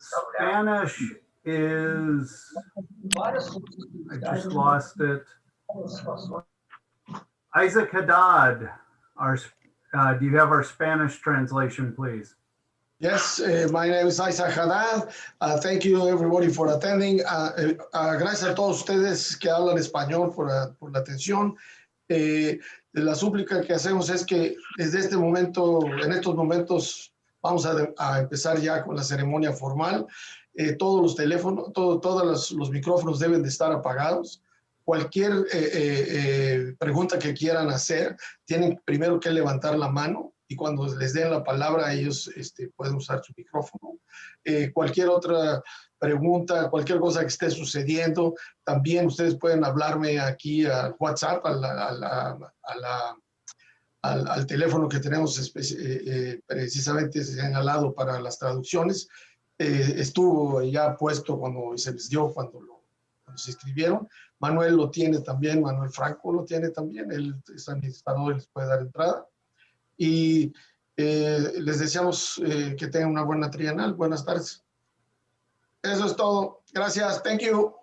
Spanish is, I just lost it. Isaac Haddad, do you have our Spanish translation, please? Yes, my name is Isaac Haddad. Thank you everybody for attending. Gracias a todos ustedes que hablan español por la atención. La súplica que hacemos es que desde este momento, en estos momentos, vamos a empezar ya con la ceremonia formal. Todos los teléfonos, todos los micrófonos deben de estar apagados. Cualquier pregunta que quieran hacer, tienen primero que levantar la mano y cuando les den la palabra ellos pueden usar su micrófono. Cualquier otra pregunta, cualquier cosa que esté sucediendo, también ustedes pueden hablarme aquí al WhatsApp, al teléfono que tenemos precisamente señalado para las traducciones. Estuvo ya puesto cuando se les dio, cuando se inscribieron. Manuel lo tiene también, Manuel Franco lo tiene también, él es administrador y les puede dar entrada. Y les deseamos que tengan una buena trienal. Buenas tardes. Eso es todo. Gracias. Thank you.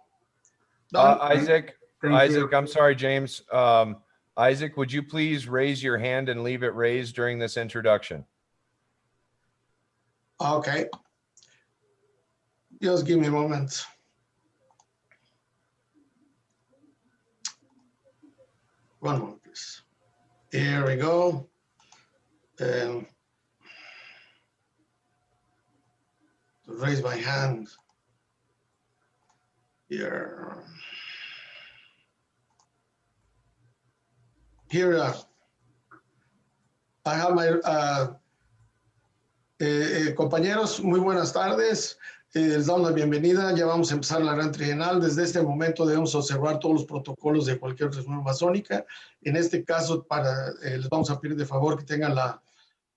Isaac, Thank you. I'm sorry, James. Isaac, would you please raise your hand and leave it raised during this introduction? Okay. Just give me a moment. One moment, please. Here we go. Raise my hand here. Here I have my compañeros, muy buenas tardes. Les damos la bienvenida. Ya vamos a empezar la gran trienal. Desde este momento debemos observar todos los protocolos de cualquier reunión masónica. En este caso, les vamos a pedir de favor que tengan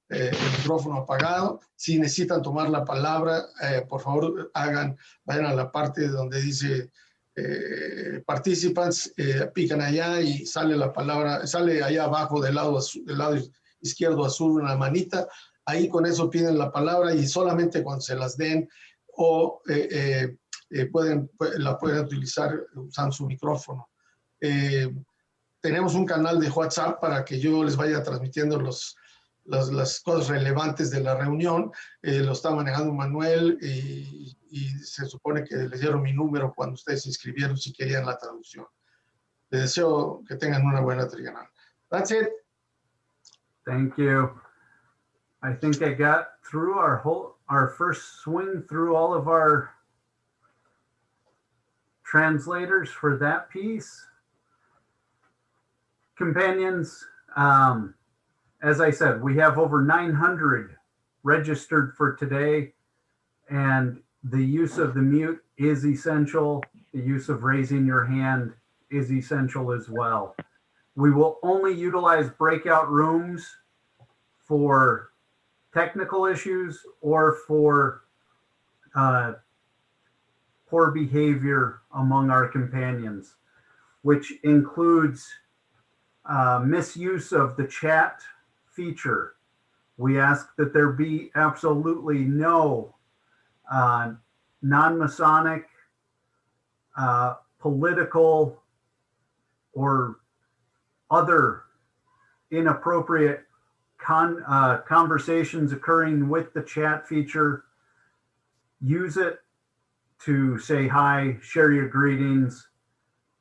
el micrófono apagado. Si necesitan tomar la palabra, por favor, vayan a la parte donde dice participants, pican allá y sale la palabra, sale allá abajo del lado izquierdo azul una manita. Ahí con eso piden la palabra y solamente cuando se las den o la pueden utilizar usando su micrófono. Tenemos un canal de WhatsApp para que yo les vaya transmitiendo las cosas relevantes de la reunión. Lo está manejando Manuel y se supone que les dieron mi número cuando ustedes se inscribieron si querían la traducción. Les deseo que tengan una buena trienal. That's it. Thank you. I think I got through our first swing through all of our translators for that piece. Companions, as I said, we have over 900 registered for today, and the use of the mute is essential. The use of raising your hand is essential as well. We will only utilize breakout rooms for technical issues or for poor behavior among our companions, which includes misuse of the chat feature. We ask that there be absolutely no non-Masonic, political, or other inappropriate conversations occurring with the chat feature. Use it to say hi, share your greetings,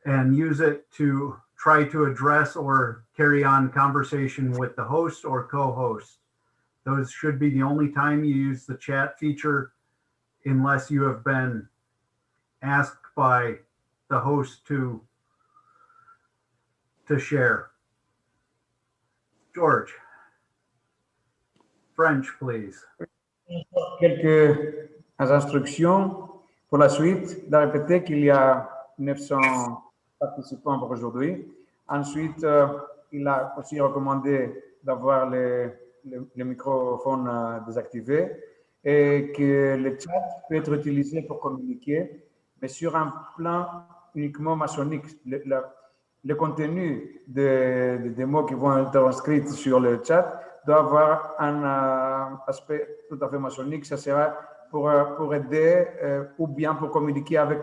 and use it to try to address or carry on conversation with the host or co-host. Those should be the only time you use the chat feature unless you have been asked by the host to share. George, French, please. Quelques instructions pour la suite. De répéter qu'il y a 900 participants pour aujourd'hui. Ensuite, il a aussi recommandé d'avoir les microphones désactivés et que le chat peut être utilisé pour communiquer, mais sur un plan uniquement maçonnique. Le contenu des mots qui vont être inscrits sur le chat doit avoir un aspect tout à fait maçonnique. Ça sera pour aider ou bien pour communiquer avec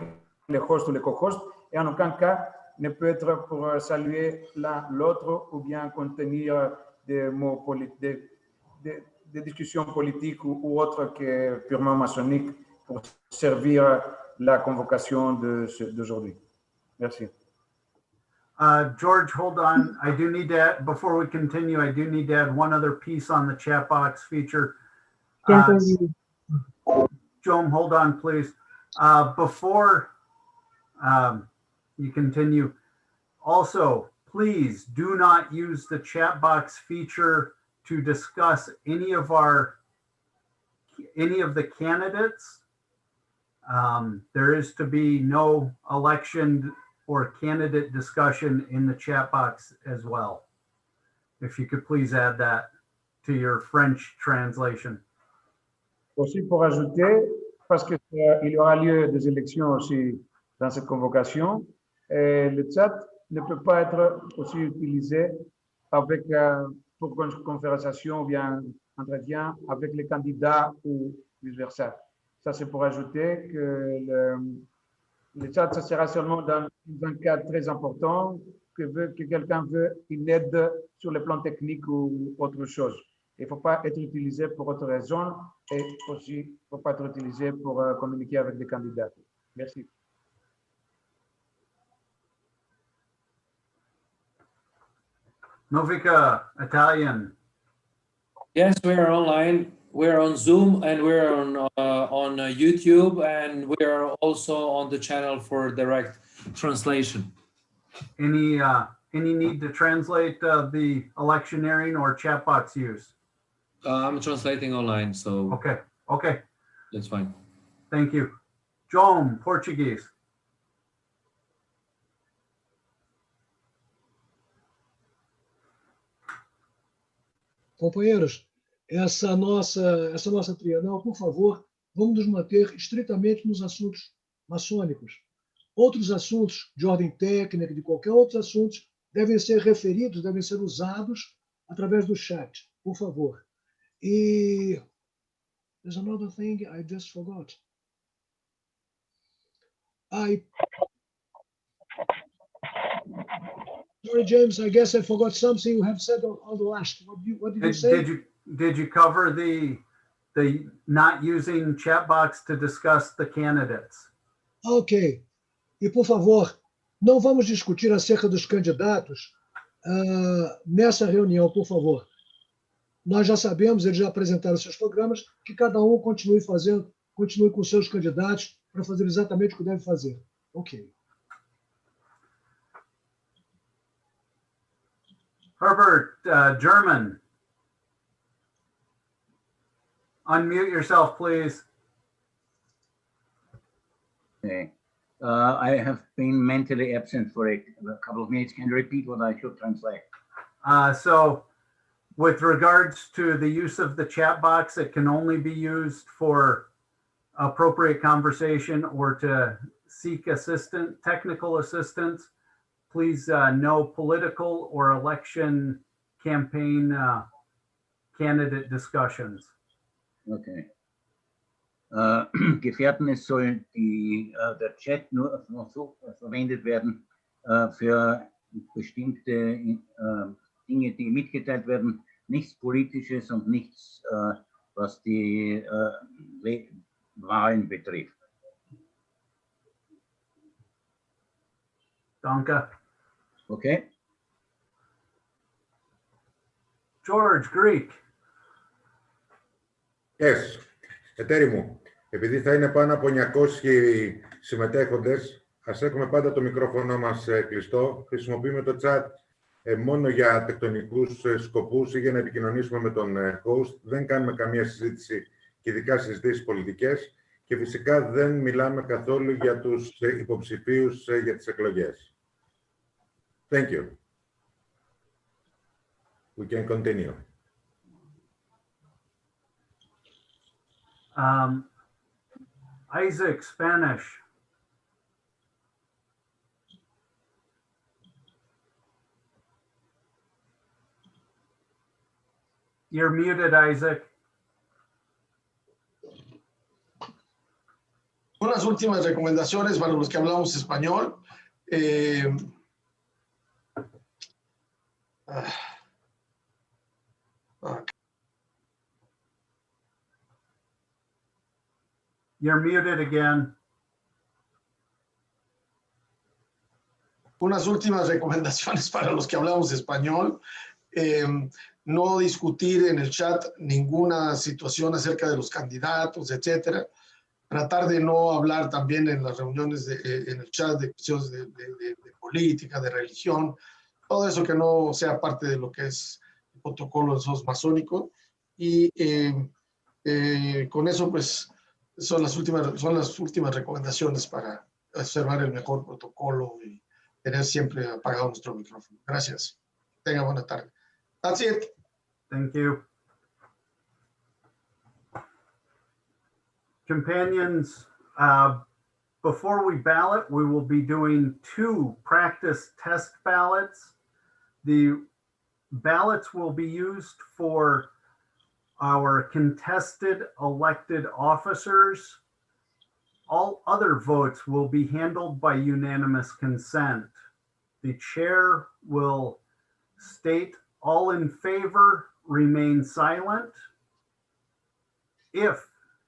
les hosts ou les co-hosts, et en aucun cas ne peut être pour saluer l'un l'autre ou bien contenir des mots des discussions politiques ou autres que purement maçonniques pour servir la convocation d'aujourd'hui. Merci. George, hold on. I do need to add, before we continue, I do need to add one other piece on the chat box feature. Joan, hold on, please. Before you continue, also, please do not use the chat box feature to discuss any of the candidates. There is to be no election or candidate discussion in the chat box as well. If you could please add that to your French translation. Aussi pour ajouter, parce qu'il y aura lieu des élections aussi dans cette convocation, et le chat ne peut pas être aussi utilisé avec, pour conversation ou bien entretien avec les candidats ou vice-versa. Ça, c'est pour ajouter que le chat, ça sera seulement dans un cas très important que quelqu'un veut une aide sur le plan technique ou autre chose. Il ne faut pas être utilisé pour autre raison et aussi il ne faut pas être utilisé pour communiquer avec des candidats. Merci. Novica, Italian. Yes, we are online. We're on Zoom and we're on YouTube, and we are also on the channel for direct translation. Any need to translate the electioneering or chat box use? I'm translating online, so Okay, that's fine. thank you. Joan, Portuguese. Companheiros, essa nossa trienal, por favor, vamos nos manter estritamente nos assuntos maçônicos. Outros assuntos de ordem técnica, de qualquer outros assuntos, devem ser referidos, devem ser usados através do chat, por favor. E there's another thing I just forgot. Sorry, James, I guess I forgot something you have said on the last. What did you say? Did you cover the not using chat box to discuss the candidates? Ok. E, por favor, não vamos discutir acerca dos candidatos nessa reunião, por favor. Nós já sabemos, eles já apresentaram seus programas, que cada um continue com seus candidatos para fazer exatamente o que deve fazer. Ok. Herbert, German. Unmute yourself, please. Okay. I have been mentally absent for a couple of minutes. Can you repeat what I should translate? So with regards to the use of the chat box, it can only be used for appropriate conversation or to seek technical assistance. Please, no political or election campaign candidate discussions. Okay. Gefährten, es soll der Chat nur so verwendet werden für bestimmte Dinge, die mitgeteilt werden, nichts Politisches und nichts, was die Wahlen betrifft. Danke. Okay. George, Greek. Yes. Εταίροι μου, επειδή θα είναι πάνω από 900 συμμετέχοντες, ας έχουμε πάντα το μικρόφωνο μας κλειστό. Χρησιμοποιούμε το chat μόνο για τεκτονικούς σκοπούς ή για να επικοινωνήσουμε με τον host. Δεν κάνουμε καμία συζήτηση και ειδικά συζητήσεις πολιτικές και φυσικά δεν μιλάμε καθόλου για τους υποψηφίους για τις εκλογές. Thank you. We can continue. Isaac, Spanish. You're muted, Isaac. Unas últimas recomendaciones para los que hablamos español. You're muted again. Unas últimas recomendaciones para los que hablamos español. No discutir en el chat ninguna situación acerca de los candidatos, etcétera. Tratar de no hablar también en las reuniones, en el chat, de cuestiones de política, de religión, todo eso que no sea parte de lo que es el protocolo masónico. Y con eso, pues, son las últimas recomendaciones para observar el mejor protocolo y tener siempre apagado nuestro micrófono. Gracias. Tenga buena tarde. That's it. Thank you. Companions, before we ballot, we will be doing 2 practice test ballots. The ballots will be used for our contested elected officers. All other votes will be handled by unanimous consent. The chair will state all in favor, remain silent. If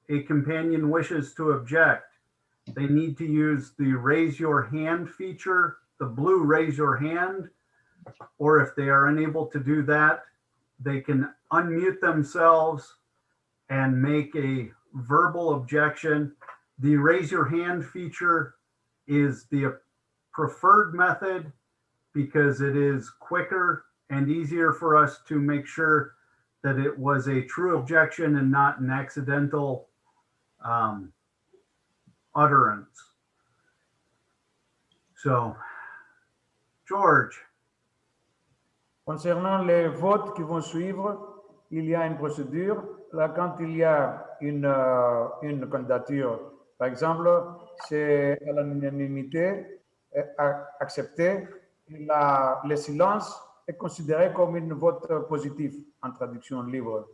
a companion wishes to object, they need to use the raise your hand feature, the blue raise your hand, or if they are unable to do that, they can unmute themselves and make a verbal objection. The raise your hand feature is the preferred method because it is quicker and easier for us to make sure that it was a true objection and not an accidental utterance. So, George. Concernant les votes qui vont suivre, il y a une procédure. Là, quand il y a une candidature, par exemple, c'est à l'unanimité accepté, le silence est considéré comme un vote positif en traduction libre.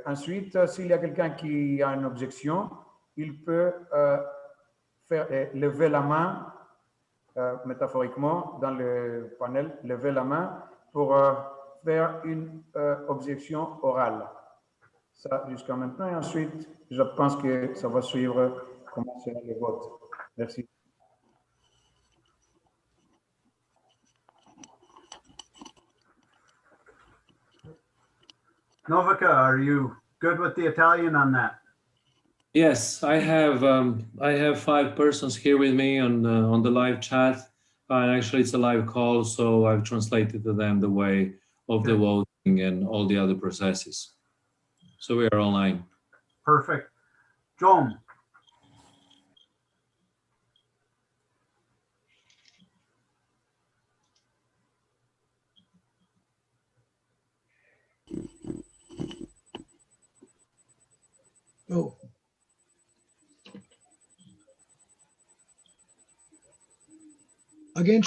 Ensuite, s'il y a quelqu'un qui a une objection, il peut lever la main, métaphoriquement, dans le panel, lever la main pour faire une objection orale. Ça, jusqu'à maintenant. Et ensuite, je pense que ça va suivre comment sera le vote. Merci. Novica, are you good with the Italian on that? Yes, I have 5 persons here with me on the live chat. And actually, it's a live call, so I've translated to them the way of the voting and all the other processes. So we are online. Perfect. John. Oh. Again,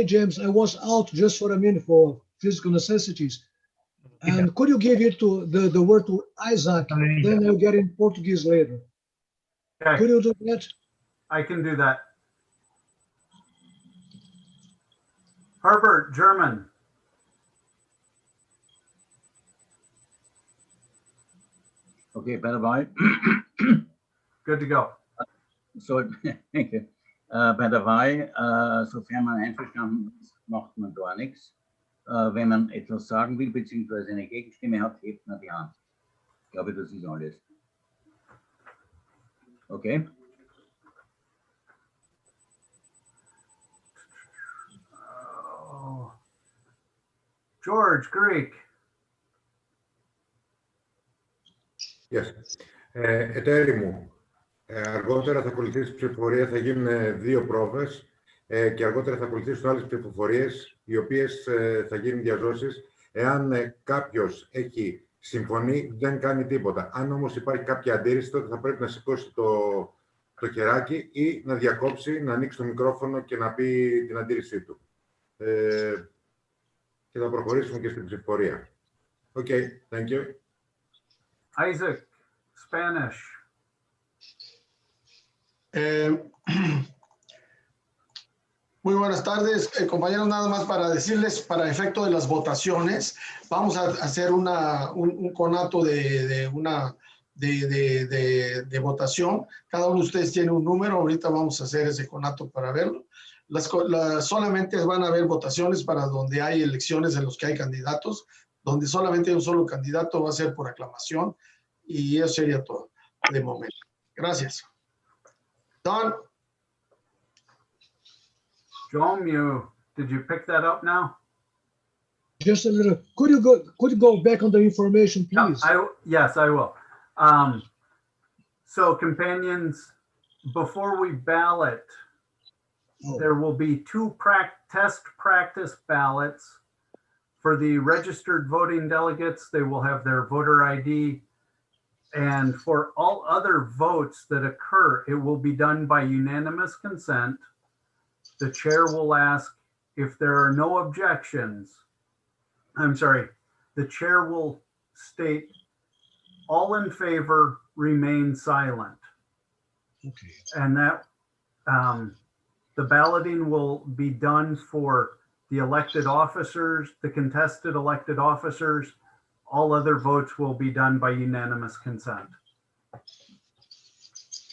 James, I was out just for a minute for physical necessities. And could you give it to the word to Isaac? Then I'll get in Portuguese later. Okay. Could you do that? I can do that. Herbert, German. Okay, by the way. Good to go. So, thank you. By the way, sofern man einverstanden ist, macht man gar nichts. Wenn man etwas sagen will, beziehungsweise eine Gegenstimme hat, hebt man die Hand. Ich glaube, das ist alles. Okay? Oh. George, Greek. Yes. Εταίροι μου, αργότερα θα ακολουθήσει ψηφοφορία, θα γίνουν 2 πρόβες και αργότερα θα ακολουθήσουν άλλες ψηφοφορίες, οι οποίες θα γίνουν διαζώσεις. Εάν κάποιος έχει συμφωνεί, δεν κάνει τίποτα. Αν όμως υπάρχει κάποια αντίρρηση, τότε θα πρέπει να σηκώσει το χεράκι ή να διακόψει, να ανοίξει το μικρόφωνο και να πει την αντίρρησή του. Και θα προχωρήσουμε και στην ψηφοφορία. Okay, thank you. Isaac, Spanish. Muy buenas tardes, compañeros. Nada más para decirles, para efecto de las votaciones, vamos a hacer un conato de votación. Cada uno de ustedes tiene un número. Ahorita vamos a hacer ese conato para verlo. Solamente van a haber votaciones para donde hay elecciones en los que hay candidatos. Donde solamente hay un solo candidato va a ser por aclamación. Y eso sería todo de momento. Gracias. Don. Joan, did you pick that up now? Just a little. Could you go back on the information, please? Yes, I will. So companions, before we ballot, there will be two test practice ballots. For the registered voting delegates, they will have their voter ID. And for all other votes that occur, it will be done by unanimous consent. The chair will ask if there are no objections. I'm sorry, the chair will state, all in favor remain silent. Okay. And that the balloting will be done for the elected officers, the contested elected officers. All other votes will be done by unanimous consent.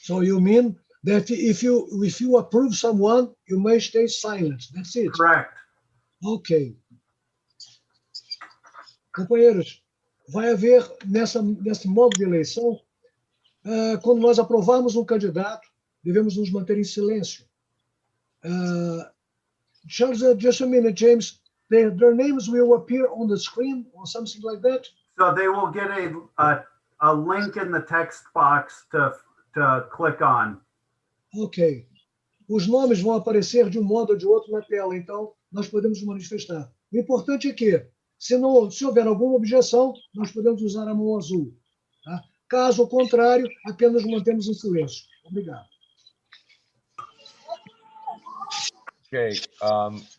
So you mean that if you approve someone, you may stay silent. That's it. Correct. Ok. Companheiros, vai haver nesse modo de eleição, quando nós aprovarmos um candidato, devemos nos manter em silêncio. Just a minute, James. Their names will appear on the screen or something like that? So they will get a link in the text box to click on. Ok. Os nomes vão aparecer de um modo ou de outro na tela, então nós podemos nos manifestar. O importante é que, se houver alguma objeção, nós podemos usar a mão azul. Tá? Caso contrário, apenas mantemos em silêncio. Obrigado. Okay,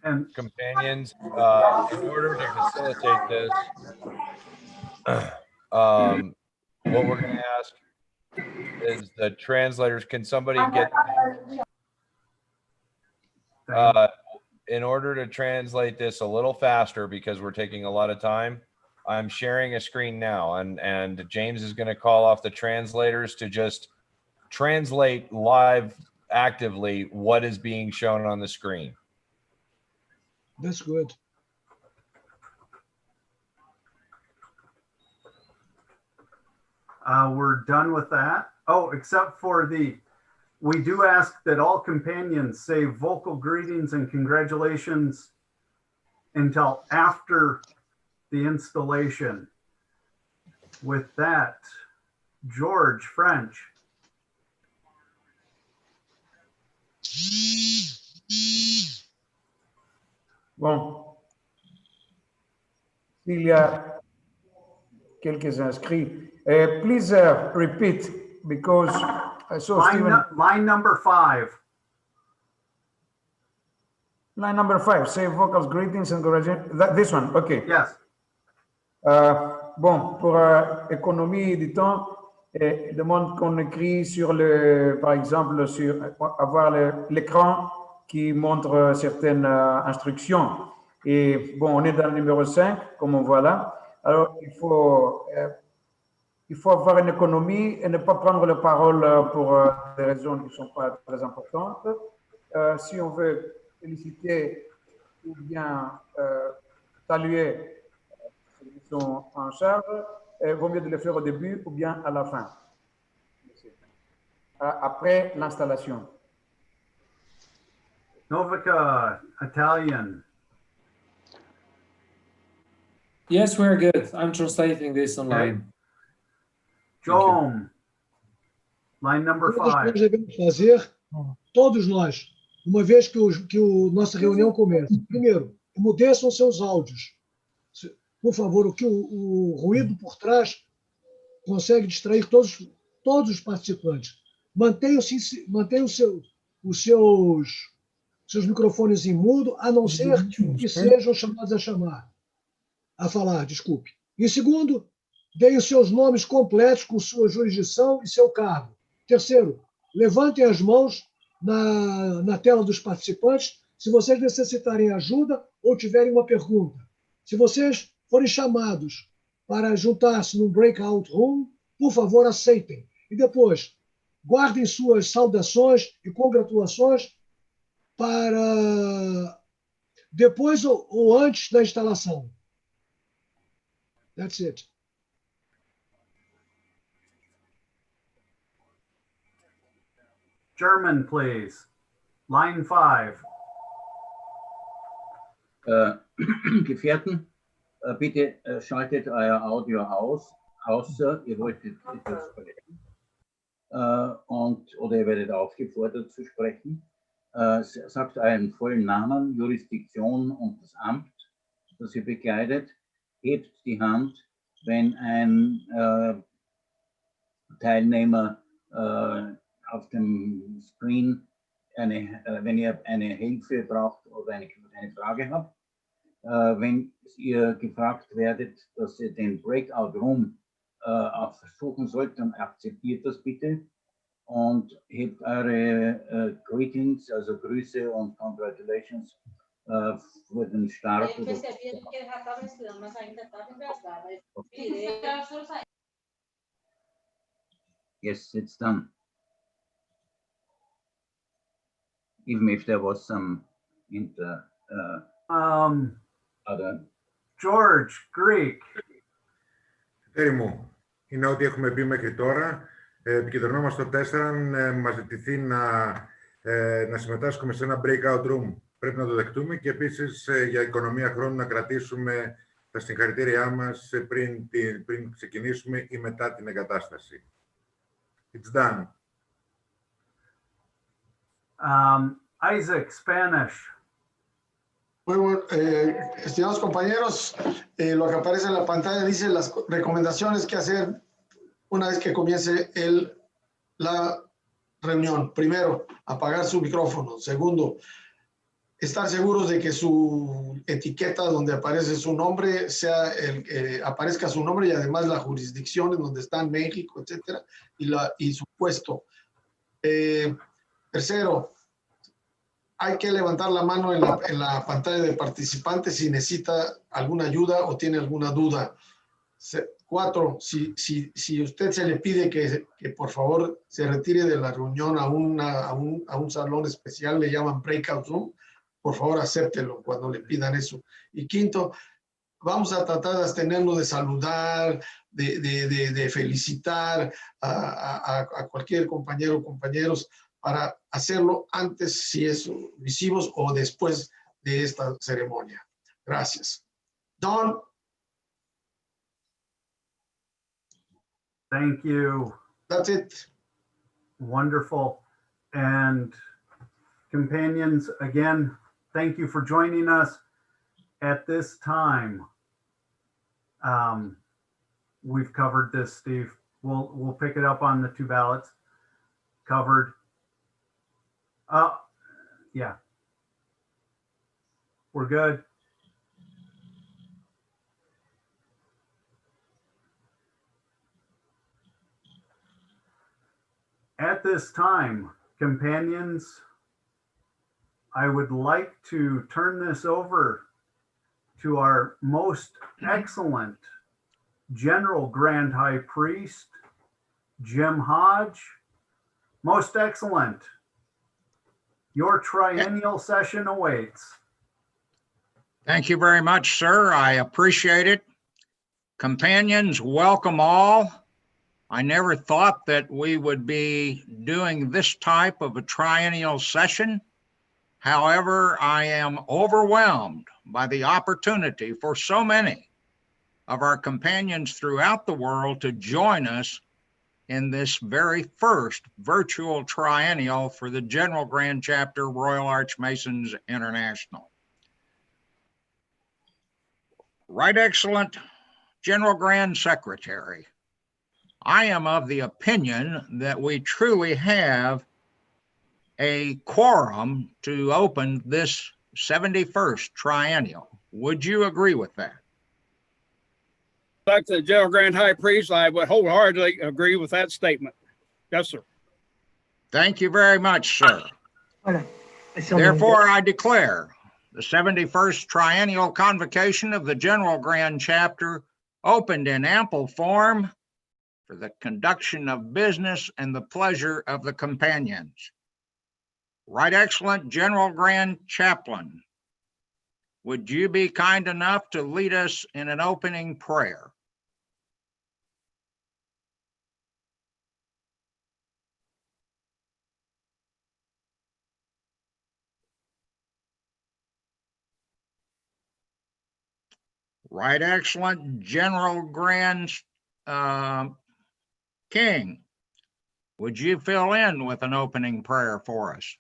and companions, in order to facilitate this, what we're going to ask is the translators, can somebody get, in order to translate this a little faster, because we're taking a lot of time, I'm sharing a screen now, and James is going to call off the translators to just translate live actively what is being shown on the screen. That's good. We're done with that. Oh, except for we do ask that all companions say vocal greetings and congratulations until after the installation. With that, George French. Bon, s'il y a quelques inscrits, please repeat, because I saw Stephen. Line number 5. Line number 5, say vocals, greetings and congratulations. This one, okay. Yes. Bon, pour économie du temps, il demande qu'on écrit sur par exemple, avoir l'écran qui montre certaines instructions. Et bon, on est dans le numéro 5, comme on voit là. Alors, il faut avoir une économie et ne pas prendre la parole pour des raisons qui ne sont pas très importantes. Si on veut féliciter ou bien saluer ceux qui sont en charge, il vaut mieux de le faire au début ou bien à la fin, après l'installation. Novica, Italian. Yes, we're good. I'm translating this online. Joan, line number 5. Nós devemos fazer, todos nós, uma vez que nossa reunião começa. Primeiro, emudeçam seus áudios. Por favor, o ruído por trás consegue distrair todos os participantes. Mantenham os seus microfones em mudo, a não ser que sejam chamados a falar, desculpe. E segundo, deem os seus nomes completos com sua jurisdição e seu cargo. Terceiro, levantem as mãos na tela dos participantes se vocês necessitarem ajuda ou tiverem uma pergunta. Se vocês forem chamados para juntar-se num breakout room, por favor, aceitem. E depois, guardem suas saudações e congratulações para depois ou antes da instalação. That's it. German, please. Line 5. Gefährten, bitte schaltet euer Audio aus, außer ihr wolltet etwas sprechen oder ihr werdet aufgefordert zu sprechen. Sagt euren vollen Namen, Jurisdiktion und das Amt, das ihr bekleidet. Hebt die Hand, wenn ein Teilnehmer auf dem Screen wenn ihr eine Hilfe braucht oder eine Frage habt. Wenn ihr gefragt werdet, dass ihr den Breakout Room auch versuchen sollt, dann akzeptiert das bitte und hebt eure Greetings, also Grüße und Congratulations für den Start. Yes, it's done. Even if there was some other. George, Greek. Τέρι μου, είναι ό,τι έχουμε πει μέχρι τώρα. Επικεντρωνόμαστε στο 4. Αν μας ζητηθεί να συμμετάσχουμε σε ένα breakout room, πρέπει να το δεχτούμε και επίσης για οικονομία χρόνου να κρατήσουμε τα συγχαρητήριά μας πριν ξεκινήσουμε ή μετά την εγκατάσταση. It's done. Isaac, Spanish. Muy bueno, estimados compañeros, lo que aparece en la pantalla dice las recomendaciones que hacer una vez que comience la reunión. Primero, apagar su micrófono. Segundo, estar seguros de que su etiqueta donde aparece su nombre aparezca su nombre y además la jurisdicción en donde está en México, etcétera, y su puesto. Tercero, hay que levantar la mano en la pantalla de participantes si necesita alguna ayuda o tiene alguna duda. 4, si usted se le pide que por favor se retire de la reunión a un salón especial, le llaman breakout room, por favor acéptelo cuando le pidan eso. Y 5, vamos a tratar de abstenernos de saludar, de felicitar a cualquier compañero o compañeros para hacerlo antes, si es visivos, o después de esta ceremonia. Gracias. Don. Thank you. That's it. Wonderful. And companions, again, thank you for joining us at this time. We've covered this, Steve. We'll pick it up on the 2 ballots. Covered. Yeah. We're good. At this time, companions, I would like to turn this over to our most excellent General Grand High Priest, Jim Hodge. Most excellent. Your triennial session awaits. Thank you very much, sir. I appreciate it. Companions, welcome all. I never thought that we would be doing this type of a triennial session. However, I am overwhelmed by the opportunity for so many of our companions throughout the world to join us in this very first virtual triennial for the General Grand Chapter Royal Archmasons International. Right Excellent General Grand Secretary, I am of the opinion that we truly have a quorum to open this 71st triennial. Would you agree with that? Like the General Grand High Priest, I would wholeheartedly agree with that statement. Yes, sir. Thank you very much, sir. Voilà. Therefore, I declare the 71st Triennial Convocation of the General Grand Chapter opened in ample form for the conduction of business and the pleasure of the companions. Right Excellent General Grand Chaplain, would you be kind enough to lead us in an opening prayer? Right Excellent General Grand King, would you fill in with an opening prayer for us?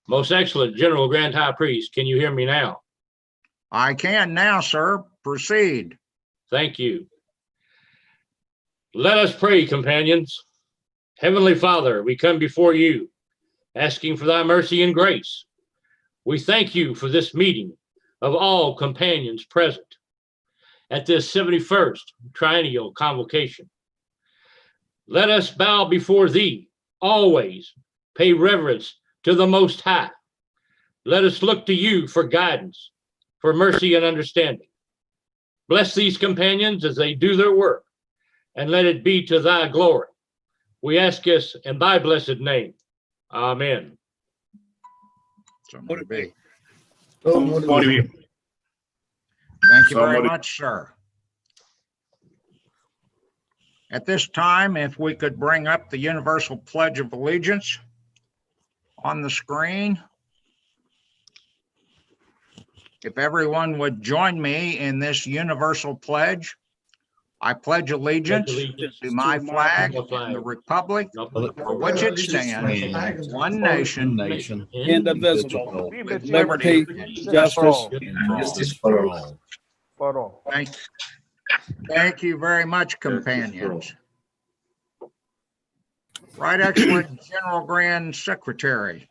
Most Excellent General Grand High Priest, can you hear me now? I can now, sir. Proceed. Thank you. Let us pray, companions. Heavenly Father, we come before you, asking for thy mercy and grace. We thank you for this meeting of all companions present at this 71st Triennial Convocation. Let us bow before thee, always pay reverence to the Most High. Let us look to you for guidance, for mercy and understanding. Bless these companions as they do their work, and let it be to thy glory. We ask this in thy blessed name. Amen. So may it be. What do you? Thank you very much, sir. At this time, if we could bring up the Universal Pledge of Allegiance on the screen. If everyone would join me in this universal pledge. I pledge allegiance to my flag and the republic for which it stands, one nation, indivisible, with liberty, justice, For all. Thank you very much, companions. Right Excellent General Grand Secretary,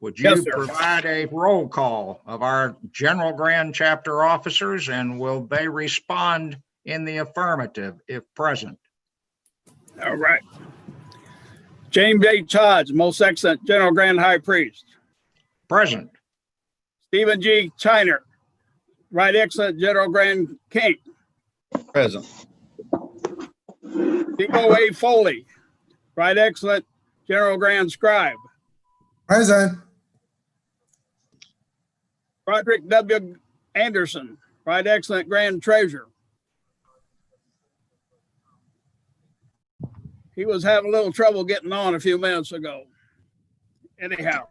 would you Yes, sir. provide a roll call of our General Grand Chapter officers, and will they respond in the affirmative if present? All right. James H. Hodge, Most Excellent General Grand High Priest. Present. Stephen G. Chiner, Right Excellent General Grand King. Present. Theo A. Foley, Right Excellent General Grand Scribe. Present. Roderick W. Anderson, Right Excellent Grand Treasurer. He was having a little trouble getting on a few minutes ago. Anyhow.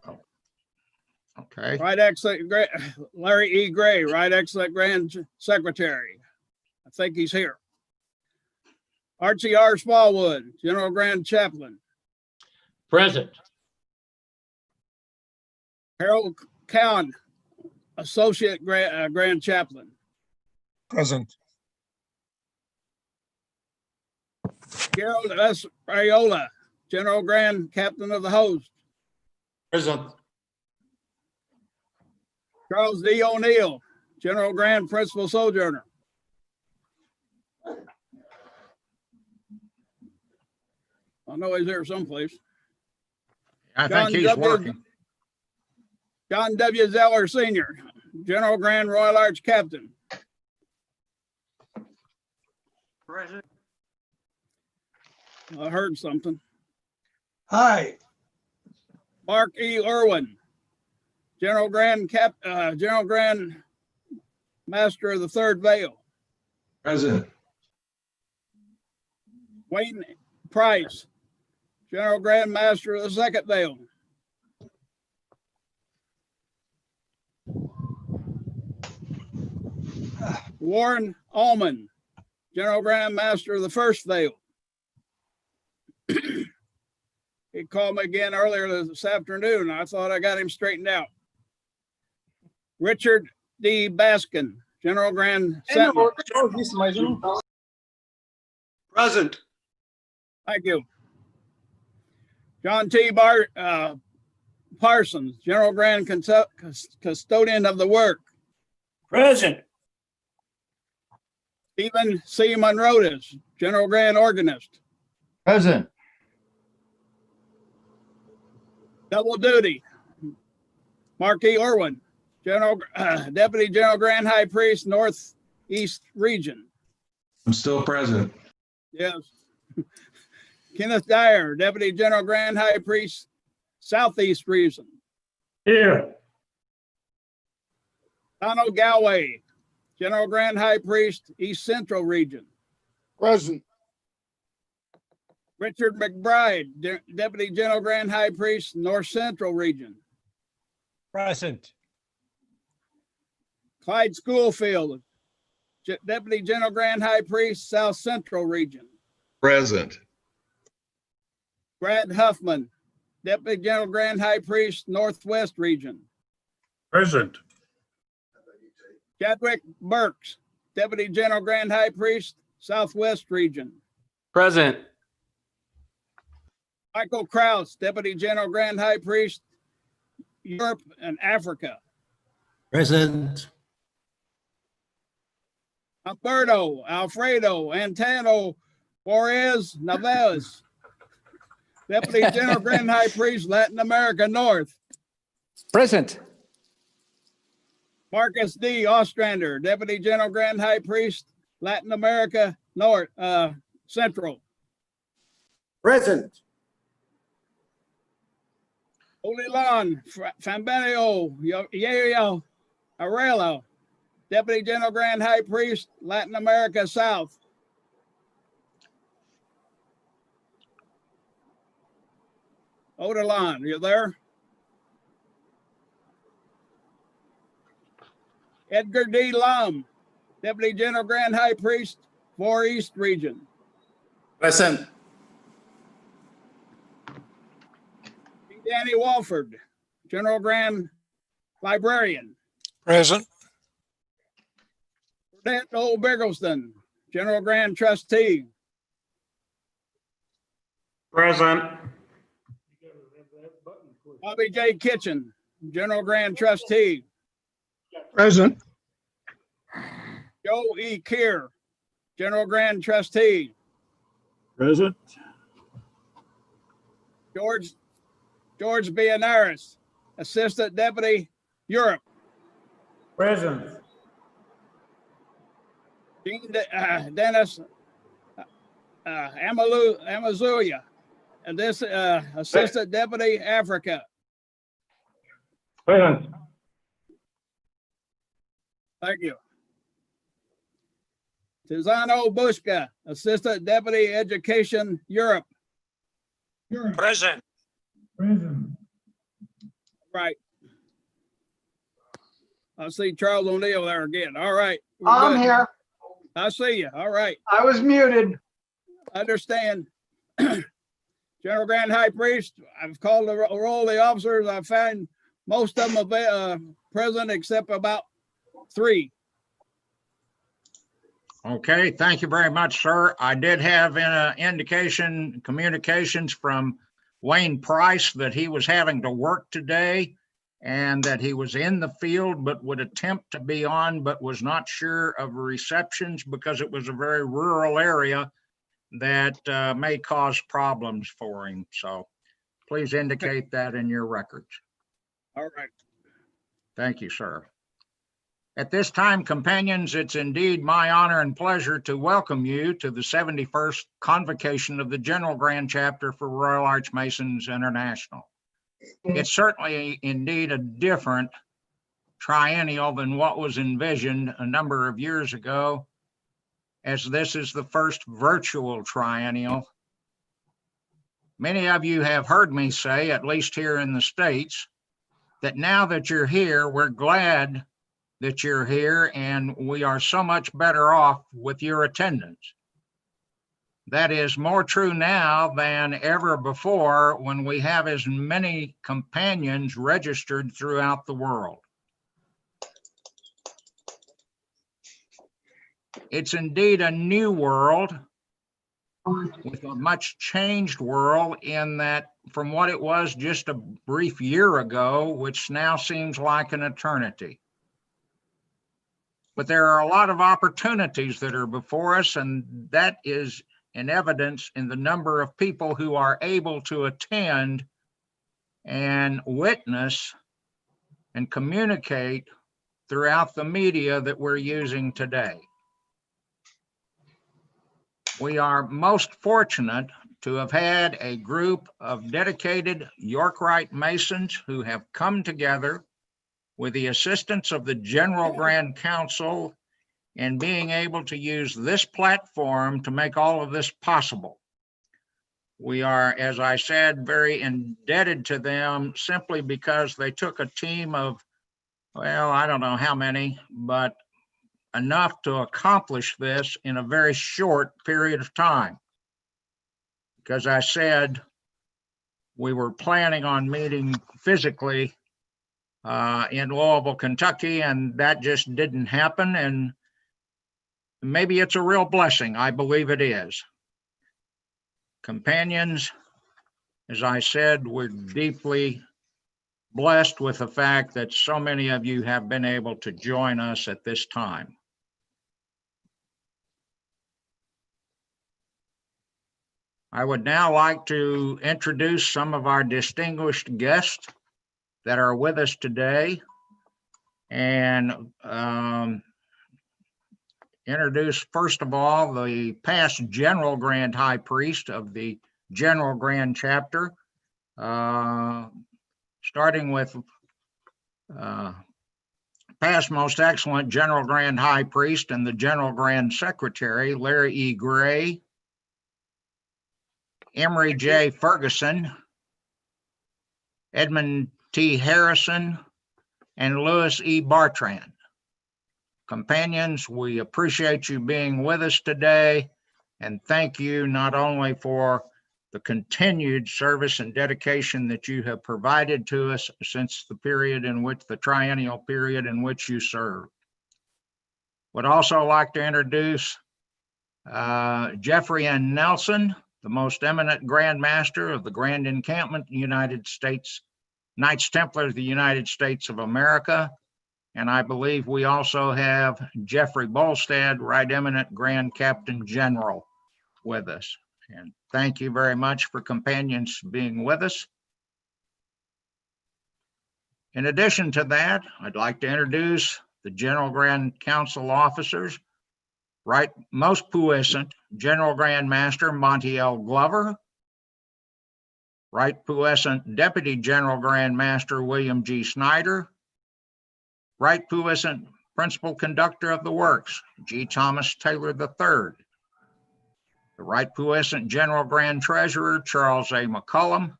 Okay. Right Excellent Larry E. Gray, Right Excellent Grand Secretary. I think he's here. Archie R. Smallwood, General Grand Chaplain. Present. Harold Cowan, Associate Grand Chaplain. Present. Gerald S. Raiola, General Grand Captain of the Host. Present. Charles D. O'Neill, General Grand Principal Sojourner. I know he's there someplace. I think he's working. John W. Zeller Sr., General Grand Royal Arch Captain. Present. I heard something. Hi. Mark E. Irwin, General Grand Master of the Third Veil. Present. Wayne Price, General Grand Master of the Second Veil. Warren Allman, General Grand Master of the First Veil. He called me again earlier this afternoon. I thought I got him straightened out. Richard D. Baskin, General Grand Sentinel. Present. Thank you. John T. Parsons, General Grand Custodian of the Work. Present. Stephen C. Monrotis, General Grand Organist. Present. Double duty. Marquis Irwin, Deputy General Grand High Priest, Northeast Region. I'm still present. Yes. Kenneth Dyer, Deputy General Grand High Priest, Southeast Region. Here. Donald Galway, General Grand High Priest, East Central Region. Present. Richard McBride, Deputy General Grand High Priest, North Central Region. Present. Clyde Schoolfield, Deputy General Grand High Priest, South Central Region. Present. Brad Huffman, Deputy General Grand High Priest, Northwest Region. Present. Chadwick Burks, Deputy General Grand High Priest, Southwest Region. Present. Michael Kraus, Deputy General Grand High Priest, Europe and Africa. Present. Alberto Alfredo Antano Juarez Navarez, Deputy General Grand High Priest, Latin America North. Present. Marcus D. Ostrander, Deputy General Grand High Priest, Latin America North, Central. Present. Holy Lon Fambenio Yayo Arello, Deputy General Grand High Priest, Latin America South. Odilon, you there? Edgar D. Lum, Deputy General Grand High Priest, 4 East Region. Present. Danny Walford, General Grand Librarian. Present. Burnett O. Biggleston, General Grand Trustee. Present. Bobby J. Kitchen, General Grand Trustee. Present. Joe E. Keir, General Grand Trustee. Present. George Bianaris, Assistant Deputy, Europe. Present. Dennis Amazuya, and this Assistant Deputy, Africa. Present. Thank you. Tizano Bushka, Assistant Deputy Education, Europe. Present. Present. Right. I see Charles O'Neill there again. All right. we're I'm good. here. I see you. All right. I was muted. Understand. General Grand High Priest, I've called the roll of the officers. I find most of them present except about 3. Okay, thank you very much, sir. I did have communications from Wayne Price that he was having to work today and that he was in the field but would attempt to be on, but was not sure of receptions because it was a very rural area that may cause problems for him. So please indicate that in your records. All right. Thank you, sir. At this time, companions, it's indeed my honor and pleasure to welcome you to the 71st Convocation of the General Grand Chapter for Royal Archmasons International. It's certainly indeed a different triennial than what was envisioned a number of years ago, as this is the first virtual triennial. Many of you have heard me say, at least here in the States, that now that you're here, we're glad that you're here, and we are so much better off with your attendance. That is more true now than ever before when we have as many companions registered throughout the world. It's indeed a new world, with a much changed world in that from what it was just a brief year ago, which now seems like an eternity. But there are a lot of opportunities that are before us, and that is in evidence in the number of people who are able to attend and witness and communicate throughout the media that we're using today. We are most fortunate to have had a group of dedicated York-Rite Masons who have come together with the assistance of the General Grand Council in being able to use this platform to make all of this possible. We are, as I said, very indebted to them simply because they took a team of, well, I don't know how many, but enough to accomplish this in a very short period of time. Because I said we were planning on meeting physically in Louisville, Kentucky, and that just didn't happen. And maybe it's a real blessing. I believe it is. Companions, as I said, we're deeply blessed with the fact that so many of you have been able to join us at this time. I would now like to introduce some of our distinguished guests that are with us today and introduce, first of all, the past General Grand High Priest of the General Grand Chapter, starting with past Most Excellent General Grand High Priest and the General Grand Secretary, Larry E. Gray, Emory J. Ferguson, Edmund T. Harrison, and Louis E. Bartrand. Companions, we appreciate you being with us today, and thank you not only for the continued service and dedication that you have provided to us since the period in which, the triennial period in which you served. Would also like to introduce Jeffrey N. Nelson, the most eminent Grand Master of the Grand Encampment United States, Knights Templar of the United States of America. And I believe we also have Jeffrey Bolstad, Right Eminent Grand Captain General, with us. And thank you very much for companions being with us. In addition to that, I'd like to introduce the General Grand Council officers. Right most puissant General Grand Master Monty L. Glover, Right puissant Deputy General Grand Master William G. Snyder, Right puissant Principal Conductor of the Works G. Thomas Taylor III, the Right puissant General Grand Treasurer Charles A. McCullum,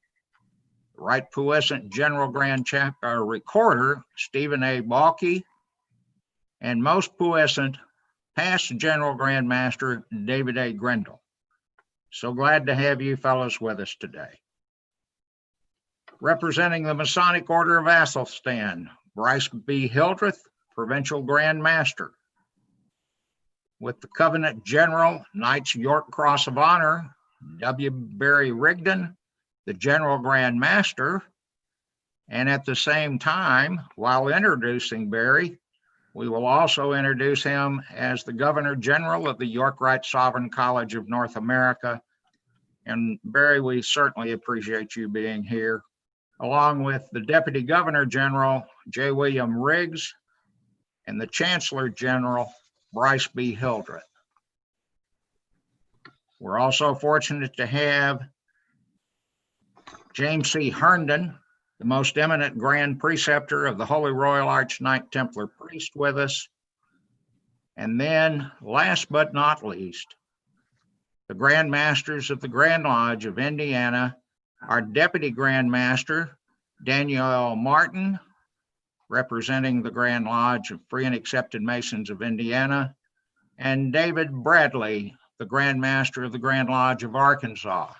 the Right puissant General Grand Recorder Stephen A. Balke, and most puissant past General Grand Master David A. Grendel. So glad to have you fellows with us today. Representing the Masonic Order of Athelstan, Bryce B. Hildreth, Provincial Grand Master. With the Covenant General, Knights York Cross of Honor, W. Barry Rigdon, the General Grand Master. And at the same time, while introducing Barry, we will also introduce him as the Governor General of the York-Rite Sovereign College of North America. And Barry, we certainly appreciate you being here, along with the Deputy Governor General, J. William Riggs, and the Chancellor General, Bryce B. Hildreth. We're also fortunate to have James C. Herndon, the most eminent Grand Preceptor of the Holy Royal Arch Knight Templar Priest, with us. And then, last but not least, the Grand Masters of the Grand Lodge of Indiana, our Deputy Grand Master, Daniel L. Martin, representing the Grand Lodge of Free and Accepted Masons of Indiana, and David Bradley, the Grand Master of the Grand Lodge of Arkansas.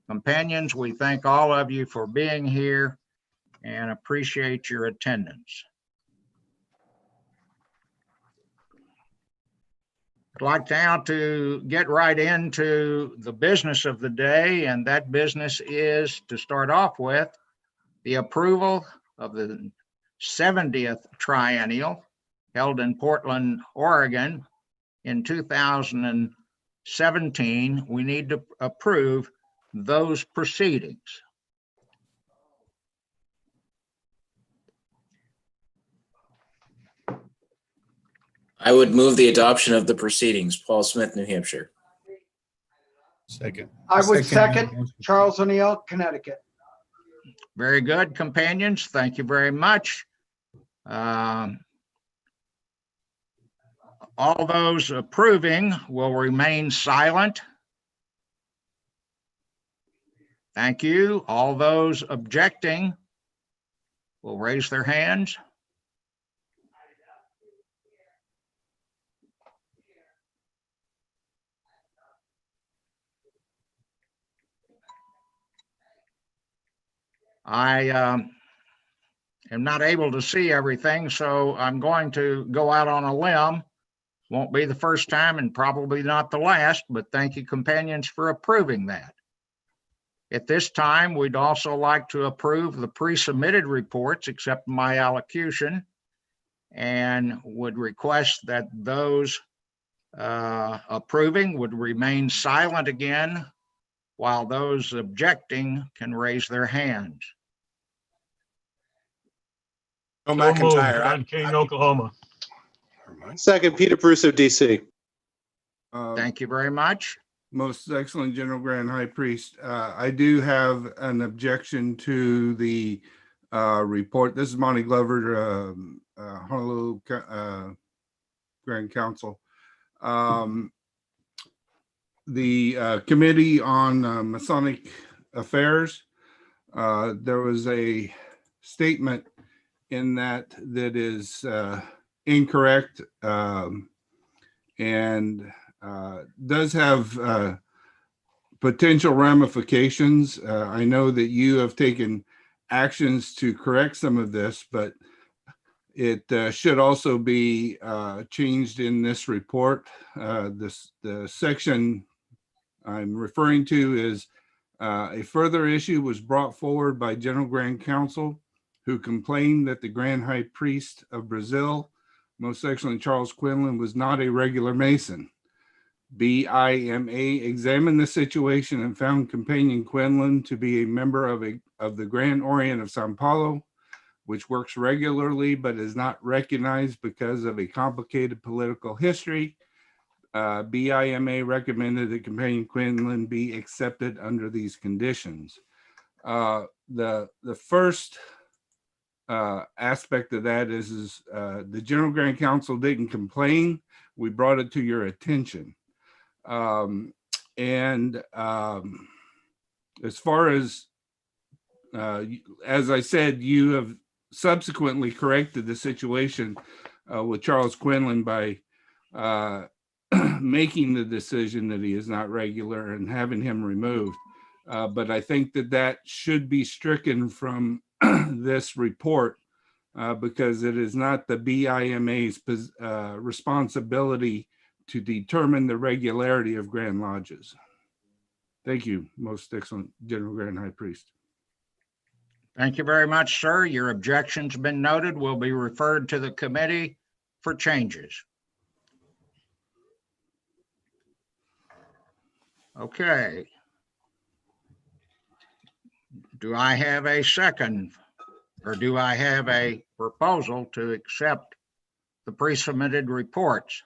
Companions, we thank all of you for being here and appreciate your attendance. I'd like now to get right into the business of the day, and that business is, to start off with, the approval of the 70th Triennial held in Portland, Oregon in 2017. We need to approve those proceedings. I would move the adoption of the proceedings. Paul Smith, New Hampshire. Second. I would second. Charles O'Neill, Connecticut. Very good, companions. Thank you very much. All those approving will remain silent. Thank you. All those objecting will raise their hands. I am not able to see everything, so I'm going to go out on a limb. Won't be the first time and probably not the last, but thank you, companions, for approving that. At this time, we'd also like to approve the pre-submitted reports, except my allocution, and would request that those approving would remain silent again, while those objecting can raise their hands. Joe McIntyre. John King, Oklahoma. Second, Peter Bruce of DC. Thank you very much. Most excellent General Grand High Priest. I do have an objection to the report. This is Monty Glover, Honolulu Grand Council. The Committee on Masonic Affairs, there was a statement in that is incorrect and does have potential ramifications. I know that you have taken actions to correct some of this, but it should also be changed in this report. The section I'm referring to is a further issue was brought forward by General Grand Council, who complained that the Grand High Priest of Brazil, Most Excellent Charles Quinlan, was not a regular Mason. BIMA examined the situation and found Companion Quinlan to be a member of the Grand Orient of Sao Paulo, which works regularly but is not recognized because of a complicated political history. BIMA recommended that Companion Quinlan be accepted under these conditions. The first aspect of that is the General Grand Council didn't complain. We brought it to your attention. As far as I said, you have subsequently corrected the situation with Charles Quinlan by making the decision that he is not regular and having him removed. But I think that should be stricken from this report because it is not the BIMA's responsibility to determine the regularity of Grand Lodges. Thank you, Most Excellent General Grand High Priest. Thank you very much, sir. Your objection's been noted. Will be referred to the committee for changes. Okay. Do I have a second, or do I have a proposal to accept the pre-submitted reports?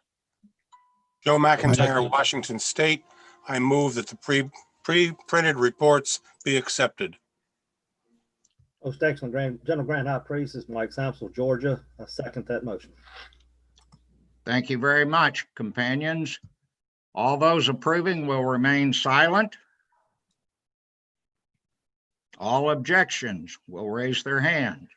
Joe McIntyre, Washington State. I move that the pre-printed reports be accepted. Most Excellent General Grand High Priest, is Mike Sampson, Georgia. I second that motion. Thank you very much, companions. All those approving will remain silent. All objections will raise their hand.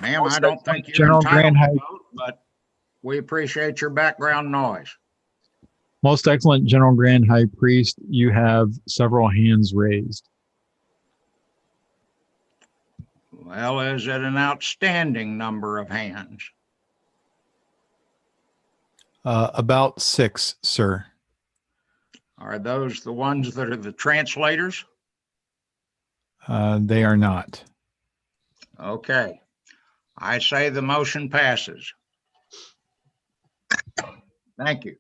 Ma'am, I don't think you're entitled to vote, but we appreciate your background noise. Most Excellent General Grand High Priest, you have several hands raised. Well, is it an outstanding number of hands? About 6, sir. Are those the ones that are the translators? They are not. Okay. I say the motion passes. Thank you.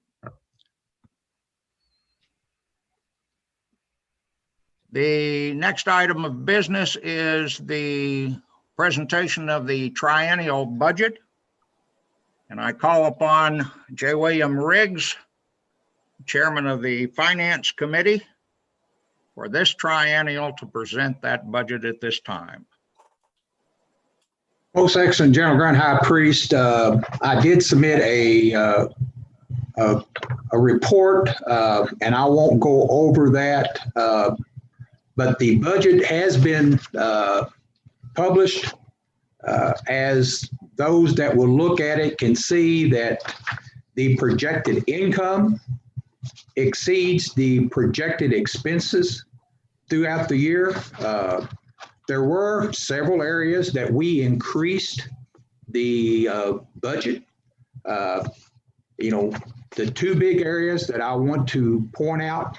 The next item of business is the presentation of the triennial budget. And I call upon J. William Riggs, Chairman of the Finance Committee, for this triennial to present that budget at this time. Most excellent General Grand High Priest, I did submit a report, and I won't go over that, but the budget has been published. As those that will look at it can see that the projected income exceeds the projected expenses throughout the year. There were several areas that we increased the budget. You know, the two big areas that I want to point out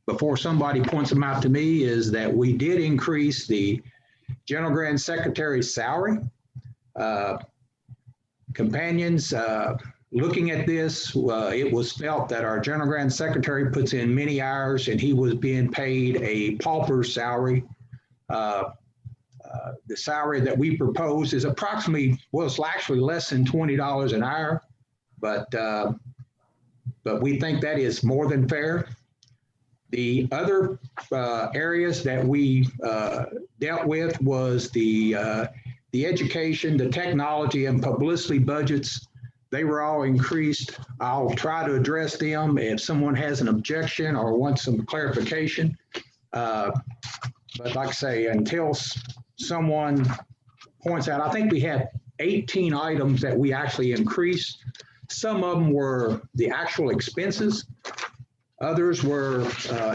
before somebody points them out to me is that we did increase the General Grand Secretary's salary. Companions, looking at this, it was felt that our General Grand Secretary puts in many hours and he was being paid a pauper's salary. The salary that we propose is approximately, well, it's actually less than $20 an hour, but we think that is more than fair. The other areas that we dealt with was the education, the technology, and publicity budgets. They were all increased. I'll try to address them if someone has an objection or wants some clarification. But like I say, until someone points out, I think we had 18 items that we actually increased. Some of them were the actual expenses. Others were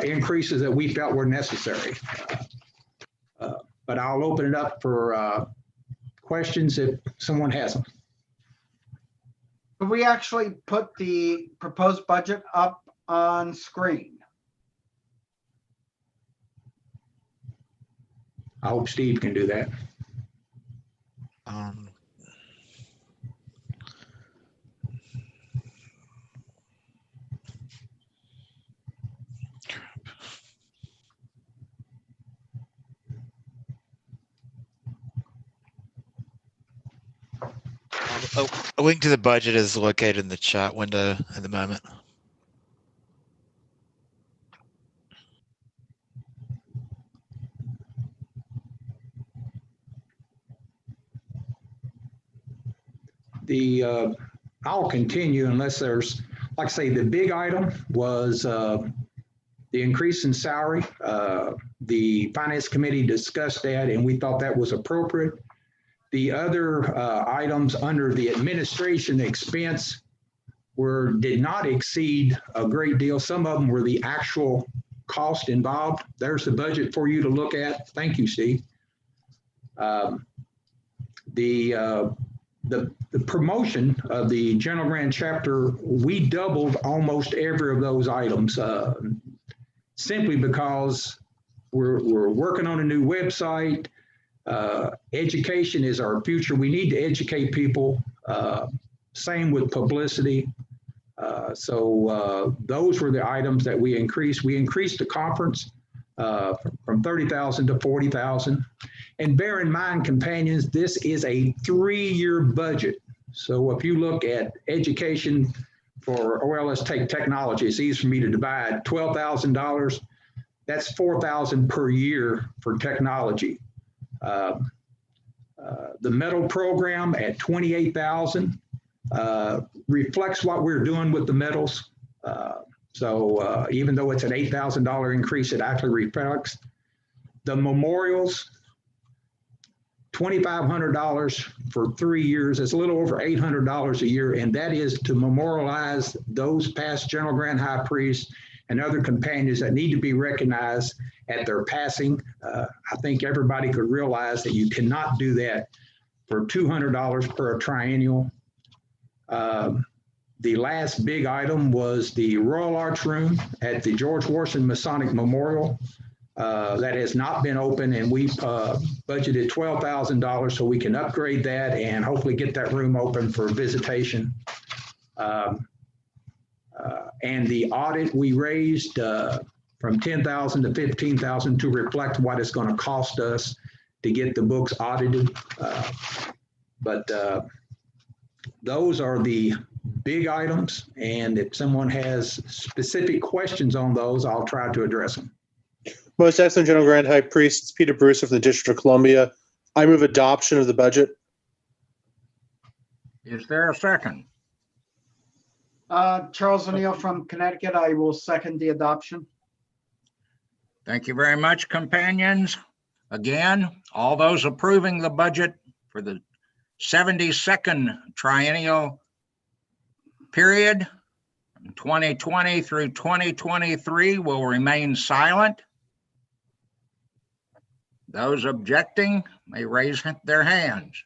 increases that we felt were necessary. But I'll open it up for questions if someone has them. Could we actually put the proposed budget up on screen? I hope Steve can do that. A link to the budget is located in the chat window at the moment. I'll continue unless there's, like I say, the big item was the increase in salary. The Finance Committee discussed that and we thought that was appropriate. The other items under the administration expense did not exceed a great deal. Some of them were the actual cost involved. There's the budget for you to look at. Thank you, Steve. The promotion of the General Grand Chapter, we doubled almost every of those items simply because we're working on a new website. Education is our future. We need to educate people. Same with publicity. So those were the items that we increased. We increased the conference from 30,000 to 40,000. And bear in mind, companions, this is a 3-year budget. So if you look at education for, well, let's take technology. It's easy for me to divide. $12,000, that's $4,000 per year for technology. The medal program at $28,000 reflects what we're doing with the medals. So even though it's an $8,000 increase, it actually reflects. The memorials, $2,500 for 3 years. It's a little over $800 a year, and that is to memorialize those past General Grand High Priests and other companions that need to be recognized at their passing. I think everybody could realize that you cannot do that for $200 per triennial. The last big item was the Royal Arch Room at the George Washington Masonic Memorial. That has not been open, and we budgeted $12,000 so we can upgrade that and hopefully get that room open for visitation. And the audit, we raised from 10,000 to 15,000 to reflect what it's going to cost us to get the books audited. But those are the big items. And if someone has specific questions on those, I'll try to address them. Most Excellent General Grand High Priest, it's Peter Brewster from the District of Columbia. I move adoption of the budget. Is there a second? Charles O'Neill from Connecticut. I will second the adoption. Thank you very much, companions. Again, all those approving the budget for the 72nd triennial period, 2020 through 2023, will remain silent. Those objecting may raise their hands.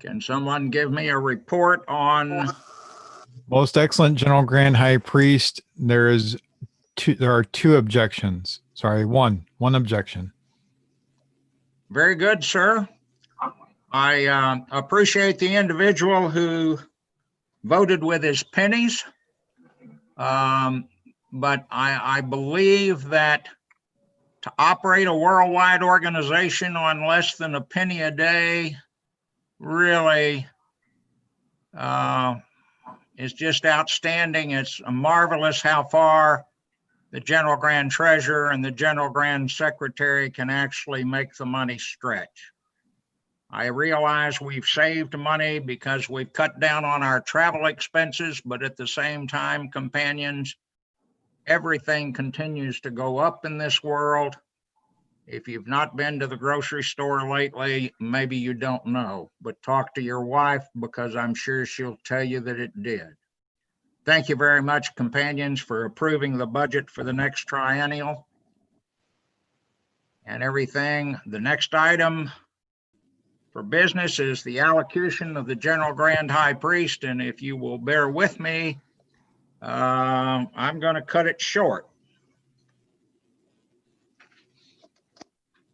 Can someone give me a report on? Most Excellent General Grand High Priest, there are two objections. Sorry, one objection. Very good, sir. I appreciate the individual who voted with his pennies. But I believe that to operate a worldwide organization on less than a penny a day really is just outstanding. It's marvelous how far the General Grand Treasurer and the General Grand Secretary can actually make the money stretch. I realize we've saved money because we've cut down on our travel expenses, but at the same time, companions, everything continues to go up in this world. If you've not been to the grocery store lately, maybe you don't know, but talk to your wife because I'm sure she'll tell you that it did. Thank you very much, companions, for approving the budget for the next triennial and everything. The next item for business is the allocution of the General Grand High Priest, and if you will bear with me, I'm going to cut it short.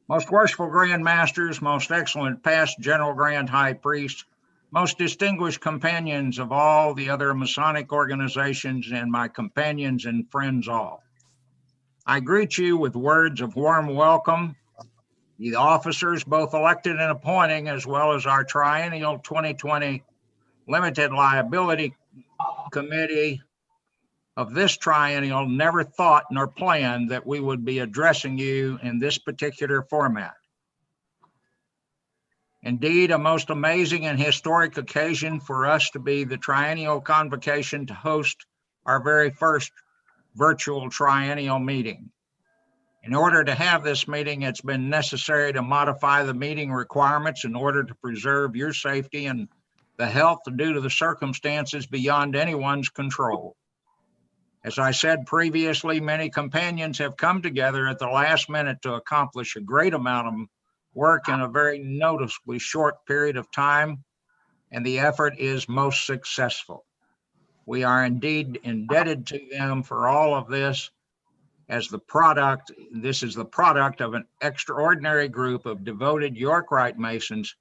Most worshipful Grand Masters, most excellent past General Grand High Priest, most distinguished companions of all the other Masonic organizations, and my companions and friends all, I greet you with words of warm welcome. The officers, both elected and appointing, as well as our Triennial 2020 Limited Liability Committee of this triennial, never thought nor planned that we would be addressing you in this particular format. Indeed, a most amazing and historic occasion for us to be the Triennial Convocation to host our very first virtual triennial meeting. In order to have this meeting, it's been necessary to modify the meeting requirements in order to preserve your safety and the health due to the circumstances beyond anyone's control. As I said previously, many companions have come together at the last minute to accomplish a great amount of work in a very noticeably short period of time, and the effort is most successful. We are indeed indebted to them for all of this. This is the product of an extraordinary group of devoted York Rite Masons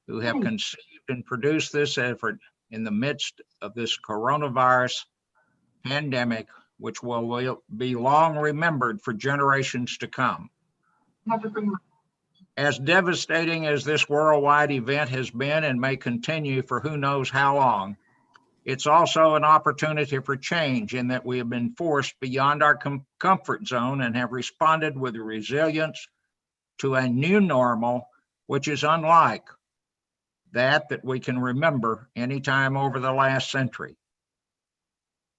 who have conceived and produced this effort in the midst of this coronavirus pandemic, which will be long remembered for generations to come. As devastating as this worldwide event has been and may continue for who knows how long, it's also an opportunity for change in that we have been forced beyond our comfort zone and have responded with resilience to a new normal, which is unlike that we can remember anytime over the last century.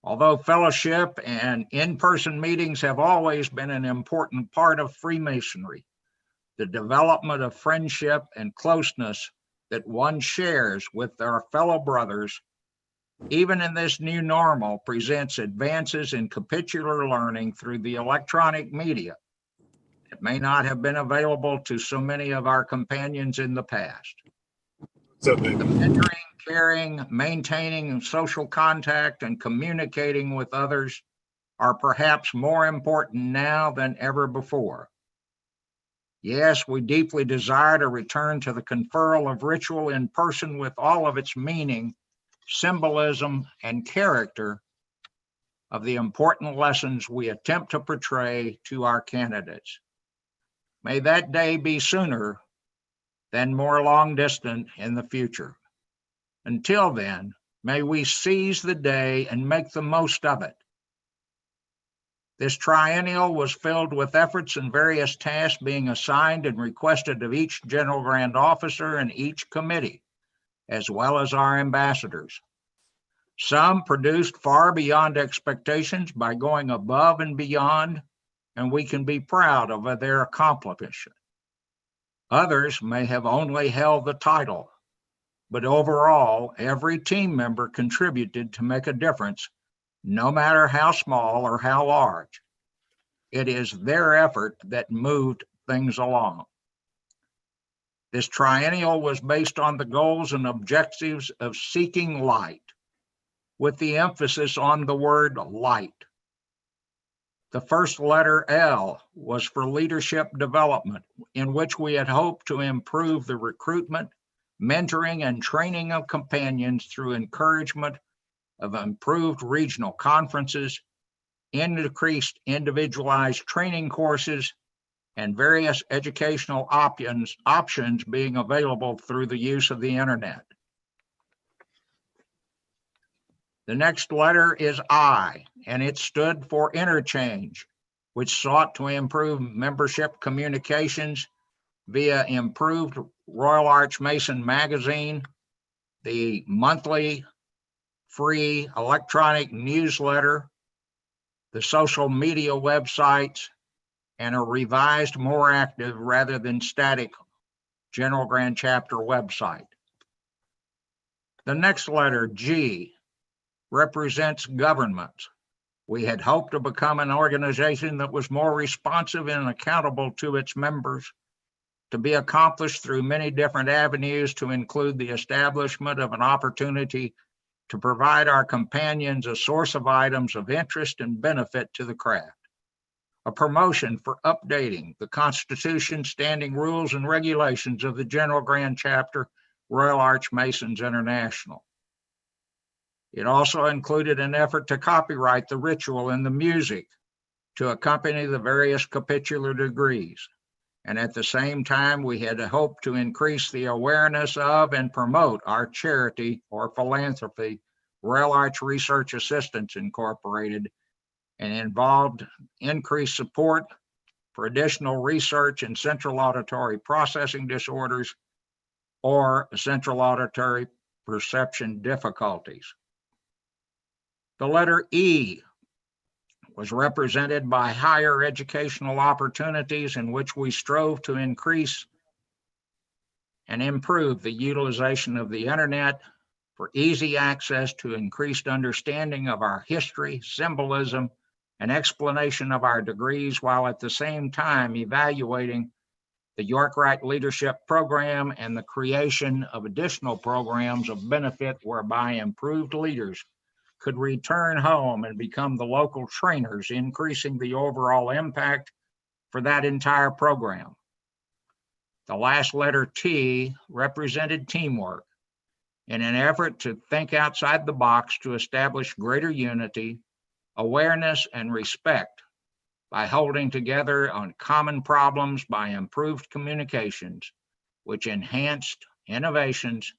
Although fellowship and in-person meetings have always been an important part of Freemasonry, the development of friendship and closeness that one shares with their fellow brothers, even in this new normal, presents advances in capitular learning through the electronic media that may not have been available to so many of our companions in the past. The mentoring, caring, maintaining social contact, and communicating with others are perhaps more important now than ever before. Yes, we deeply desire to return to the conferral of ritual in person with all of its meaning, symbolism, and character of the important lessons we attempt to portray to our candidates. May that day be sooner than more long distant in the future. Until then, may we seize the day and make the most of it. This triennial was filled with efforts and various tasks being assigned and requested of each General Grant Officer and each committee, as well as our ambassadors. Some produced far beyond expectations by going above and beyond, and we can be proud of their accomplishment. Others may have only held the title, but overall, every team member contributed to make a difference, no matter how small or how large. It is their effort that moved things along. This triennial was based on the goals and objectives of seeking light, with the emphasis on the word light. The first letter L was for leadership development, in which we had hoped to improve the recruitment, mentoring, and training of companions through encouragement of improved regional conferences, increased individualized training courses, and various educational options being available through the use of the internet. The next letter is I, and it stood for interchange, which sought to improve membership communications via improved Royal Arch Mason magazine, the monthly free electronic newsletter, the social media websites, and a revised, more active rather than static General Grant Chapter website. The next letter, G, represents government. We had hoped to become an organization that was more responsive and accountable to its members, to be accomplished through many different avenues, to include the establishment of an opportunity to provide our companions a source of items of interest and benefit to the craft, a promotion for updating the Constitution, standing rules, and regulations of the General Grant Chapter, Royal Arch Masons International. It also included an effort to copyright the ritual and the music to accompany the various capitular degrees. And at the same time, we had hoped to increase the awareness of and promote our charity or philanthropy, Royal Arch Research Assistance Incorporated, and involved increased support for additional research in central auditory processing disorders or central auditory perception difficulties. The letter E was represented by higher educational opportunities, in which we strove to increase and improve the utilization of the internet for easy access to increased understanding of our history, symbolism, and explanation of our degrees, while at the same time evaluating the York-Wright Leadership Program and the creation of additional programs of benefit whereby improved leaders could return home and become the local trainers, increasing the overall impact for that entire program. The last letter T represented teamwork in an effort to think outside the box to establish greater unity, awareness, and respect by holding together on common problems by improved communications, which enhanced innovations,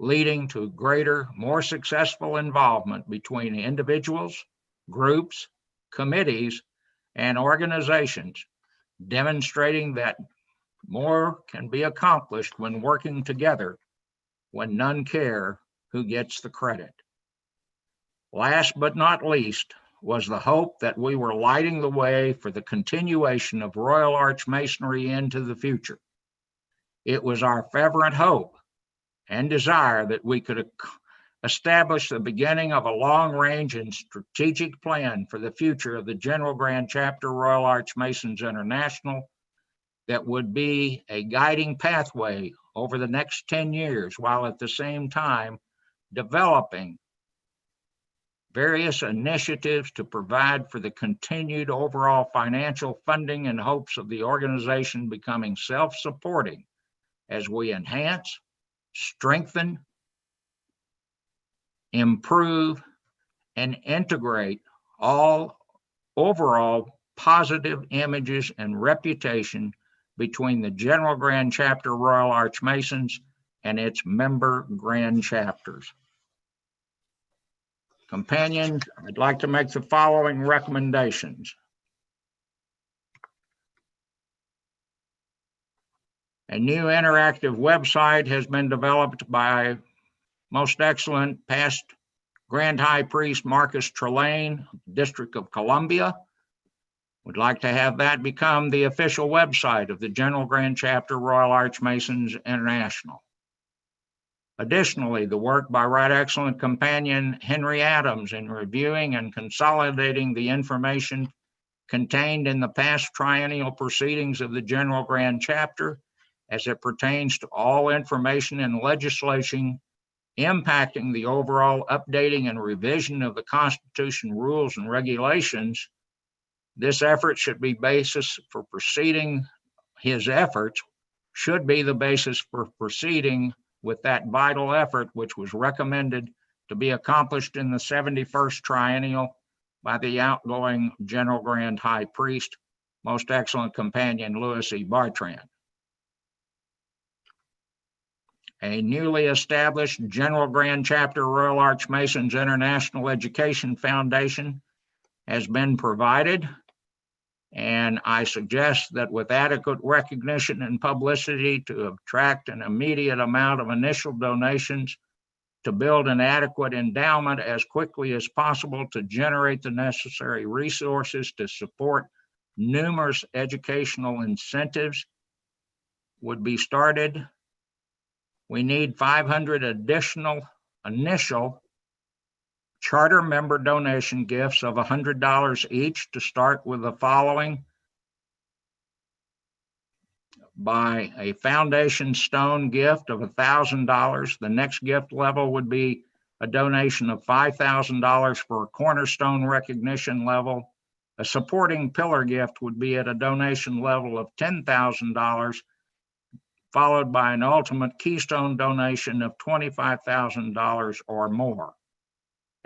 leading to greater, more successful involvement between individuals, groups, committees, and organizations, demonstrating that more can be accomplished when working together, when none care who gets the credit. Last but not least was the hope that we were lighting the way for the continuation of Royal Arch Masonry into the future. It was our fervent hope and desire that we could establish the beginning of a long-range and strategic plan for the future of the General Grant Chapter Royal Arch Masons International that would be a guiding pathway over the next 10 years, while at the same time developing various initiatives to provide for the continued overall financial funding in hopes of the organization becoming self-supporting as we enhance, strengthen, improve, and integrate all overall positive images and reputation between the General Grand Chapter Royal Arch Masons and its member Grand Chapters. Companions, I'd like to make the following recommendations. A new interactive website has been developed by most excellent past Grand High Priest Marcus Trelane, District of Columbia. Would like to have that become the official website of the General Grand Chapter Royal Arch Masons International. Additionally, the work by Right Excellent Companion Henry Adams in reviewing and consolidating the information contained in the past triennial proceedings of the General Grand Chapter as it pertains to all information and legislation impacting the overall updating and revision of the Constitution, rules, and regulations. This effort should be basis for proceeding. His efforts should be the basis for proceeding with that vital effort, which was recommended to be accomplished in the 71st triennial by the outgoing General Grand High Priest, Most Excellent Companion Louis E. Bartrand. A newly established General Grand Chapter Royal Arch Masons International Education Foundation has been provided, and I suggest that with adequate recognition and publicity to attract an immediate amount of initial donations to build an adequate endowment as quickly as possible to generate the necessary resources to support numerous educational incentives would be started. We need 500 additional initial charter member donation gifts of $100 each to start with the following: by a foundation stone gift of $1,000. The next gift level would be a donation of $5,000 for a cornerstone recognition level. A supporting pillar gift would be at a donation level of $10,000, followed by an ultimate keystone donation of $25,000 or more.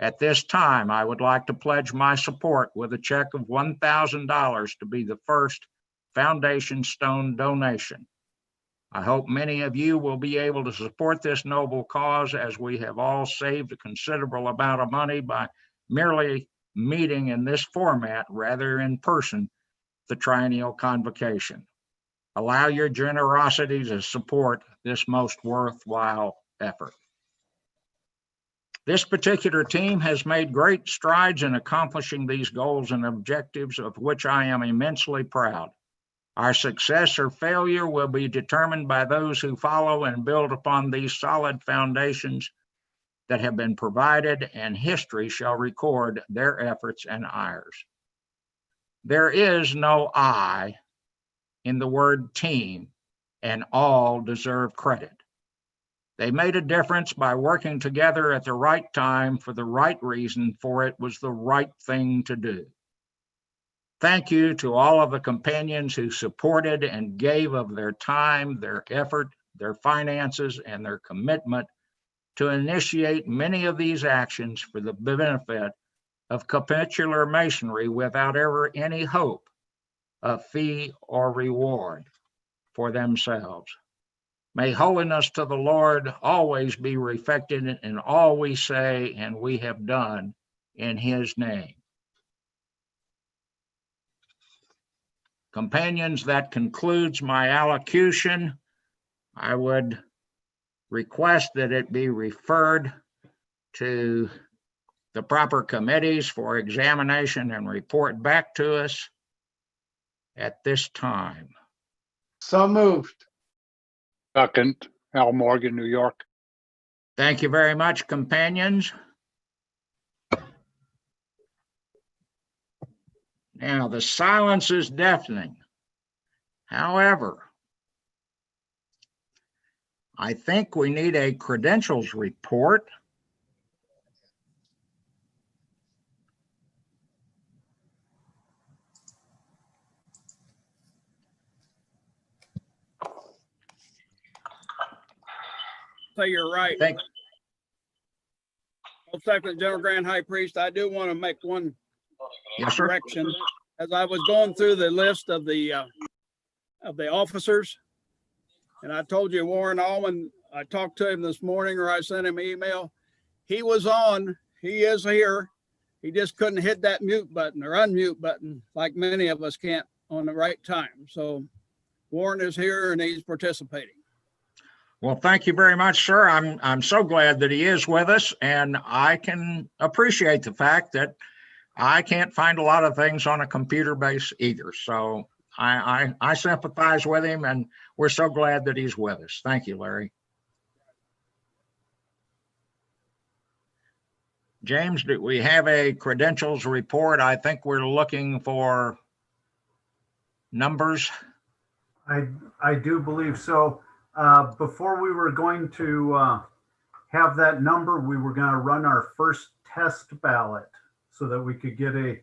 At this time, I would like to pledge my support with a check of $1,000 to be the first foundation stone donation. I hope many of you will be able to support this noble cause, as we have all saved a considerable amount of money by merely meeting in this format rather in person, the Triennial Convocation. Allow your generosity to support this most worthwhile effort. This particular team has made great strides in accomplishing these goals and objectives, of which I am immensely proud. Our success or failure will be determined by those who follow and build upon these solid foundations that have been provided, and history shall record their efforts and ours. There is no I in the word team, and all deserve credit. They made a difference by working together at the right time for the right reason, for it was the right thing to do. Thank you to all of the companions who supported and gave of their time, their effort, their finances, and their commitment to initiate many of these actions for the benefit of capitular masonry without ever any hope of fee or reward for themselves. May holiness to the Lord always be reflected in all we say and we have done in his name. Companions, that concludes my allocution. I would request that it be referred to the proper committees for examination and report back to us at this time. So moved. Second, Al Morgan, New York. Thank you very much, companions. Now, the silence is deafening. However, I think we need a credentials report. say you're right. Thank, Most Excellent General Grand High Priest, I do want to make one yes, sir. correction. As I was going through the list of the officers, and I told you Warren Allman, I talked to him this morning, or I sent him an email. He was on, he is here. He just couldn't hit that mute button or unmute button like many of us can't on the right time. So Warren is here and he's participating. Well, thank you very much, sir. I'm so glad that he is with us, and I can appreciate the fact that I can't find a lot of things on a computer base either. So I sympathize with him, and we're so glad that he's with us. Thank you, Larry. James, do we have a credentials report? I think we're looking for numbers. I do believe so. Before we were going to have that number, we were going to run our first test ballot so that we could get a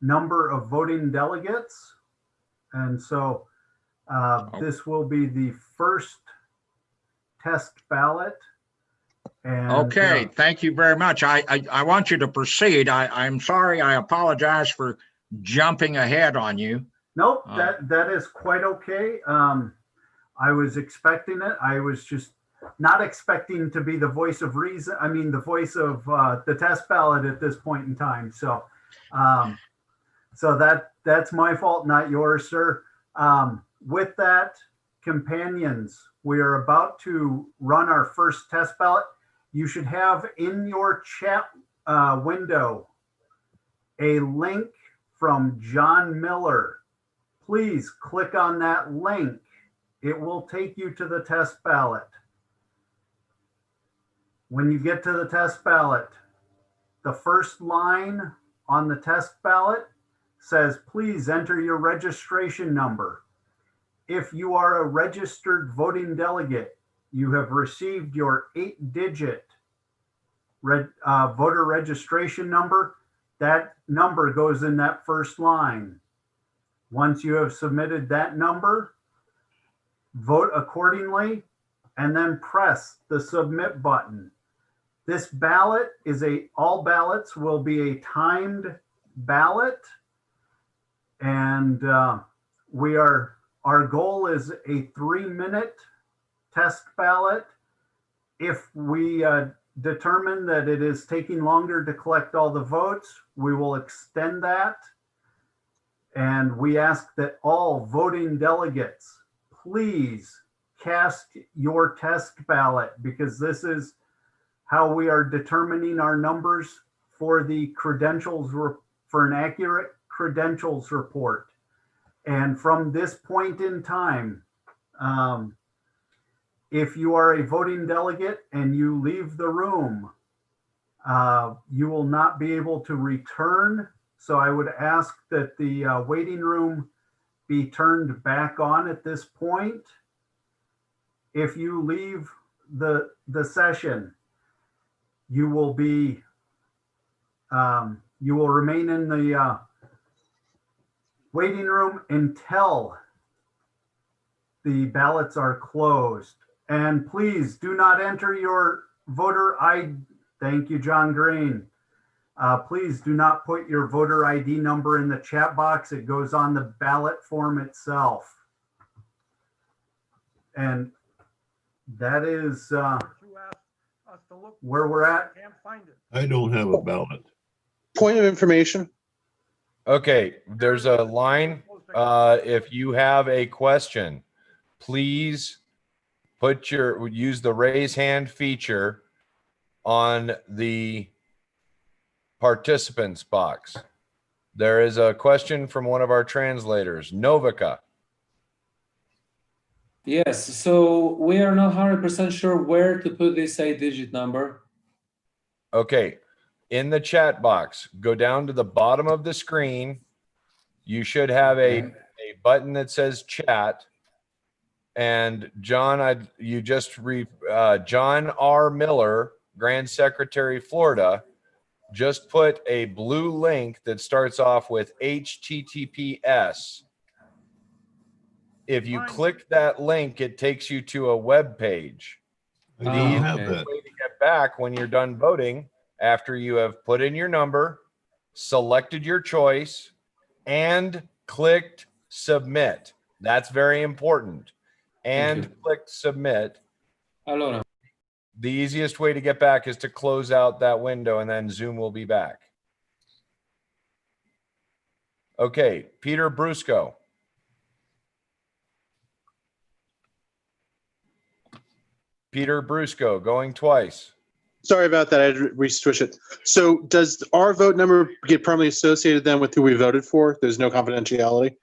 number of voting delegates. And so this will be the first test ballot. And, okay, thank you very much. I want you to proceed. I'm sorry, I apologize for jumping ahead on you. Nope, that is quite okay. I was expecting it. I was just not expecting to be the voice of reason. I mean, the voice of the test ballot at this point in time. So, that's my fault, not yours, sir. With that, companions, we are about to run our first test ballot. You should have in your chat window a link from John Miller. Please click on that link. It will take you to the test ballot. When you get to the test ballot, the first line on the test ballot says, please enter your registration number. If you are a registered voting delegate, you have received your 8-digit voter registration number. That number goes in that first line. Once you have submitted that number, vote accordingly, and then press the submit button. This ballot is all ballots will be a timed ballot. And our goal is a 3-minute test ballot. If we determine that it is taking longer to collect all the votes, we will extend that. And we ask that all voting delegates, please cast your test ballot, because this is how we are determining our numbers for the credentials, for an accurate credentials report. And from this point in time, if you are a voting delegate and you leave the room, you will not be able to return. So I would ask that the waiting room be turned back on at this point. If you leave the session, you will be you will remain in the waiting room until the ballots are closed. And please do not enter your voter ID. Thank you, John Green. Please do not put your voter ID number in the chat box. It goes on the ballot form itself. And that is where we're at. I don't have a ballot. Point of information. Okay, there's a line. If you have a question, please use the raise hand feature on the participants box. There is a question from one of our translators, Novica. Yes, so we are not 100% sure where to put this 8-digit number. Okay, in the chat box, go down to the bottom of the screen. You should have a button that says chat. And John, John R. Miller, Grand Secretary, Florida, just put a blue link that starts off with HTTPS. If you click that link, it takes you to a web page. The I don't easiest have way that. to get back when you're done voting, after you have put in your number, selected your choice, and clicked submit. That's very important. And clicked submit. Allora, The easiest way to get back is to close out that window and then Zoom will be back. Okay, Peter Brusco. Peter Brusco, going twice. Sorry about that. I had to re-switch it. So does our vote number get permanently associated then with who we voted for? There's no confidentiality?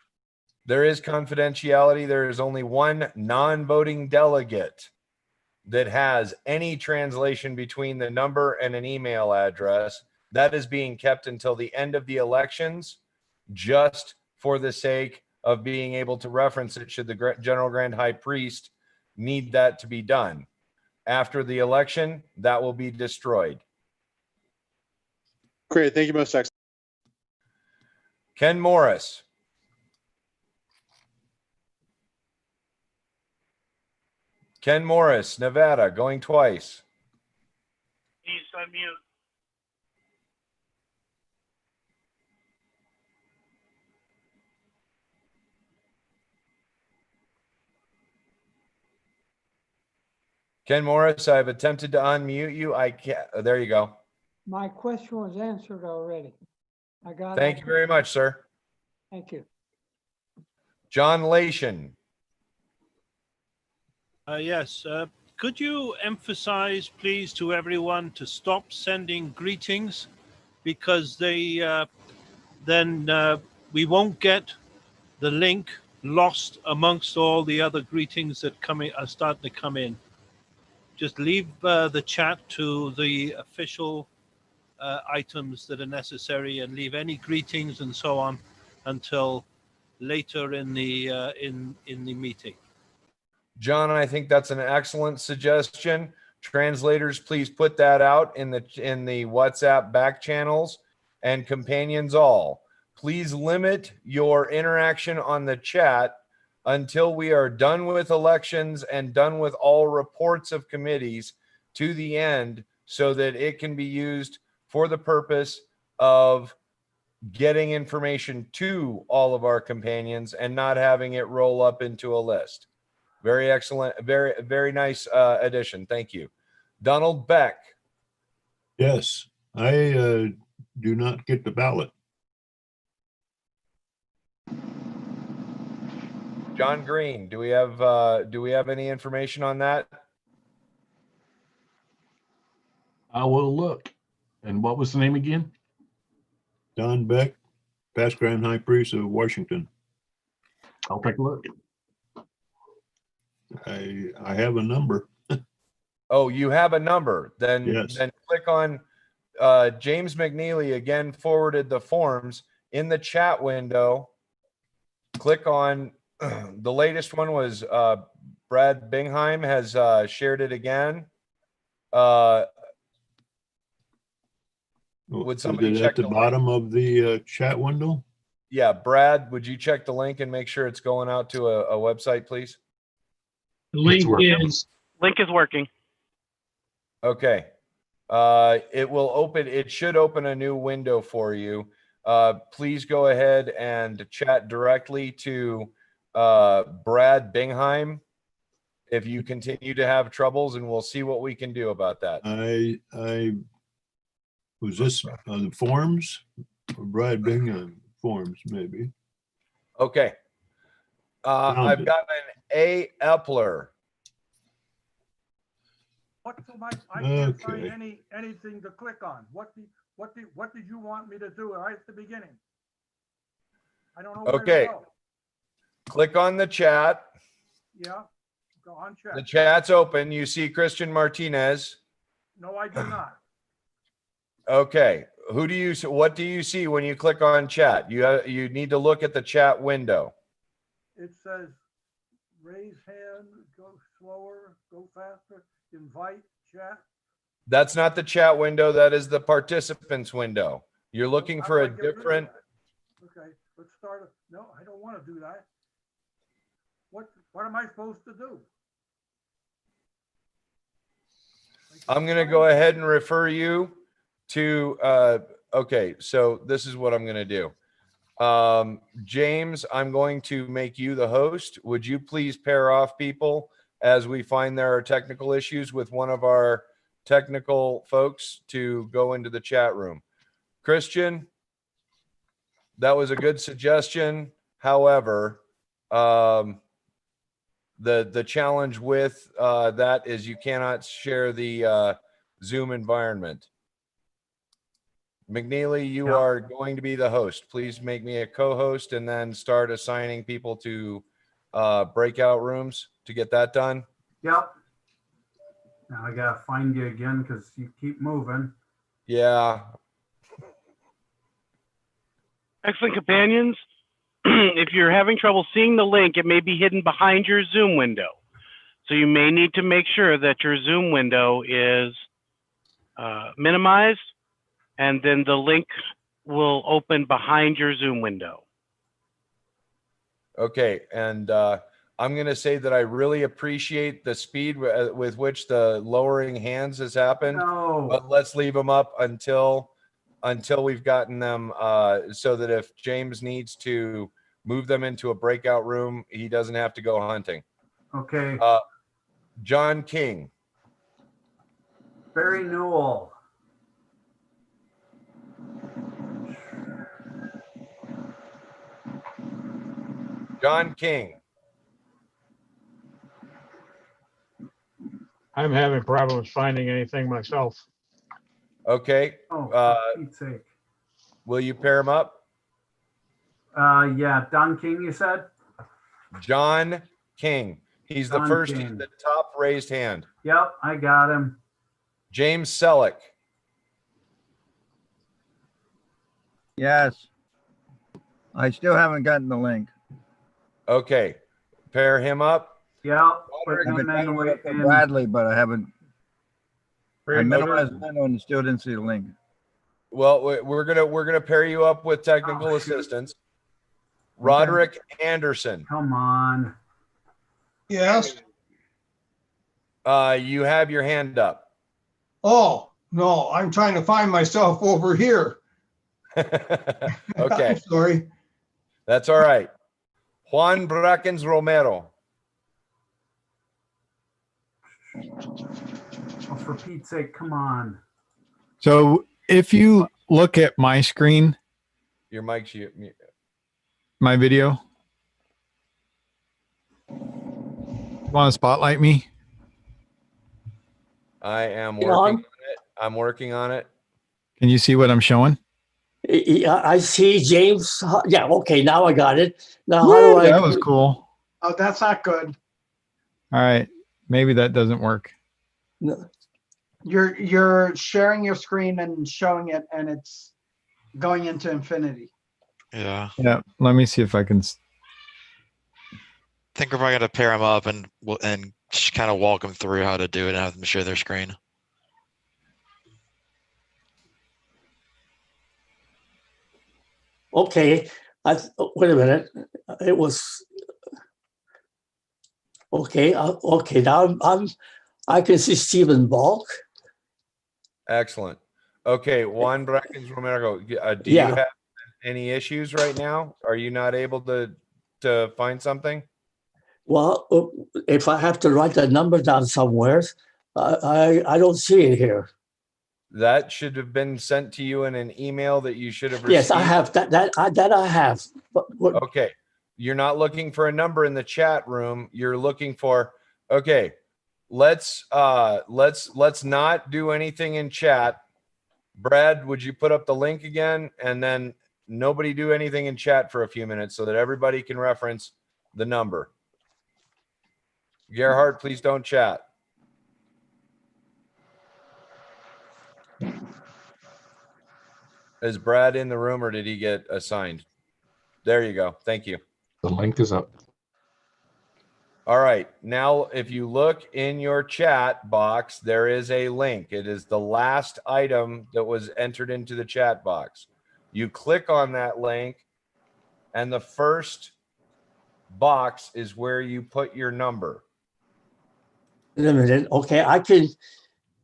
There is confidentiality. There is only one non-voting delegate that has any translation between the number and an email address. That is being kept until the end of the elections, just for the sake of being able to reference it should the General Grand High Priest need that to be done. After the election, that will be destroyed. Great. Thank you, most excellent. Ken Morris. Ken Morris, Nevada, going twice. Please unmute. Ken Morris, I've attempted to unmute you. I can't. Oh, there you go. My question was answered already. I got Thank you very much, sir. Thank you. John Lation. Yes. Could you emphasize, please, to everyone to stop sending greetings, because they then we won't get the link lost amongst all the other greetings that are starting to come in. Just leave the chat to the official items that are necessary, and leave any greetings and so on until later in the meeting. John, I think that's an excellent suggestion. Translators, please put that out in the WhatsApp back channels, and companions all. Please limit your interaction on the chat until we are done with elections and done with all reports of committees to the end, so that it can be used for the purpose of getting information to all of our companions and not having it roll up into a list. Very excellent. Very, very nice addition. Thank you. Donald Beck. Yes, I do not get the ballot. John Green, do we have any information on that? I will look. And what was the name again? Don Beck, past Grand High Priest of Washington. I'll take a look. I have a number. Oh, you have a number. Then Yes. Then click on James McNeely again forwarded the forms in the chat window. Click on the latest one was Brad Bingheim has shared it again. Would somebody Is it check at the the bottom of the chat window? Yeah, Brad, would you check the link and make sure it's going out to a website, please? The link is working. Okay. It should open a new window for you. Please go ahead and chat directly to Brad Bingheim if you continue to have troubles, and we'll see what we can do about that. I was this the forms? Brad Bingham forms, maybe. Okay. I've got an A. Epler. I can't find anything to click on. What did you want me to do right at the beginning? I don't know where Okay. to go. Click on the chat. Yeah, go on chat. The chat's open. You see Christian Martinez. No, I do not. Okay. What do you see when you click on chat? You need to look at the chat window. It says raise hand, go slower, go faster, invite, chat. That's not the chat window. That is the participants window. You're looking How for do a I get rid of different. that? Okay, let's start. No, I don't want to do that. What am I supposed to do? I'm going to go ahead and refer you to, okay, so this is what I'm going to do. James, I'm going to make you the host. Would you please pair off people as we find there are technical issues with one of our technical folks to go into the chat room? Christian, that was a good suggestion. However, the challenge with that is you cannot share the Zoom environment. McNeely, you are going to be the host. Please make me a co-host and then start assigning people to breakout rooms to get that done. Yep. Now I gotta find you again because you keep moving. Yeah. Excellent companions. If you're having trouble seeing the link, it may be hidden behind your Zoom window. So you may need to make sure that your Zoom window is minimized, and then the link will open behind your Zoom window. Okay. And I'm going to say that I really appreciate the speed with which the lowering hands has happened, but let's leave them up until we've gotten them so that if James needs to move them into a breakout room, he doesn't have to go hunting. Okay. John King. Barry Newell. John King. I'm having problems finding anything myself. Okay. Oh, for Pete's sake. Will you pair them up? Yeah, Don King, you said? John King. He's the John first King. in the top raised hand. Yep, I got him. James Selleck. Yes. I still haven't gotten the link. Okay. Pair him up. Yep. I've been trying to get to Bradley, but I haven't. I minimized the window and still didn't see the link. Well, we're gonna pair you up with technical assistance. Roderick Anderson. Come on. Yes. You have your hand up. Oh, no, I'm trying to find myself over here. Okay. I'm sorry. That's all right. Juan Brackens Romero. Oh, for Pete's sake, come on. So if you look at my screen, Your mic's you. my video, you want to spotlight me? I am You working on? on it. I'm working on it. Can you see what I'm showing? I see James. Yeah, okay, now I got it. Now how do I? That was cool. Oh, that's not good. All right. Maybe that doesn't work. You're sharing your screen and showing it, and it's going into infinity. Yeah. Yeah. Let me see if I can. Think we're probably gonna pair them up and just kind of walk them through how to do it and have them share their screen. Okay, wait a minute. It was okay. Okay, now I can see Stephen Balk. Excellent. Okay, Juan Brackens Romero. Do Yeah. you have any issues right now? Are you not able to find something? Well, if I have to write the number down somewhere, I don't see it here. That should have been sent to you in an email that you should have received. Yes, I have that I have. But Okay. You're not looking for a number in the chat room. You're looking for, okay, let's not do anything in chat. Brad, would you put up the link again? And then nobody do anything in chat for a few minutes so that everybody can reference the number. Gerhard, please don't chat. Is Brad in the room or did he get assigned? There you go. Thank you. The link is up. All right. Now, if you look in your chat box, there is a link. It is the last item that was entered into the chat box. You click on that link, and the first box is where you put your number. wait a minute. Okay, I can.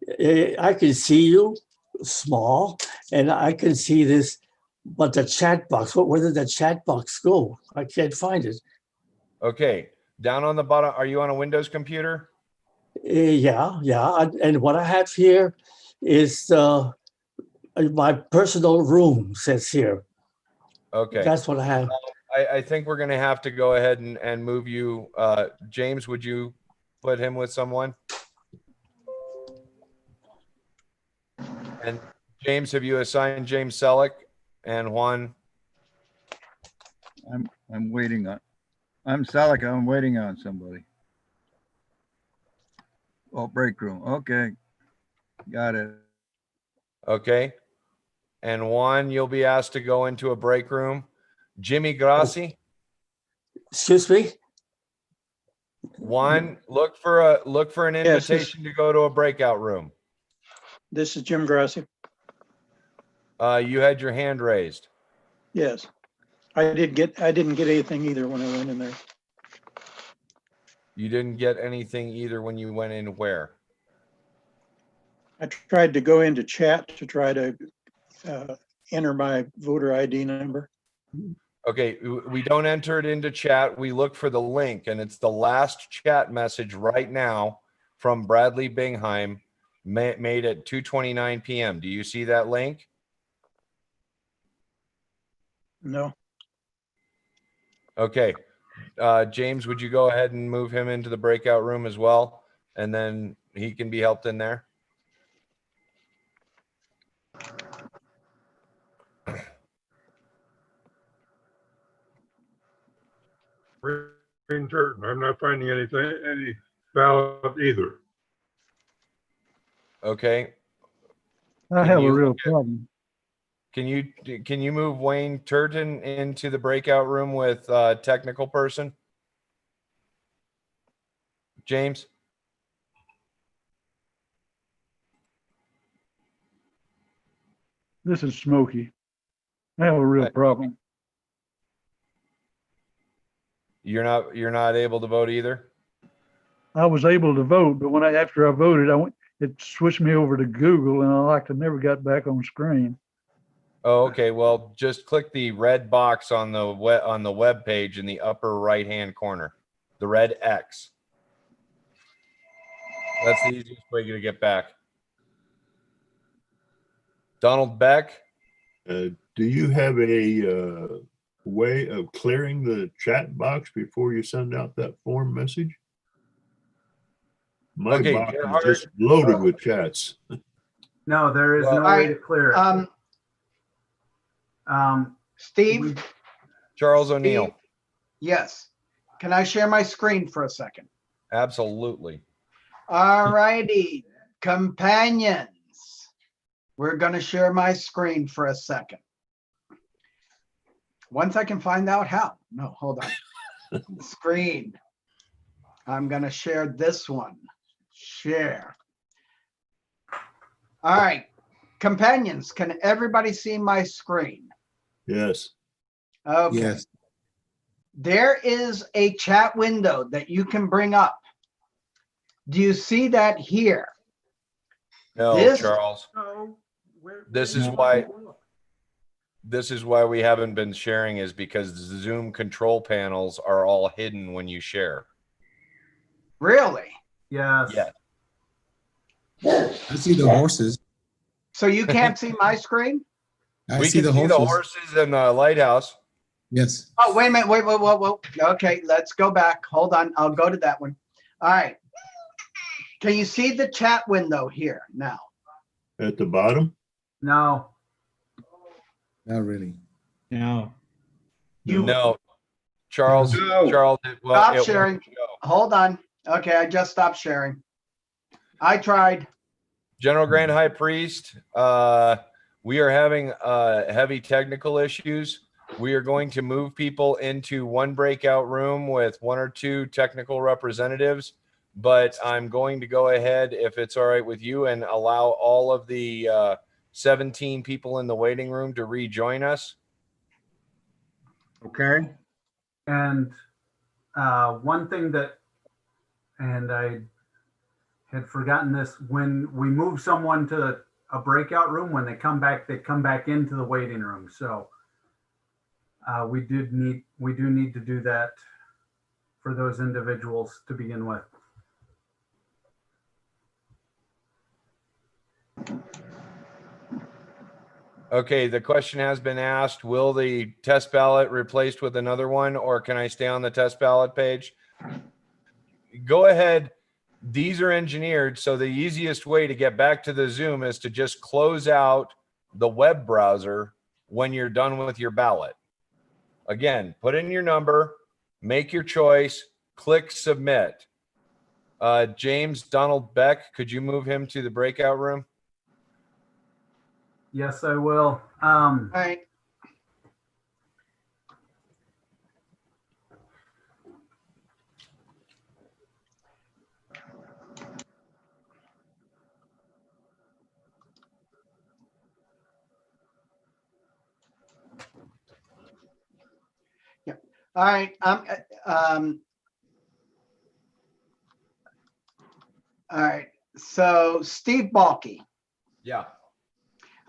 I can see you small, and I can see this, but the chat box, where did the chat box go? I can't find it. Okay, down on the bottom, are you on a Windows computer? Yeah. And what I have here is my personal room, says here. Okay. That's what I have. I think we're going to have to go ahead and move you. James, would you put him with someone? And James, have you assigned James Selleck and Juan? I'm waiting on, I'm Salika, I'm waiting on somebody. Oh, break room. Okay. Got it. Okay. And Juan, you'll be asked to go into a break room. Jimmy Grassi? Excuse me? Juan, look for an Yes, invitation to go to a breakout room. This is Jim Grassi. You had your hand raised. Yes. I didn't get anything either when I went in there. You didn't get anything either when you went in where? I tried to go into chat to try to enter my voter ID number. Okay, we don't enter it into chat. We look for the link, and it's the last chat message right now from Bradley Bingheim, made at 2:29 p.m. Do you see that link? No. Okay. James, would you go ahead and move him into the breakout room as well? And then he can be helped in there. Green Turton. I'm not finding any ballot either. Okay. I have a real problem. Can you move Wayne Turton into the breakout room with technical person? James? This is Smokey. I have a real problem. You're not able to vote either? I was able to vote, but after I voted, it switched me over to Google, and I never got back on screen. Oh, okay. Well, just click the red box on the web page in the upper right-hand corner, the red X. That's the easiest way to get back. Donald Beck? Do you have a way of clearing the chat box before you send out that form message? My Okay, box Gerhard. is just loaded with chats. No, there is no way to clear it. Steve? Charles O'Neill. Yes. Can I share my screen for a second? Absolutely. All righty, companions. We're going to share my screen for a second. Once I can find out how. No, hold on. Screen. I'm going to share this one. Share. All right, companions, can everybody see my screen? Yes. Okay. Yes. There is a chat window that you can bring up. Do you see that here? No, Charles. This is why we haven't been sharing, is because the Zoom control panels are all hidden when you share. Really? Yes. Yeah. I see the horses. So you can't see my screen? We can see the horses in the lighthouse. Yes. Oh, wait a minute. Wait. Okay, let's go back. Hold on. I'll go to that one. All right. Can you see the chat window here now? At the bottom? No. Not really. No. No. Charles. No. Charles. Stop sharing. Hold on. Okay, I just stopped sharing. I tried. General Grand High Priest, we are having heavy technical issues. We are going to move people into one breakout room with one or two technical representatives, but I'm going to go ahead, if it's all right with you, and allow all of the 17 people in the waiting room to rejoin us. Okay. And one thing that, and I had forgotten this. When we move someone to a breakout room, when they come back into the waiting room. So we do need to do that for those individuals to begin with. Okay, the question has been asked, will the test ballot replaced with another one, or can I stay on the test ballot page? Go ahead. These are engineered, so the easiest way to get back to the Zoom is to just close out the web browser when you're done with your ballot. Again, put in your number, make your choice, click submit. James Donald Beck, could you move him to the breakout room? Yes, I will. All right. Yeah. All right. All right. So Steve Balky. Yeah.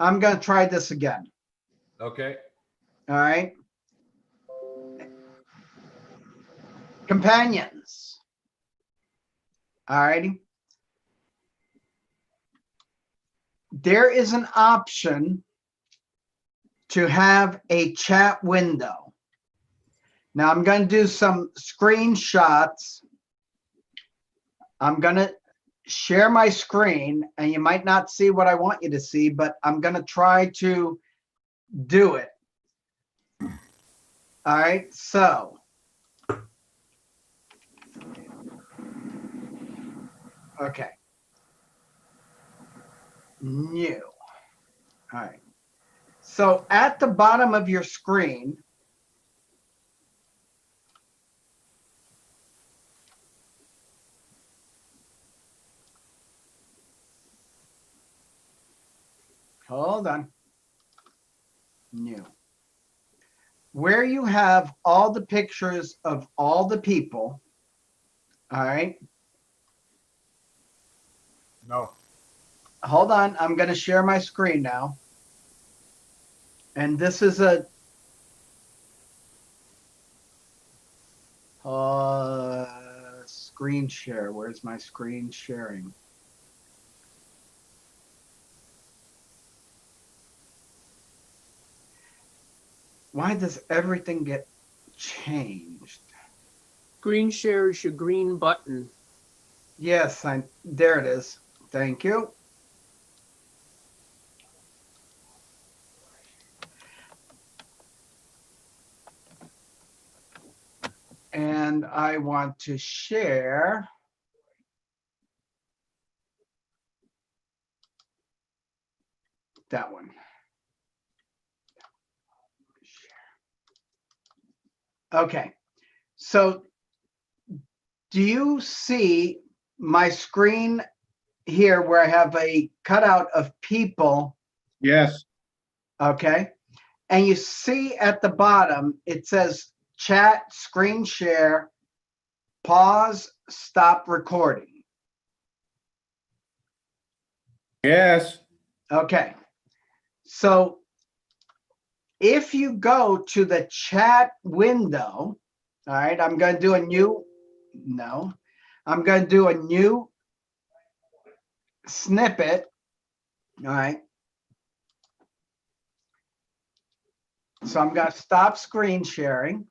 I'm going to try this again. Okay. All right. Companions. All righty. There is an option to have a chat window. Now I'm going to do some screenshots. I'm going to share my screen, and you might not see what I want you to see, but I'm going to try to do it. All right, so. Okay. New. All right. So at the bottom of your screen, hold on. New. Where you have all the pictures of all the people, all right? No. Hold on, I'm going to share my screen now. And this is a screen share. Where's my screen sharing? Why does everything get changed? Screen share is your green button. Yes, there it is. Thank you. And I want to share that one. Okay, so do you see my screen here where I have a cutout of people? Yes. Okay, and you see at the bottom, it says chat, screen share, pause, stop recording. Yes. Okay, so if you go to the chat window, all right, I'm going to do a new, I'm going to do a new snippet, all right. So I'm going to stop screen sharing.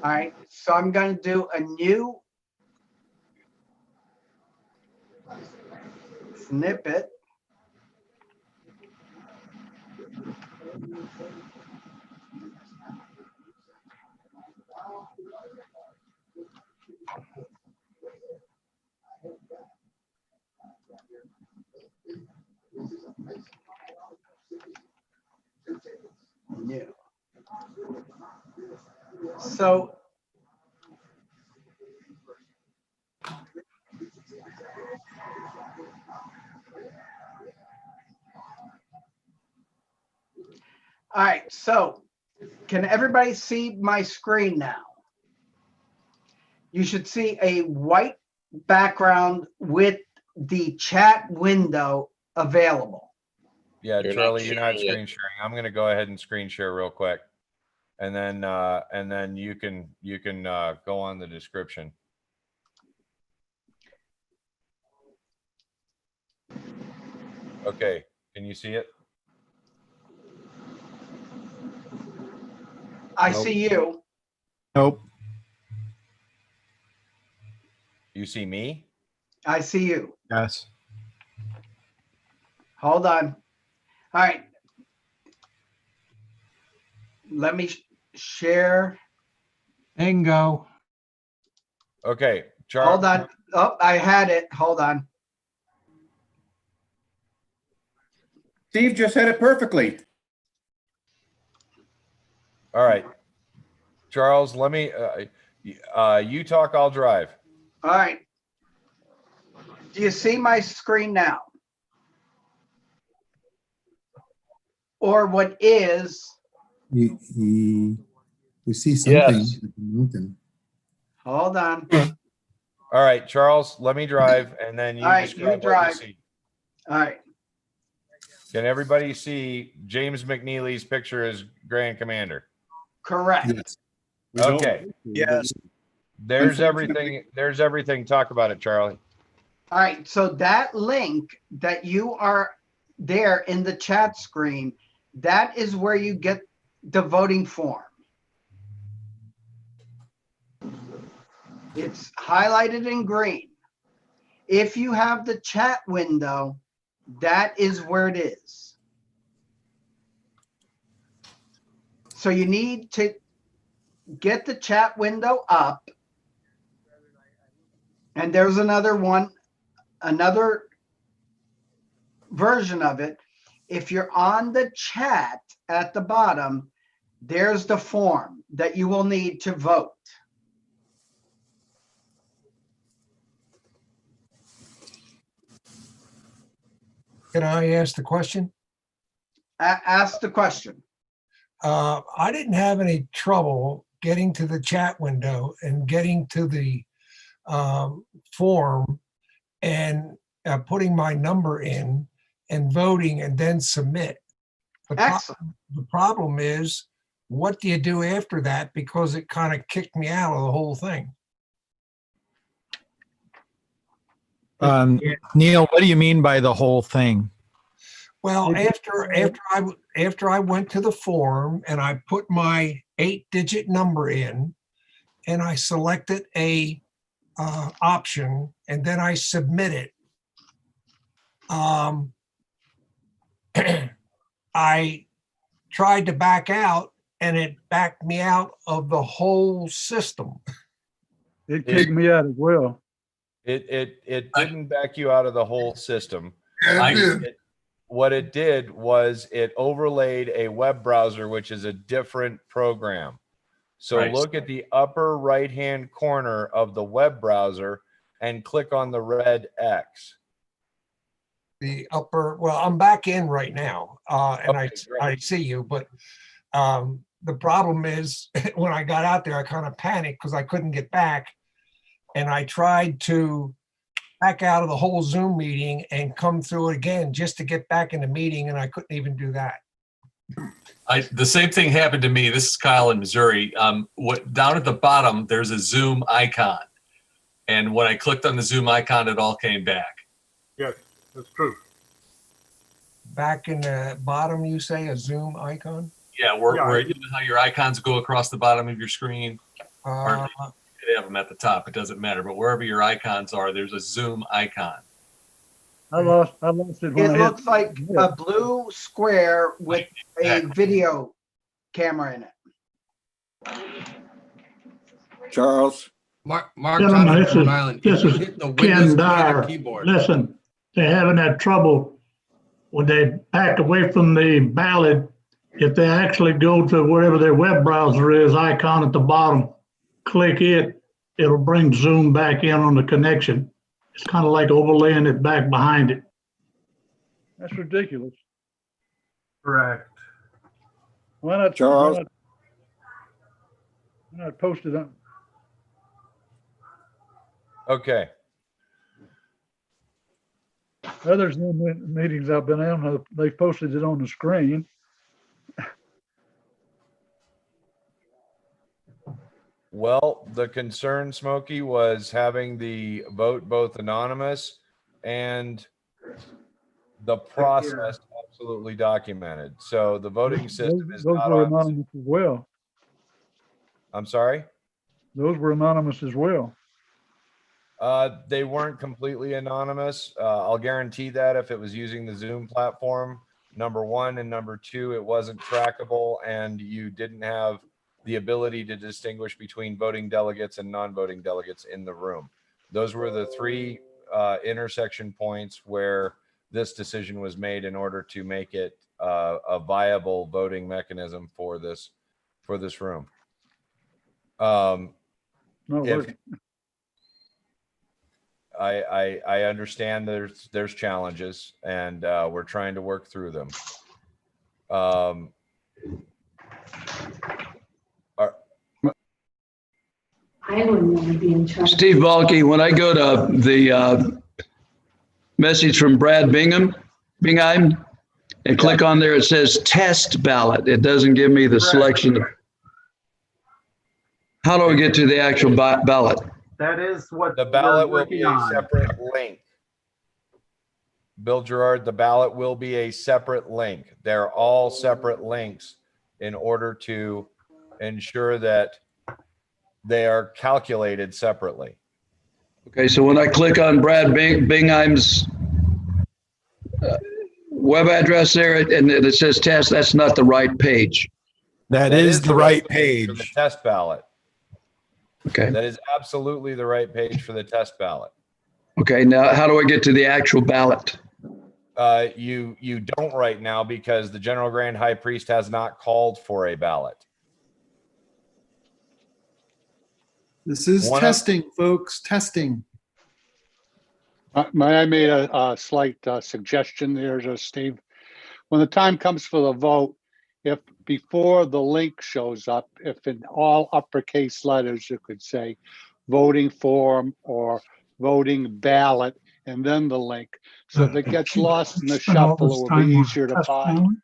All right, so I'm going to do a new snippet. New. So all right, so can everybody see my screen now? You should see a white background with the chat window available. Yeah, You're not Charlie, you're not sharing it. screen sharing. I'm gonna go ahead and screen share real quick. And then you can go on the description. Okay, can you see it? I Nope. see you. Nope. You see me? I see you. Yes. Hold on. All right. Let me share. Bingo. Okay, Hold on. Oh, I had it. Hold on. Steve just said it perfectly. All right, Charles, let me, you talk, I'll drive. All right. Do you see my screen now? Or what is? We see something. Yes. Mountain. Hold on. All right, Charles, let me drive, and then you All right, describe you what drive. you see. All right. Can everybody see James McNeely's picture as Grand Commander? Correct. Yes. Okay. Yes. There's everything. There's everything. Talk about it, Charlie. All right. So that link that you are there in the chat screen, that is where you get the voting form. It's highlighted in green. If you have the chat window, that is where it is. So you need to get the chat window up. And there's another one, another version of it. If you're on the chat at the bottom, there's the form that you will need to vote. Can I ask the question? Ask the question. I didn't have any trouble getting to the chat window and getting to the form and putting my number in and voting and then submit. Excellent. The problem is, what do you do after that? Because it kind of kicked me out of the whole thing. Neil, what do you mean by the whole thing? Well, after I went to the form and I put my 8-digit number in, and I selected a option, and then I submit it. I tried to back out, and it backed me out of the whole system. It kicked me out as well. It didn't back you out of the whole system. Yeah, it did. What it did was it overlaid a web browser, which is a different program. So Right. look at the upper right-hand corner of the web browser and click on the red X. The upper, well, I'm back in right now, and Okay, I see you, but the problem is when I got out there, I kind of panicked because I couldn't get back, and I tried to back out of the whole Zoom meeting and come through it again just to get back in the meeting, and I couldn't even do that. The same thing happened to me. This is Kyle in Missouri. Down at the bottom, there's a Zoom icon. And when I clicked on the Zoom icon, it all came back. Yes, that's true. Back in the bottom, you say a Zoom icon? Yeah, where you know how your icons go across the bottom of your screen? Or you could have them at the top. It doesn't matter. But wherever your icons are, there's a Zoom icon. I lost it when It I looks hit. like a blue square with a video camera in it. Charles. Mark Gentlemen, Thompson this from is, Rhode Island. this Can you is hit the Windows Ken key on Dyer. your keyboard? Listen, they're having that trouble when they back away from the ballot. If they actually go to wherever their web browser is, icon at the bottom, click it, it'll bring Zoom back in on the connection. It's kind of like overlaying it back behind it. That's ridiculous. Correct. Why not, Charles? Why not post it on? Okay. Other Zoom meetings I've been on, they posted it on the screen. Well, the concern, Smokey, was having the vote both anonymous and the process absolutely documented. So the voting system is Those not were on. anonymous as well. I'm sorry? Those were anonymous as well. They weren't completely anonymous. I'll guarantee that if it was using the Zoom platform, number one, and number two, it wasn't trackable and you didn't have the ability to distinguish between voting delegates and non-voting delegates in the room. Those were the three intersection points where this decision was made in order to make it a viable voting mechanism for this room. If I understand there's challenges and we're trying to work through them. I wouldn't want to be in charge. Steve Balke, when I go to the message from Brad Bingham, and click on there, it says test ballot. It doesn't give me the selection. How do I get to the actual ballot? That is what the ballot will be working a on. separate link. Bill Gerard, the ballot will be a separate link. They're all separate links in order to ensure that they are calculated separately. Okay, so when I click on Brad Bingham's web address there and it says test, that's not the right page. That is the right for page. the test ballot. Okay. That is absolutely the right page for the test ballot. Okay, now how do I get to the actual ballot? You don't right now because the General Grand High Priest has not called for a ballot. This is testing, folks, testing. May I made a slight suggestion there, Steve? When the time comes for the vote, if before the link shows up, if in all uppercase letters, you could say voting form or voting ballot, and then the link. So if it gets lost in the shuffle, it will be easier to find.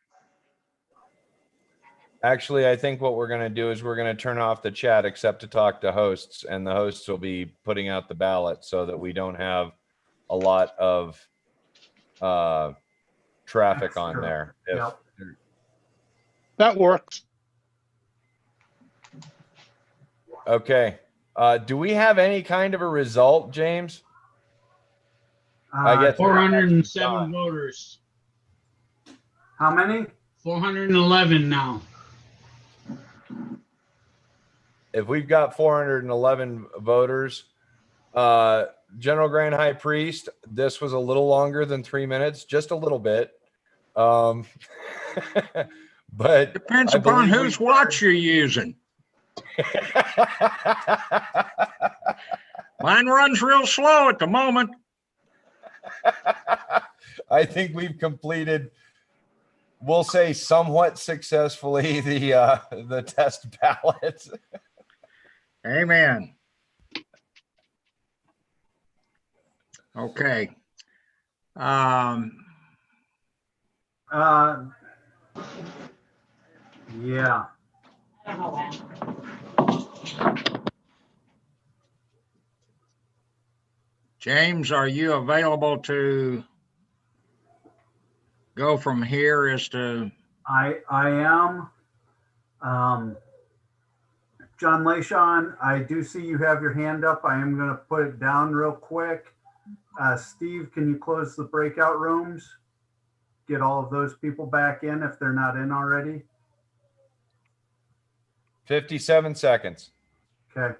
Actually, I think what we're going to do is we're going to turn off the chat except to talk to hosts, and the hosts will be putting out the ballot so that we don't have a lot of traffic on there. Yep. That works. Okay. Do we have any kind of a result, James? I get 407 voters. How many? 411 now. If we've got 411 voters, General Grand High Priest, this was a little longer than 3 minutes, just a little bit. But depends upon whose watch you're using. Mine runs real slow at the moment. I think we've completed, we'll say somewhat successfully, the test ballot. Amen. Okay. Yeah. James, are you available to go from here as to? I am. John Leishon, I do see you have your hand up. I am going to put it down real quick. Steve, can you close the breakout rooms? Get all of those people back in if they're not in already. 57 seconds. Okay.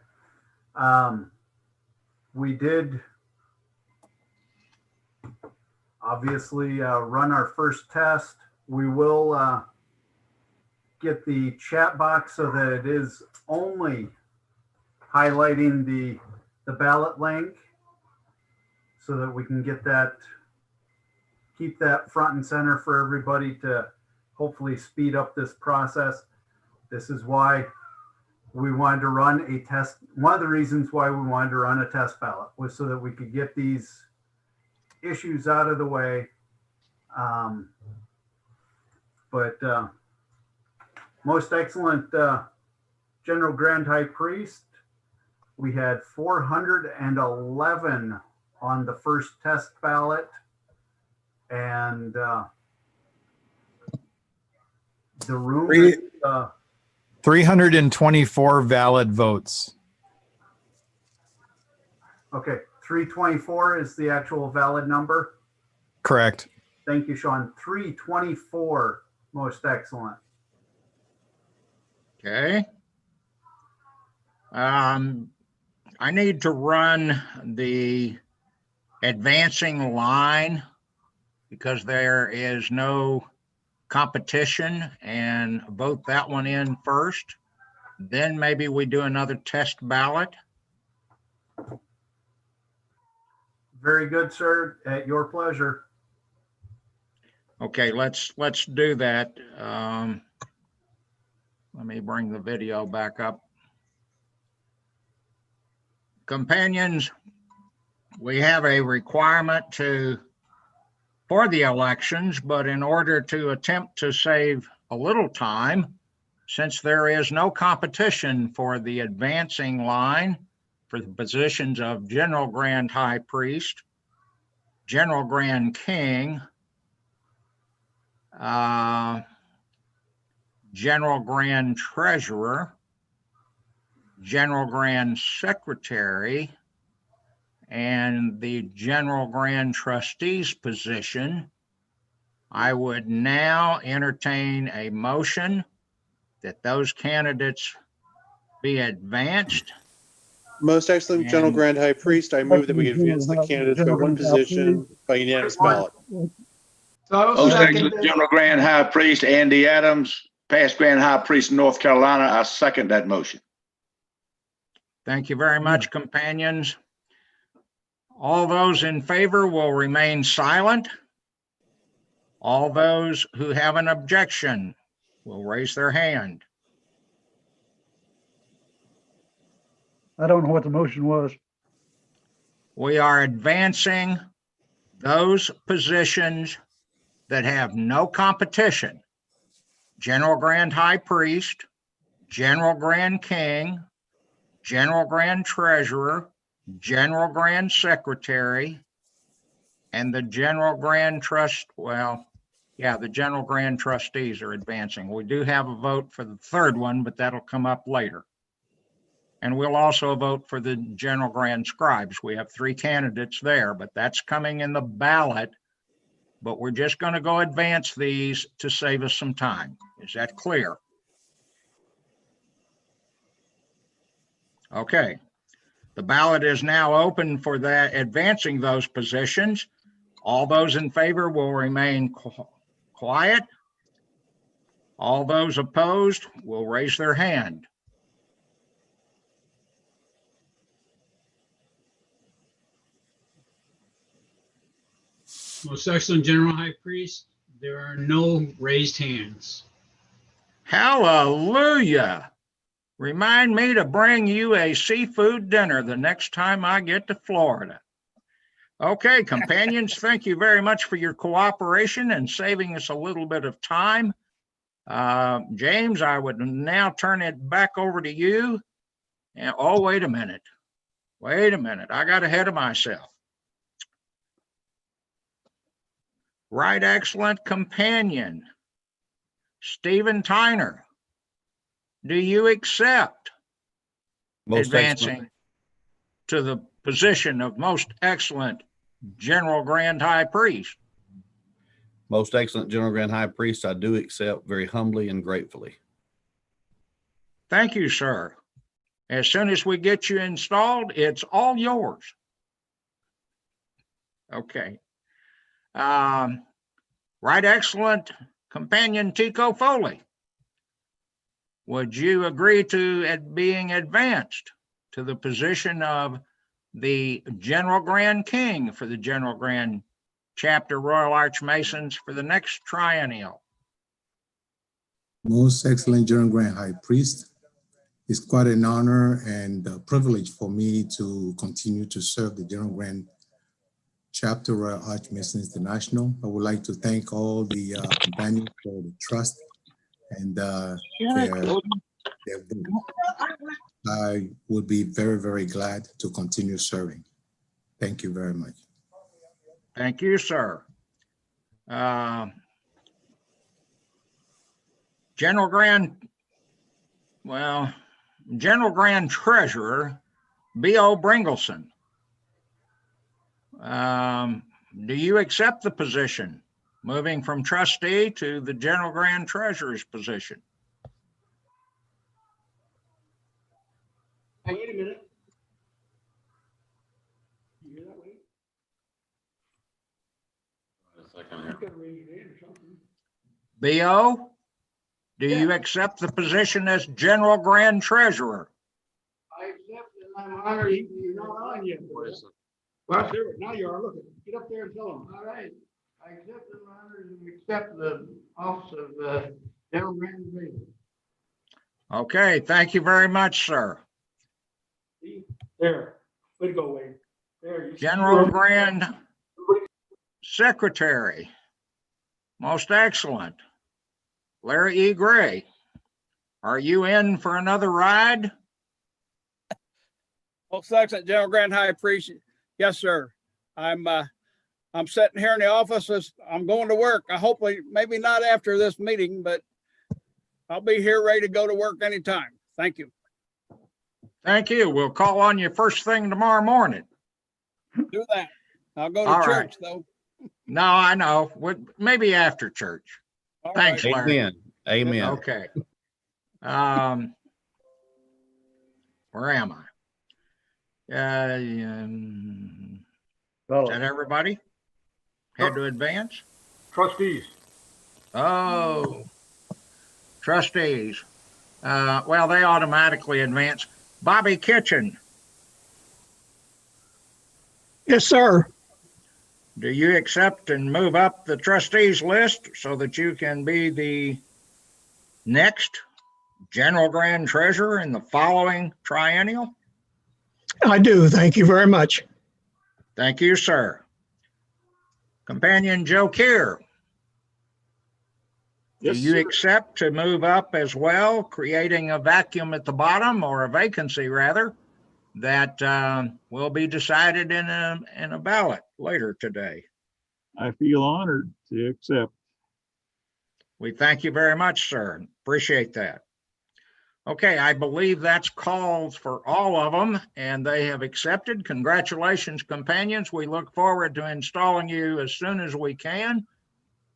We did obviously run our first test. We will get the chat box so that it is only highlighting the ballot link so that we can get that, keep that front and center for everybody to hopefully speed up this process. This is why we wanted to run a test. One of the reasons why we wanted to run a test ballot was so that we could get these issues out of the way. But most excellent General Grand High Priest, we had 411 on the first test ballot. And the room is, 324 valid votes. okay, 324 is the actual valid number. Correct. Thank you, Sean. 324, most excellent. Okay. I need to run the advancing line because there is no competition, and vote that one in first. Then maybe we do another test ballot. Very good, sir. At your pleasure. Okay, let's do that. Let me bring the video back up. Companions, we have a requirement for the elections, but in order to attempt to save a little time, since there is no competition for the advancing line for the positions of General Grand High Priest, General Grand King, General Grand Treasurer, General Grand Secretary, and the General Grand Trustee's position, I would now entertain a motion that those candidates be advanced. Most excellent General Grand High Priest, I move that we advance the candidates by one position by unanimous ballot. So seconded. General Grand High Priest Andy Adams, past Grand High Priest North Carolina. I second that motion. Thank you very much, companions. All those in favor will remain silent. All those who have an objection will raise their hand. I don't know what the motion was. We are advancing those positions that have no competition. General Grand High Priest, General Grand King, General Grand Treasurer, General Grand Secretary, and the General Grand the General Grand Trustees are advancing. We do have a vote for the third one, but that'll come up later. And we'll also vote for the General Grand Scribes. We have 3 candidates there, but that's coming in the ballot. But we're just going to go advance these to save us some time. Is that clear? Okay. The ballot is now open for that, advancing those positions. All those in favor will remain quiet. All those opposed will raise their hand. Most excellent General High Priest, there are no raised hands. Hallelujah. Remind me to bring you a seafood dinner the next time I get to Florida. Okay, companions, thank you very much for your cooperation and saving us a little bit of time. James, I would now turn it back over to you. And, oh, wait a minute. Wait a minute. I got ahead of myself. Right excellent companion, Stephen Tyner. Do you accept advancing to the position of most excellent General Grand High Priest? Most excellent General Grand High Priest, I do accept very humbly and gratefully. Thank you, sir. As soon as we get you installed, it's all yours. Okay. Right excellent companion Tico Foley. Would you agree to being advanced to the position of the General Grand King for the General Grand Chapter Royal Archmasons for the next triennial? Most excellent General Grand High Priest, It's quite an honor and a privilege for me to continue to serve the General Grant Chapter Royal Archmasons International. I would like to thank all the companions for the trust and their vote. I would be very, very glad to continue serving. Thank you very much. Thank you, sir. General Grand Treasurer, B.O. Bringleson. Do you accept the position, moving from trustee to the General Grand Treasurer's position? Hey, wait a minute. You hear that, Wade? You gotta raise your hand or something. B.O., do you accept the position as General Grand Treasurer? I accept and I'm honored. You're not on yet. Well, sure, now you are. Look, get up there and tell them. All right. I accept and I'm honored and accept the office of General Grand Treasurer. Okay, thank you very much, sir. See? There. Way to go, Wade. There. General Grand Secretary. Most excellent. Larry E. Gray, are you in for another ride? Most excellent, General Grand High Priest. Yes, sir. I'm sitting here in the office as I'm going to work. I hopefully maybe not after this meeting, but I'll be here ready to go to work anytime. Thank you. Thank you. We'll call on you first thing tomorrow morning. Do that. I'll go to All church right. though. No, I know. Maybe after church. All Thanks, right. Larry. Amen. Amen. Okay. Where am I? Is that everybody? Had to advance? Trustees. Oh, trustees. Well, they automatically advance. Bobby Kitchen, Yes, sir. do you accept and move up the trustees list so that you can be the next General Grand Treasurer in the following triennial? I do. Thank you very much. Thank you, sir. Companion Joe Keir, do Yes, you sir. accept to move up as well, creating a vacuum at the bottom, or a vacancy rather, that will be decided in a ballot later today? I feel honored to accept. We thank you very much, sir. Appreciate that. Okay, I believe that's calls for all of them, and they have accepted. Congratulations, companions. We look forward to installing you as soon as we can.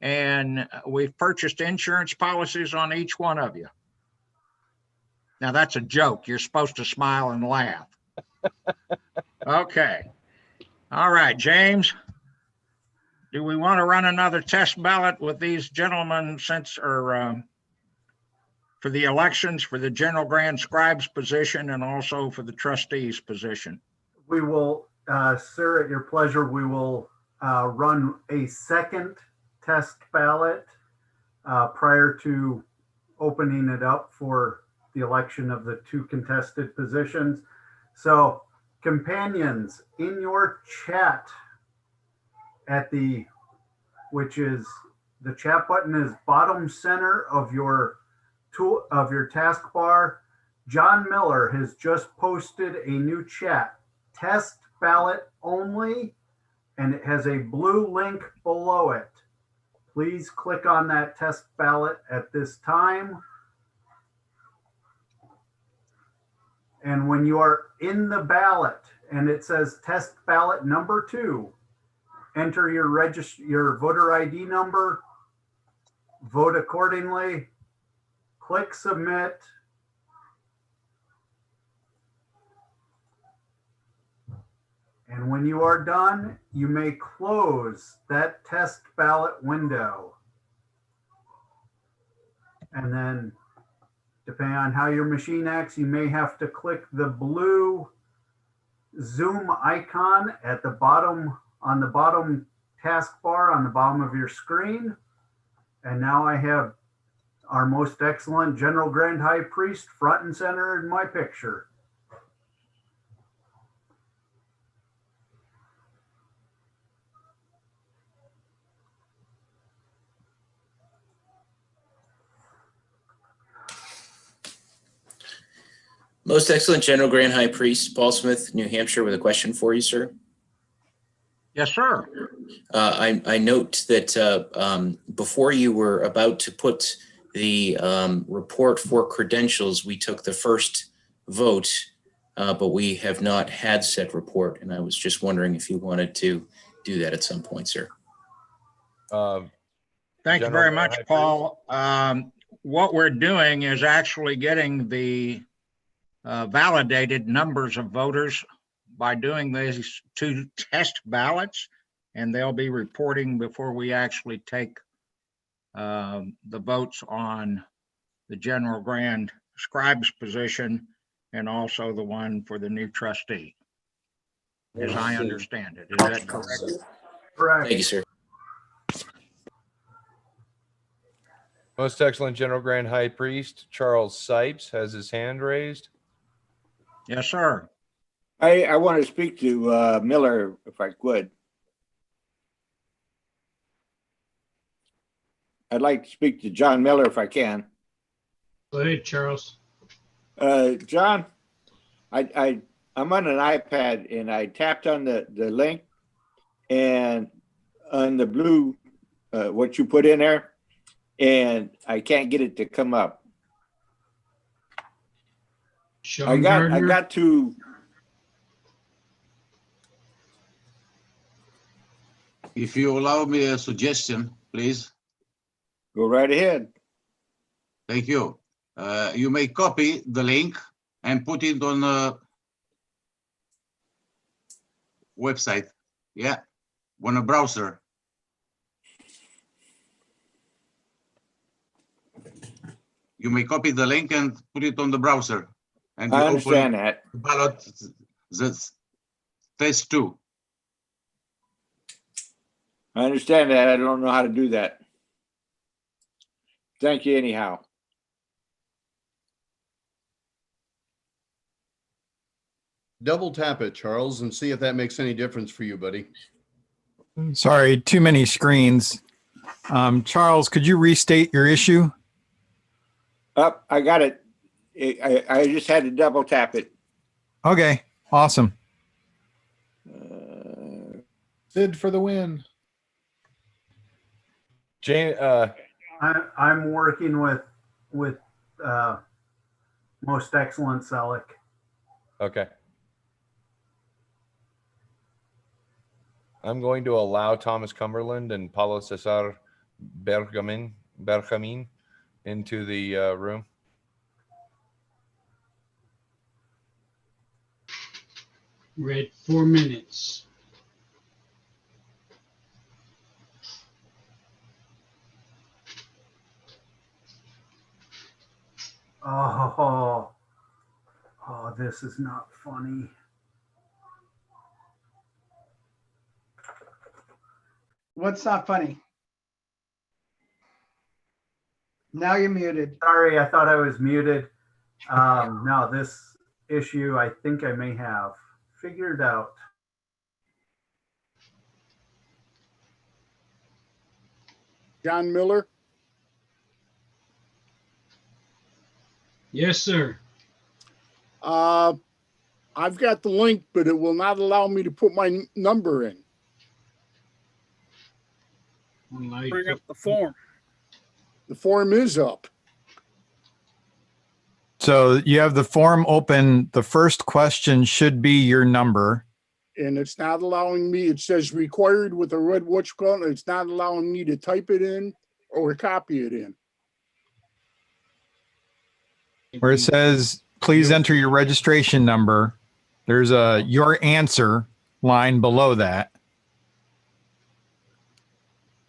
And we've purchased insurance policies on each one of you. Now, that's a joke. You're supposed to smile and laugh. Okay. All right, James. Do we want to run another test ballot with these gentlemen for the elections for the General Grand Scribes position and also for the trustees position? We will, sir, at your pleasure, we will run a second test ballot prior to opening it up for the election of the two contested positions. So companions, in your chat which is the chat button is bottom center of your taskbar. John Miller has just posted a new chat, test ballot only, and it has a blue link below it. Please click on that test ballot at this time. And when you are in the ballot and it says test ballot number 2, enter your voter ID number, vote accordingly, click submit. And when you are done, you may close that test ballot window. And then, depending on how your machine acts, you may have to click the blue Zoom icon at the bottom, on the bottom taskbar on the bottom of your screen. And now I have our most excellent General Grand High Priest front and center in my picture. Most excellent General Grand High Priest, Paul Smith, New Hampshire, with a question for you, sir. Yes, sir. I note that before you were about to put the report for credentials, we took the first vote, but we have not had said report. And I was just wondering if you wanted to do that at some point, sir. Thank you very much, Paul. What we're doing is actually getting the validated numbers of voters by doing these 2 test ballots, and they'll be reporting before we actually take the votes on the General Grand Scribe's position and also the one for the new trustee, as I understand it. Is that correct? Correct. Thank you, sir. Most excellent General Grand High Priest Charles Sipes has his hand raised. Yes, sir. I want to speak to Miller, if I could. I'd like to speak to John Miller if I can. Go ahead, Charles. John, I'm on an iPad and I tapped on the link and on the blue, what you put in there, and I can't get it to come up. I got to. If you allow me a suggestion, please. Go right ahead. Thank you. You may copy the link and put it on a website. Yeah, on a browser. You may copy the link and put it on the browser. And I understand that. The ballot, that's test 2. I understand that. I don't know how to do that. Thank you anyhow. Double tap it, Charles, and see if that makes any difference for you, buddy. Sorry, too many screens. Charles, could you restate your issue? Up, I got it. I just had to double tap it. Okay, awesome. Sid for the win. Jane, I'm working with most excellent Selleck. okay. I'm going to allow Thomas Cumberland and Paulo Cesar Bergamin into the room. We're at 4 minutes. Oh, this is not funny. What's not funny? Now you're muted. Sorry, I thought I was muted. No, this issue I think I may have figured out. John Miller. Yes, sir. I've got the link, but it will not allow me to put my number in. Bring up the form. The form is up. So you have the form open. The first question should be your number. And it's not allowing me, it says required with a red whatchamacallit. It's not allowing me to type it in or copy it in. Where it says, please enter your registration number. There's a your answer line below that.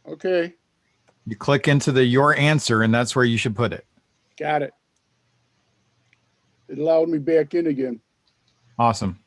Okay, You click into the your answer, and that's where you should put it. got it. It allowed me back in again. Awesome.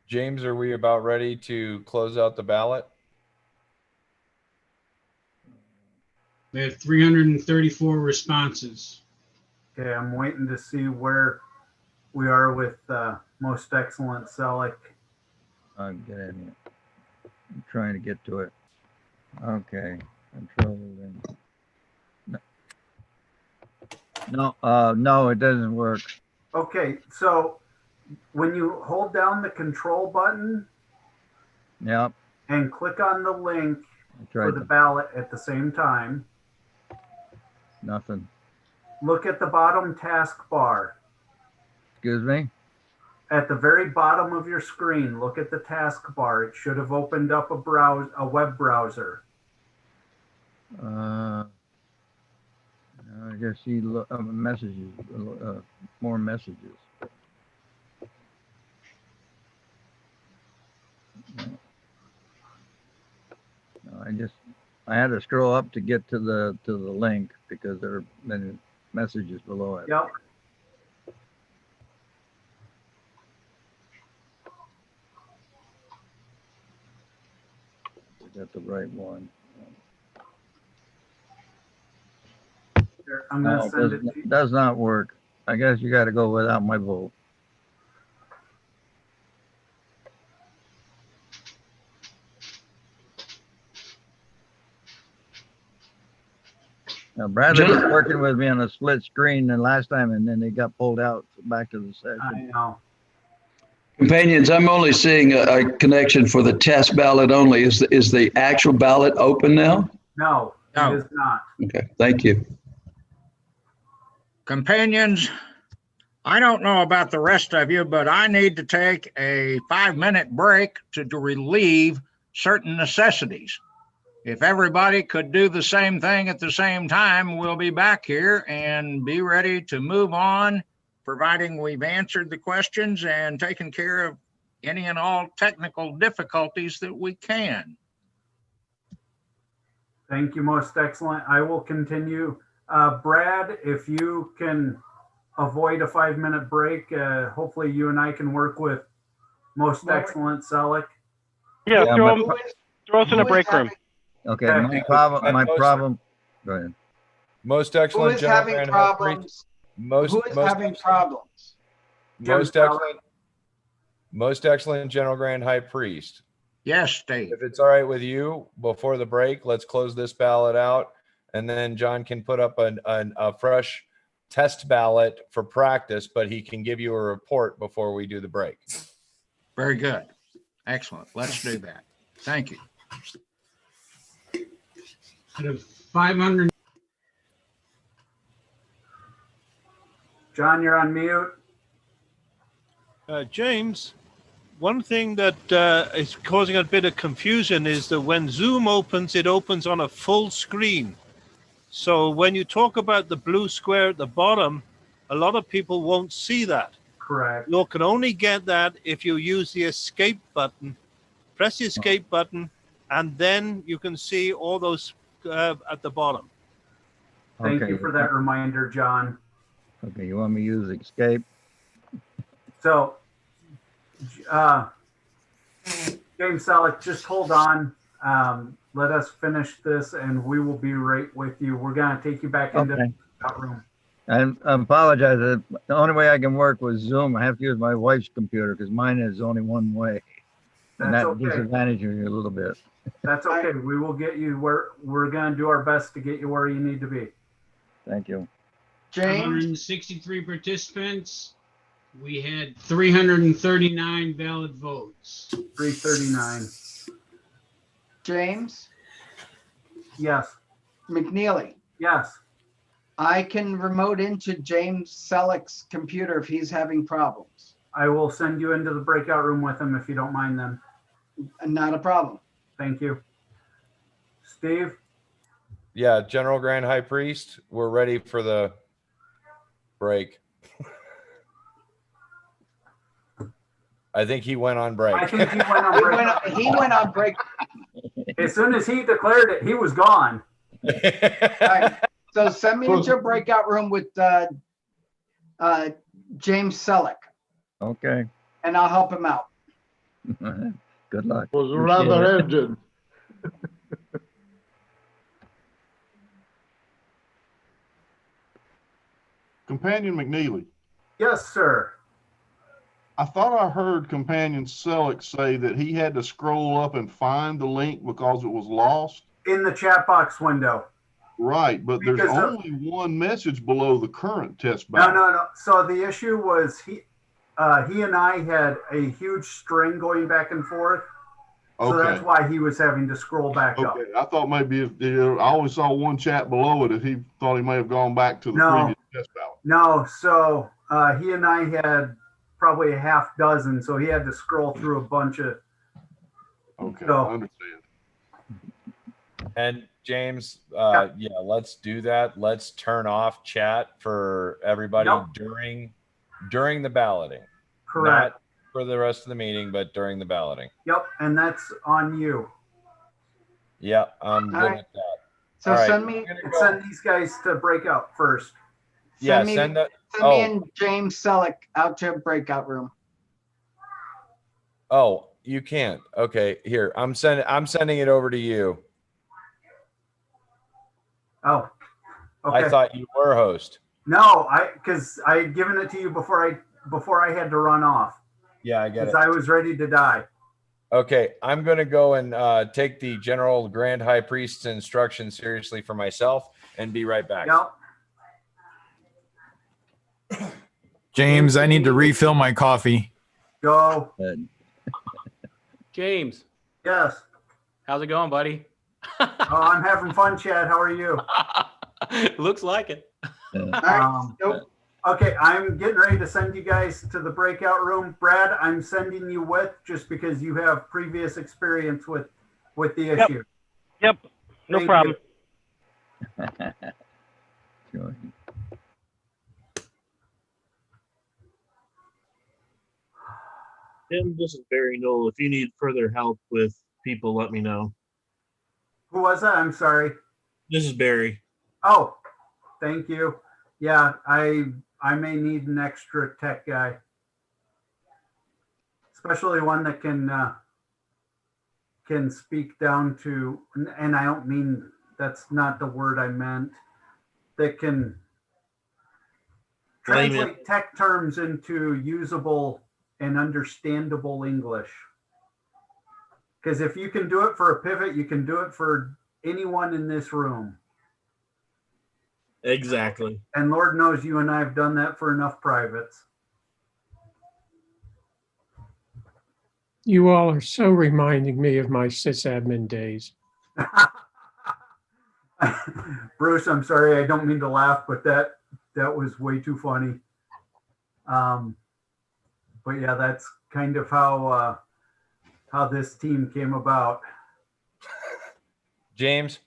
James, are we about ready to close out the ballot? We have 334 responses. Okay, I'm waiting to see where we are with most excellent Selleck. I'll get in here. I'm trying to get to it. Okay. Control and no, it doesn't work. Okay, so when you hold down the control button Yep. and click on the link I for tried the to, ballot at the same time, nothing. look at the bottom taskbar. Excuse me? At the very bottom of your screen, look at the taskbar. It should have opened up a web browser. I just see messages, more messages. No, I had to scroll up to get to the link because there are many messages below it. Yep. Is that the right one? Here, I'm going to send it to you. Does not work. I guess you got to go without my vote. Now, Bradley was working with me on a split screen the last time, and then they got pulled out back to the I session. know. Companions, I'm only seeing a connection for the test ballot only. Is the actual ballot open now? No, No. it is not. Okay, thank you. Companions, I don't know about the rest of you, but I need to take a 5-minute break to relieve certain necessities. If everybody could do the same thing at the same time, we'll be back here and be ready to move on, providing we've answered the questions and taken care of any and all technical difficulties that we can. Thank you, most excellent. I will continue. Brad, if you can avoid a 5-minute break, hopefully you and I can work with most excellent Selleck. Yeah, Yeah, throw us in a break room. Okay, my problem. Go ahead. Most Who excellent is General having Grand High Priest. problems? Most Who is most having problems? most excellent General Grand High Priest. Yes, Steve. If it's all right with you, before the break, let's close this ballot out, and then John can put up a fresh test ballot for practice, but he can give you a report before we do the break. Very good. Excellent. Let's do that. Thank you. Out of 500. John, you're on mute. James, one thing that is causing a bit of confusion is that when Zoom opens, it opens on a full screen. So when you talk about the blue square at the bottom, a lot of people won't see that. Correct. You can only get that if you use the escape button. Press the escape button, and then you can see all those at the bottom. Thank Okay. you for that reminder, John. Okay, you want me to use escape? So, James Selleck, just hold on. Let us finish this and we will be right with you. We're going to take you back into Okay. the room. I apologize. The only way I can work with Zoom, I have to use my wife's computer because mine is only one way. And That's that okay. disadvantages you a little bit. That's okay. We will get you where we're going to do our best to get you where you need to be. Thank you. 163 participants. We had 339 valid votes. 339. James? Yes. McNeely? Yes. I can remote into James Selleck's computer if he's having problems. I will send you into the breakout room with him if you don't mind then. Not a problem. Thank you. Steve? Yeah, General Grand High Priest, we're ready for the break. I think he went on break. I think he went on break. He went on break. As soon as he declared it, he was gone. All right. So send me into a breakout room with James Selleck, Okay. and I'll help him out. Good luck. Was Appreciate rather it. engine. Companion McNeely, Yes, sir. I thought I heard Companion Selleck say that he had to scroll up and find the link because it was lost. In the chat box window. Right, but there's Because only one message below the current test No, ballot. no. So the issue was he and I had a huge string going back and forth. So Okay. that's why he was having to scroll back up. Okay, I thought maybe I always saw one chat below it. If he thought he may have gone back to the No. previous test ballot. No, so he and I had probably a half dozen, so he had to scroll through a bunch of. Okay, So- I understand. And James, yeah, let's do that. Let's turn off chat for everybody Yep. during the balloting. Correct. Not for the rest of the meeting, but during the balloting. Yep, and that's on you. Yeah, I'm good right. with that. So All right, send me, Send these guys to break out first. Yeah, me, send that. send me and James Selleck out to a breakout room. Oh, you can't. Okay, here. I'm sending it over to you. Oh, okay. I thought you were host. No, because I had given it to you before I had to run off. Yeah, I get Because it. I was ready to die. Okay, I'm going to go and take the General Grand High Priest's instructions seriously for myself and be right back. Yep. James, I need to refill my coffee. Go. James, Yes. how's it going, buddy? Oh, I'm having fun, Chad. How are you? Looks like it. Okay, I'm getting ready to send you guys to the breakout room. Brad, I'm sending you with just because you have previous experience with the issue. Yep. No Thank problem. Tim, this is Barry Knoll. If you need further help with people, let me know. Who was that? I'm sorry. This is Barry. Oh, thank you. Yeah, I may need an extra tech guy, especially one that can speak down to, and I don't mean, that's not the word I meant, that can Blame translate tech terms into usable and understandable English. Because if you can do it for a pivot, you can do it for anyone in this room. Exactly. And Lord knows you and I have done that for enough privates. You all are so reminding me of my sysadmin days. Bruce, I'm sorry, I don't mean to laugh, but that was way too funny. But yeah, that's kind of how this team came about. James,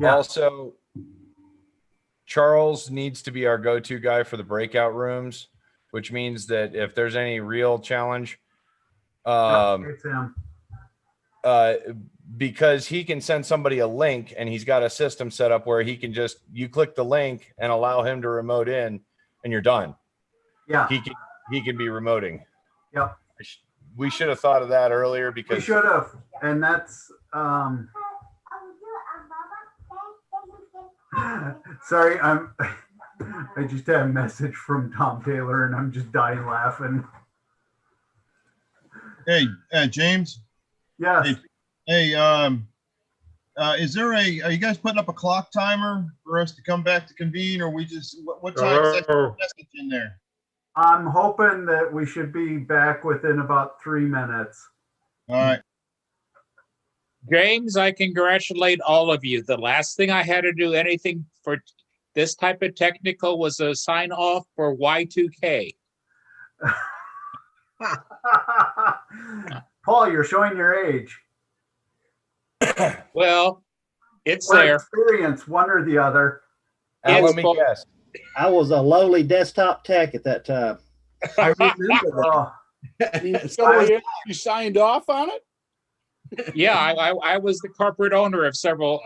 Yeah. also, Charles needs to be our go-to guy for the breakout rooms, which means that if there's any real challenge, It's him. because he can send somebody a link and he's got a system set up where he can just, you click the link and allow him to remote in and you're done. Yeah. He can be remoting. Yep. We should have thought of that earlier We because should have, and that's sorry, I just had a message from Tom Taylor and I'm just dying laughing. Hey, James. Yes. Hey, is there are you guys putting up a clock timer for us to come back to convene, or we just what time is that message in there? I'm hoping that we should be back within about 3 minutes. All right. James, I congratulate all of you. The last thing I had to do anything for this type of technical was a sign off for Y2K. Paul, you're showing your age. Well, it's Or there. experience, one or the other. let me guess. I was a lowly desktop tech at that time. I remember that. Somebody actually signed off on it? Yeah, I was the corporate owner of several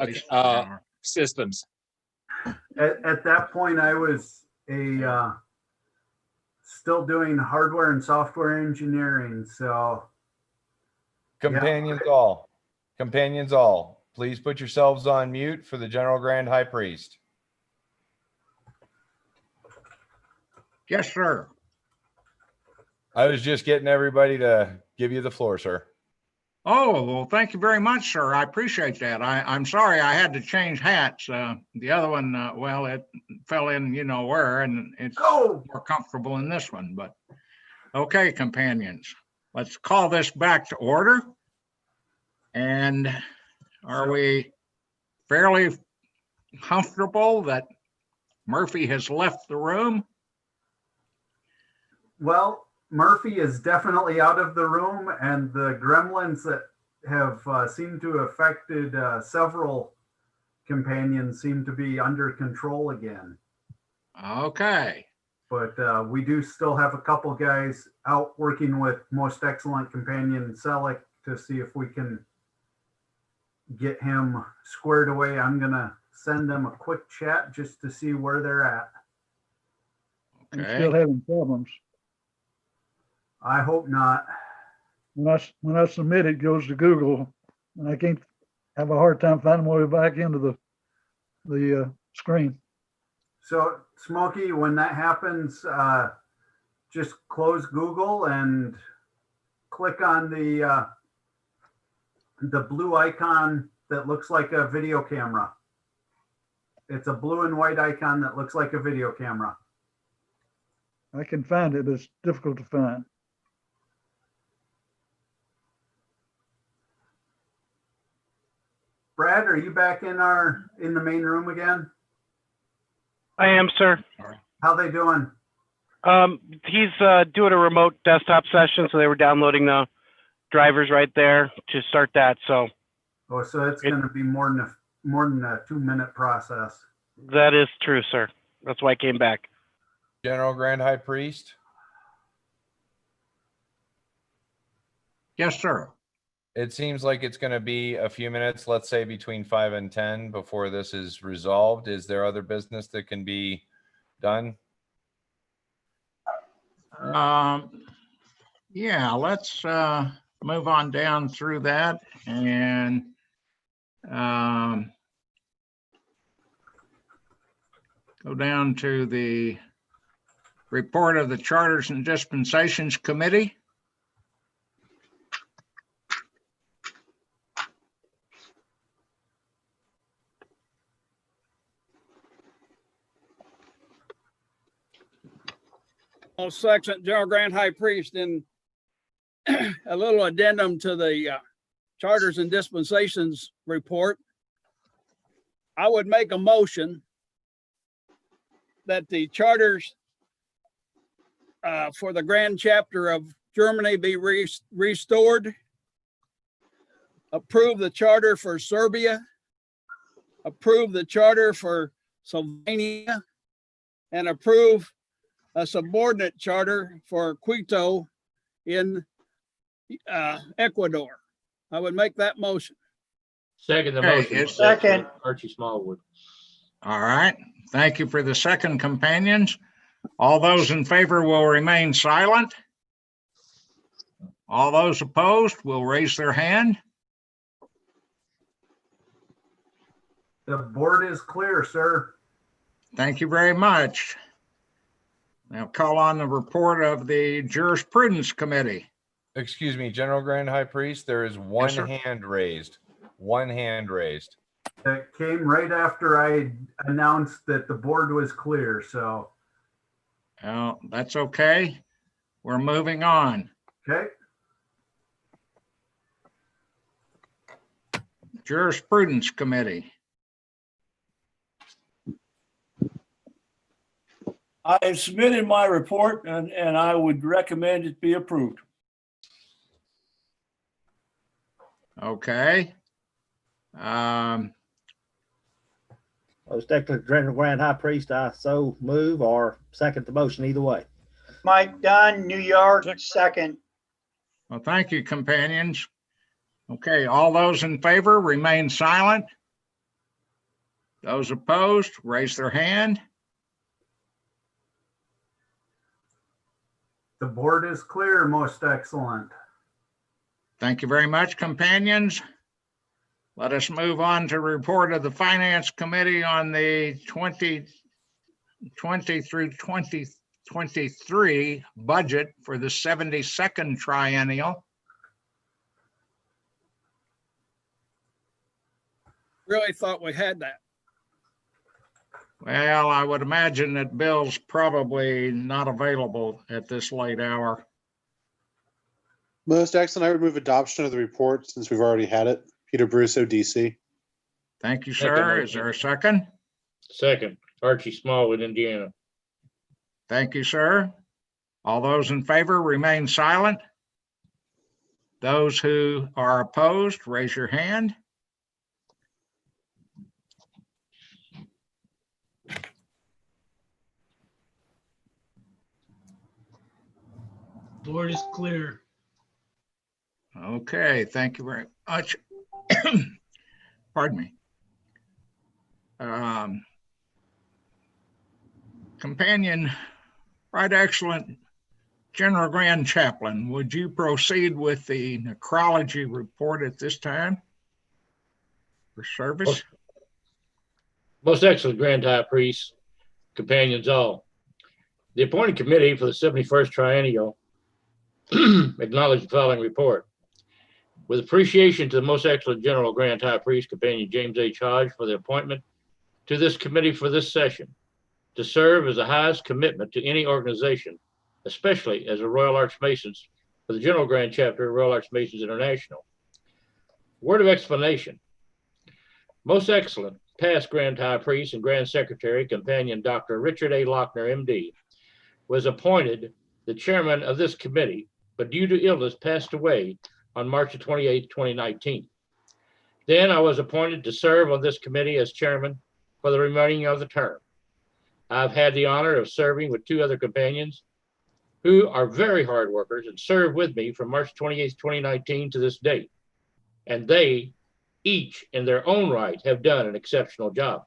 systems. At that point, I was still doing hardware and software engineering. So Companions all. Companions all. Please put yourselves on mute for the General Grand High Priest. Yes, sir. I was just getting everybody to give you the floor, sir. Oh, well, thank you very much, sir. I appreciate that. I'm sorry I had to change hats. The other one, well, it fell in, you know where, and it's more comfortable in this one. But okay, companions, let's call this back to order. And are we fairly comfortable that Murphy has left the room? Well, Murphy is definitely out of the room, and the gremlins that have seemed to have affected several companions seem to be under control again. Okay. But we do still have a couple guys out working with Most Excellent Companion Selleck to see if we can get him squared away. I'm going to send them a quick chat just to see where they're at. I'm still having problems. I hope not. When I submit, it goes to Google, and I can't have a hard time finding my way back into the screen. So, Smokey, when that happens, just close Google and click on the blue icon that looks like a video camera. It's a blue and white icon that looks like a video camera. I can find it, but it's difficult to find. Brad, are you back in the main room again? I am, sir. How they doing? He's doing a remote desktop session, so they were downloading the drivers right there to start that. So. Oh, so it's going to be more than a 2-minute process. That is true, sir. That's why I came back. General Grand High Priest. Yes, sir. It seems like it's going to be a few minutes, let's say between 5 and 10 before this is resolved. Is there other business that can be done? Yeah, let's move on down through that and go down to the report of the Charters and Dispensations Committee. Section General Grand High Priest, in a little addendum to the Charters and Dispensations report, I would make a motion that the charters for the Grand Chapter of Germany be restored, approve the charter for Serbia, approve the charter for Slovenia, and approve a subordinate charter for Quito in Ecuador. I would make that motion. Second the Okay, motion. it's second. Archie Smallwood. All right. Thank you for the second, companions. All those in favor will remain silent. All those opposed will raise their hand. The board is clear, sir. Thank you very much. Now call on the report of the Jurisprudence Committee. Excuse me, General Grand High Priest, there is one sir. hand raised. One hand raised. That came right after I announced that the board was clear, so. Oh, that's okay. We're moving on. Okay. Jurisprudence Committee. I have submitted my report and I would recommend it be approved. Okay. Most Excellent General Grand High Priest, I so move or second the motion either way. Mike Dunn, New York, second. Well, thank you, companions. Okay, all those in favor remain silent. Those opposed, raise their hand. The board is clear, Most Excellent. Thank you very much, companions. Let us move on to report of the Finance Committee on the 2020 through 2023 budget for the 72nd triennial. Really thought we had that. Well, I would imagine that Bill's probably not available at this late hour. Most excellent. I would move adoption of the report since we've already had it. Peter Brusso, DC. Thank you, sir. Is there a second? Second, Archie Smallwood, Indiana. Thank you, sir. All those in favor remain silent. Those who are opposed, raise your hand. Board is clear. Okay, thank you very much. Pardon me. Companion, right excellent General Grand Chaplain, would you proceed with the necrology report at this time for service? Most excellent Grand High Priest, companions all. The appointed committee for the 71st triennial acknowledge the following report. With appreciation to the most excellent General Grand High Priest, Companion James H. Hodge, for the appointment to this committee for this session, to serve as the highest commitment to any organization, especially as a Royal Archmasons for the General Grand Chapter of Royal Archmasons International. Word of explanation. Most excellent past Grand High Priest and Grand Secretary, Companion Dr. Richard A. Lochner, MD, was appointed the chairman of this committee, but due to illness passed away on March 28, 2019. Then I was appointed to serve on this committee as chairman for the remaining of the term. I've had the honor of serving with two other companions who are very hard workers and served with me from March 28, 2019 to this date. And they each in their own right have done an exceptional job.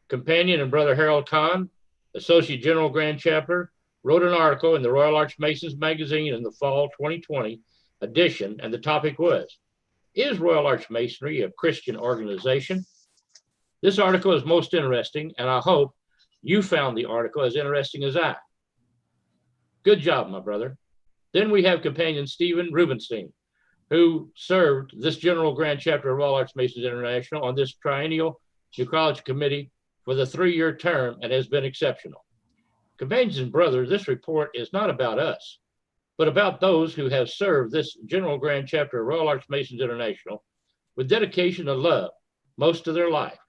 Companion and Brother Harold Kahn, Associate General Grand Chapter, wrote an article in the Royal Archmasons magazine in the fall 2020 edition, and the topic was, is Royal Archmasonry a Christian organization? This article is most interesting, and I hope you found the article as interesting as I. Good job, my brother. Then we have Companion Stephen Rubenstein, who served this General Grand Chapter of Royal Archmasons International on this triennial necrology committee for the 3-year term and has been exceptional. Companions and brothers, this report is not about us, but about those who have served this General Grand Chapter of Royal Archmasons International with dedication and love most of their life,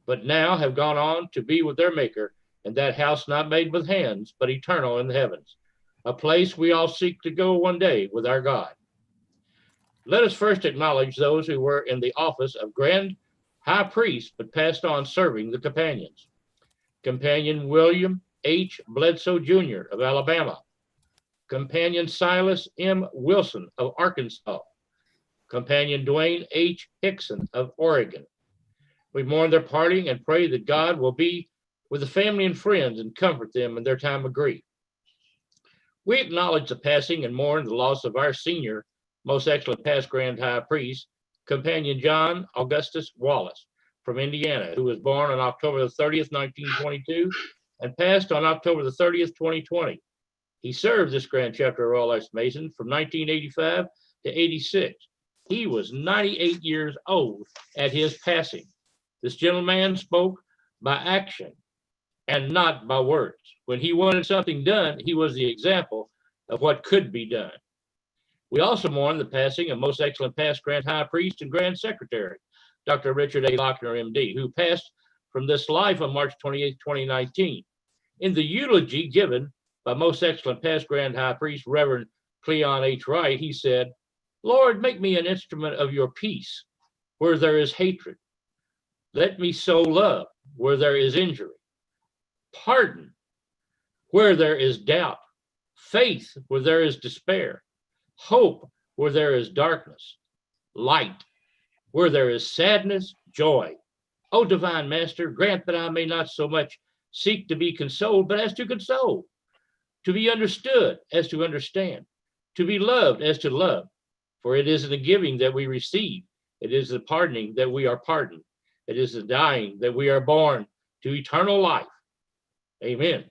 but now have gone on to be with their Maker in that house not made with hands, but eternal in the heavens, a place we all seek to go one day with our God. Let us first acknowledge those who were in the office of Grand High Priest, but passed on serving the companions. Companion William H. Bledsoe Jr. of Alabama, Companion Silas M. Wilson of Arkansas, Companion Dwayne H. Hickson of Oregon. We mourn their parting and pray that God will be with the family and friends and comfort them in their time of grief. We acknowledge the passing and mourn the loss of our senior, most excellent past Grand High Priest, Companion John Augustus Wallace from Indiana, who was born on October the 30th, 1922, and passed on October the 30th, 2020. He served this Grand Chapter of Royal Archmasons from 1985 to 86. He was 98 years old at his passing. This gentleman spoke by action and not by words. When he wanted something done, he was the example of what could be done. We also mourn the passing of most excellent past Grand High Priest and Grand Secretary, Dr. Richard A. Lochner, MD, who passed from this life on March 28, 2019. In the eulogy given by most excellent past Grand High Priest, Reverend Cleon H. Wright, he said, Lord, make me an instrument of your peace where there is hatred. Let me sow love where there is injury. Pardon where there is doubt. Faith where there is despair. Hope where there is darkness. Light where there is sadness, joy. O divine Master, grant that I may not so much seek to be consoled, but as to console, to be understood as to understand, to be loved as to love. For it is in the giving that we receive. It is the pardoning that we are pardoned. It is the dying that we are born to eternal life. Amen.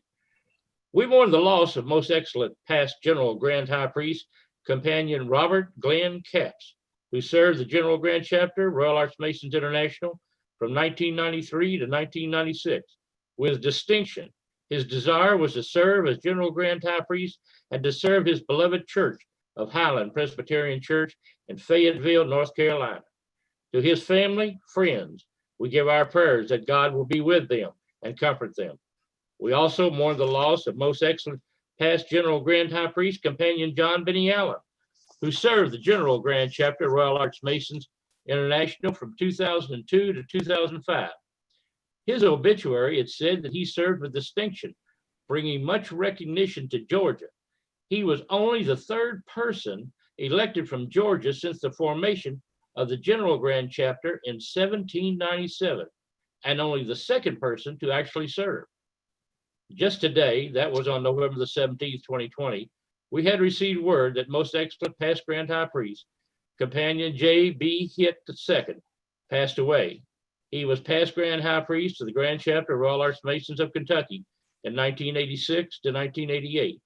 We mourn the loss of most excellent past General Grand High Priest, Companion Robert Glenn Capps, who served the General Grand Chapter, Royal Arch Masons International, from 1993 to 1996 with distinction. His desire was to serve as General Grand High Priest and to serve his beloved church of Highland Presbyterian Church in Fayetteville, North Carolina. To his family, friends, we give our prayers that God will be with them and comfort them. We also mourn the loss of most excellent past General Grand High Priest, Companion John Benny Allen, who served the General Grand Chapter, Royal Arch Masons International from 2002 to 2005. His obituary, it said that he served with distinction, bringing much recognition to Georgia. He was only the third person elected from Georgia since the formation of the General Grand Chapter in 1797, and only the second person to actually serve. Just today, that was on November the 17th, 2020, we had received word that most excellent past Grand High Priest, Companion J.B. Hitt II, passed away. He was past Grand High Priest of the Grand Chapter of Royal Arch Masons of Kentucky in 1986 to 1988.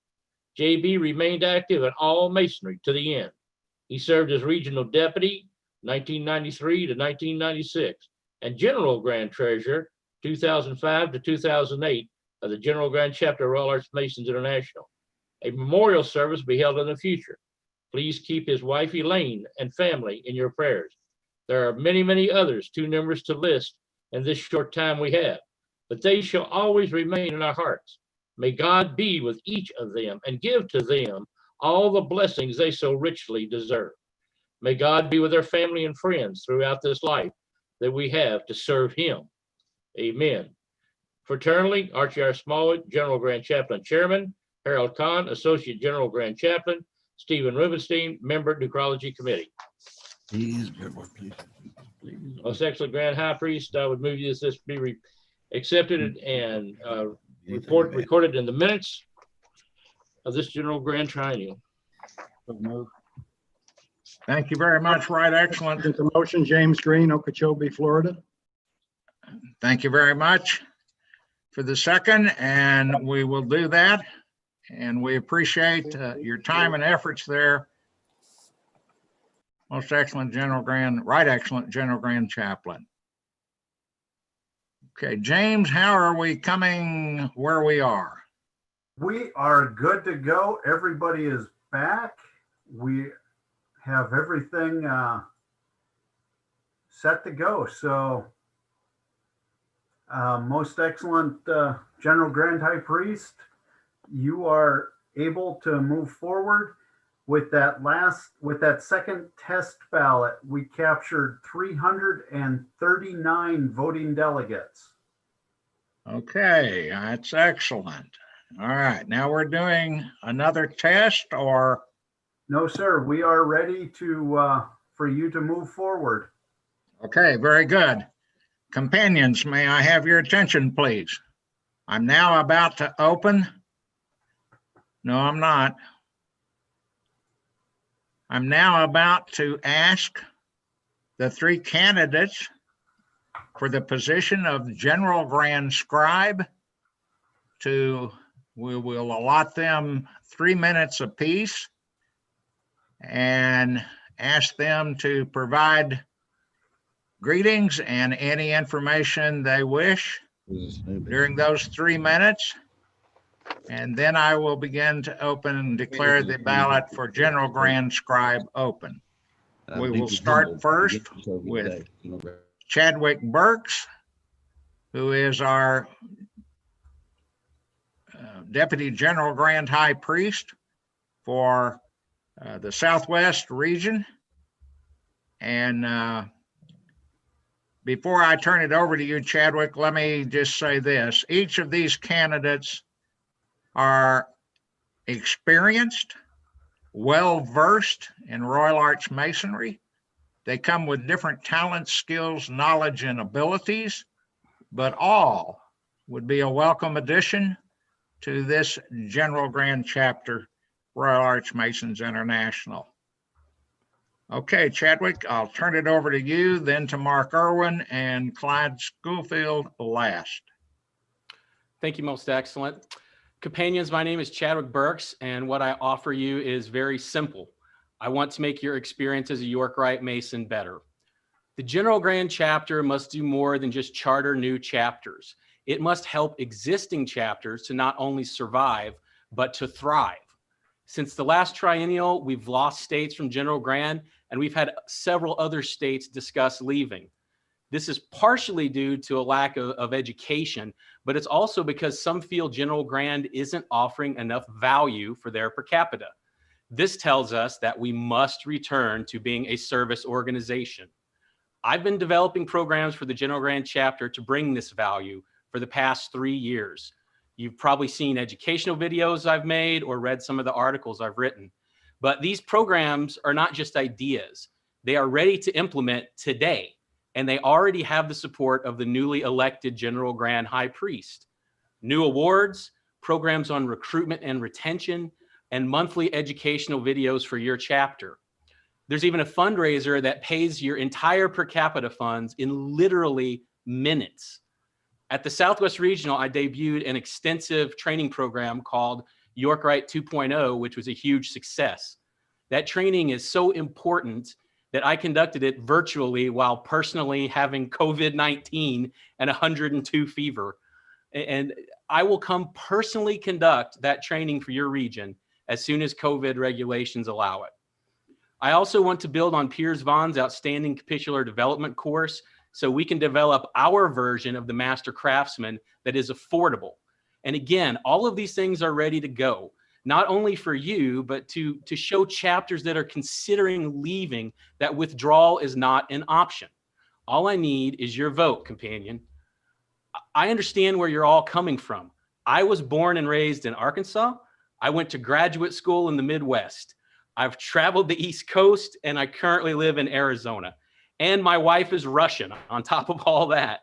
J.B. remained active in all Masonry to the end. He served as Regional Deputy 1993 to 1996 and General Grand Treasurer 2005 to 2008 of the General Grand Chapter of Royal Arch Masons International. A memorial service will be held in the future. Please keep his wife Elaine and family in your prayers. There are many, many others too numerous to list in this short time we have, but they shall always remain in our hearts. May God be with each of them and give to them all the blessings they so richly deserve. May God be with their family and friends throughout this life that we have to serve him. Amen. Fraternally, Archie R. Smallwood, General Grand Chaplain Chairman, Harold Kahn, Associate General Grand Chaplain, Stephen Rubenstein, Member, Necrology Committee. Most excellent Grand High Priest, I would move this be accepted and recorded in the minutes of this General Grand Triennial. Thank you very much. Right, excellent. The motion, James Green, Okeechobee, Florida. Thank you very much for the second, and we will do that. And we appreciate your time and efforts there. Most excellent General Grand, right excellent General Grand Chaplain. Okay, James, how are we coming where we are? We are good to go. Everybody is back. We have everything set to go. So most excellent General Grand High Priest, you are able to move forward with that second test ballot. We captured 339 voting delegates. Okay, that's excellent. All right, now we're doing another test, or? No, sir, we are ready to for you to move forward. Okay, very good. Companions, may I have your attention, please? I'm now about to open. No, I'm not. I'm now about to ask the three candidates for the position of General Grand Scribe we will allot them 3 minutes apiece and ask them to provide greetings and any information they wish during those 3 minutes. And then I will begin to open and declare the ballot for General Grand Scribe open. We will start first with Chadwick Burks, who is our Deputy General Grand High Priest for the Southwest region. And before I turn it over to you, Chadwick, let me just say this. Each of these candidates are experienced, well-versed in Royal Arch Masonry. They come with different talents, skills, knowledge, and abilities, but all would be a welcome addition to this General Grand Chapter, Royal Arch Masons International. Okay, Chadwick, I'll turn it over to you, then to Mark Irwin and Clyde Schofield last. Thank you, most excellent. Companions, my name is Chadwick Burks, and what I offer you is very simple. I want to make your experience as a York Rite Mason better. The General Grand Chapter must do more than just charter new chapters. It must help existing chapters to not only survive, but to thrive. Since the last triennial, we've lost states from General Grand, and we've had several other states discuss leaving. This is partially due to a lack of education, but it's also because some feel General Grand isn't offering enough value for their per capita. This tells us that we must return to being a service organization. I've been developing programs for the General Grand Chapter to bring this value for the past 3 years. You've probably seen educational videos I've made or read some of the articles I've written. But these programs are not just ideas. They are ready to implement today, and they already have the support of the newly elected General Grand High Priest. New awards, programs on recruitment and retention, and monthly educational videos for your chapter. There's even a fundraiser that pays your entire per capita funds in literally minutes. At the Southwest Regional, I debuted an extensive training program called York Rite 2.0, which was a huge success. That training is so important that I conducted it virtually while personally having COVID-19 and 102 fever. And I will come personally conduct that training for your region as soon as COVID regulations allow it. I also want to build on Piers Vaughn's outstanding capitular development course so we can develop our version of the Master Craftsman that is affordable. And again, all of these things are ready to go, not only for you, but to show chapters that are considering leaving that withdrawal is not an option. All I need is your vote, companion. I understand where you're all coming from. I was born and raised in Arkansas. I went to graduate school in the Midwest. I've traveled the East Coast, and I currently live in Arizona. And my wife is Russian on top of all that.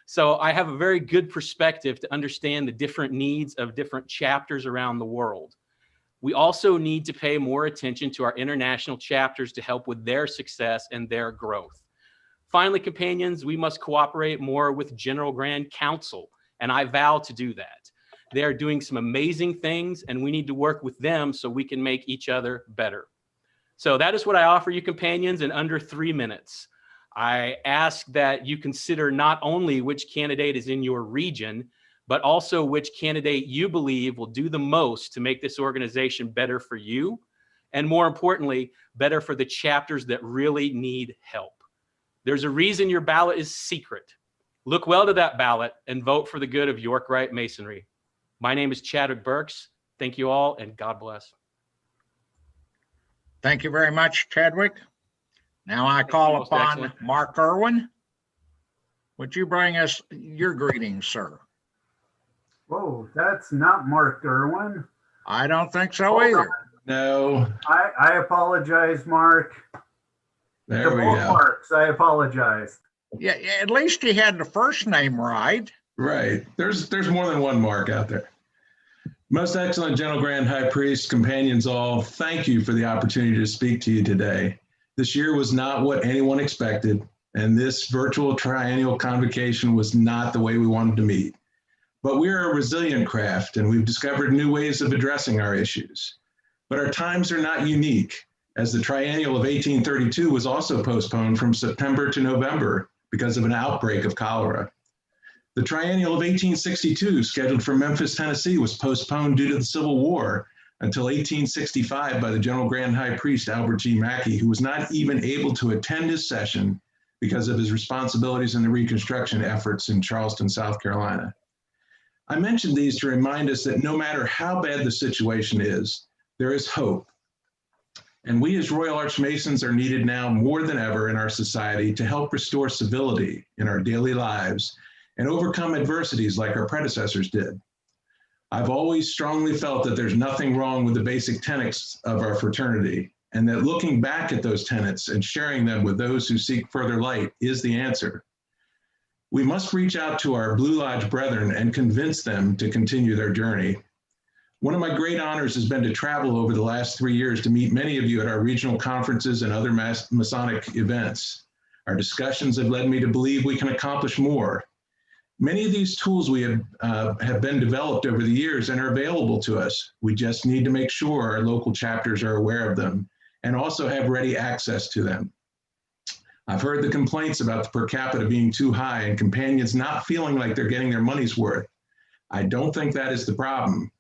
So I have a very good perspective to understand the different needs of different chapters around the world. We also need to pay more attention to our international chapters to help with their success and their growth. Finally, companions, we must cooperate more with General Grand Council, and I vow to do that. They are doing some amazing things, and we need to work with them so we can make each other better. So that is what I offer you, companions, in under 3 minutes. I ask that you consider not only which candidate is in your region, but also which candidate you believe will do the most to make this organization better for you, and more importantly, better for the chapters that really need help. There's a reason your ballot is secret. Look well to that ballot and vote for the good of York Rite Masonry. My name is Chadwick Burks. Thank you all, and God bless. Thank you very much, Chadwick. Now I call upon Mark Irwin. Would you bring us your greetings, sir? Whoa, that's not Mark Irwin. I don't think so either. No. I apologize, Mark. There we both go. Marks, I apologize. Yeah, at least he had the first name right. Right. There's more than one Mark out there. Most excellent General Grand High Priest, companions all, thank you for the opportunity to speak to you today. This year was not what anyone expected, and this virtual triennial convocation was not the way we wanted to meet. But we are a resilient craft, and we've discovered new ways of addressing our issues. But our times are not unique, as the triennial of 1832 was also postponed from September to November because of an outbreak of cholera. The triennial of 1862, scheduled for Memphis, Tennessee, was postponed due to the Civil War until 1865 by the General Grand High Priest, Albert G. Mackey, who was not even able to attend his session because of his responsibilities in the Reconstruction efforts in Charleston, South Carolina. I mentioned these to remind us that no matter how bad the situation is, there is hope. And we as Royal Arch Masons are needed now more than ever in our society to help restore civility in our daily lives and overcome adversities like our predecessors did. I've always strongly felt that there's nothing wrong with the basic tenets of our fraternity, and that looking back at those tenets and sharing them with those who seek further light is the answer. We must reach out to our Blue Lodge brethren and convince them to continue their journey. One of my great honors has been to travel over the last 3 years to meet many of you at our regional conferences and other Masonic events. Our discussions have led me to believe we can accomplish more. Many of these tools we have been developed over the years and are available to us. We just need to make sure our local chapters are aware of them and also have ready access to them. I've heard the complaints about the per capita being too high and companions not feeling like they're getting their money's worth. I don't think that is the problem.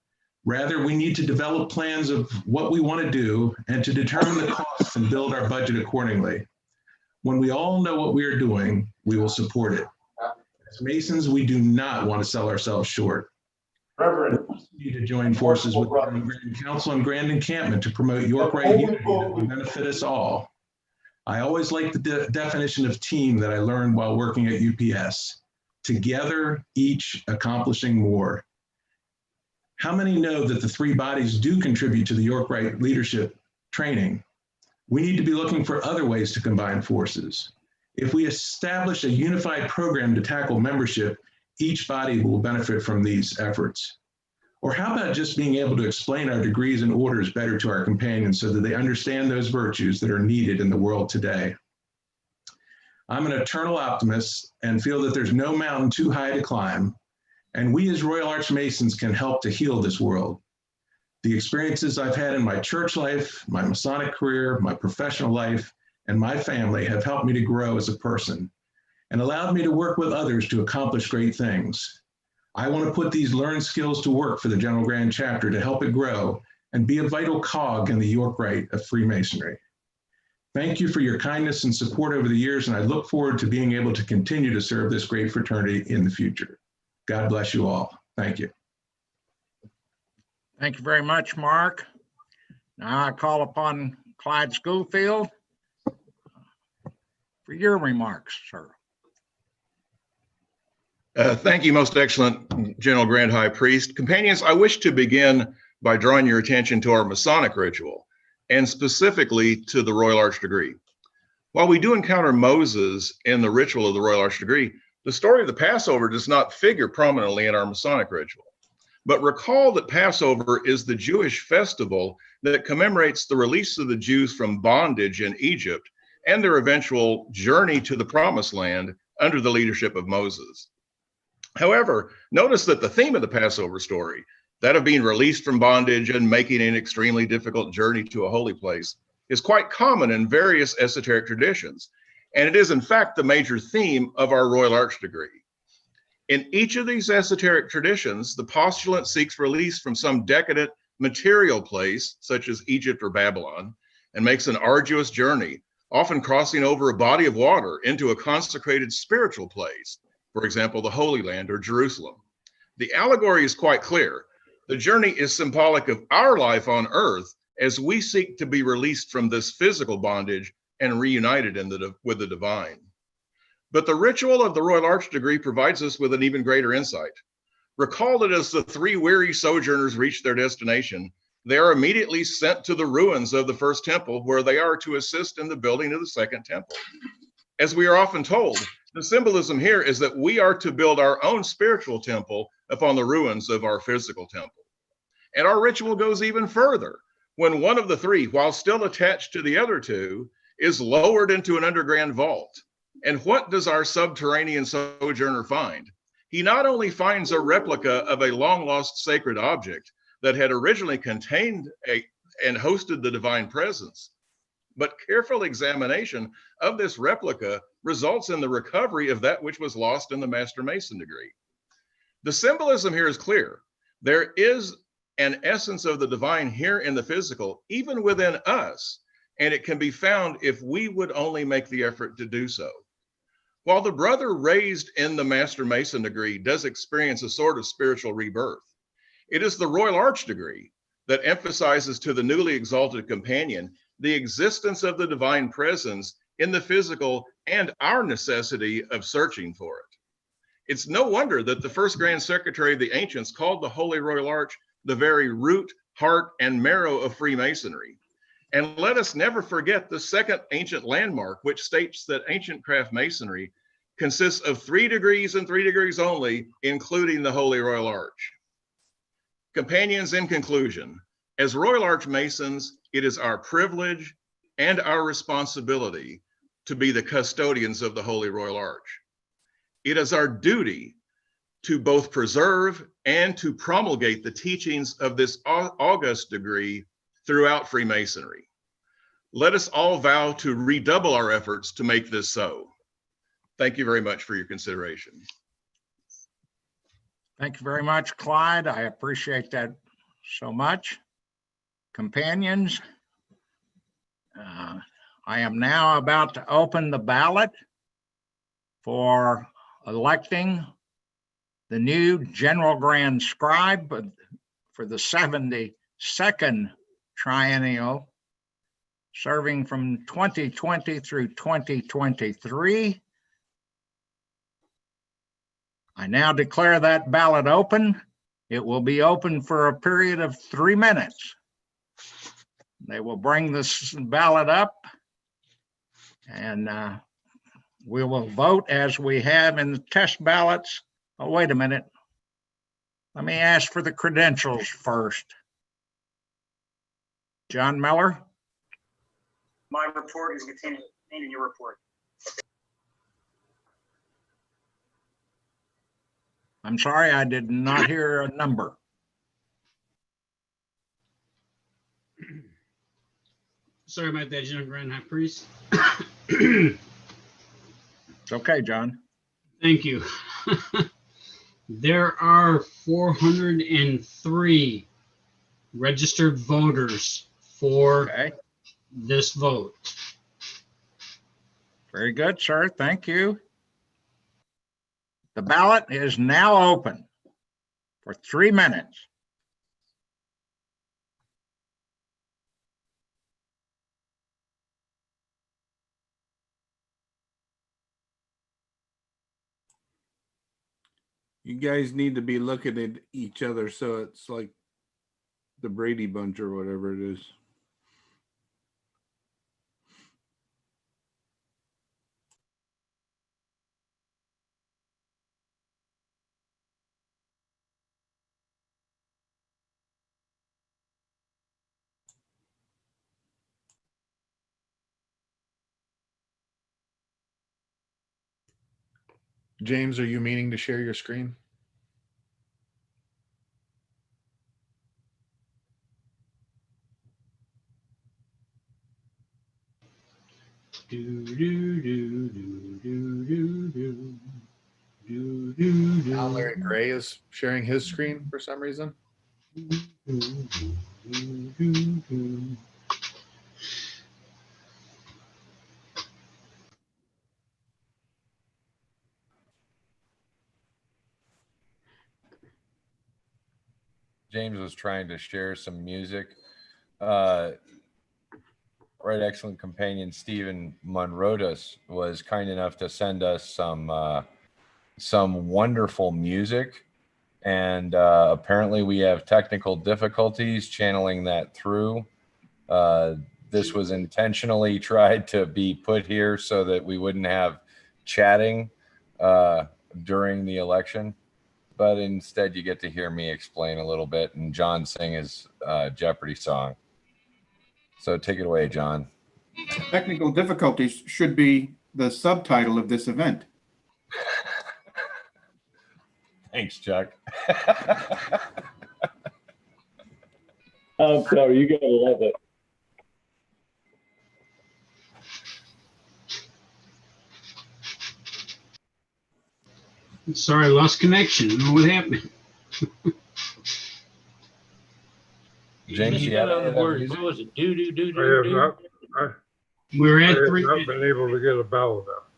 Rather, we need to develop plans of what we want to do and to determine the costs and build our budget accordingly. When we all know what we are doing, we will support it. As Masons, we do not want to sell ourselves short. Reverend. We need to join forces with the Grand Council and Grand Encampment to promote York Rite unity that will benefit us all. I always like the definition of team that I learned while working at UPS. Together, each accomplishing more. How many know that the three bodies do contribute to the York Rite leadership training? We need to be looking for other ways to combine forces. If we establish a unified program to tackle membership, each body will benefit from these efforts. Or how about just being able to explain our degrees and orders better to our companions so that they understand those virtues that are needed in the world today? I'm an eternal optimist and feel that there's no mountain too high to climb, and we as Royal Arch Masons can help to heal this world. The experiences I've had in my church life, my Masonic career, my professional life, and my family have helped me to grow as a person and allowed me to work with others to accomplish great things. I want to put these learned skills to work for the General Grand Chapter to help it grow and be a vital cog in the York Rite of Freemasonry. Thank you for your kindness and support over the years, and I look forward to being able to continue to serve this great fraternity in the future. God bless you all. Thank you. Thank you very much, Mark. Now I call upon Clyde Schofield for your remarks, sir. Thank you, most excellent General Grand High Priest. Companions, I wish to begin by drawing your attention to our Masonic ritual, and specifically to the Royal Arch Degree. While we do encounter Moses in the ritual of the Royal Arch Degree, the story of the Passover does not figure prominently in our Masonic ritual. But recall that Passover is the Jewish festival that commemorates the release of the Jews from bondage in Egypt and their eventual journey to the Promised Land under the leadership of Moses. However, notice that the theme of the Passover story, that of being released from bondage and making an extremely difficult journey to a holy place, is quite common in various esoteric traditions. And it is, in fact, the major theme of our Royal Arch Degree. In each of these esoteric traditions, the postulant seeks release from some decadent material place, such as Egypt or Babylon, and makes an arduous journey, often crossing over a body of water into a consecrated spiritual place, for example, the Holy Land or Jerusalem. The allegory is quite clear. The journey is symbolic of our life on earth as we seek to be released from this physical bondage and reunited with the divine. But the ritual of the Royal Arch Degree provides us with an even greater insight. Recall that as the three weary sojourners reach their destination, they are immediately sent to the ruins of the first temple, where they are to assist in the building of the second temple. As we are often told, the symbolism here is that we are to build our own spiritual temple upon the ruins of our physical temple. And our ritual goes even further. When one of the three, while still attached to the other two, is lowered into an underground vault. And what does our subterranean sojourner find? He not only finds a replica of a long-lost sacred object that had originally contained and hosted the divine presence, but careful examination of this replica results in the recovery of that which was lost in the Master Mason degree. The symbolism here is clear. There is an essence of the divine here in the physical, even within us, and it can be found if we would only make the effort to do so. While the brother raised in the Master Mason degree does experience a sort of spiritual rebirth, it is the Royal Arch Degree that emphasizes to the newly exalted companion the existence of the divine presence in the physical and our necessity of searching for it. It's no wonder that the first Grand Secretary of the Ancients called the Holy Royal Arch the very root, heart, and marrow of Freemasonry. And let us never forget the second ancient landmark, which states that ancient craft masonry consists of 3 degrees and 3 degrees only, including the Holy Royal Arch. Companions, in conclusion, as Royal Arch Masons, it is our privilege and our responsibility to be the custodians of the Holy Royal Arch. It is our duty to both preserve and to promulgate the teachings of this august degree throughout Freemasonry. Let us all vow to redouble our efforts to make this so. Thank you very much for your consideration. Thank you very much, Clyde. I appreciate that so much. Companions, I am now about to open the ballot for electing the new General Grand Scribe for the 72nd Triennial, serving from 2020 through 2023. I now declare that ballot open. It will be open for a period of 3 minutes. They will bring this ballot up and we will vote as we have in the test ballots. Oh, wait a minute. Let me ask for the credentials first. John Miller? My report is contained in your report. I'm sorry, I did not hear a number. Sorry about that, General Grand High Priest. It's okay, John. Thank you. There are 403 registered voters for this vote. Very good, sir. Thank you. The ballot is now open for 3 minutes. You guys need to be looking at each other so it's like the Brady Bunch or whatever it is. James, are you meaning to share your screen? Now Larry Gray is sharing his screen for some reason. James was trying to share some music. Right, excellent companion Stephen Monrodas was kind enough to send us some wonderful music, and apparently we have technical difficulties channeling that through. This was intentionally tried to be put here so that we wouldn't have chatting during the election, but instead you get to hear me explain a little bit and John sing his Jeopardy song. So take it away, John. Technical difficulties should be the subtitle of this event. Thanks, Chuck. I'm sorry, you gotta love it. Sorry, I lost connection. I don't know what happened. James, you have What was it? Do. We're at I have 3 not minutes. been able to get a ballot out.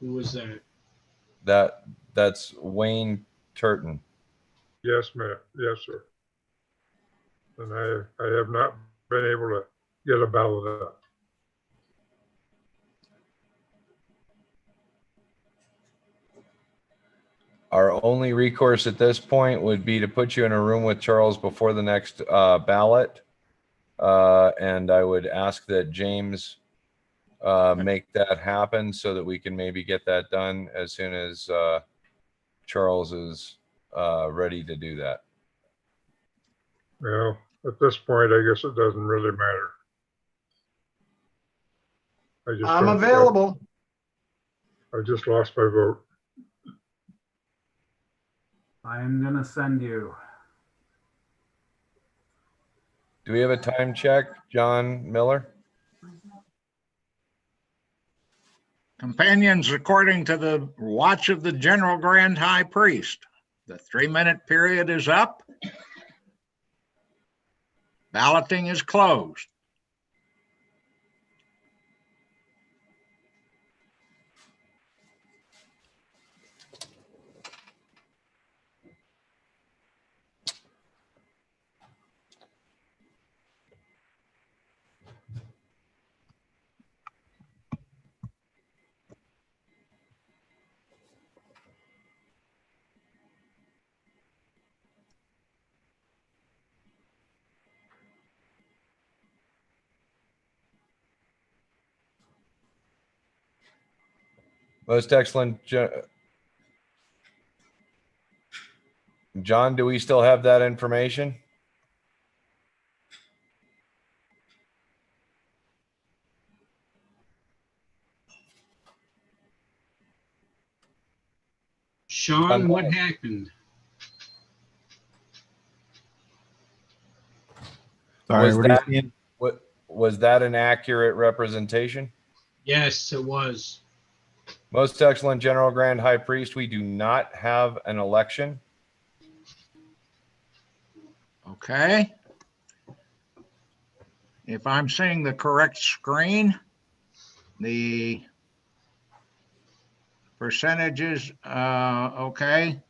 Who was that? That's Wayne Turton. Yes, ma'am. Yes, sir. And I have not been able to get a ballot out. Our only recourse at this point would be to put you in a room with Charles before the next ballot. And I would ask that James make that happen so that we can maybe get that done as soon as Charles is ready to do that. Well, at this point, I guess it doesn't really matter. I'm available. I just lost my vote. I'm gonna send you. Do we have a time check, John Miller? Companions, according to the watch of the General Grand High Priest, the 3-minute period is up. Balloting is closed. Most excellent. John, do we still have that information? Sean, what happened? Sorry, was that an accurate representation? Yes, it was. Most excellent General Grand High Priest, we do not have an election. Okay. If I'm seeing the correct screen, the percentages, okay.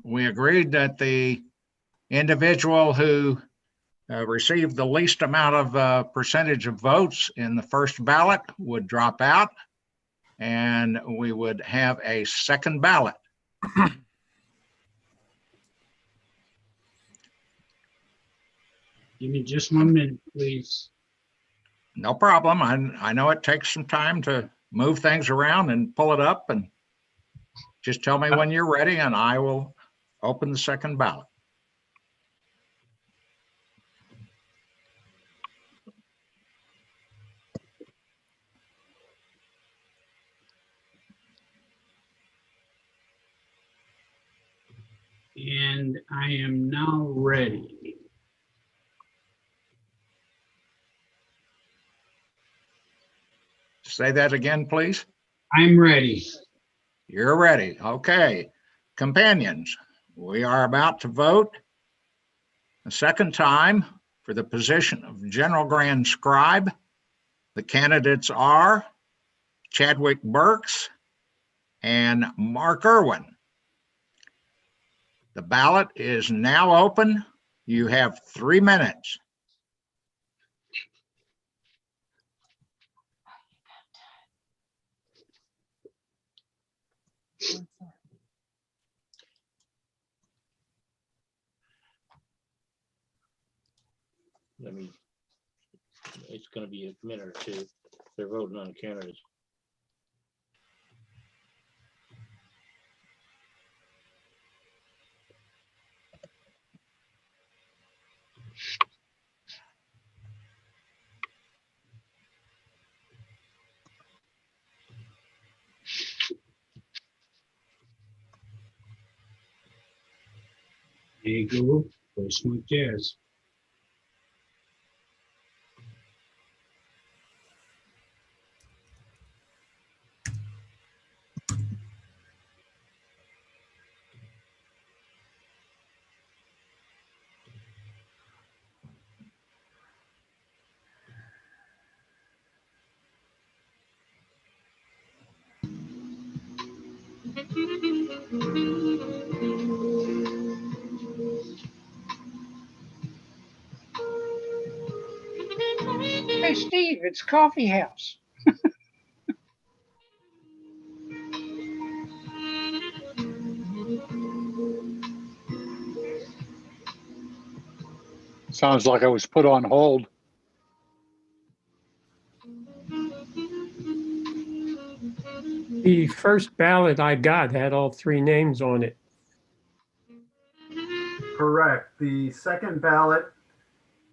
We agreed that the individual who received the least amount of percentage of votes in the first ballot would drop out, and we would have a second ballot. Give me just 1 minute, please. No problem. I know it takes some time to move things around and pull it up, and just tell me when you're ready and I will open the second ballot. And I am now ready. Say that again, please. I'm ready. You're ready. Okay. Companions, we are about to vote a second time for the position of General Grand Scribe. The candidates are Chadwick Burks and Mark Irwin. The ballot is now open. You have 3 minutes. It's going to be a minute or two. They're voting on candidates. There you go. Go smooth jazz. Hey, Steve, it's Coffee House. Sounds like I was put on hold. The first ballot I got had all three names on it. Correct. The second ballot,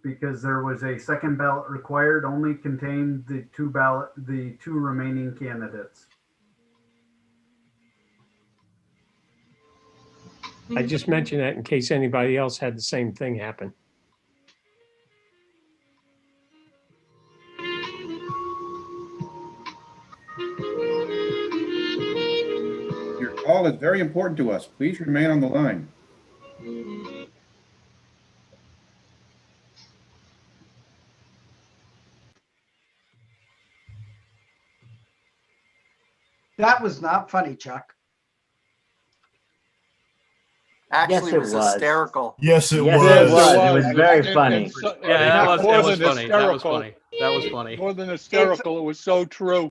because there was a second ballot required, only contained the two remaining candidates. I just mentioned that in case anybody else had the same thing happen. Your call is very important to us. Please remain on the line. That was not funny, Chuck. Actually, it was hysterical. Yes, it Yes, was. it was. It was very funny. Yeah, that was funny. That was hysterical. funny. That was funny. More than hysterical, it was so true.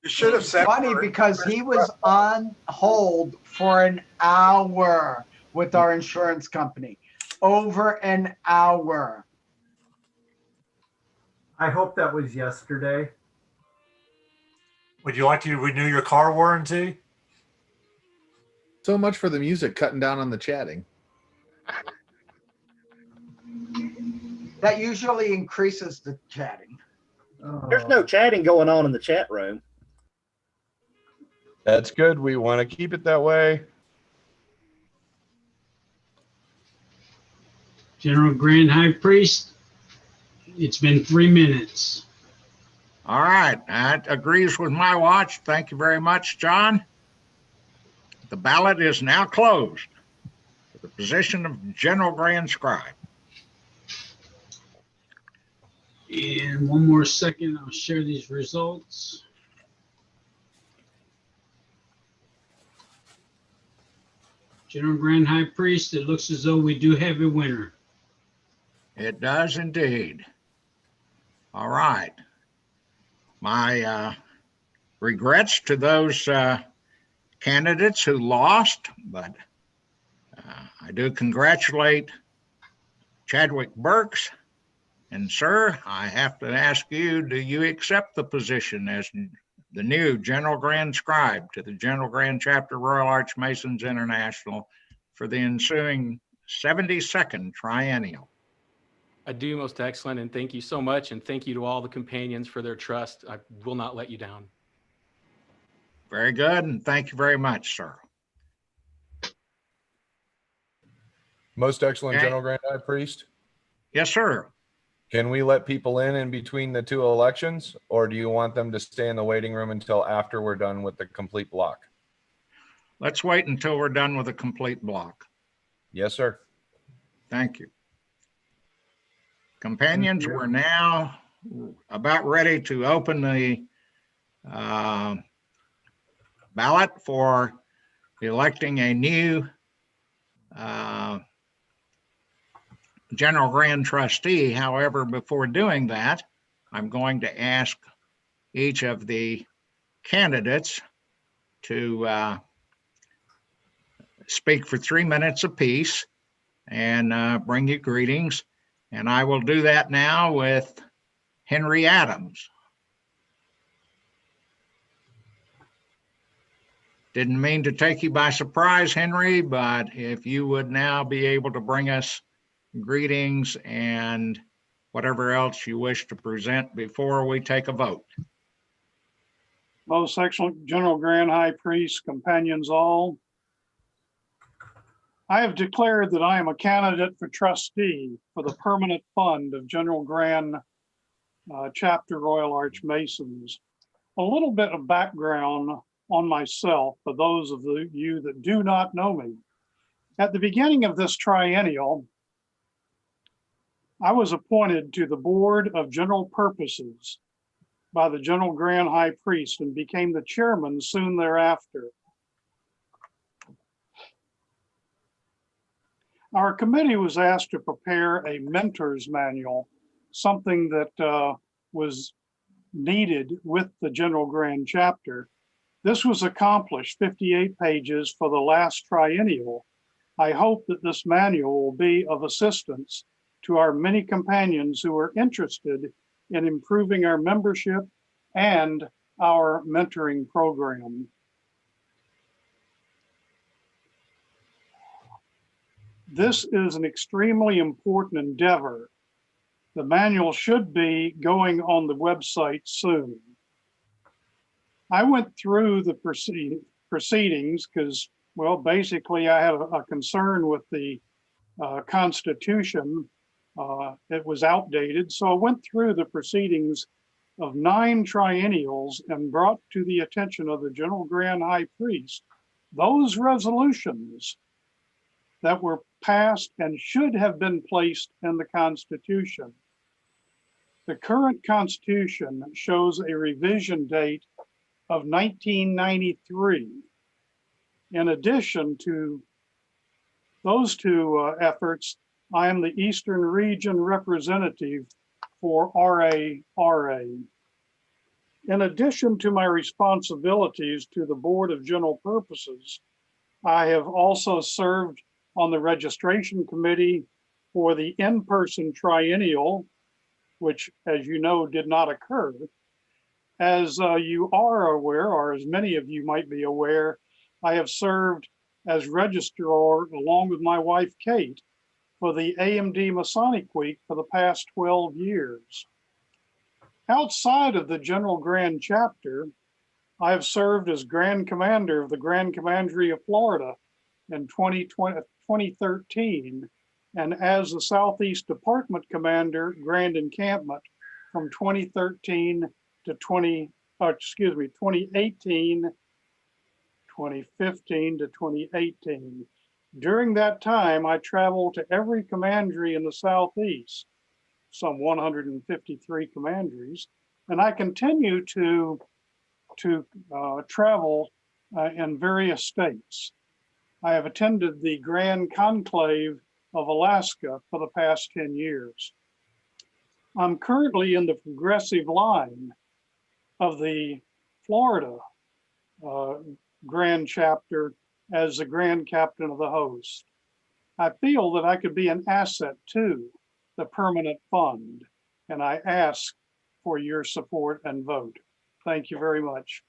You should have said Funny because he was on hold for an hour with our insurance company. Over an hour. I hope that was yesterday. Would you like to renew your car warranty? So much for the music cutting down on the chatting. That usually increases the chatting. There's no chatting going on in the chat room. That's good. We want to keep it that way. General Grand High Priest, it's been 3 minutes. All right, that agrees with my watch. Thank you very much, John. The ballot is now closed for the position of General Grand Scribe. And one more second, I'll share these results. General Grand High Priest, it looks as though we do have a winner. It does indeed. All right. My regrets to those candidates who lost, but I do congratulate Chadwick Burks. And sir, I have to ask you, do you accept the position as the new General Grand Scribe to the General Grand Chapter Royal Arch Masons International for the ensuing 72nd Triennial? I do, most excellent, and thank you so much, and thank you to all the companions for their trust. I will not let you down. Very good, and thank you very much, sir. Most excellent, Okay. General Grand High Priest. Yes, sir. Can we let people in between the two elections, or do you want them to stay in the waiting room until after we're done with the complete block? Let's wait until we're done with the complete block. Yes, sir. Thank you. Companions, we're now about ready to open the ballot for electing a new General Grand Trustee. However, before doing that, I'm going to ask each of the candidates to speak for 3 minutes apiece and bring you greetings. And I will do that now with Henry Adams. Didn't mean to take you by surprise, Henry, but if you would now be able to bring us greetings and whatever else you wish to present before we take a vote. Most excellent General Grand High Priest, companions all. I have declared that I am a candidate for trustee for the permanent fund of General Grand Chapter Royal Arch Masons. A little bit of background on myself for those of you that do not know me. At the beginning of this triennial, I was appointed to the Board of General Purposes by the General Grand High Priest and became the chairman soon thereafter. Our committee was asked to prepare a mentor's manual, something that was needed with the General Grand Chapter. This was accomplished, 58 pages for the last triennial. I hope that this manual will be of assistance to our many companions who are interested in improving our membership and our mentoring program. This is an extremely important endeavor. The manual should be going on the website soon. I went through the proceedings because, well, basically I had a concern with the Constitution. It was outdated. So I went through the proceedings of 9 triennials and brought to the attention of the General Grand High Priest those resolutions that were passed and should have been placed in the Constitution. The current Constitution shows a revision date of 1993. In addition to those two efforts, I am the Eastern Region representative for RA. In addition to my responsibilities to the Board of General Purposes, I have also served on the registration committee for the in-person triennial, which, as you know, did not occur. As you are aware, or as many of you might be aware, I have served as registrar along with my wife, Kate, for the AMD Masonic Week for the past 12 years. Outside of the General Grand Chapter, I have served as Grand Commander of the Grand Commandery of Florida in 2013, and as the Southeast Department Commander, Grand Encampment, from 2013 to 2015 to 2018. During that time, I traveled to every commandery in the Southeast, some 153 commanderies, and I continue to travel in various states. I have attended the Grand Conclave of Alaska for the past 10 years. I'm currently in the progressive line of the Florida Grand Chapter as the Grand Captain of the Host. I feel that I could be an asset to the permanent fund, and I ask for your support and vote. Thank you very much.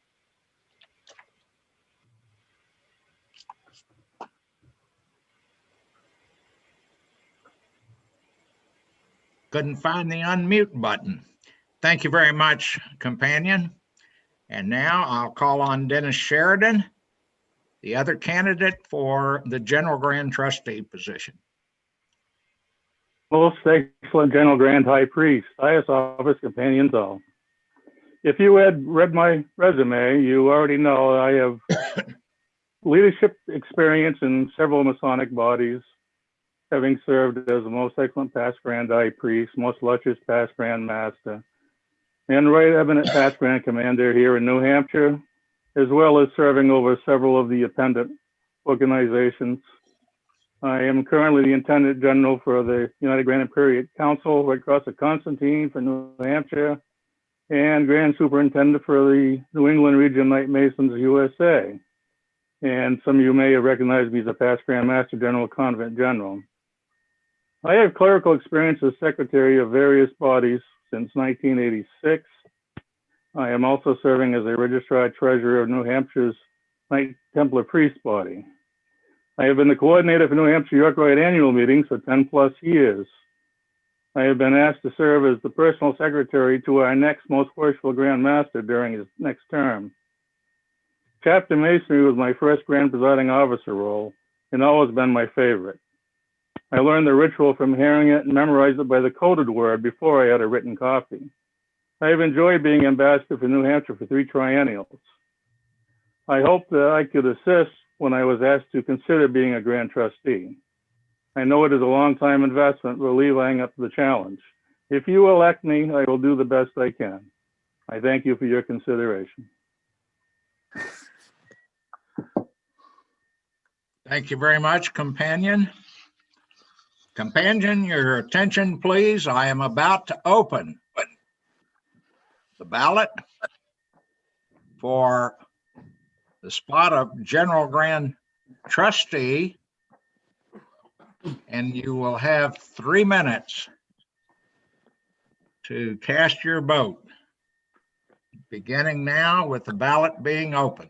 Couldn't find the unmute button. Thank you very much, companion. And now I'll call on Dennis Sheridan, the other candidate for the General Grand Trustee position. Most excellent General Grand High Priest, highest office, companions all. If you had read my resume, you already know I have leadership experience in several Masonic bodies, having served as the most excellent past Grand High Priest, most illustrious past Grand Master, and Right Eminent past Grand Commander here in New Hampshire, as well as serving over several of the appendant organizations. I am currently the Intendant General for the United Grand Imperial Council, Red Cross of Constantine for New Hampshire, and Grand Superintendent for the New England Region Knight Masons USA. And some of you may have recognized me as a past Grand Master General, Convent General. I have clerical experience as Secretary of various bodies since 1986. I am also serving as a Registrar Treasurer of New Hampshire's Knight Templar Priest body. I have been the coordinator for New Hampshire York Rite annual meetings for 10+ years. I have been asked to serve as the personal secretary to our next most worshipful Grand Master during his next term. Chapter Masonry was my first Grand Presiding Officer role and always been my favorite. I learned the ritual from hearing it and memorized it by the coded word before I had a written copy. I have enjoyed being ambassador for New Hampshire for 3 triennials. I hope that I could assist when I was asked to consider being a Grand Trustee. I know it is a long-time investment, but leaving up to the challenge. If you elect me, I will do the best I can. I thank you for your consideration. Thank you very much, companion. Companion, your attention, please. I am about to open the ballot for the spot of General Grand Trustee, and you will have 3 minutes to cast your vote, beginning now with the ballot being opened.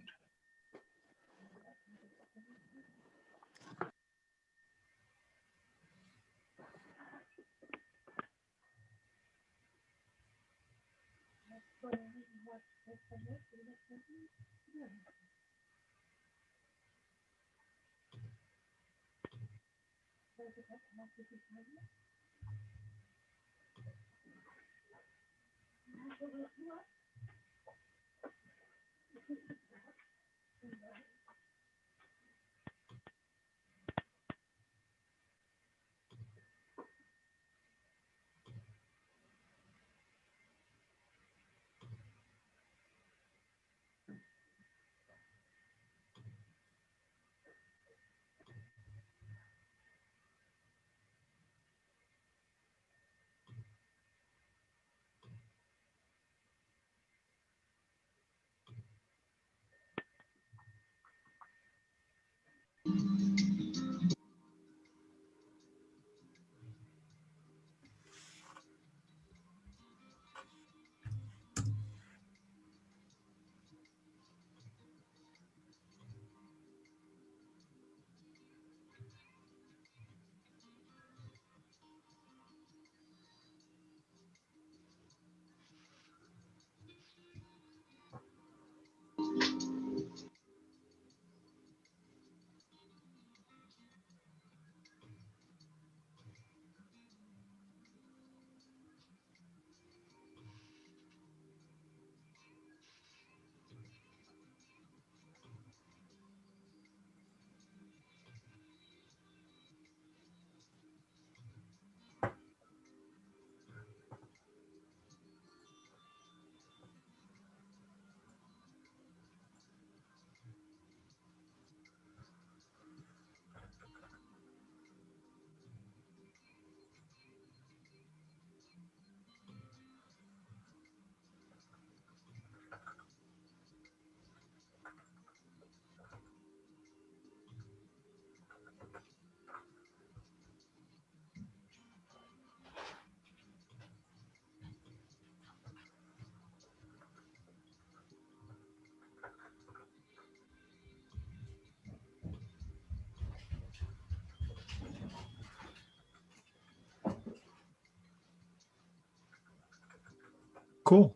Cool.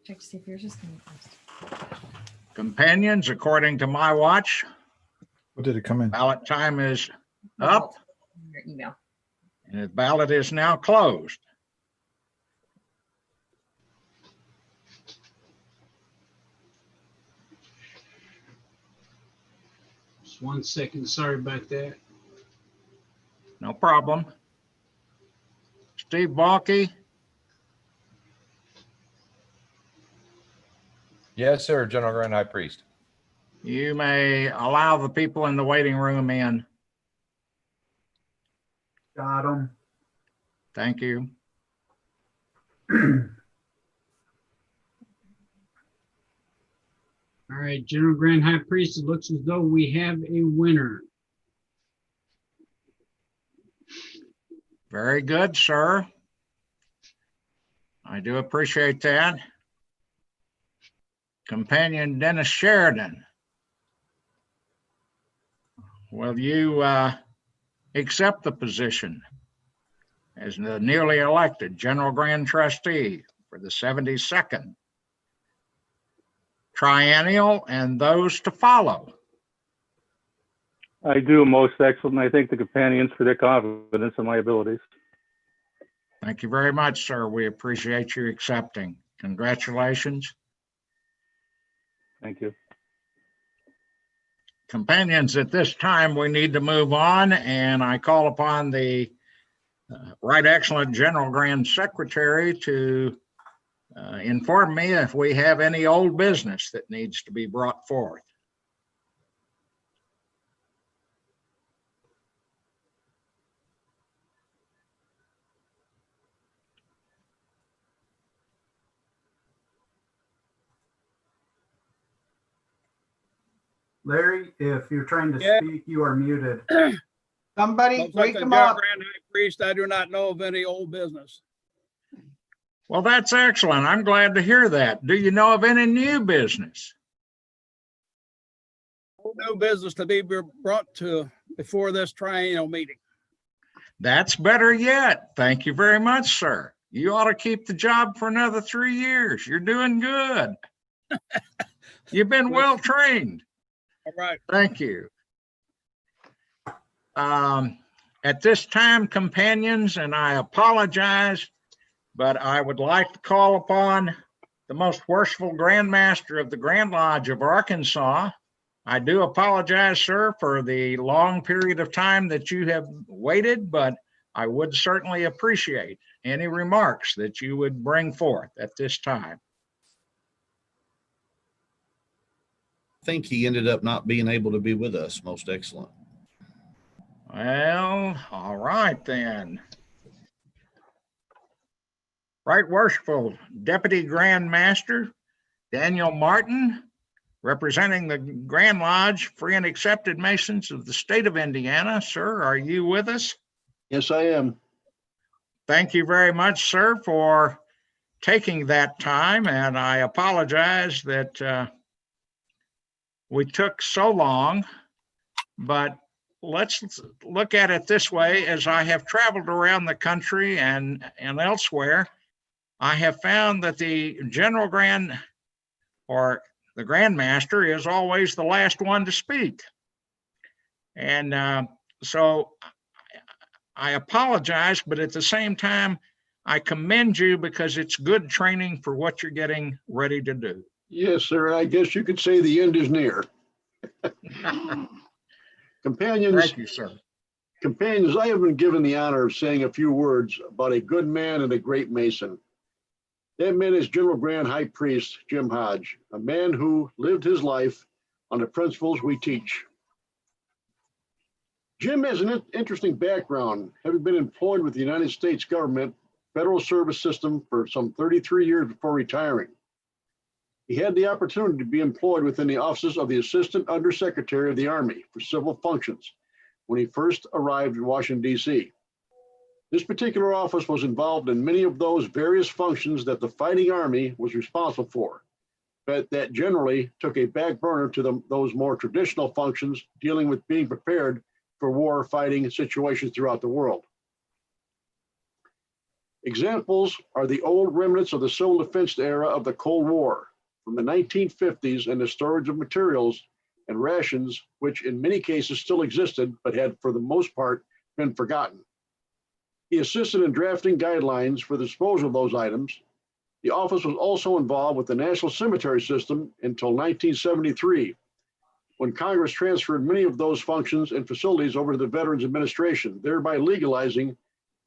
Check to see if yours is coming first. Companions, according to my watch, What did it come in? ballot time is up Your email. and the ballot is now closed. Just 1 second. Sorry about that. No problem. Steve Balky, Yes, sir, General Grand High Priest. you may allow the people in the waiting room in. Got them. Thank you. All right, General Grand High Priest, it looks as though we have a winner. Very good, sir. I do appreciate that. Companion Dennis Sheridan, will you accept the position as the newly elected General Grand Trustee for the 72nd Triennial and those to follow? I do, most excellent. I thank the companions for their confidence in my abilities. Thank you very much, sir. We appreciate you accepting. Congratulations. Thank you. Companions, at this time, we need to move on, and I call upon the Right Excellent General Grand Secretary to inform me if we have any old business that needs to be brought forth. Larry, if you're trying to Yeah. speak, you are muted. Somebody Most like wake the them General up. Grand High Priest, I do not know of any old business. Well, that's excellent. I'm glad to hear that. Do you know of any new business? No new business to be brought to before this triennial meeting. That's better yet. Thank you very much, sir. You ought to keep the job for another 3 years. You're doing good. You've been well trained. All right. Thank you. At this time, companions, and I apologize, but I would like to call upon the most worshipful Grand Master of the Grand Lodge of Arkansas. I do apologize, sir, for the long period of time that you have waited, but I would certainly appreciate any remarks that you would bring forth at this time. I think he ended up not being able to be with us. Most excellent. Well, all right then. Right Worshipful Deputy Grand Master Daniel Martin, representing the Grand Lodge Free and Accepted Masons of the state of Indiana. Sir, are you with us? Yes, I am. Thank you very much, sir, for taking that time, and I apologize that we took so long, but let's look at it this way. As I have traveled around the country and elsewhere, I have found that the General Grand or the Grand Master is always the last one to speak. And so I apologize, but at the same time, I commend you because it's good training for what you're getting ready to do. Yes, sir. I guess you could say the end is near. Companions. Thank you, sir. Companions, I have been given the honor of saying a few words about a good man and a great Mason. That man is General Grand High Priest Jim Hodge, a man who lived his life on the principles we teach. Jim has an interesting background, having been employed with the United States government federal service system for some 33 years before retiring. He had the opportunity to be employed within the offices of the Assistant Undersecretary of the Army for civil functions when he first arrived in Washington, D.C. This particular office was involved in many of those various functions that the fighting Army was responsible for, but that generally took a back burner to those more traditional functions dealing with being prepared for war fighting situations throughout the world. Examples are the old remnants of the civil defense era of the Cold War from the 1950s and the storage of materials and rations, which in many cases still existed, but had for the most part been forgotten. He assisted in drafting guidelines for the disposal of those items. The office was also involved with the National Cemetery System until 1973, when Congress transferred many of those functions and facilities over to the Veterans Administration, thereby legalizing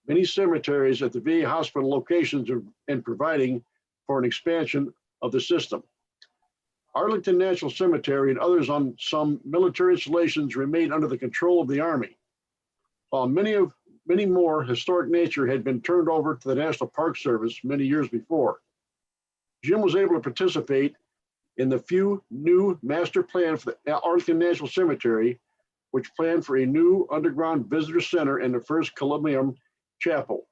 many cemeteries at the VA hospital locations and providing for an expansion of the system. Arlington National Cemetery and others on some military installations remained under the control of the Army, while many more historic nature had been turned over to the National Park Service many years before. Jim was able to participate in the few new master plan for the Arlington National Cemetery, which planned for a new underground visitor center and the first Columbium Chapel.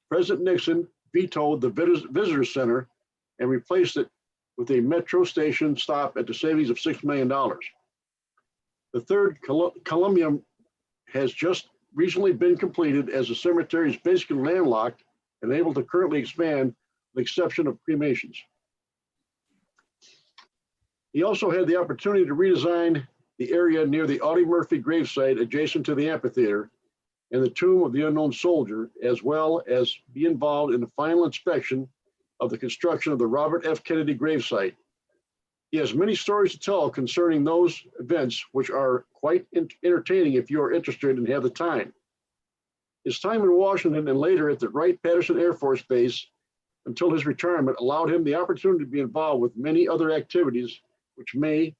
President Nixon vetoed the visitor center and replaced it with a metro station stop at the savings of $6 million. The third Columbium has just recently been completed, as the cemetery is basically landlocked and able to currently expand with the exception of cremations. He also had the opportunity to redesign the area near the Audie Murphy gravesite adjacent to the amphitheater and the tomb of the unknown soldier, as well as be involved in the final inspection of the construction of the Robert F. Kennedy gravesite. He has many stories to tell concerning those events, which are quite entertaining if you are interested and have the time. His time in Washington and later at the Wright-Patterson Air Force Base until his retirement allowed him the opportunity to be involved with many other activities which may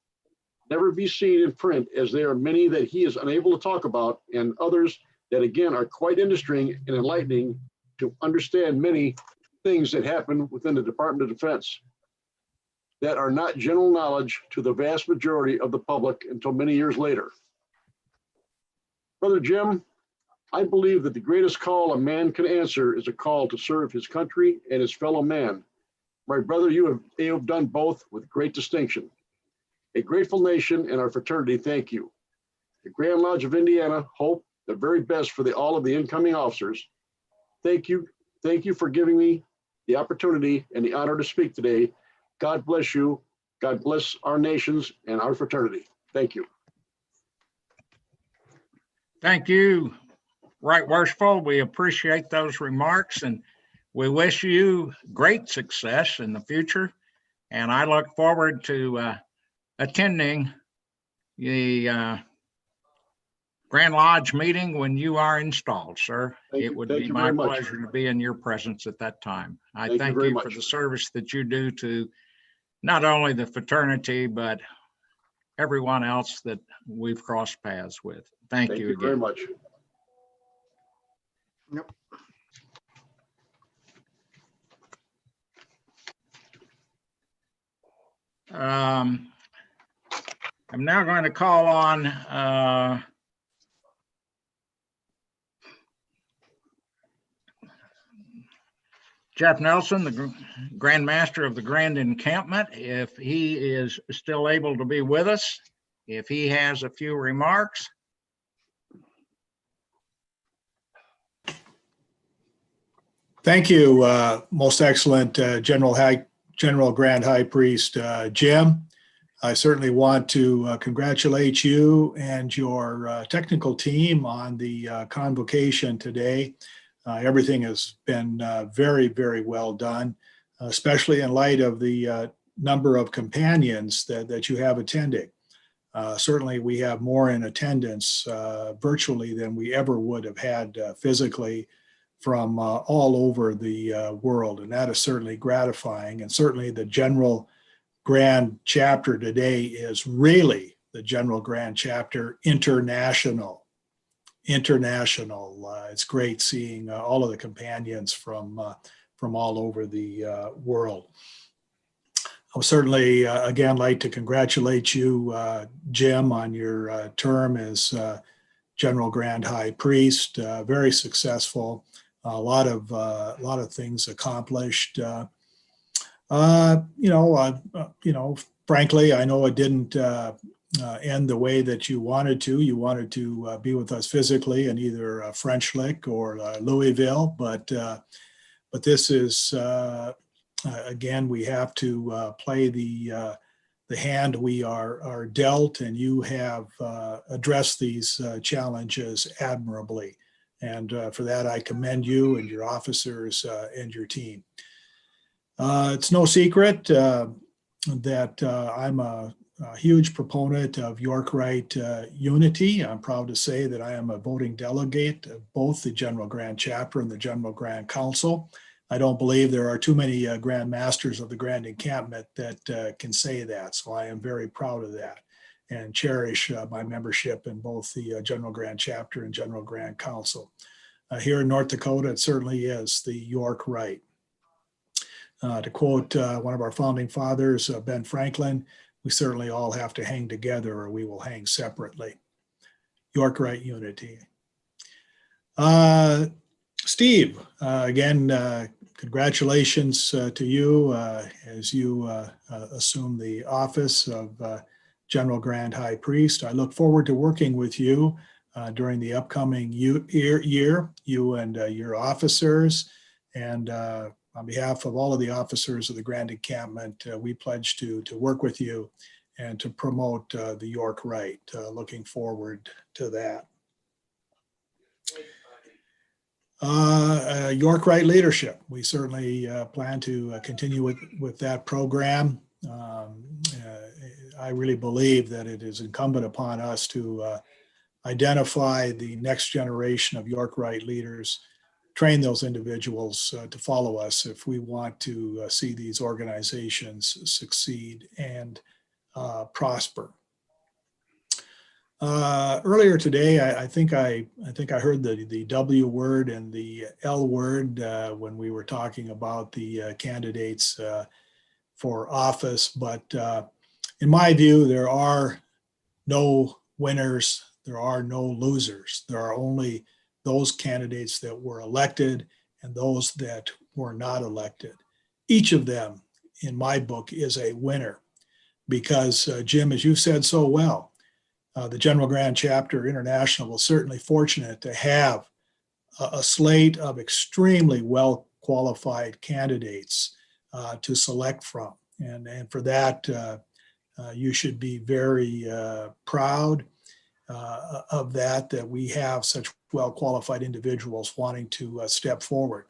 never be seen in print, as there are many that he is unable to talk about, and others that again are quite interesting and enlightening to understand many things that happen within the Department of Defense that are not general knowledge to the vast majority of the public until many years later. Brother Jim, I believe that the greatest call a man can answer is a call to serve his country and his fellow man. My brother, you have done both with great distinction. A grateful nation and our fraternity thank you. The Grand Lodge of Indiana hope the very best for all of the incoming officers. Thank you Thank you for giving me the opportunity and the honor to speak today. God bless you. God bless our nations and our fraternity. Thank you. Thank you, Right Worshipful. We appreciate those remarks and we wish you great success in the future. And I look forward to attending the Grand Lodge meeting when you are installed, sir. It would be my pleasure to be in your presence at that time. I thank you for the service that you do to not only the fraternity, but everyone else that we've crossed paths with. Thank you again. Very much. Yep. I'm now going to call on Jeff Nelson, the Grand Master of the Grand Encampment, if he is still able to be with us, if he has a few remarks. Thank you, most excellent General Grand High Priest Jim. I certainly want to congratulate you and your technical team on the convocation today. Everything has been very, very well done, especially in light of the number of companions that you have attending. Certainly, we have more in attendance virtually than we ever would have had physically from all over the world, and that is certainly gratifying. And certainly the General Grand Chapter today is really the General Grand Chapter International. It's great seeing all of the companions from all over the world. I would certainly, again, like to congratulate you, Jim, on your term as General Grand High Priest. Very successful. A lot of things accomplished. Frankly, I know it didn't end the way that you wanted to. You wanted to be with us physically in either French Lick or Louisville, but this is again, we have to play the hand we are dealt, and you have addressed these challenges admirably. And for that, I commend you and your officers and your team. It's no secret that I'm a huge proponent of York Rite unity. I'm proud to say that I am a voting delegate of both the General Grand Chapter and the General Grand Council. I don't believe there are too many Grand Masters of the Grand Encampment that can say that. So I am very proud of that and cherish my membership in both the General Grand Chapter and General Grand Council. Here in North Dakota, it certainly is the York Rite. To quote one of our founding fathers, Ben Franklin, we certainly all have to hang together or we will hang separately. York Rite unity. Steve, again, congratulations to you as you assume the office of General Grand High Priest. I look forward to working with you during the upcoming year, you and your officers. And on behalf of all of the officers of the Grand Encampment, we pledge to work with you and to promote the York Rite. Looking forward to that. York Rite leadership. We certainly plan to continue with that program. I really believe that it is incumbent upon us to identify the next generation of York Rite leaders, train those individuals to follow us if we want to see these organizations succeed and prosper. Earlier today, I think I heard the W word and the L word when we were talking about the candidates for office. But in my view, there are no winners. There are no losers. There are only those candidates that were elected and those that were not elected. Each of them, in my book, is a winner because, Jim, as you said so well, the General Grand Chapter International was certainly fortunate to have a slate of extremely well qualified candidates to select from. And for that, you should be very proud of that we have such well-qualified individuals wanting to step forward.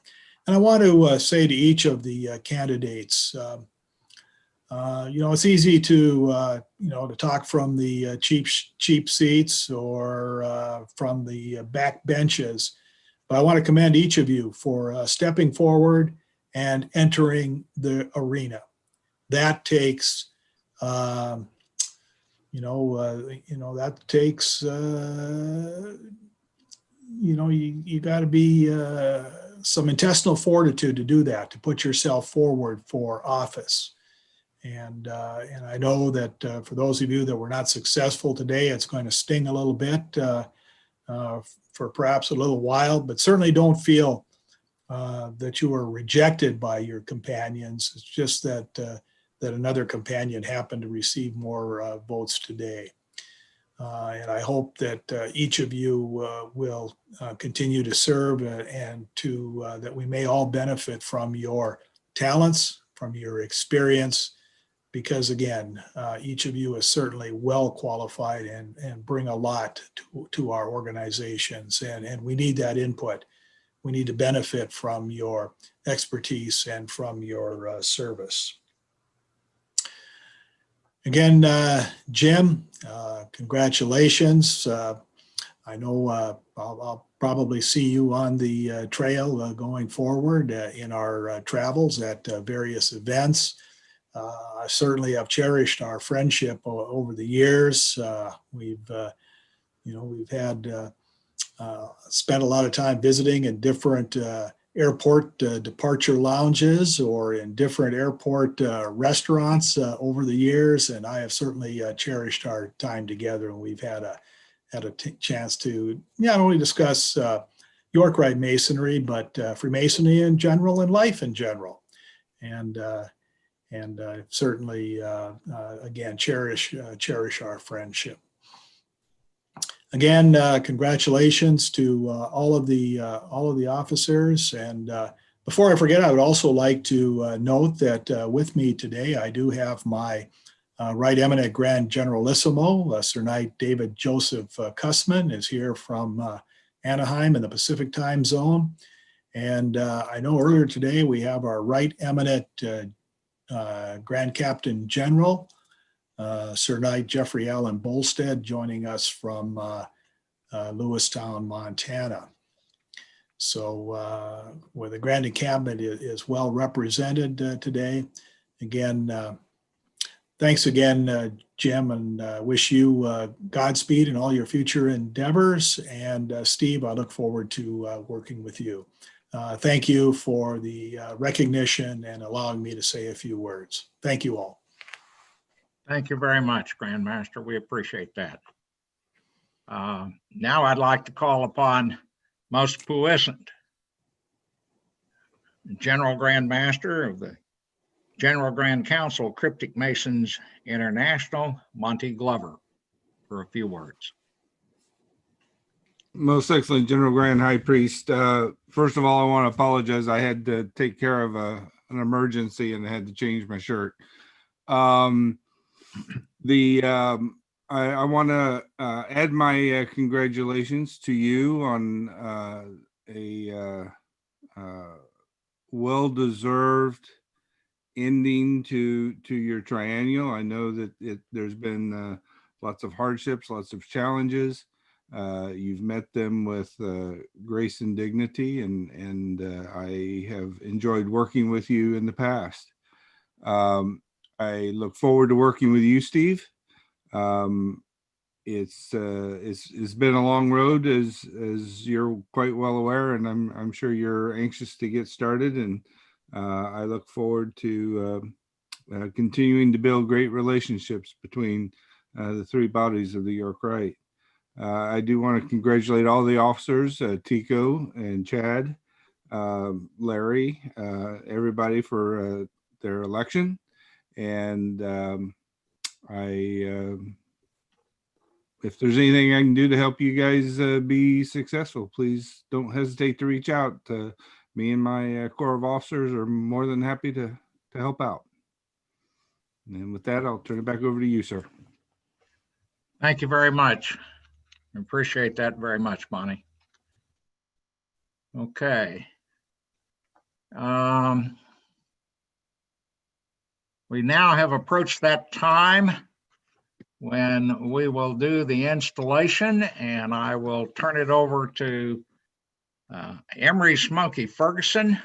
And I want to say to each of the candidates, it's easy to, to talk from the cheap seats or from the back benches. But I want to commend each of you for stepping forward and entering the arena. That takes, that takes, you got to be some intestinal fortitude to do that, to put yourself forward for office. And I know that for those of you that were not successful today, it's going to sting a little bit for perhaps a little while, but certainly don't feel that you were rejected by your companions. It's just that another companion happened to receive more votes today. And I hope that each of you will continue to serve and that we may all benefit from your talents, from your experience, because again, each of you is certainly well qualified and bring a lot to our organizations. And we need that input. We need to benefit from your expertise and from your service. Again, Jim, congratulations. I know I'll probably see you on the trail going forward in our travels at various events. I certainly have cherished our friendship over the years. We've had spent a lot of time visiting in different airport departure lounges or in different airport restaurants over the years, and I have certainly cherished our time together. And we've had a chance to not only discuss York-Rite Masonry, but Freemasonry in general and life in general. And certainly, again, cherish our friendship. Again, congratulations to all of the officers. And before I forget, I would also like to note that with me today, I do have my Right Eminent Grand Generalissimo, Sir Knight David Joseph Cussman is here from Anaheim in the Pacific time zone. And I know earlier today we have our Right Eminent Grand Captain General, Sir Knight Jeffrey Allen Bolstead, joining us from Lewistown, Montana. So where the Grand Encampment is well represented today. Again, thanks again, Jim, and wish you Godspeed in all your future endeavors. And Steve, I look forward to working with you. Thank you for the recognition and allowing me to say a few words. Thank you all. Thank you very much, Grandmaster. We appreciate that. Now I'd like to call upon most puissant General Grand Master of the General Grand Council Cryptic Masons International, Monty Glover, for a few words. Most excellent General Grand High Priest. First of all, I want to apologize. I had to take care of an emergency and I had to change my shirt. I want to add my congratulations to you on a well-deserved ending to your triennial. I know that there's been lots of hardships, lots of challenges. You've met them with grace and dignity, and I have enjoyed working with you in the past. I look forward to working with you, Steve. It's been a long road, as you're quite well aware, and I'm sure you're anxious to get started. And I look forward to continuing to build great relationships between the three bodies of the York-Rite. I do want to congratulate all the officers, Tico and Chad, Larry, everybody for their election. And if there's anything I can do to help you guys be successful, please don't hesitate to reach out to me and my Corps of Officers are more than happy to help out. And with that, I'll turn it back over to you, sir. Thank you very much. I appreciate that very much, Bonnie. Okay. We now have approached that time when we will do the installation, and I will turn it over to Emery Smokey Ferguson,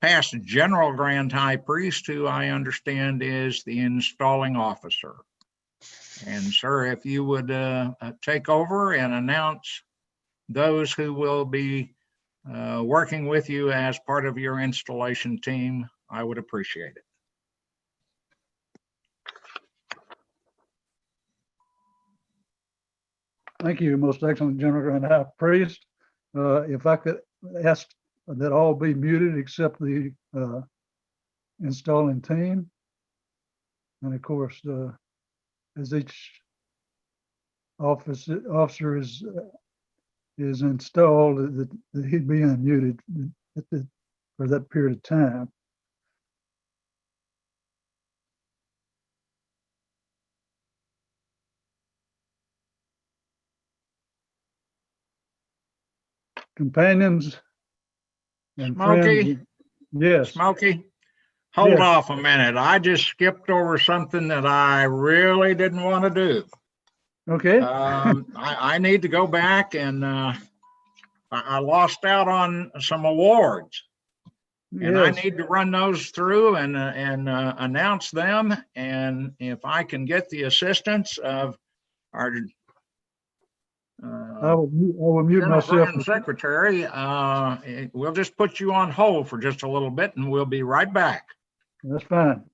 past General Grand High Priest, who I understand is the installing officer. And sir, if you would take over and announce those who will be working with you as part of your installation team, I would appreciate it. Thank you, most excellent General Grand High Priest. If I could ask that all be muted except the installing team. And of course, as each officer is installed, that he'd be unmuted for that period of time. Companions and Smokey? friends. Yes. Smokey, hold Yes. off a minute. I just skipped over something that I really didn't want to do. Okay. I need to go back and I lost out on some awards. And I Yes. need to run those through and announce them. And if I can get the assistance of our I will mute General myself. Grand Secretary, we'll just put you on hold for just a little bit and we'll be right back. That's fine.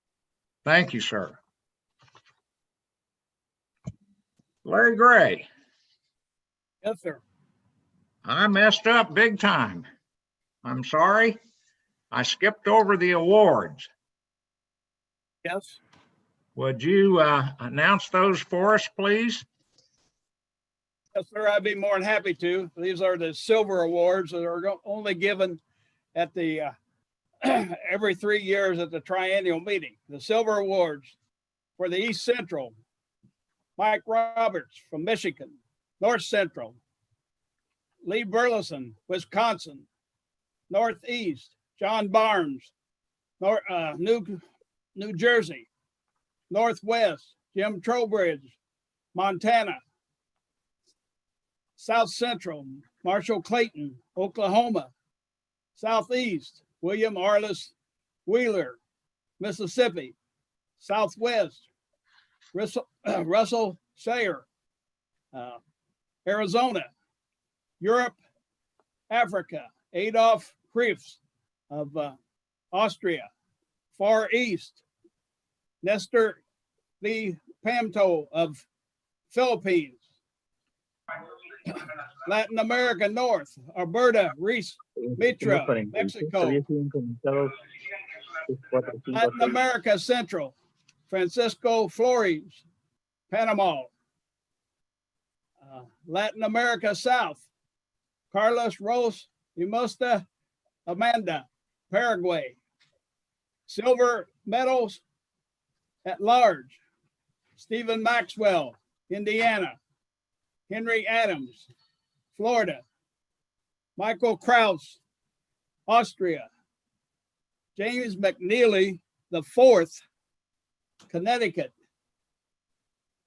Thank you, sir. Larry Gray. Yes, sir. I messed up big time. I'm sorry. I skipped over the awards. Yes. Would you announce those for us, please? Yes, sir. I'd be more than happy to. These are the silver awards that are only given at the every 3 years at the Triennial meeting. The silver awards for the East Central, Mike Roberts from Michigan. North Central, Lee Burleson, Wisconsin. Northeast, John Barnes, New Jersey. Northwest, Jim Trowbridge, Montana. South Central, Marshall Clayton, Oklahoma. Southeast, William Arliss Wheeler, Mississippi. Southwest, Russell Sayer, Arizona. Europe, Africa, Adolf Kriefs of Austria. Far East, Nestor V. Pamto of Philippines. Latin America North, Alberta Reese Mitra, Mexico. Latin America Central, Francisco Flores, Panama. Latin America South, Carlos Rose Imusta Amanda, Paraguay. Silver medals at large, Stephen Maxwell, Indiana. Henry Adams, Florida. Michael Kraus, Austria. James McNeely IV, Connecticut.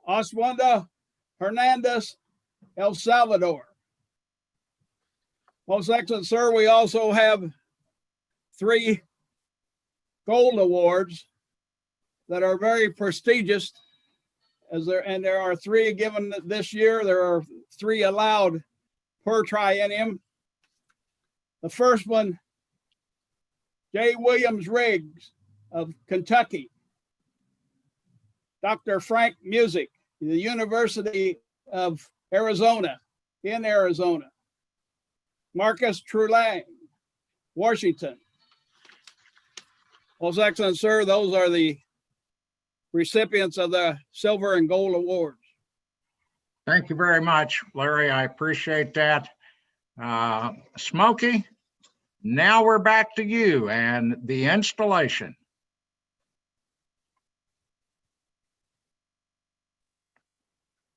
Oswanda Hernandez, El Salvador. Most excellent sir, we also have 3 gold awards that are very prestigious. There are 3 given this year. There are 3 allowed per triennium. The first one, J. Williams Riggs of Kentucky. Dr. Frank Music, the University of Arizona, in Arizona. Marcus Trulang, Washington. Most excellent sir, those are the recipients of the silver and gold awards. Thank you very much, Larry. I appreciate that. Smokey, Now we're back to you and the installation.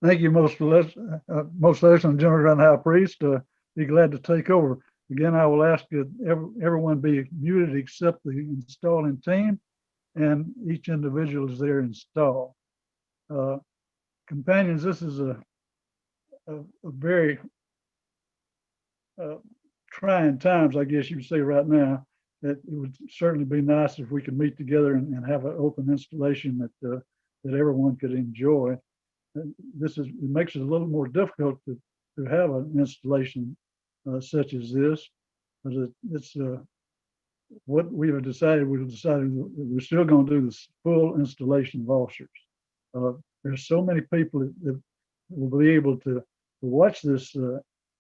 Thank you, most excellent General Grand High Priest. Be glad to take over. Again, I will ask that everyone be muted except the installing team, and each individual is there installed. Companions, this is a very trying times, I guess you would say right now. That it would certainly be nice if we could meet together and have an open installation that everyone could enjoy. It makes it a little more difficult to have an installation such as this, but it's what we have decided. We've decided we're still going to do this full installation of officers. There's so many people that will be able to watch this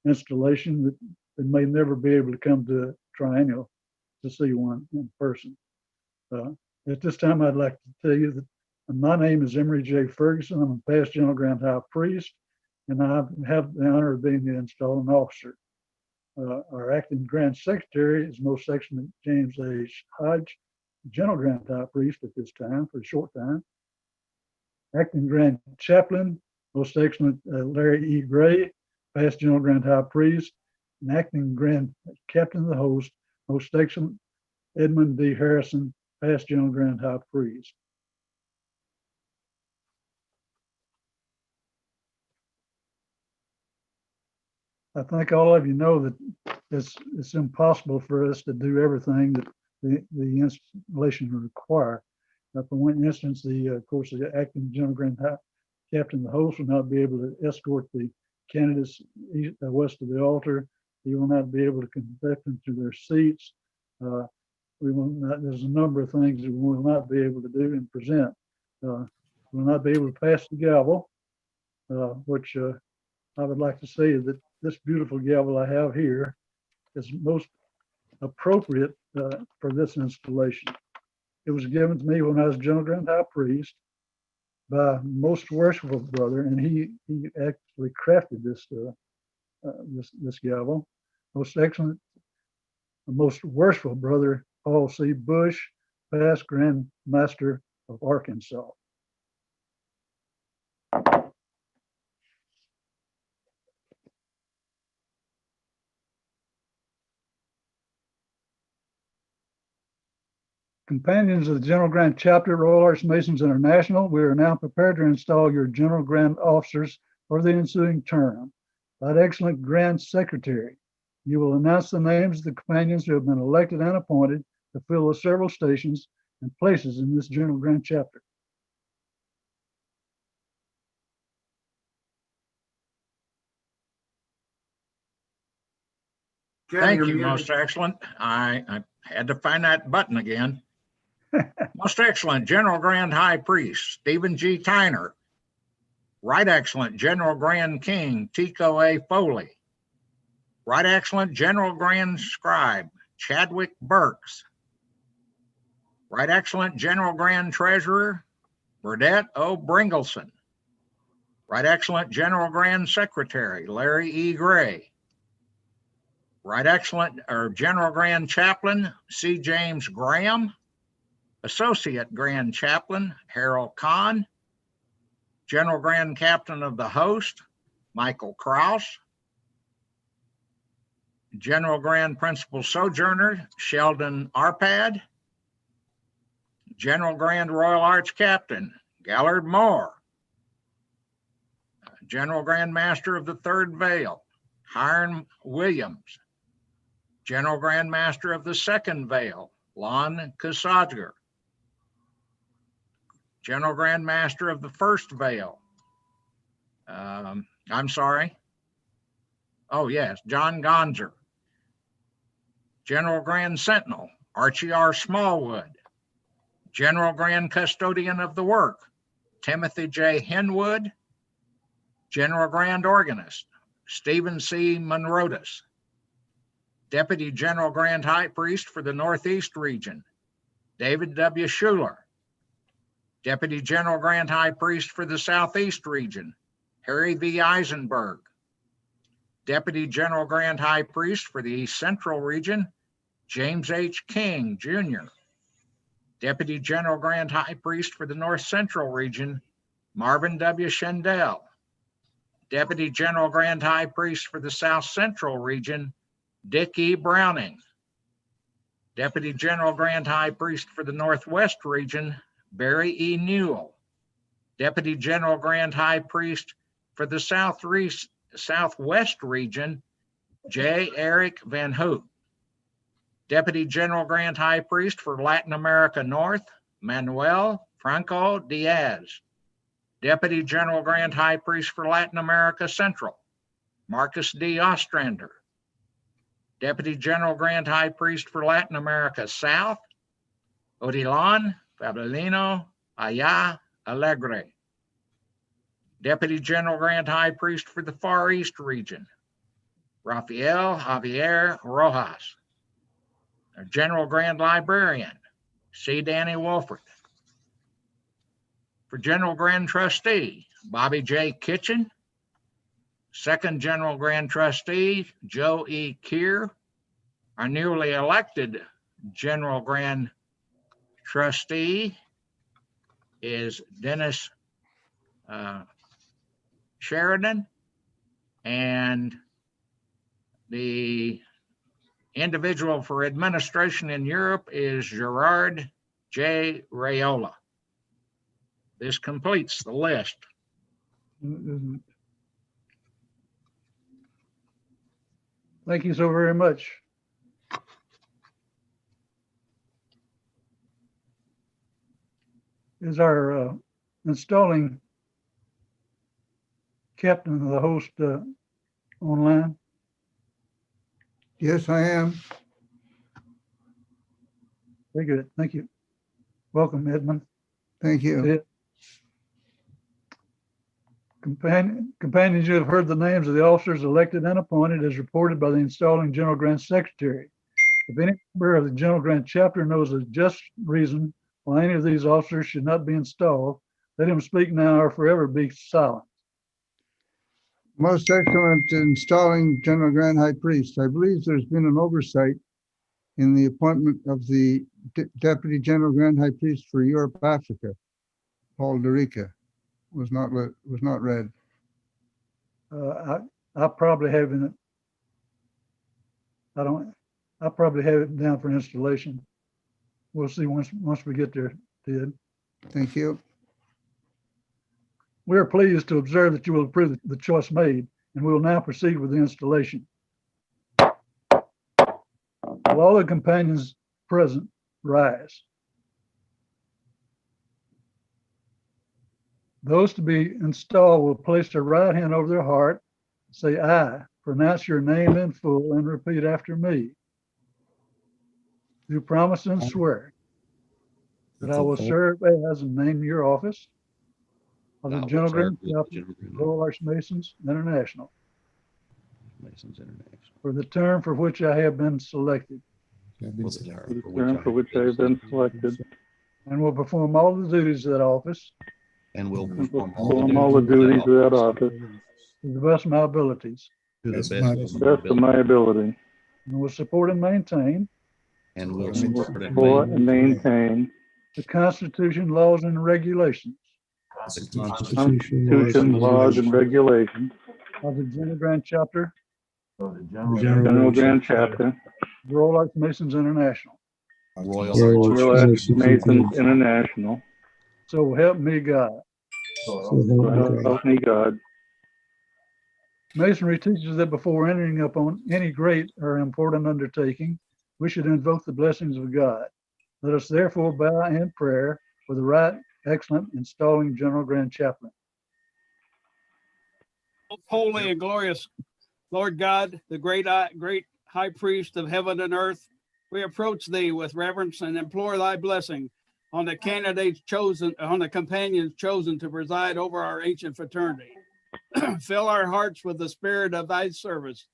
installation that may never be able to come to Triennial to see one in person. At this time, I'd like to tell you that my name is Emery J. Ferguson. I'm a past General Grand High Priest, and I have the honor of being the installing officer. Our acting Grand Secretary is Most Excellent James H. Hodge, General Grand High Priest at this time for a short time. Acting Grand Chaplain, Most Excellent Larry E. Gray, past General Grand High Priest, and Acting Grand Captain of the Host, Most Excellent Edmund D. Harrison, past General Grand High Priest. I think all of you know that it's impossible for us to do everything that the installation would require. For one instance, of course, the acting General Grand High Captain of the Host will not be able to escort the candidates west of the altar. He will not be able to conduct them to their seats. There's a number of things that we will not be able to do and present. We'll not be able to pass the gavel, which I would like to say that this beautiful gavel I have here is most appropriate for this installation. It was given to me when I was General Grand High Priest by Most Worshipful Brother, and he actually crafted this gavel. Most Excellent, Most Worshipful Brother Paul C. Bush, past Grand Master of Arkansas. Companions of the General Grand Chapter, Royal Arch Masons International, we are now prepared to install your General Grand officers for the ensuing term. That excellent Grand Secretary, you will announce the names of the companions who have been elected and appointed to fill the several stations and places in this General Grand Chapter. Thank you, Most Excellent. I had to find that button again. Most Excellent General Grand High Priest Stephen G. Tyner. Right Excellent General Grand King Tico A. Foley. Right Excellent General Grand Scribe Chadwick Burks. Right Excellent General Grand Treasurer Burdette O. Bringleson. Right Excellent General Grand Secretary Larry E. Gray. Right Excellent General Grand Chaplain C. James Graham. Associate Grand Chaplain Harold Kahn. General Grand Captain of the Host Michael Kraus. General Grand Principal Sojourner Sheldon Arpad. General Grand Royal Arch Captain Gallard Moore. General Grand Master of the Third Veil Hiram Williams. General Grand Master of the Second Veil Lon Kasadger. General Grand Master of the First Veil. John Gonzer. General Grand Sentinel Archie R. Smallwood. General Grand Custodian of the Work Timothy J. Henwood. General Grand Organist Stephen C. Monrodis. Deputy General Grand High Priest for the Northeast Region David W. Schuler. Deputy General Grand High Priest for the Southeast Region Harry V. Eisenberg. Deputy General Grand High Priest for the East Central Region James H. King, Jr. Deputy General Grand High Priest for the North Central Region, Marvin W. Shendell. Deputy General Grand High Priest for the South Central Region, Dick E. Browning. Deputy General Grand High Priest for the Northwest Region, Barry E. Newell. Deputy General Grand High Priest for the Southwest Region, J. Eric Van Hoot. Deputy General Grand High Priest for Latin America North, Manuel Franco Diaz. Deputy General Grand High Priest for Latin America Central, Marcus D. Ostrander. Deputy General Grand High Priest for Latin America South, Odilon Fabelino Aya Alegre. Deputy General Grand High Priest for the Far East Region, Rafael Javier Rojas. General Grand Librarian, C. Danny Wolford. For General Grand Trustee, Bobby J. Kitchen. Second General Grand Trustee, Joe E. Keir. Our newly elected General Grand Trustee is Dennis Sheridan. And the individual for administration in Europe is Gerard J. Rayola. This completes the list. Thank you so very much. Is our installing captain of the host online? Yes, I am. Very good. Thank you. Welcome, Edmund. Thank you. Ed. Companions, you have heard the names of the officers elected and appointed as reported by the installing General Grant Secretary. If any member of the General Grant chapter knows a just reason why any of these officers should not be installed, let him speak now or forever be silent. Most excellent installing General Grand High Priest. I believe there's been an oversight in the appointment of the Deputy General Grand High Priest for Europe, Africa, Paul Derica. Was not read. I probably have it. I probably have it down for installation. We'll see once we get there, Ted. Thank you. We are pleased to observe that you will approve the choice made, and we will now proceed with the installation. Will all the companions present rise? Those to be installed will place their right hand over their heart, say "I," pronounce your name in full, and repeat after me. Do promise and swear that I will serve as and name your office of the General Grant Chapter, Royal Arch Masons International, for the term for which I have been selected. And will perform all the duties of that office. And will perform all the duties of that office to the best of my abilities. to the best of my ability. And will support and maintain. And will support and maintain the Constitution, laws, and regulations. the Constitution, laws, and regulations of the General Grant Chapter. General Grant Chapter. Royal Arch Masons International. Royal Arch Masons International. So help me God. Help me God. Masonry teaches that before entering upon any great or important undertaking, we should invoke the blessings of God. Let us therefore bow in prayer for the right, excellent, installing General Grand Chaplain. Holy and glorious Lord God, the great high priest of heaven and earth, we approach thee with reverence and implore thy blessing on the candidates chosen, on the companions chosen to preside over our ancient fraternity. Fill our hearts with the spirit of thy service,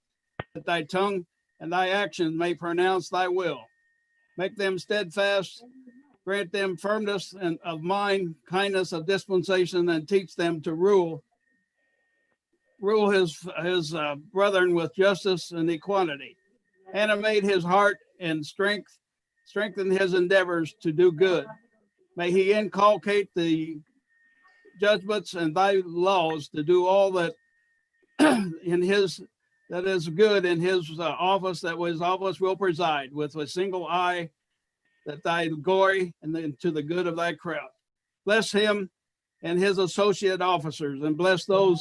that thy tongue and thy actions may pronounce thy will. Make them steadfast, grant them firmness of mind, kindness of dispensation, and teach them to rule his brethren with justice and equality. Animate his heart and strengthen his endeavors to do good. May he inculcate the judgments and thy laws to do all that that is good in his office, that his office will preside with a single eye, that thy glory and then to the good of thy crowd. Bless him and his associate officers, and bless those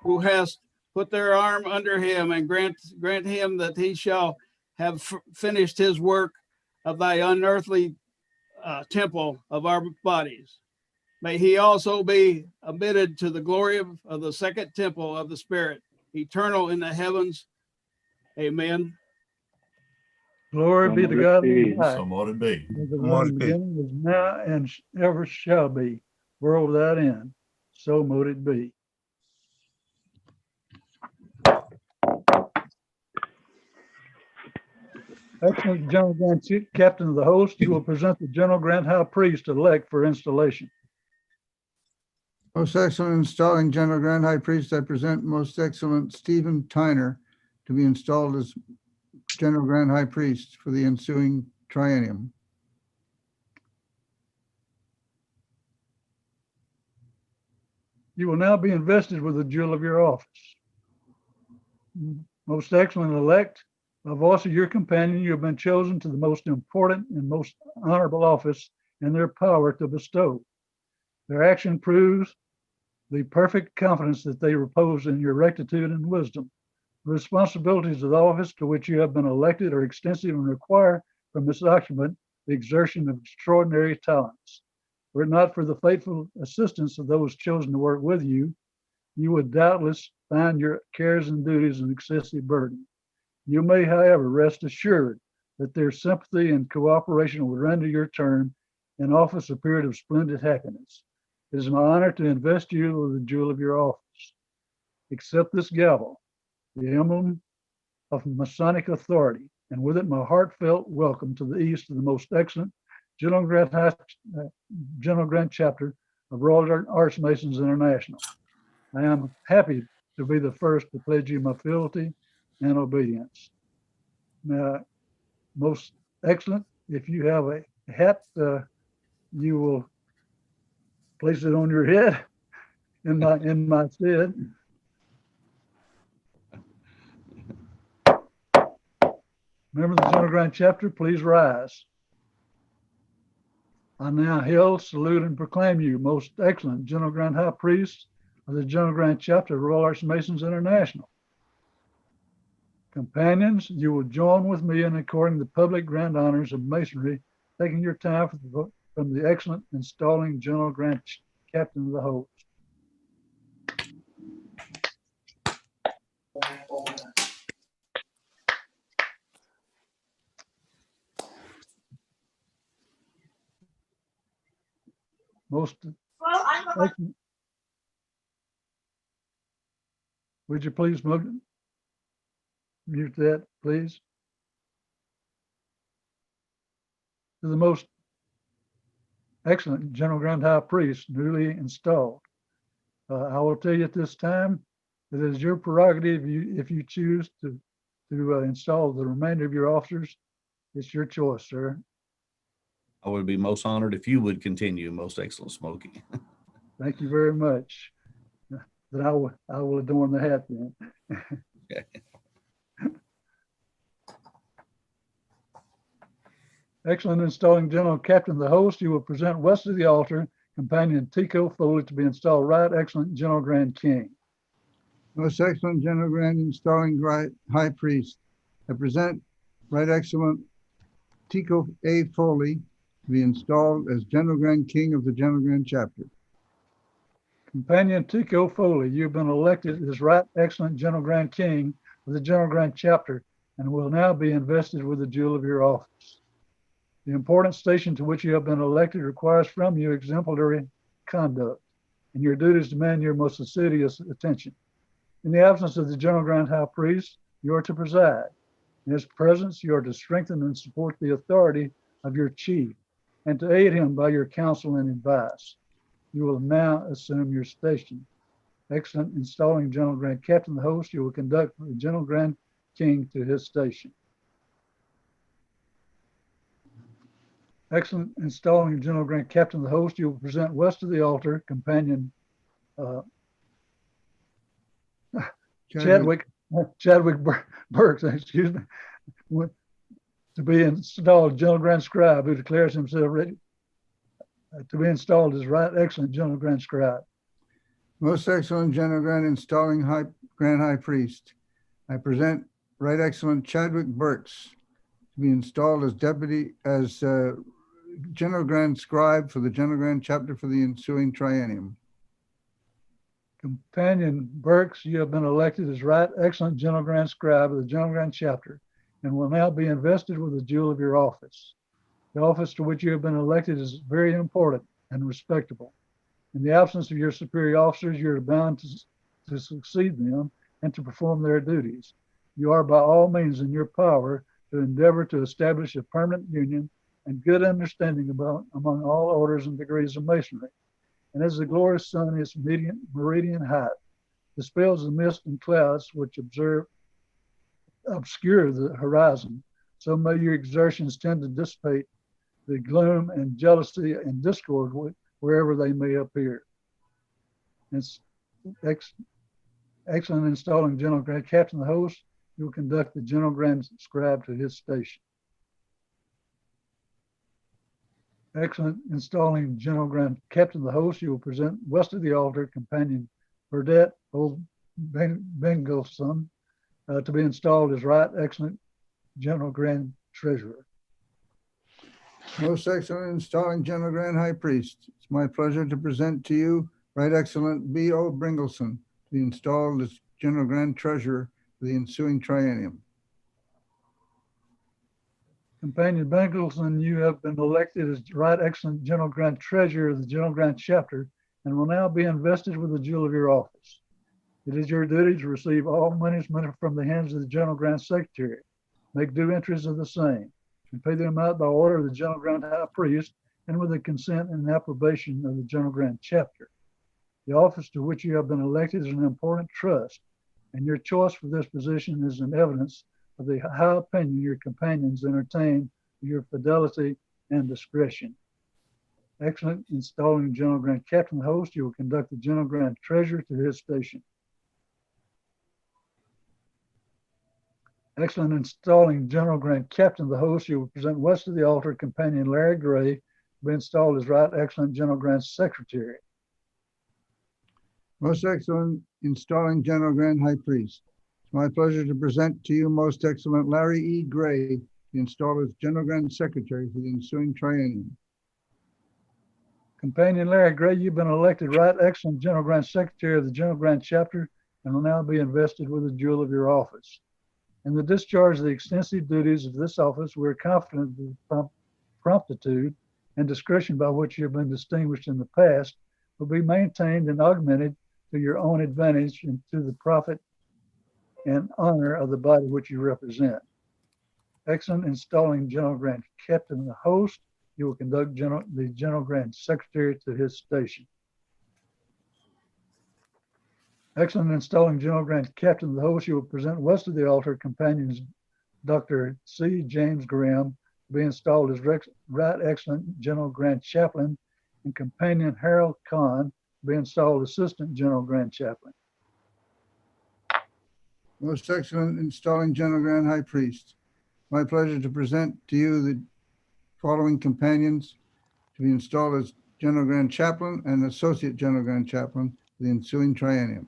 who hast put their arm under him, and grant him that he shall have finished his work of thy unearthly temple of our bodies. May he also be admitted to the glory of the second temple of the Spirit, eternal in the heavens. Amen. Glory be to God in the So mote it be. As it was in the beginning, is now, and ever shall be, world without end. So mote it be. Excellent General Grant Captain of the Host, you will present the General Grant High Priest elect for installation. Most excellent installing General Grand High Priest, I present Most Excellent Stephen Tyner to be installed as General Grand High Priest for the ensuing triennium. You will now be invested with the jewel of your office. Most excellent elect, by voice of your companion, you have been chosen to the most important and most honorable office in their power to bestow. Their action proves the perfect confidence that they repose in your rectitude and wisdom. The responsibilities of the office to which you have been elected are extensive and require from this occupant the exertion of extraordinary talents. Were it not for the faithful assistance of those chosen to work with you, you would doubtless find your cares and duties an excessive burden. You may, however, rest assured that their sympathy and cooperation will render your term in office a period of splendid happiness. It is my honor to invest you with the jewel of your office. Accept this gavel, the emblem of Masonic authority, and with it my heartfelt welcome to the East of the most excellent General Grant chapter of Royal Arch Masons International. I am happy to be the first to pledge you my fealty and obedience. Now, most excellent, if you have a hat, you will place it on your head in my stead. Member of the General Grant chapter, please rise. I now hail, salute, and proclaim you most excellent General Grant High Priest of the General Grant chapter of Royal Arch Masons International. Companions, you will join with me in according the public grand honors of Masonry, taking your time from the excellent installing General Grant Captain of the Host. Most excellent. Would you please mute that, please? To the most excellent General Grand High Priest newly installed. I will tell you at this time that it is your prerogative if you choose to install the remainder of your officers. It's your choice, sir. I would be most honored if you would continue, Most Excellent Smokey. Thank you very much. Then I will adorn the hat then. Okay. Excellent installing General Captain of the Host, you will present west of the altar Companion Tico Foley to be installed right excellent General Grand King. Most excellent General Grand installing High Priest. I present Right Excellent Tico A. Foley to be installed as General Grand King of the General Grand Chapter. Companion Tico Foley, you've been elected as Right Excellent General Grand King of the General Grand Chapter and will now be invested with the jewel of your office. The important station to which you have been elected requires from you exemplary conduct, and your duties demand your most assiduous attention. In the absence of the General Grand High Priest, you are to preside. In his presence, you are to strengthen and support the authority of your chief and to aid him by your counsel and advice. You will now assume your station. Excellent installing General Grand Captain of the Host, you will conduct the General Grand King to his station. Excellent. Installing General Grant Captain the host, you will present west of the altar, companion Chadwick Burks, excuse me, to be installed General Grand Scribe, who declares himself ready to be installed as Right Excellent General Grand Scribe. Most Excellent General Grand installing Grand High Priest. I present Right Excellent Chadwick Burks to be installed as General Grand Scribe for the General Grand Chapter for the ensuing triennium. Companion Burks, you have been elected as Right Excellent General Grand Scribe of the General Grand Chapter and will now be invested with the jewel of your office. The office to which you have been elected is very important and respectable. In the absence of your superior officers, you are bound to succeed them and to perform their duties. You are by all means in your power to endeavor to establish a permanent union and good understanding among all orders and degrees of masonry. And as the glorious sun is meridian height dispels the mist and clouds which obscure the horizon, so may your exertions tend to dissipate the gloom and jealousy and discord wherever they may appear. It's excellent installing General Grand Captain the host. You will conduct the General Grand Scribe to his station. Excellent installing General Grand Captain the host. You will present west of the altar companion Burdett Old Bengelson to be installed as Right Excellent General Grand Treasurer. Most Excellent installing General Grand High Priest. It's my pleasure to present to you Right Excellent B.O. Bringleson to be installed as General Grand Treasurer for the ensuing triennium. Companion Bengkelson, you have been elected as Right Excellent General Grand Treasurer of the General Grand Chapter and will now be invested with the jewel of your office. It is your duty to receive all monies from the hands of the General Grand Secretary, make due interest of the same, and pay them out by order of the General Grand High Priest and with the consent and approbation of the General Grand Chapter. The office to which you have been elected is an important trust, and your choice for this position is an evidence of the high opinion your companions entertain of your fidelity and discretion. Excellent installing General Grand Captain the host, you will conduct the General Grand Treasurer to his station. Excellent installing General Grand Captain the host, you will present west of the altar companion Larry Gray, be installed as Right Excellent General Grand Secretary. Most Excellent installing General Grand High Priest. It's my pleasure to present to you Most Excellent Larry E. Gray, installed as General Grand Secretary for the ensuing triennium. Companion Larry Gray, you've been elected Right Excellent General Grand Secretary of the General Grand Chapter and will now be invested with the jewel of your office. In the discharge of the extensive duties of this office, we're confident the promptitude and discretion by which you have been distinguished in the past will be maintained and augmented to your own advantage and to the profit and honor of the body which you represent. Excellent installing General Grand Captain the host, you will conduct the General Grand Secretary to his station. Excellent installing General Grand Captain the host, you will present west of the altar companions Dr. C. James Graham to be installed as Right Excellent General Grand Chaplain and companion Harold Kahn to be installed Assistant General Grand Chaplain. Most Excellent installing General Grand High Priest. My pleasure to present to you the following companions to be installed as General Grand Chaplain and Associate General Grand Chaplain for the ensuing triennium.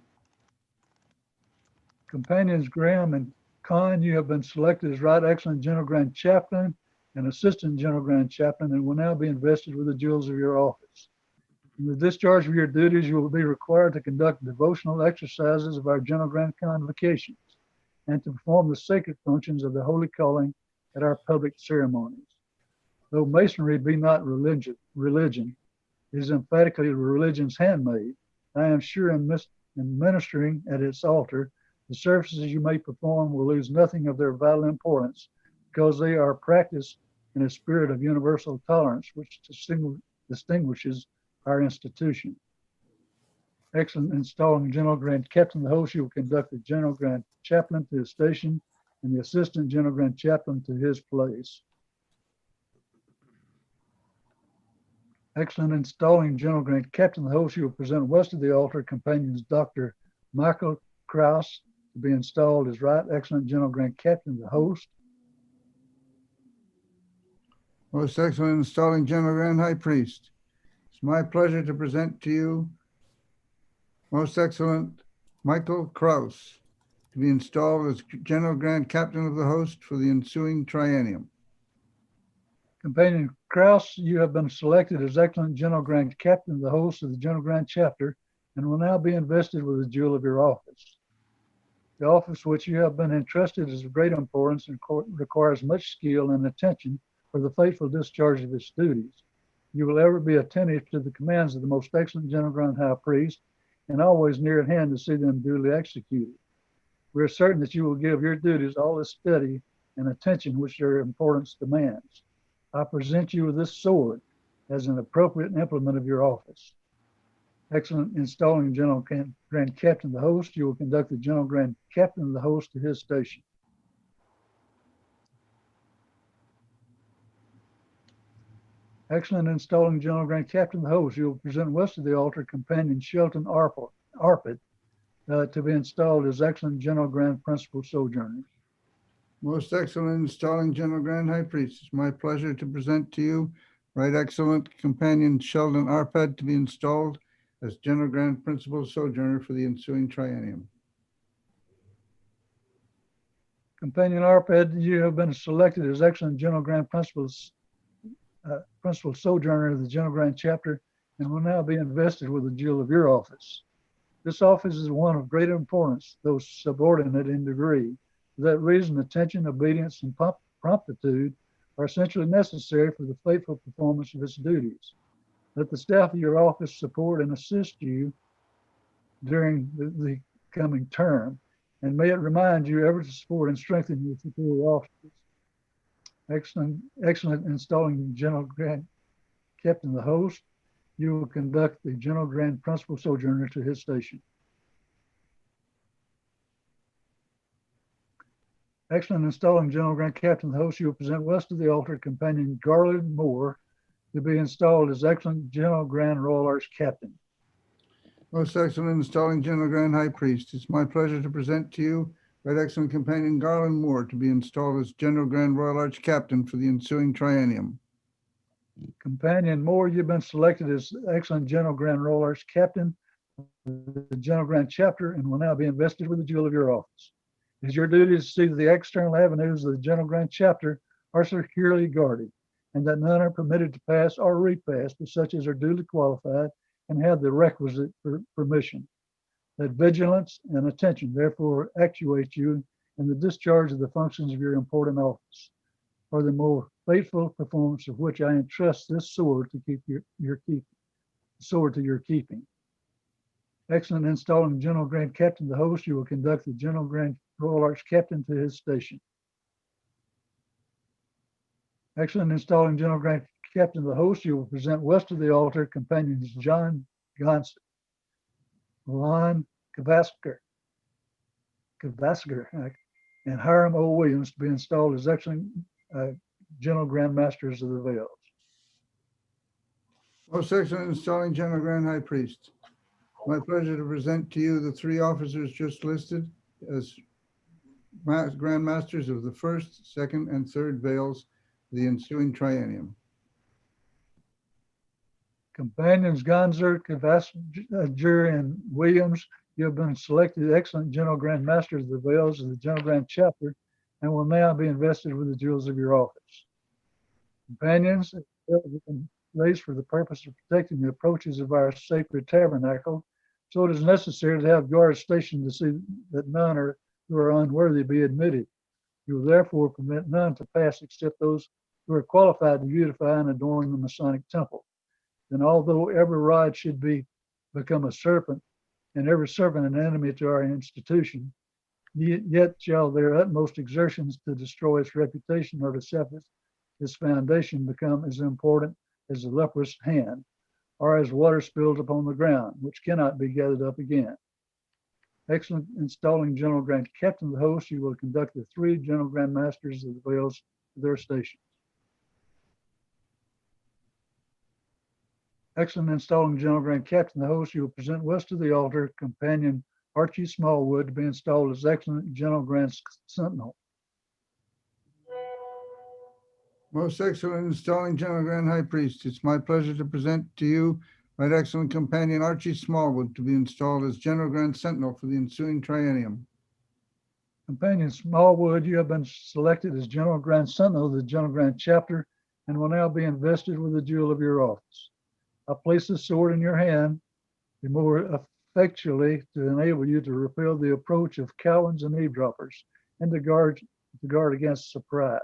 Companions Graham and Kahn, you have been selected as Right Excellent General Grand Chaplain and Assistant General Grand Chaplain and will now be invested with the jewels of your office. In the discharge of your duties, you will be required to conduct devotional exercises of our General Grand Convocations and to perform the sacred functions of the holy calling at our public ceremonies. Though Masonry be not religion, it is emphatically religion's handmaid. I am sure in ministering at its altar, the services you may perform will lose nothing of their vital importance because they are practiced in a spirit of universal tolerance, which distinguishes our institution. Excellent installing General Grand Captain the host, you will conduct the General Grand Chaplain to his station and the Assistant General Grand Chaplain to his place. Excellent installing General Grant Captain. The host you will present west of the altar. Companions Dr. Michael Kraus to be installed as Right Excellent General Grant Captain. The host. Most Excellent installing General Grand High Priest. It's my pleasure to present to you Most Excellent Michael Kraus to be installed as General Grand Captain of the host for the ensuing triennium. Companion Kraus, you have been selected as Excellent General Grand Captain of the host of the General Grand Chapter and will now be invested with the jewel of your office. The office which you have been entrusted is of great importance and requires much skill and attention for the faithful discharge of its duties. You will ever be attentive to the commands of the Most Excellent General Grand High Priest and always near at hand to see them duly executed. We are certain that you will give your duties all the study and attention which their importance demands. I present you with this sword as an appropriate implement of your office. Excellent installing General Grand Captain of the host, you will conduct the General Grand Captain of the host to his station. Excellent installing General Grand Captain of the host, you will present west of the altar Companion Shelton Arpit to be installed as Excellent General Grand Principal Sojourner. Most Excellent installing General Grand High Priest. It's my pleasure to present to you Right Excellent Companion Sheldon Arpad to be installed as General Grand Principal Sojourner for the ensuing triennium. Companion Arpad, you have been selected as Excellent General Grand Principal Sojourner of the General Grand Chapter and will now be invested with the jewel of your office. This office is one of great importance, though subordinate in degree. For that reason, attention, obedience, and promptitude are essentially necessary for the faithful performance of its duties. Let the staff of your office support and assist you during the coming term, and may it remind you ever to support and strengthen your superior officers. Excellent installing General Grand Captain the host, you will conduct the General Grand Principal Sojourner to his station. Excellent installing General Grand Captain the host, you will present west of the altar Companion Garland Moore to be installed as Excellent General Grand Royal Arch Captain. Most Excellent installing General Grand High Priest. It's my pleasure to present to you Right Excellent Companion Garland Moore to be installed as General Grand Royal Arch Captain for the ensuing triennium. Companion Moore, you've been selected as Excellent General Grand Royal Arch Captain of the General Grand Chapter and will now be invested with the jewel of your office. It is your duty to see that the external avenues of the General Grand Chapter are securely guarded and that none are permitted to pass or repass but such as are duly qualified and have the requisite permission. That vigilance and attention therefore actuate you in the discharge of the functions of your important office. For the more faithful performance of which I entrust this sword to keep your keeping. Excellent installing General Grand Captain the host, you will conduct the General Grand Royal Arch Captain to his station. Excellent installing General Grand Captain the host, you will present west of the altar Companions John Gonson, Lon Kavasker, and Hiram O. Williams to be installed as Excellent General Grand Masters of the Veils. Most Excellent installing General Grand High Priest. My pleasure to present to you the three officers just listed as Grand Masters of the first, second, and third veils for the ensuing triennium. Companions Gonzer, Kavasker, and Williams, you have been selected Excellent General Grand Masters of the Veils of the General Grand Chapter and will now be invested with the jewels of your office. Companions, raised for the purpose of protecting the approaches of our sacred tabernacle, so it is necessary to have guards stationed to see that none who are unworthy be admitted. You will therefore permit none to pass except those who are qualified to beautify and adorn the Masonic temple. Then although every rod should become a serpent, and every serpent an enemy to our institution, yet shall their utmost exertions to destroy its reputation or to set its foundation become as important as a leprous hand, or as water spilled upon the ground, which cannot be gathered up again. Excellent installing General Grand Captain of the host, you will conduct the three General Grand Masters of the Veils to their stations. Excellent installing General Grand Captain, the host, you will present west of the altar companion Archie Smallwood to be installed as excellent General Grand Sentinel. Most excellent installing General Grand High Priest. It's my pleasure to present to you Right Excellent Companion Archie Smallwood to be installed as General Grand Sentinel for the ensuing triennium. Companion Smallwood, you have been selected as General Grand Sentinel of the General Grand Chapter and will now be invested with the jewel of your office. I place this sword in your hand the more effectually to enable you to repel the approach of cowards and eavesdroppers and to guard against surprise.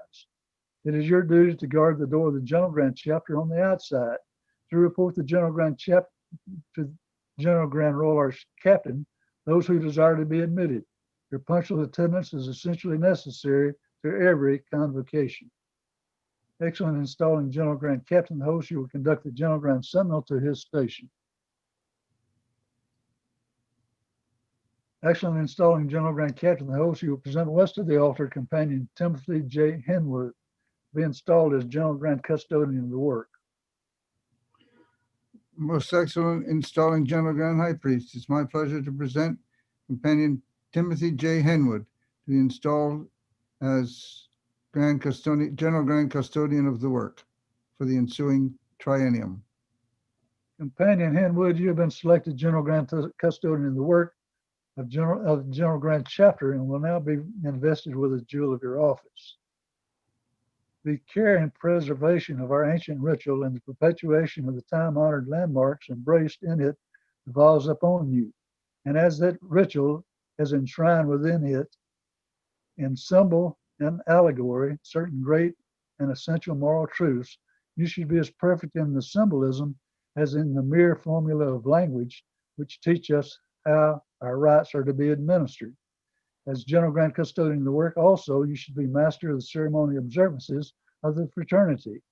It is your duty to guard the door of the General Grand Chapter on the outside, to report the General Grand Chapter to General Grand Royal Arch Captain, those who desire to be admitted. Your punctual attendance is essentially necessary to every convocation. Excellent installing General Grand Captain, the host, you will conduct the General Grand Sentinel to his station. Excellent installing General Grand Captain, the host, you will present west of the altar companion Timothy J. Henwood, be installed as General Grand Custodian of the work. Most excellent installing General Grand High Priest. It's my pleasure to present companion Timothy J. Henwood to be installed as General Grand Custodian of the work for the ensuing triennium. Companion Henwood, you have been selected General Grand Custodian of the work of General Grand Chapter and will now be invested with the jewel of your office. The care and preservation of our ancient ritual and the perpetuation of the time-honored landmarks embraced in it devolves upon you. And as that ritual is enshrined within it, in symbol and allegory, certain great and essential moral truths, you should be as perfect in the symbolism as in the mere formula of language, which teach us how our rights are to be administered. As General Grand Custodian of the work, also, you should be master of the ceremonial observances of the fraternity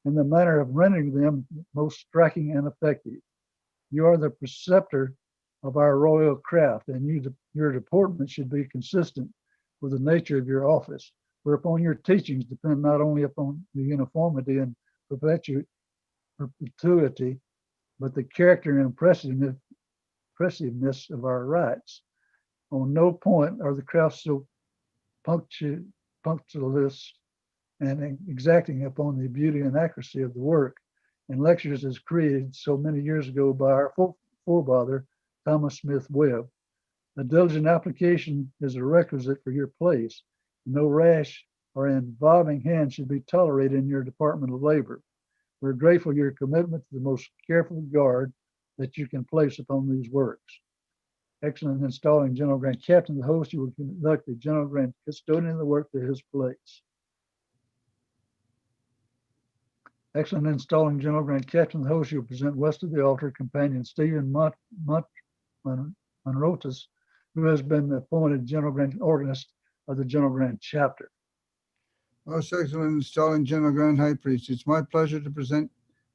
and the manner of rendering them most striking and effective. You are the preceptor of our royal craft, and your deportment should be consistent with the nature of your office, whereupon your teachings depend not only upon the uniformity and perpetuity, but the character and impressiveness of our rights. On no point are the crafts so punctilious and exacting upon the beauty and accuracy of the work and lectures as created so many years ago by our forefather, Thomas Smith Webb. A diligent application is a requisite for your place. No rash or involving hand should be tolerated in your Department of Labor. We're grateful for your commitment to the most careful guard that you can place upon these works. Excellent installing General Grand Captain, the host, you will conduct the General Grand Custodian of the work to his place. Excellent installing General Grand Captain, the host, you will present west of the altar companion Stephen Monrotis, who has been appointed General Grand Organist of the General Grand Chapter. Most excellent installing General Grand High Priest. It's my pleasure to present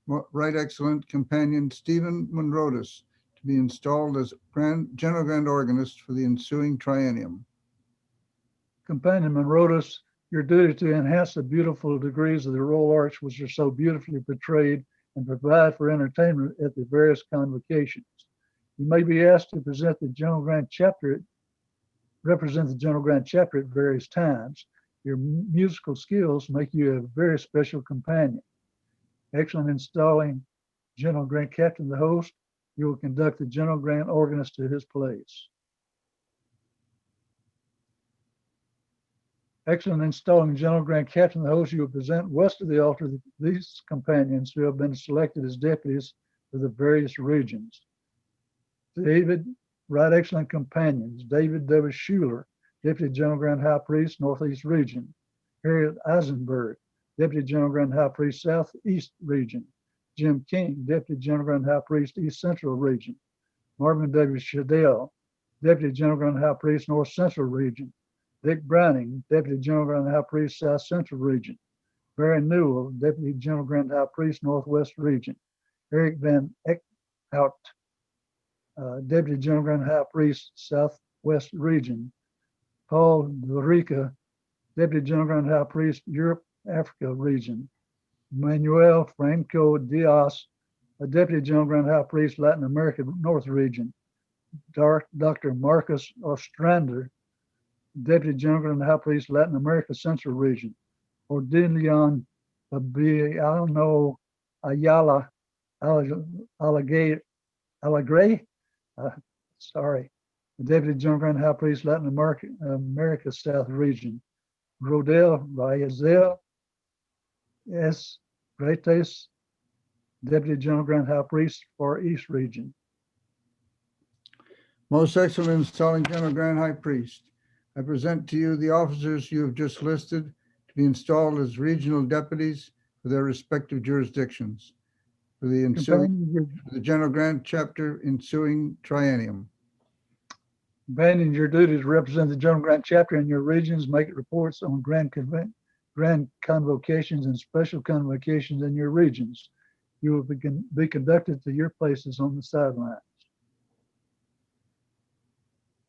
Right Excellent Companion Stephen Monrotis to be installed as General Grand Organist for the ensuing triennium. Companion Monrotis, your duty to enhance the beautiful degrees of the Royal Arch which are so beautifully portrayed and provide for entertainment at the various convocations. You may be asked to represent the General Grand Chapter at various times. Your musical skills make you a very special companion. Excellent installing General Grand Captain, the host, you will conduct the General Grand Organist to his place. Excellent installing General Grand Captain, the host, you will present west of the altar these companions who have been selected as deputies for the various regions. David, Right Excellent Companions, David W. Schuler, Deputy General Grand High Priest, Northeast Region. Harriet Eisenberg, Deputy General Grand High Priest, Southeast Region. Jim King, Deputy General Grand High Priest, East Central Region. Marvin W. Shadell, Deputy General Grand High Priest, North Central Region. Dick Browning, Deputy General Grand High Priest, South Central Region. Barry Newell, Deputy General Grand High Priest, Northwest Region. Eric Van Eckhout, Deputy General Grand High Priest, Southwest Region. Paul Dorica, Deputy General Grand High Priest, Europe, Africa Region. Manuel Franco Diaz, a Deputy General Grand High Priest, Latin America North Region. Dr. Marcus Ostrander, Deputy General Grand High Priest, Latin America Central Region. Ordilion Fabiano Ayala Alagre, sorry, the Deputy General Grand High Priest, Latin America South Region. Rodel Rayazel S. Gretes, Deputy General Grand High Priest for East Region. Most excellent installing General Grand High Priest, I present to you the officers you have just listed to be installed as regional deputies for their respective jurisdictions for the General Grand Chapter ensuing triennium. Abandon your duty to represent the General Grant Chapter in your regions, make reports on grand convocations and special convocations in your regions. You will be conducted to your places on the sidelines.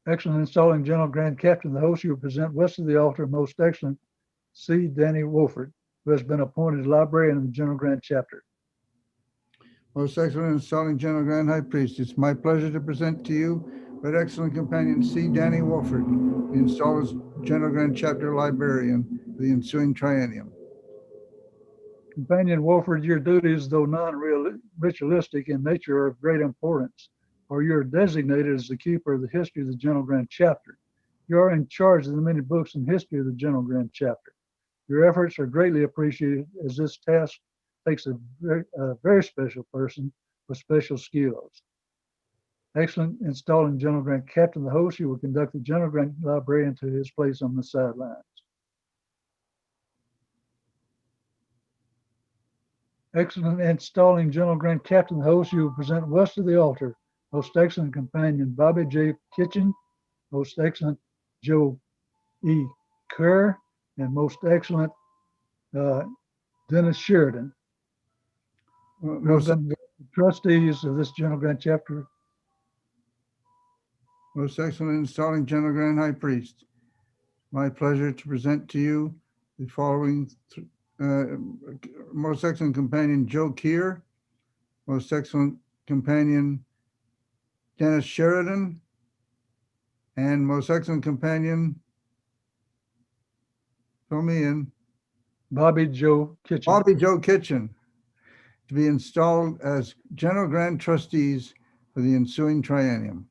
Excellent installing General Grand Captain, the host you will present west of the altar, most excellent C. Danny Wolford, who has been appointed librarian of the General Grand Chapter. Most excellent installing General Grand High Priest, it's my pleasure to present to you Right Excellent Companion C. Danny Wolford, installed as General Grand Chapter librarian for the ensuing triennium. Companion Wolford, your duties, though non-ritualistic in nature, are of great importance, for you are designated as the keeper of the history of the General Grand Chapter. You are in charge of the many books and history of the General Grand Chapter. Your efforts are greatly appreciated, as this task takes a very special person with special skills. Excellent installing General Grand Captain, the host, you will conduct the General Grand Librarian to his place on the sidelines. Excellent installing General Grand Captain, the host, you will present west of the altar. Most excellent companion, Bobby J. Kitchen. Most excellent, Joe E. Kerr. And most excellent, Dennis Sheridan. Most Trustees of this General Grand Chapter. Most excellent installing General Grand High Priest. My pleasure to present to you the following most excellent companion, Joe Keir. Most excellent companion, Dennis Sheridan. And most excellent companion, fill me in. Bobby Joe Kitchen. Bobby Joe Kitchen, to be installed as General Grand Trustees for the ensuing triennium.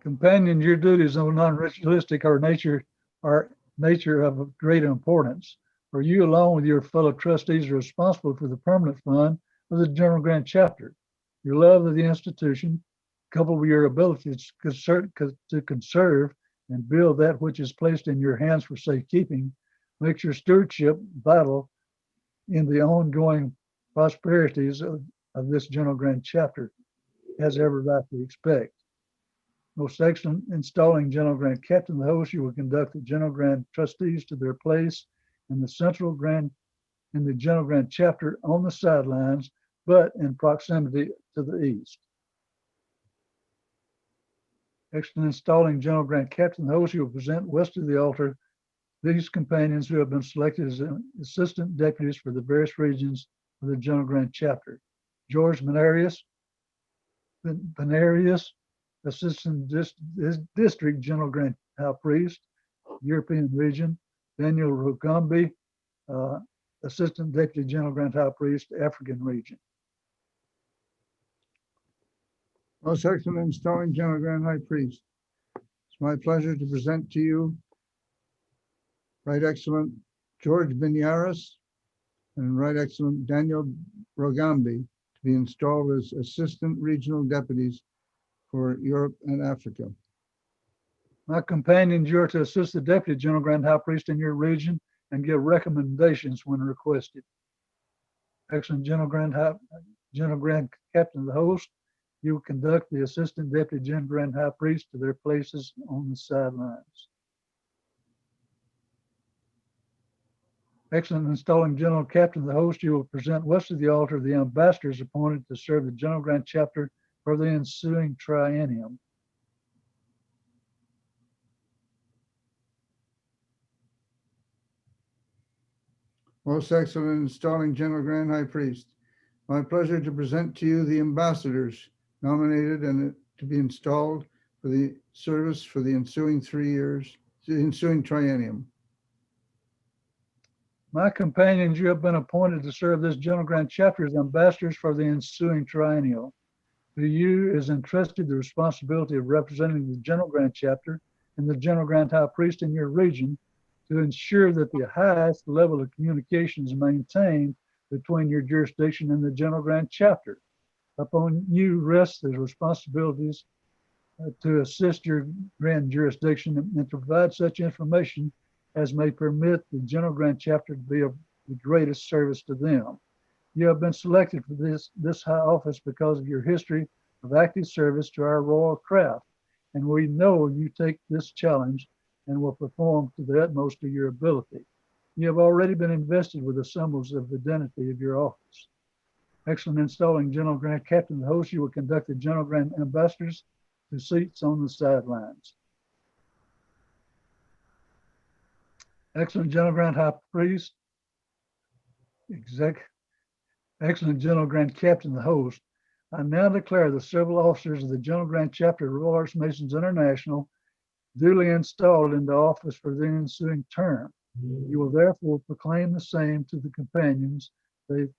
Companion, your duties, though non-ritualistic, are nature of great importance. For you, along with your fellow trustees, are responsible for the permanent fund of the General Grand Chapter. Your love of the institution, coupled with your ability to conserve and build that which is placed in your hands for safekeeping, makes your stewardship vital in the ongoing prosperities of this General Grand Chapter, as every right to expect. Most excellent installing General Grand Captain, the host, you will conduct the General Grand Trustees to their place in the General Grand Chapter on the sidelines, but in proximity to the east. Excellent installing General Grand Captain, the host, you will present west of the altar these companions who have been selected as assistant deputies for the various regions of the General Grand Chapter. George Benarius, Assistant District General Grand High Priest, European Region. Daniel Rugambi, Assistant Deputy General Grand High Priest, African Region. Most excellent installing General Grand High Priest. It's my pleasure to present to you Right Excellent George Biniaris and Right Excellent Daniel Rogambi to be installed as Assistant Regional Deputies for Europe and Africa. My companions, you are to assist the Deputy General Grand High Priest in your region and give recommendations when requested. Excellent General Grand Captain of the host, you will conduct the Assistant Deputy General Grand High Priest to their places on the sidelines. Excellent installing General Captain of the host, you will present west of the altar the ambassadors appointed to serve the General Grand Chapter for the ensuing triennium. Most excellent installing General Grand High Priest. My pleasure to present to you the ambassadors nominated and to be installed for the service for the ensuing 3 years, the ensuing triennium. My companions, you have been appointed to serve this General Grant chapter as ambassadors for the ensuing triennial. To you is entrusted the responsibility of representing the General Grant chapter and the General Grant High Priest in your region to ensure that the highest level of communication is maintained between your jurisdiction and the General Grant chapter. Upon you rests the responsibilities to assist your grand jurisdiction and to provide such information as may permit the General Grant chapter to be of the greatest service to them. You have been selected for this high office because of your history of active service to our royal craft, and we know you take this challenge and will perform to the utmost of your ability. You have already been invested with the symbols of identity of your office. Excellent installing General Grant Captain and host, you will conduct the General Grant ambassadors to seats on the sidelines. Excellent General Grant High Priest, excellent General Grant Captain, the host. I now declare the several officers of the General Grant Chapter of Royal Arch Masons International duly installed into office for the ensuing term. You will therefore proclaim the same to the companions that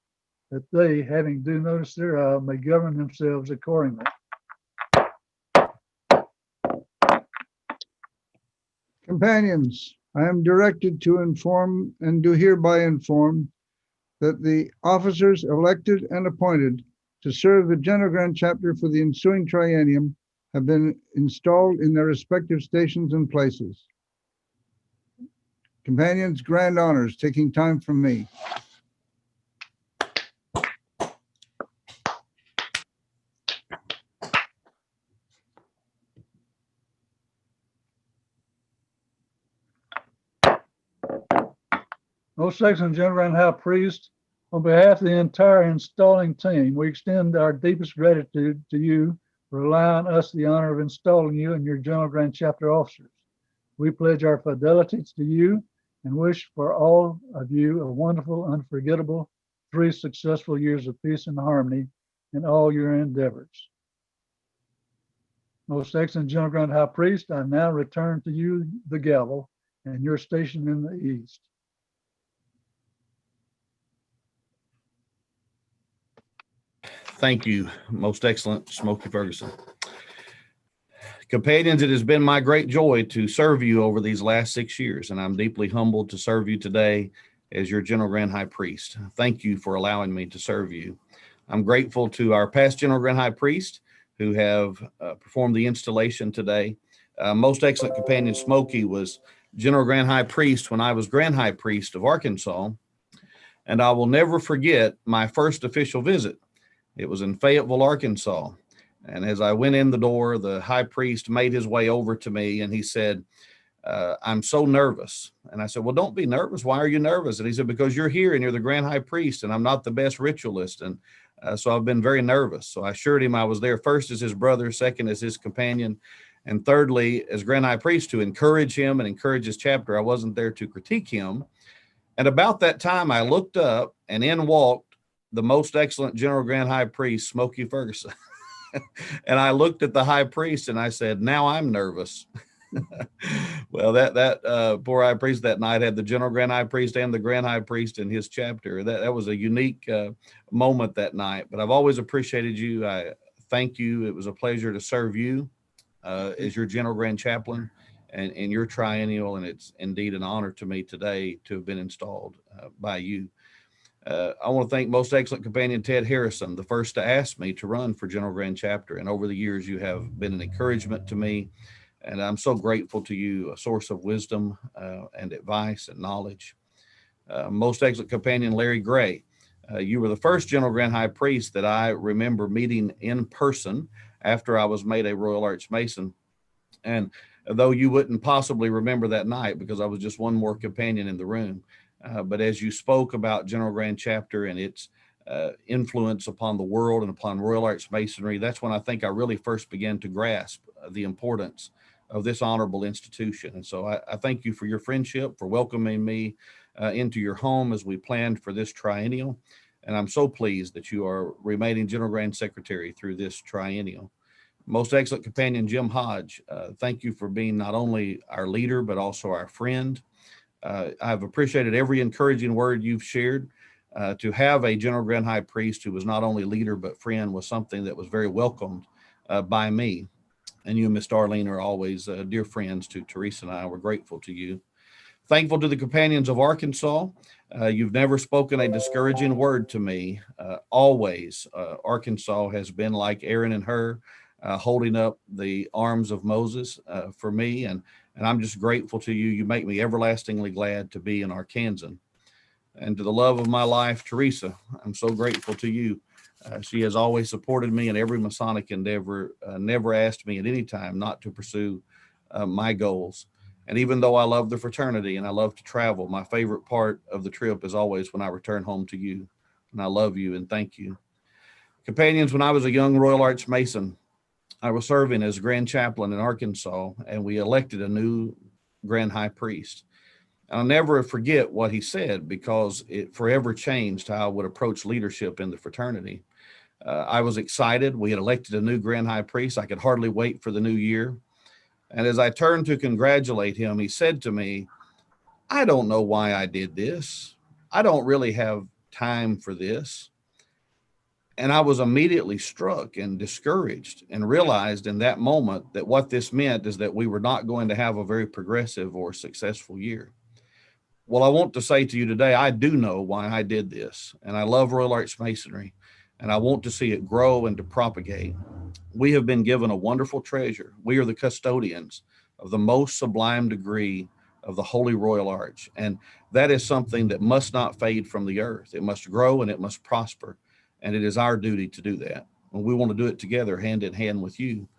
they, having due notice thereof, may govern themselves accordingly. Companions, I am directed to inform and do hereby inform that the officers elected and appointed to serve the General Grant chapter for the ensuing triennium have been installed in their respective stations and places. Companions, grand honors, taking time from me. Most excellent General Grant High Priest, on behalf of the entire installing team, we extend our deepest gratitude to you for allowing us the honor of installing you and your General Grant chapter officers. We pledge our fidelity to you and wish for all of you a wonderful, unforgettable 3 successful years of peace and harmony in all your endeavors. Most excellent General Grant High Priest, I now return to you the gavel and your station in the east. Thank you, most excellent Smokey Ferguson. Companions, it has been my great joy to serve you over these last 6 years, and I'm deeply humbled to serve you today as your General Grand High Priest. Thank you for allowing me to serve you. I'm grateful to our past General Grand High Priest who have performed the installation today. Most excellent companion Smokey was General Grand High Priest when I was Grand High Priest of Arkansas, and I will never forget my first official visit. It was in Fayetteville, Arkansas. And as I went in the door, the high priest made his way over to me and he said, I'm so nervous. And I said, well, don't be nervous. Why are you nervous? And he said, because you're here and you're the Grand High Priest and I'm not the best ritualist. And so I've been very nervous. So I assured him I was there first as his brother, second as his companion, and thirdly as Grand High Priest to encourage him and encourage his chapter. I wasn't there to critique him. And about that time, I looked up and in walked the most excellent General Grand High Priest, Smokey Ferguson. And I looked at the high priest and I said, now I'm nervous. Well, that poor high priest that night had the General Grand High Priest and the Grand High Priest in his chapter. That was a unique moment that night, but I've always appreciated you. I thank you. It was a pleasure to serve you as your General Grand Chaplain and in your triennial. And it's indeed an honor to me today to have been installed by you. I want to thank most excellent companion Ted Harrison, the first to ask me to run for General Grand Chapter. And over the years, you have been an encouragement to me. And I'm so grateful to you, a source of wisdom and advice and knowledge. Most excellent companion Larry Gray, you were the first General Grand High Priest that I remember meeting in person after I was made a Royal Arch Mason. And though you wouldn't possibly remember that night because I was just one more companion in the room, but as you spoke about General Grand Chapter and its influence upon the world and upon Royal Arch Masonry, that's when I think I really first began to grasp the importance of this honorable institution. And so I thank you for your friendship, for welcoming me into your home as we planned for this triennial. And I'm so pleased that you are remaining General Grand Secretary through this triennial. Most excellent companion, Jim Hodge, thank you for being not only our leader, but also our friend. I've appreciated every encouraging word you've shared. To have a General Grand High Priest who was not only leader, but friend was something that was very welcomed by me. And you and Miss Darlene are always dear friends to Teresa and I. We're grateful to you. Thankful to the companions of Arkansas. You've never spoken a discouraging word to me. Always, Arkansas has been like Aaron and Hur, holding up the arms of Moses for me. And I'm just grateful to you. You make me everlastingly glad to be an Arkansan. And to the love of my life, Teresa, I'm so grateful to you. She has always supported me in every Masonic endeavor, never asked me at any time not to pursue my goals. And even though I love the fraternity and I love to travel, my favorite part of the trip is always when I return home to you. And I love you and thank you. Companions, when I was a young Royal Arch Mason, I was serving as Grand Chaplain in Arkansas, and we elected a new Grand High Priest. I'll never forget what he said because it forever changed how I would approach leadership in the fraternity. I was excited. We had elected a new Grand High Priest. I could hardly wait for the new year. And as I turned to congratulate him, he said to me, "I don't know why I did this. I don't really have time for this." And I was immediately struck and discouraged and realized in that moment that what this meant is that we were not going to have a very progressive or successful year. Well, I want to say to you today, I do know why I did this, and I love Royal Arch Masonry, and I want to see it grow and to propagate. We have been given a wonderful treasure. We are the custodians of the most sublime degree of the Holy Royal Arch, and that is something that must not fade from the earth. It must grow and it must prosper, and it is our duty to do that. And we want to do it together, hand in hand with you.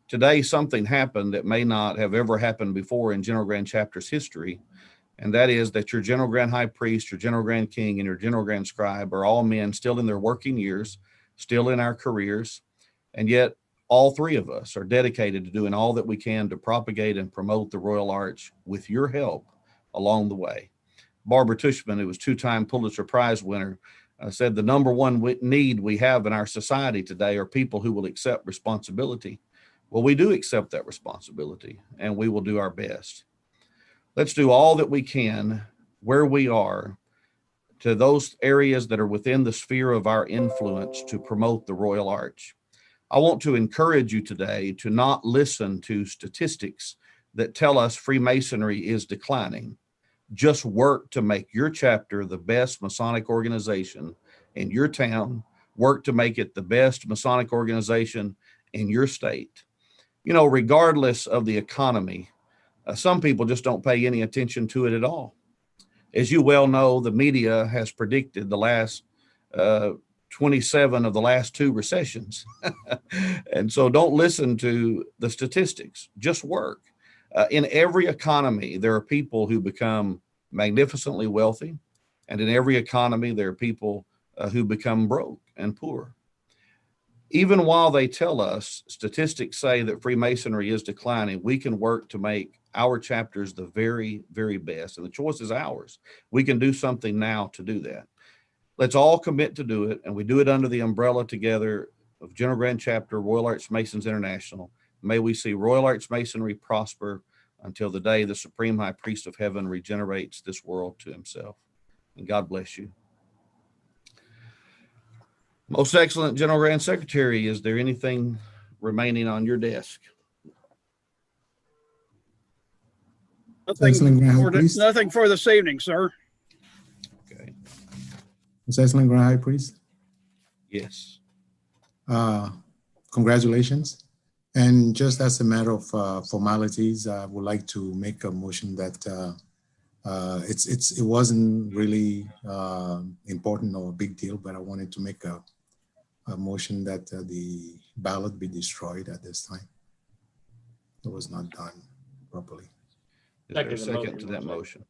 Today, something happened that may not have ever happened before in General Grand Chapter's history, and that is that your General Grand High Priest, your General Grand King, and your General Grand Scribe are all men still in their working years, still in our careers, and yet all three of us are dedicated to doing all that we can to propagate and promote the Royal Arch with your help along the way. Barbara Tushman, who was two-time Pulitzer Prize winner, said the number one need we have in our society today are people who will accept responsibility. Well, we do accept that responsibility, and we will do our best. Let's do all that we can where we are to those areas that are within the sphere of our influence to promote the Royal Arch. I want to encourage you today to not listen to statistics that tell us Freemasonry is declining. Just work to make your chapter the best Masonic organization in your town. Work to make it the best Masonic organization in your state. You know, regardless of the economy, some people just don't pay any attention to it at all. As you well know, the media has predicted the last 27 of the last 2 recessions. And so don't listen to the statistics, just work. In every economy, there are people who become magnificently wealthy. And in every economy, there are people who become broke and poor. Even while they tell us statistics say that Freemasonry is declining, we can work to make our chapters the very, very best. And the choice is ours. We can do something now to do that. Let's all commit to do it. And we do it under the umbrella together of General Grand Chapter, Royal Arch Masons International. May we see Royal Arch Masonry prosper until the day the Supreme High Priest of Heaven regenerates this world to himself. And God bless you. Most excellent General Grand Secretary, is there anything remaining on your desk? Nothing for this evening, sir. Okay. His Excellent Grand High Priest. Yes. Congratulations. And just as a matter of formalities, I would like to make a motion that it wasn't really important or a big deal, but I wanted to make a motion that the ballot be destroyed at this time. It was not done properly. Is there a second to that motion?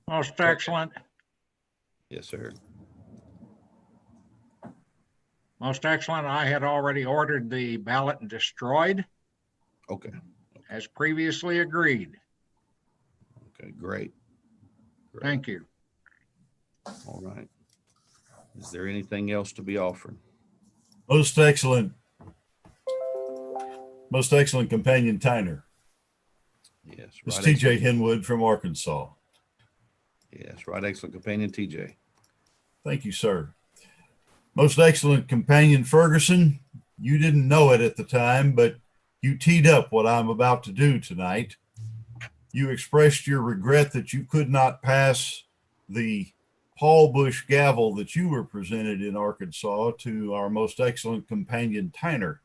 Most excellent. Yes, sir. Most excellent. I had already ordered the ballot destroyed. Okay. As previously agreed. Okay, great. Thank you. All right. Is there anything else to be offered? Most excellent companion Tyner. Yes. It's Right. TJ Henwood from Arkansas. Yes. Right. Excellent companion TJ. Thank you, sir. Most excellent companion Ferguson. You didn't know it at the time, but you teed up what I'm about to do tonight. You expressed your regret that you could not pass the Paul Bush gavel that you were presented in Arkansas to our most excellent companion Tyner.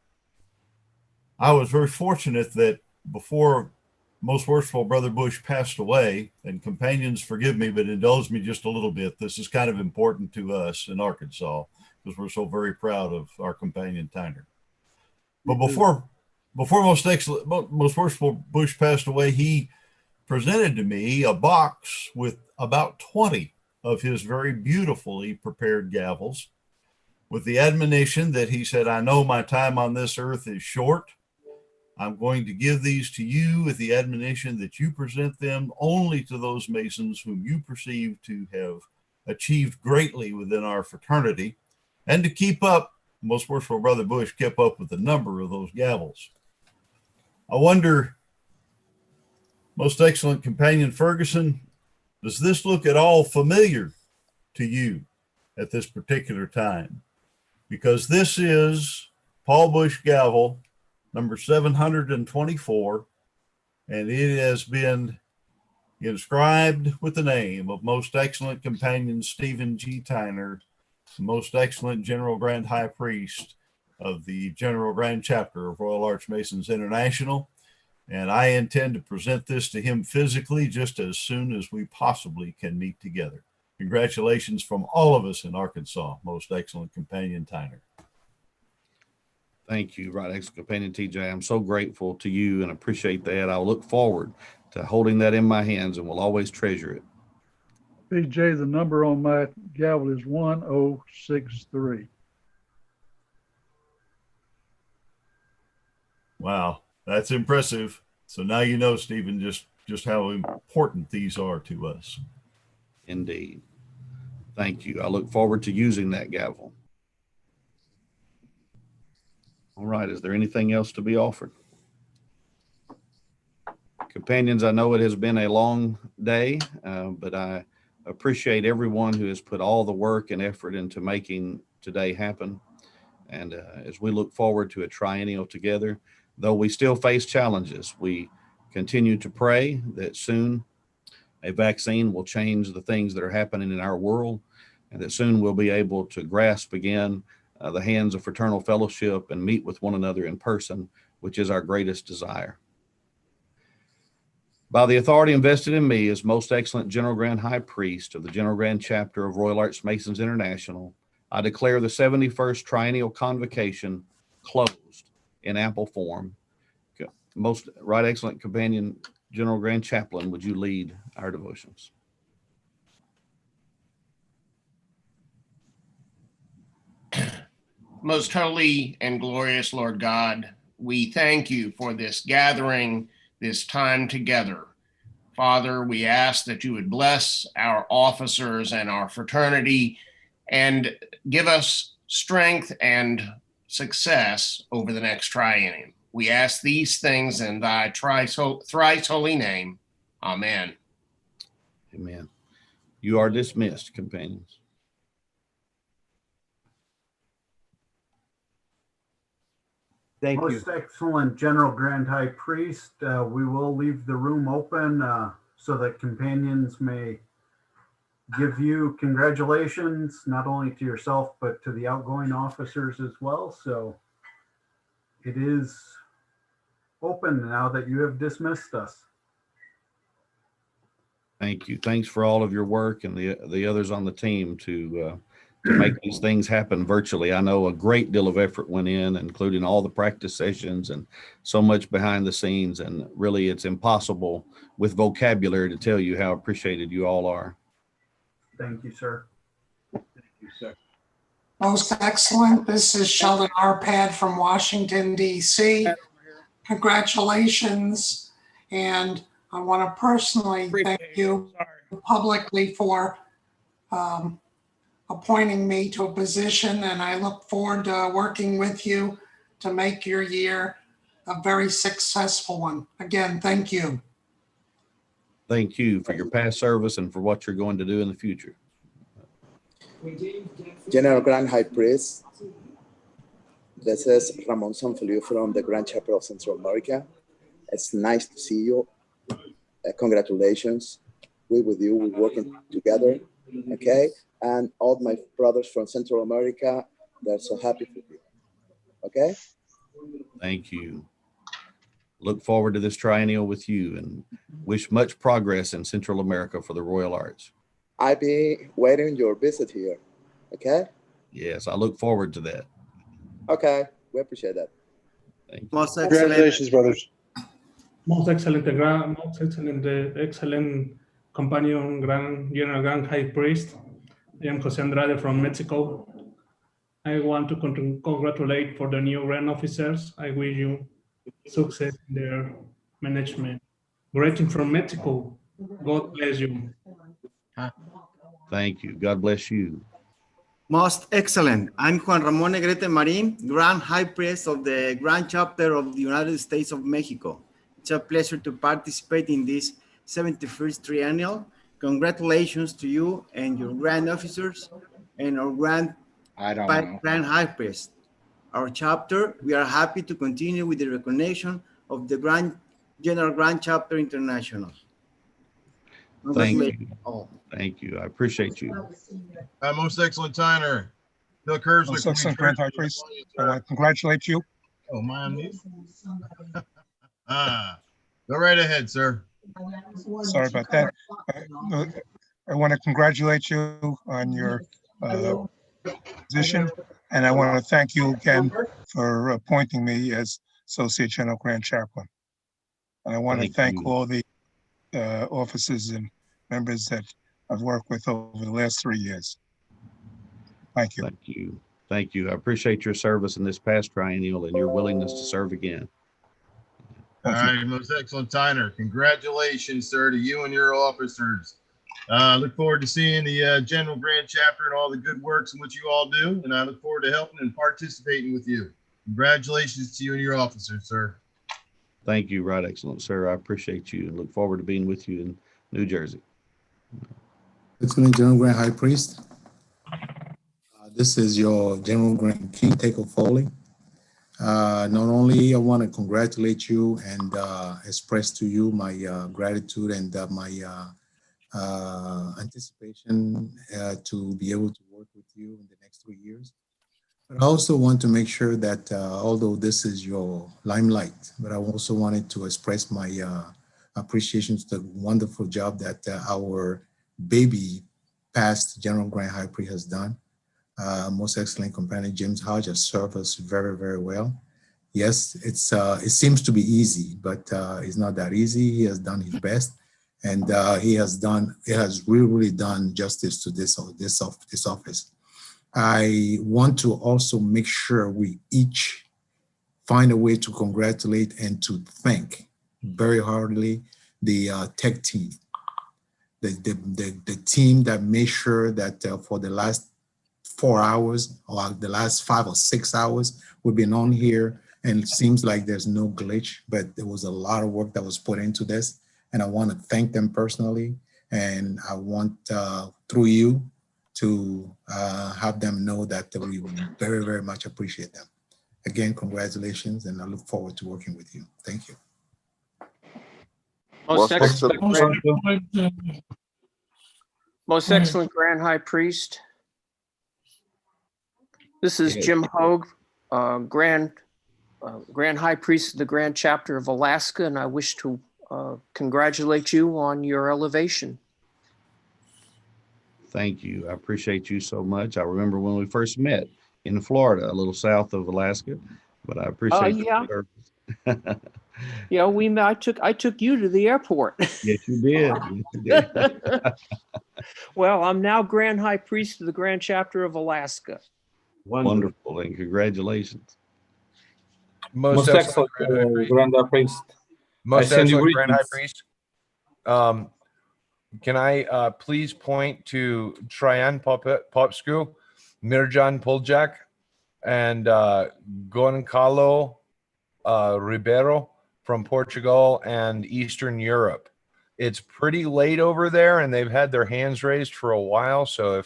I was very fortunate that before Most Worshipful Brother Bush passed away, and companions, forgive me, but indulge me just a little bit. This is kind of important to us in Arkansas because we're so very proud of our companion Tyner. But before Most Worshipful Bush passed away, he presented to me a box with about 20 of his very beautifully prepared gavels with the admonition that he said, I know my time on this earth is short. I'm going to give these to you with the admonition that you present them only to those Masons whom you perceive to have achieved greatly within our fraternity, and to keep up. Most Worshipful Brother Bush kept up with the number of those gavels. I wonder, Most Excellent Companion Ferguson, does this look at all familiar to you at this particular time? Because this is Paul Bush gavel number 724, and it has been inscribed with the name of Most Excellent Companion Stephen G. Tyner, Most Excellent General Grand High Priest of the General Grand Chapter of Royal Arch Masons International. And I intend to present this to him physically just as soon as we possibly can meet together. Congratulations from all of us in Arkansas, Most Excellent Companion Tyner. Thank you, Right Excellent Companion TJ. I'm so grateful to you and appreciate that. I'll look forward to holding that in my hands and will always treasure it. PJ, the number on my gavel is 1063. Wow, that's impressive. So now you know, Stephen, just how important these are to us. Indeed. Thank you. I look forward to using that gavel. All right. Is there anything else to be offered? Companions, I know it has been a long day, but I appreciate everyone who has put all the work and effort into making today happen. And as we look forward to a triennial together, though we still face challenges, we continue to pray that soon a vaccine will change the things that are happening in our world, and that soon we'll be able to grasp again the hands of fraternal fellowship and meet with one another in person, which is our greatest desire. By the authority invested in me as Most Excellent General Grand High Priest of the General Grand Chapter of Royal Arch Masons International, I declare the 71st Triennial Convocation closed in ample form. Most Right Excellent Companion General Grand Chaplain, would you lead our devotions? Most holy and glorious Lord God, we thank you for this gathering, this time together. Father, we ask that you would bless our officers and our fraternity and give us strength and success over the next triennium. We ask these things in thy thrice holy name. Amen. Amen. You are dismissed, companions. Thank you. Most Excellent General Grand High Priest, we will leave the room open so that companions may give you congratulations, not only to yourself, but to the outgoing officers as well. So it is open now that you have dismissed us. Thank you. Thanks for all of your work and the others on the team to make these things happen virtually. I know a great deal of effort went in, including all the practice sessions and so much behind the scenes. And really, it's impossible with vocabulary to tell you how appreciated you all are. Thank you, sir. Thank you, sir. Most Excellent. This is Sheldon Arpad from Washington, D.C. Congratulations. And I want to personally thank you publicly for appointing me to a position, and I look forward to working with you to make your year a very successful one. Again, thank you. Thank you for your past service and for what you're going to do in the future. General Grand High Priest, this is Ramon Sanfeliu from the Grand Chapter of Central America. It's nice to see you. Congratulations. We're with you. We're working together. Okay. And all my brothers from Central America, they're so happy for you. Okay. Thank you. Look forward to this triennial with you and wish much progress in Central America for the Royal Arts. I'll be waiting your visit here. Okay. Yes, I look forward to that. Okay. We appreciate that. Thank you. Most Congratulations, brothers. Most excellent companion, General Grand High Priest. I am Jose Andrade from Mexico. I want to congratulate for the new Grand officers. I wish you success in their management. Greeting from Mexico. God bless you. Thank you. God bless you. Most excellent. I'm Juan Ramón Negrete Marín, Grand High Priest of the Grand Chapter of the United States of Mexico. It's a pleasure to participate in this 71st Triennial. Congratulations to you and your Grand Officers and our Grand High Priest. Our chapter, we are happy to continue with the recognition of the General Grand Chapter International. Thank you. Thank you. I appreciate you. Most excellent Tyner. Bill Kersler. Most excellent Grand High Priest. I want to congratulate you. Oh, my. Go right ahead, sir. Sorry about that. I want to congratulate you on your position, and I want to thank you again for appointing me as Associate General Grand Chaplain. And I want to thank all the officers and members that I've worked with over the last 3 years. Thank you. Thank you. Thank you. I appreciate your service in this past triennial and your willingness to serve again. All right, most excellent Tyner. Congratulations, sir, to you and your officers. Look forward to seeing the General Grand Chapter and all the good works in which you all do, and I look forward to helping and participating with you. Congratulations to you and your officers, sir. Thank you, right excellent, sir. I appreciate you and look forward to being with you in New Jersey. Excellent General Grand High Priest. This is your General Grand King Taco Foley. Not only I want to congratulate you and express to you my gratitude and my anticipation to be able to work with you in the next 3 years. But I also want to make sure that although this is your limelight, but I also wanted to express my appreciation to the wonderful job that our baby past General Grand High Priest has done. Most excellent companion James Hodge has served us very, very well. Yes, it seems to be easy, but it's not that easy. He has done his best, and he has really done justice to this office. I want to also make sure we each find a way to congratulate and to thank very heartily the tech team, the team that made sure that for the last 4 hours or the last 5 or 6 hours we've been on here, and it seems like there's no glitch, but there was a lot of work that was put into this, and I want to thank them personally, and I want through you to have them know that we very, very much appreciate them. Again, congratulations, and I look forward to working with you. Thank you. Most excellent Grand High Priest. This is Jim Hogue, Grand High Priest of the Grand Chapter of Alaska, and I wish to congratulate you on your elevation. Thank you. I appreciate you so much. I remember when we first met in Florida, a little south of Alaska, but I appreciate yeah. your service. Yeah, I took you to the airport. Yes, you did. Yes, you did. Well, I'm now Grand High Priest of the Grand Chapter of Alaska. Wonderful, and congratulations. Most excellent Grand High Priest. Most excellent Grand High Priest. can I please point to Trian Popescu, Mirjan Poljak, and Goncalo Ribeiro from Portugal and Eastern Europe. It's pretty late over there, and they've had their hands raised for a while. So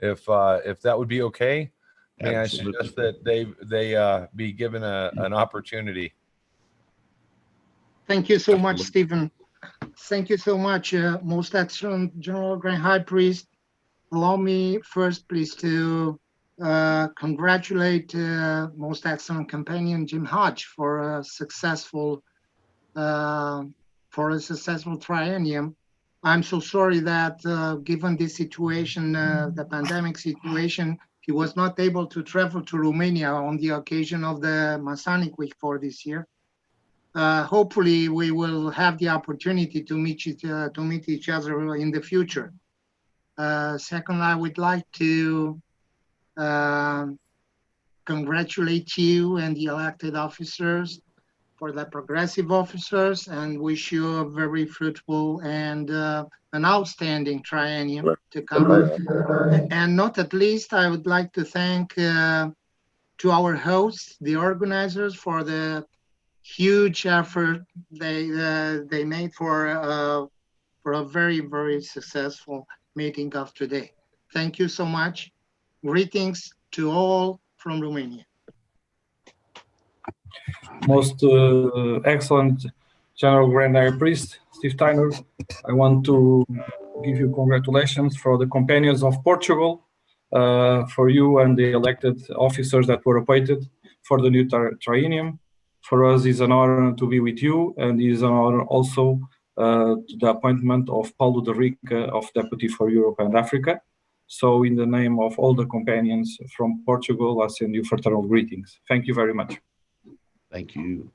if that would be okay, may I suggest that they be given an opportunity. Thank you so much, Stephen. Thank you so much, Most Excellent General Grand High Priest. Allow me first, please, to congratulate Most Excellent Companion Jim Hodge for a successful triennium. I'm so sorry that given this situation, the pandemic situation, he was not able to travel to Romania on the occasion of the Masonic Week for this year. Hopefully, we will have the opportunity to meet each other in the future. Second, I would like to congratulate you and the elected officers for the progressive officers and wish you a very fruitful and an outstanding triennium to come. And not at least, I would like to thank to our hosts, the organizers, for the huge effort they made for a very, very successful meeting of today. Thank you so much. Greetings to all from Romania. Most excellent General Grand High Priest, Steve Tyner. I want to give you congratulations for the companions of Portugal, for you and the elected officers that were appointed for the new triennium. For us, it's an honor to be with you, and it is an honor also the appointment of Paulo de Rica of Deputy for Europe and Africa. So in the name of all the companions from Portugal, I send you fraternal greetings. Thank you very much. Thank you.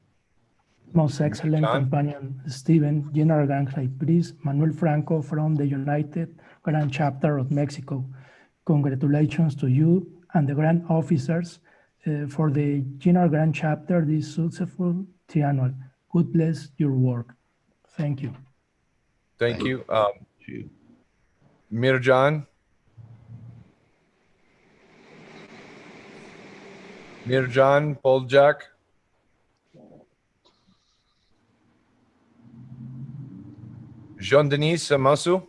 Most Excellent Companion Stephen, General Grand High Priest Manuel Franco from the United Grand Chapter of Mexico. Congratulations to you and the Grand Officers for the General Grand Chapter this successful triennial. God bless your work. Thank you. Thank you. Mirjan. Mirjan Poljak. Jean-Denis Amasu.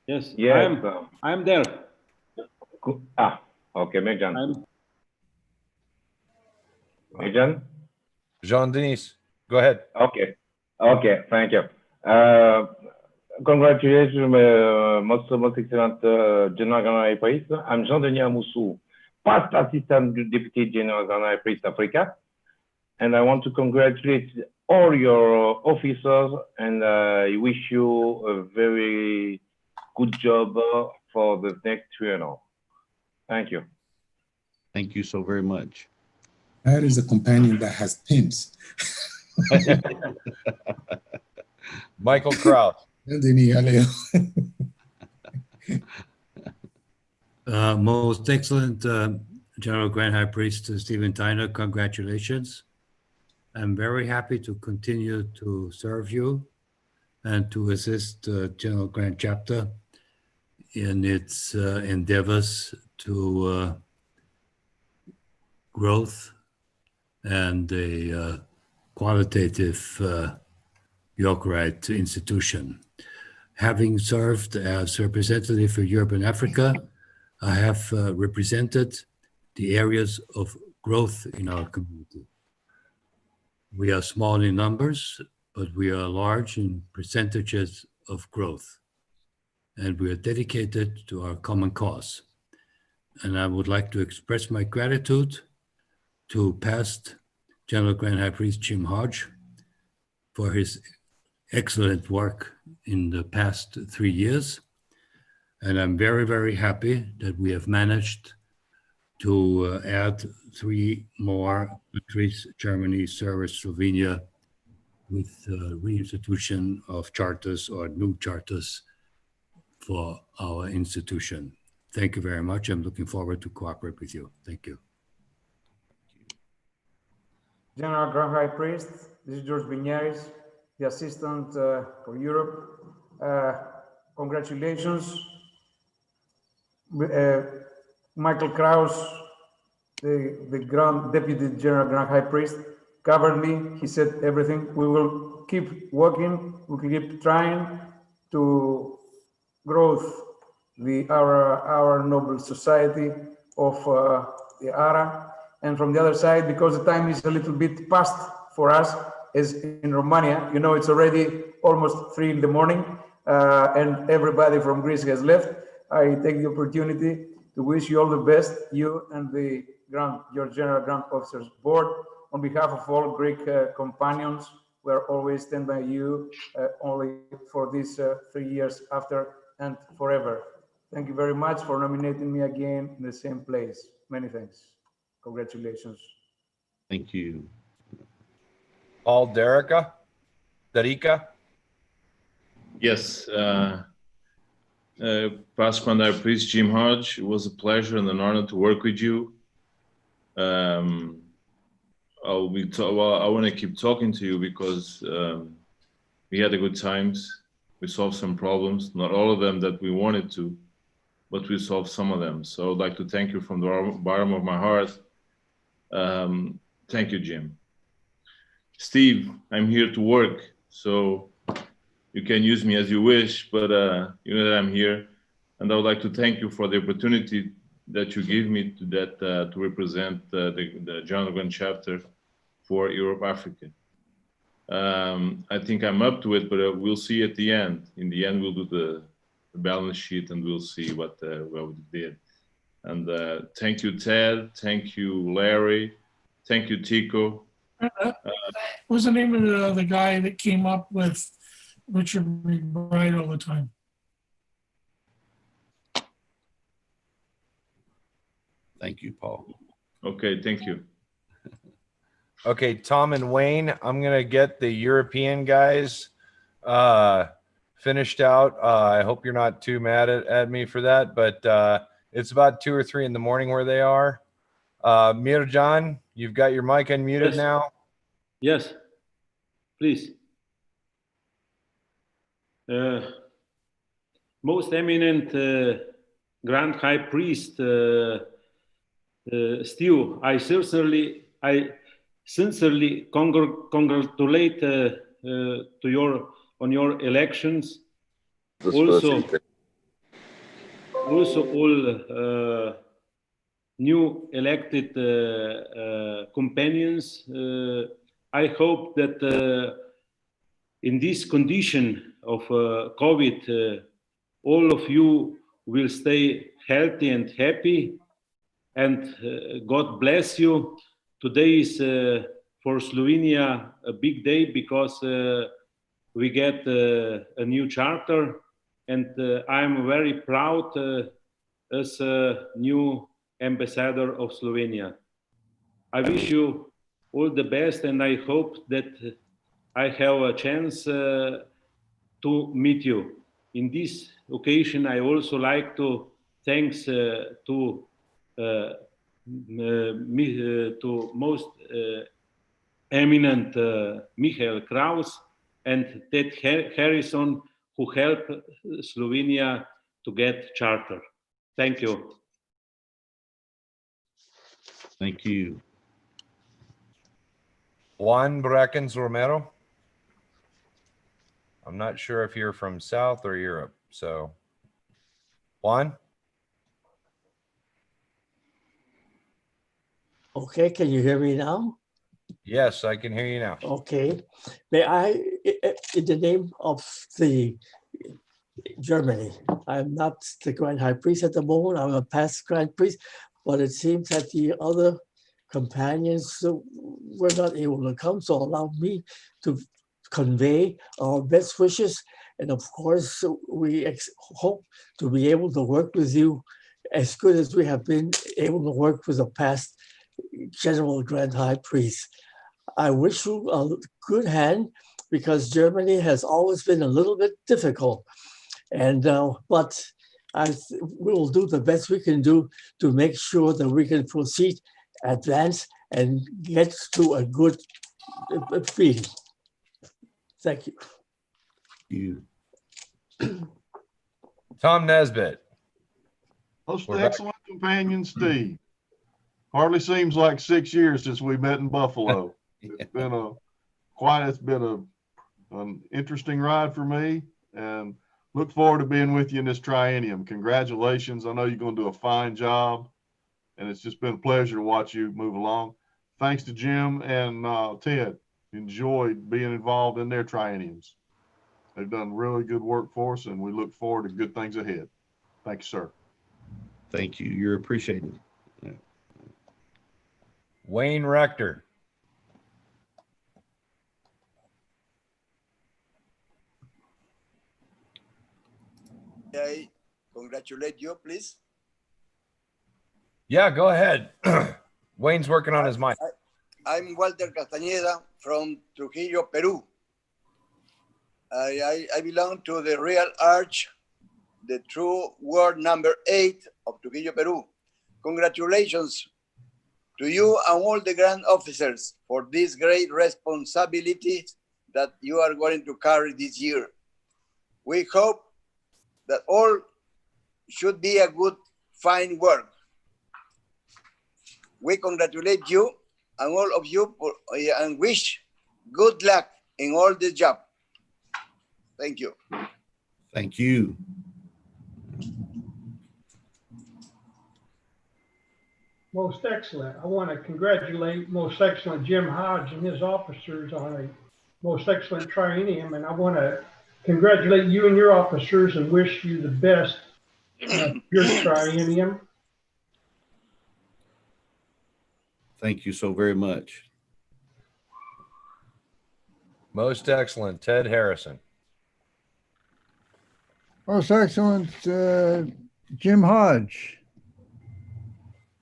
Yes, Yeah. I'm there. Okay, Mirjan. Mirjan? Jean-Denis, go ahead. Okay, thank you. Congratulations, most excellent General Grand High Priest. I'm Jean-Denis Amoussou, past Assistant Deputy General Grand High Priest Africa. And I want to congratulate all your officers, and I wish you a very good job for the next triennial. Thank you. Thank you so very much. That is a companion that has pins. Michael Kraus. Most excellent General Grand High Priest Stephen Tyner, congratulations. I'm very happy to continue to serve you and to assist General Grand Chapter in its endeavors to growth and a qualitative Yorkite institution. Having served as representative for Europe and Africa, I have represented the areas of growth in our community. We are small in numbers, but we are large in percentages of growth. And we are dedicated to our common cause. And I would like to express my gratitude to past General Grand High Priest Jim Hodge for his excellent work in the past 3 years. And I'm very, very happy that we have managed to add 3 more countries, Germany, Serbia, Slovenia, with reinstitution of charters or new charters for our institution. Thank you very much. I'm looking forward to cooperate with you. Thank you. General Grand High Priest, this is George Viñares, the Assistant for Europe. congratulations. Michael Kraus, the Grand Deputy General Grand High Priest, covered me. He said everything. We will keep working. We will keep trying to grow our noble society of the ARA. And from the other side, because the time is a little bit past for us, as in Romania, you know, it's already almost 3 in the morning, and everybody from Greece has left. I take the opportunity to wish you all the best, you and your General Grand Officers Board. On behalf of all Greek companions, we are always stand by you only for these 3 years after and forever. Thank you very much for nominating me again in the same place. Many thanks. Congratulations. Thank you. Paul Derica? Yes. Past Grand High Priest Jim Hodge, it was a pleasure and an honor to work with you. I want to keep talking to you because we had a good times. We solved some problems, not all of them that we wanted to, but we solved some of them. So I'd like to thank you from the bottom of my heart. Thank you, Jim. Steve, I'm here to work, so you can use me as you wish, but you know that I'm here. And I would like to thank you for the opportunity that you give me to represent the General Grand Chapter for Europe, Africa. I think I'm up to it, but we'll see at the end. In the end, we'll do the balance sheet and we'll see what we did. And thank you, Ted. Thank you, Larry. Thank you, Tico. What was the name of the guy that came up with Richard McBride all the time? Thank you, Paul. Okay, thank you. Okay, Tom and Wayne, I'm going to get the European guys finished out. I hope you're not too mad at me for that, but it's about 2 or 3 in the morning where they are. Mirjan, you've got your mic unmuted now. Yes, please. Most eminent Grand High Priest, Stu, I sincerely congratulate on your elections. Also all new elected companions. I hope that in this condition of COVID, all of you will stay healthy and happy, and God bless you. Today is for Slovenia a big day because we get a new charter, and I'm very proud as a new ambassador of Slovenia. I wish you all the best, and I hope that I have a chance to meet you. In this occasion, I also like to thanks to most eminent Michael Kraus and Ted Harrison, who helped Slovenia to get charter. Thank you. Thank you. Juan Brackens Romero. I'm not sure if you're from South or Europe, so Juan. Okay, can you hear me now? Yes, I can hear you now. Okay. May I, in the name of the Germany, I'm not the Grand High Priest at the moment, I'm a past Grand Priest, but it seems that the other companions were not able to come, so allow me to convey our best wishes. And of course, we hope to be able to work with you as good as we have been able to work with the past General Grand High Priest. I wish you a good hand because Germany has always been a little bit difficult. And but we will do the best we can do to make sure that we can proceed, advance, and get to a good feeling. Thank you. Tom Nesbitt. Most We're back. excellent companion, Steve. Hardly seems like 6 years since we met in Buffalo. It's been an interesting ride for me, and look forward to being with you in this triennium. Congratulations. I know you're going to do a fine job, and it's just been a pleasure to watch you move along. Thanks to Jim and Ted. Enjoyed being involved in their trienniums. They've done really good work for us, and we look forward to good things ahead. Thank you, sir. Thank you. You're appreciated. Wayne Rector. I congratulate you, please. Yeah, go ahead. Wayne's working on his mic. I'm Walter Castañeda from Trujillo, Peru. I belong to the Real Arch, the true ward number 8 of Trujillo, Peru. Congratulations to you and all the grand officers for this great responsibility that you are going to carry this year. We hope that all should be a good, fine work. We congratulate you and all of you and wish good luck in all the job. Thank you. Thank you. Most excellent. I want to congratulate Most Excellent Jim Hodge and his officers on a most excellent triennium, and I want to congratulate you and your officers and wish you the best in your triennium. Thank you so very much. Most excellent, Ted Harrison. Most excellent, Jim Hodge.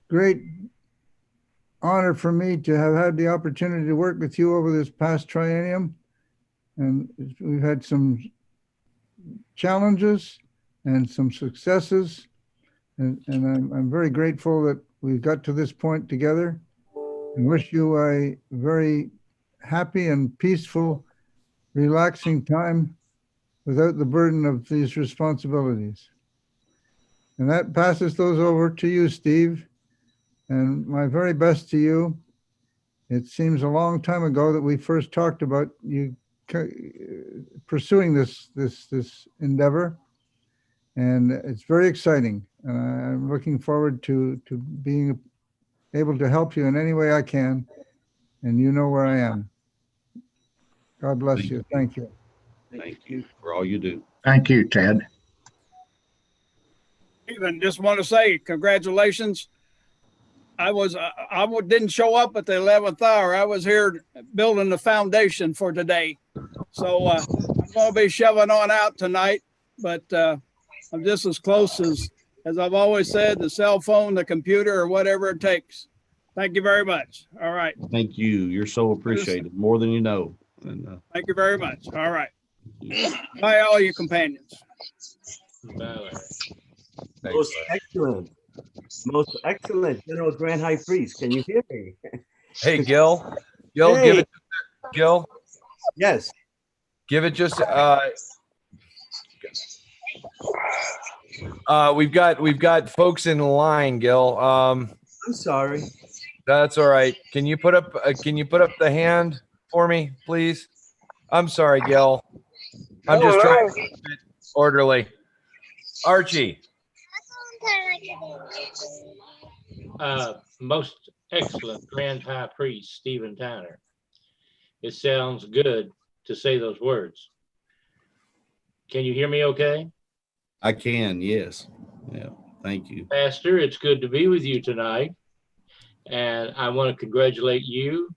Great honor for me to have had the opportunity to work with you over this past triennium. And we've had some challenges and some successes. And I'm very grateful that we got to this point together, and wish you a very happy and peaceful, relaxing time without the burden of these responsibilities. And that passes those over to you, Steve. And my very best to you. It seems a long time ago that we first talked about you pursuing this endeavor, and it's very exciting. I'm looking forward to being able to help you in any way I can, and you know where I am. God bless you. Thank you. Thank you for all you do. Thank you, Ted. Stephen, just want to say congratulations. I didn't show up at the 11th hour. I was here building the foundation for today. So I'm going to be shoving on out tonight, but I'm just as close as I've always said, the cell phone, the computer, or whatever it takes. Thank you very much. All right. Thank you. You're so appreciated, more than you know. And, thank you very much. All right. Bye, all you companions. Most excellent. Most excellent General Grand High Priest. Can you hear me? Hey, Gil. Gil, Hey. give it. Gil. Yes. Give it just. We've got folks in line, Gil. I'm sorry. That's all right. Can you put up the hand for me, please? I'm sorry, Gil. I'm just trying to keep it orderly. Archie. Most excellent Grand High Priest Stephen Tanner. It sounds good to say those words. Can you hear me okay? I can, yes. Yeah, thank you. Pastor, it's good to be with you tonight. And I want to congratulate you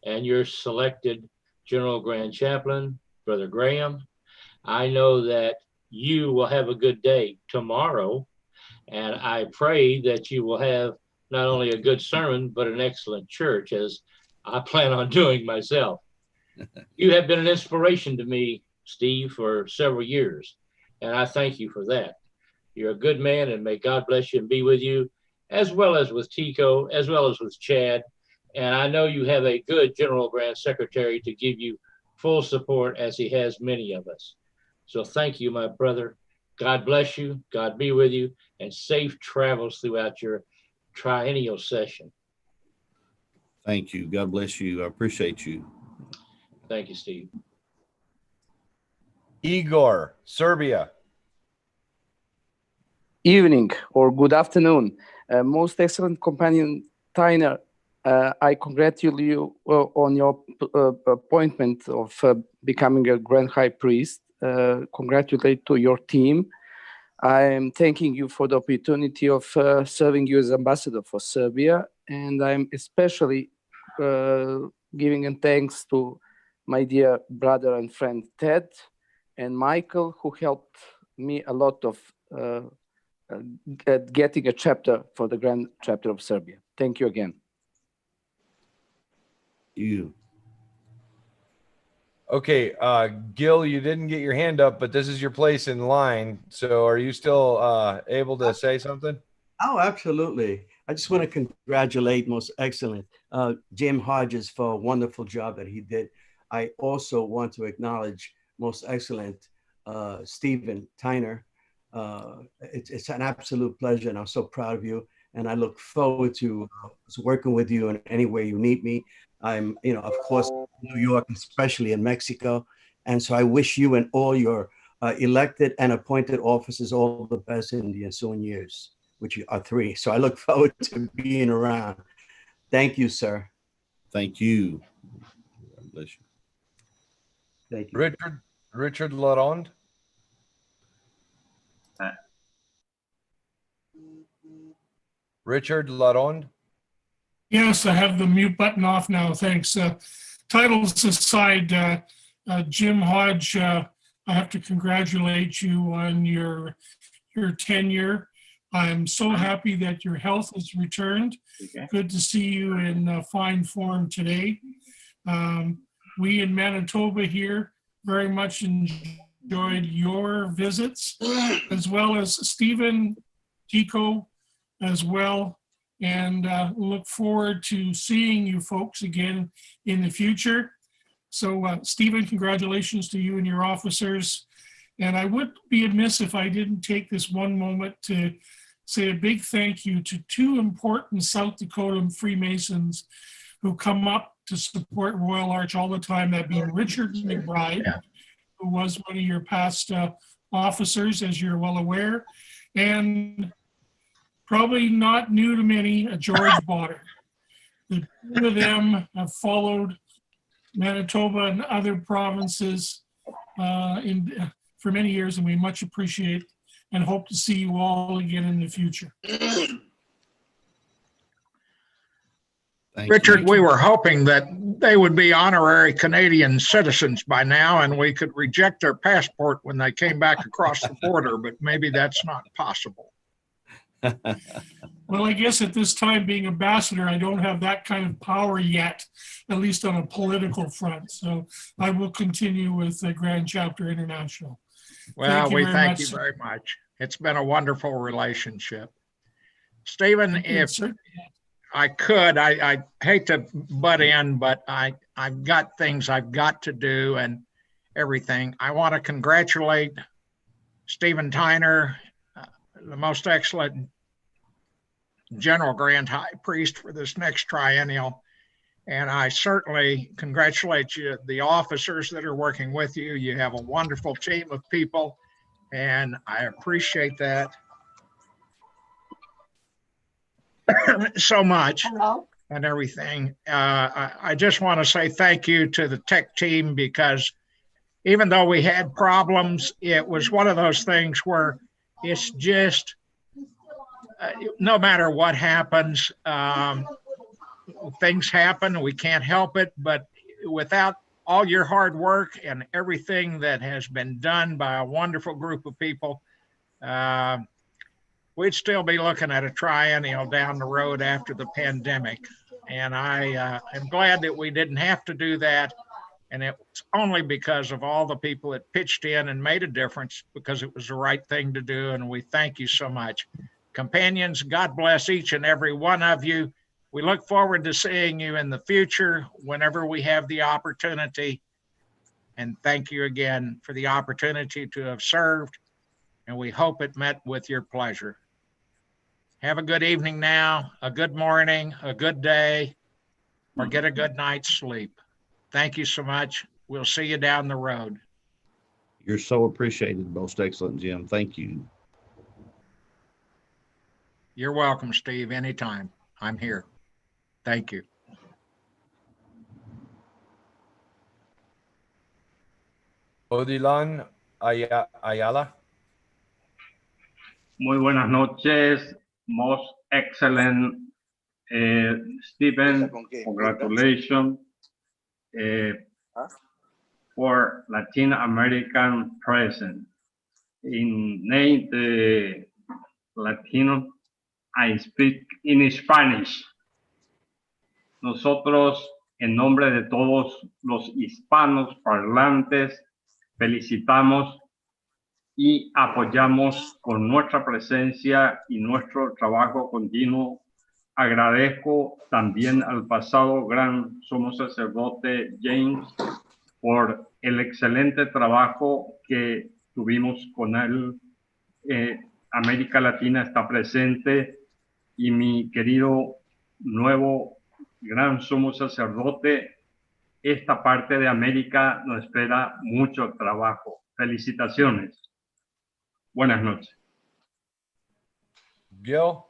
and your selected General Grand Chaplain, Brother Graham. I know that you will have a good day tomorrow. And I pray that you will have not only a good sermon, but an excellent church, as I plan on doing myself. You have been an inspiration to me, Steve, for several years, and I thank you for that. You're a good man, and may God bless you and be with you, as well as with Tico, as well as with Chad. And I know you have a good General Grand Secretary to give you full support, as he has many of us. So thank you, my brother, God bless you, God be with you, and safe travels throughout your triennial session. Thank you. God bless you. I appreciate you. Thank you, Steve. Igor, Serbia. Evening or good afternoon. Most excellent companion Tyner, I congratulate you on your appointment of becoming a Grand High Priest. Congratulate to your team. I am thanking you for the opportunity of serving you as ambassador for Serbia, and I'm especially giving thanks to my dear brother and friend Ted and Michael, who helped me a lot of at getting a chapter for the Grand Chapter of Serbia. Thank you again. You. Okay, Gil, you didn't get your hand up, but this is your place in line. So are you still able to say something? Oh, absolutely. I just want to congratulate Most Excellent Jim Hodges for a wonderful job that he did. I also want to acknowledge Most Excellent Stephen Tyner. It's an absolute pleasure, and I'm so proud of you. And I look forward to working with you in any way you need me. I'm, of course, New York, especially in Mexico. And so I wish you and all your elected and appointed officers all the best in the ensuing years, which are 3. So I look forward to being around. Thank you, sir. Thank you. God bless you. Thank you. Richard Laronde. Richard Laronde. Yes, I have the mute button off now. Thanks. Titles aside, Jim Hodge, I have to congratulate you on your tenure. I'm so happy that your health has returned. Okay. Good to see you in fine form today. We in Manitoba here very much enjoyed your visits, as well as Stephen, Tico as well, and look forward to seeing you folks again in the future. So Stephen, congratulations to you and your officers. And I would be amiss if I didn't take this one moment to say a big thank you to 2 important South Dakota Freemasons who come up to support Royal Arch all the time, that being Richard McBride, who was one of your past officers, as you're well aware, and probably not new to many, George Botter. The 2 of them have followed Manitoba and other provinces for many years, and we much appreciate and hope to see you all again in the future. Richard, we were hoping that they would be honorary Canadian citizens by now, and we could reject their passport when they came back across the border, but maybe that's not possible. Well, I guess at this time, being ambassador, I don't have that kind of power yet, at least on a political front. So I will continue with the Grand Chapter International. Well, we thank you very much. It's been a wonderful relationship. Stephen, if I could, I hate to butt in, but I've got things I've got to do and everything. I want to congratulate Stephen Tyner, the Most Excellent General Grand High Priest for this next triennial. And I certainly congratulate you, the officers that are working with you. You have a wonderful team of people, and I appreciate that so much. Hello. And everything. I just want to say thank you to the tech team, because even though we had problems, it was one of those things where it's just, no matter what happens, things happen, we can't help it, but without all your hard work and everything that has been done by a wonderful group of people, we'd still be looking at a triennial down the road after the pandemic. And I am glad that we didn't have to do that. And it was only because of all the people that pitched in and made a difference, because it was the right thing to do. And we thank you so much. Companions, God bless each and every one of you. We look forward to seeing you in the future whenever we have the opportunity. And thank you again for the opportunity to have served. and we hope it met with your pleasure. Have a good evening now, a good morning, a good day, or get a good night's sleep. Thank you so much. We'll see you down the road. You're so appreciated, most excellent Jim. Thank you. You're welcome, Steve, anytime. I'm here. Thank you. Odilan Ayala. Muy buenas noches, most excellent Stephen. Congratulations for Latin American present. In name the Latino, I speak in Spanish. Nosotros, en nombre de todos los hispanos parlantes, felicitamos y apoyamos con nuestra presencia y nuestro trabajo continuo. Agradezco también al pasado gran sumo sacerdote James por el excelente trabajo que tuvimos con él. América Latina está presente y mi querido nuevo gran sumo sacerdote, esta parte de América nos espera mucho trabajo. Felicitaciones. Buenas noches. Gil?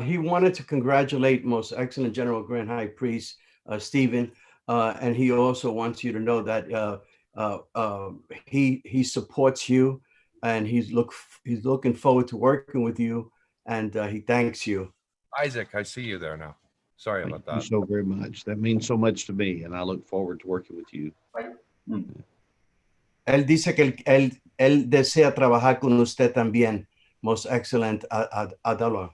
He wanted to congratulate Most Excellent General Grand High Priest Stephen, and he also wants you to know that he supports you, and he's looking forward to working with you, and he thanks you. Isaac, I see you there now. Sorry about that. Thank you so very much. That means so much to me, and I look forward to working with you. Él dice que él desea trabajar con usted también, Most Excellent Adalo.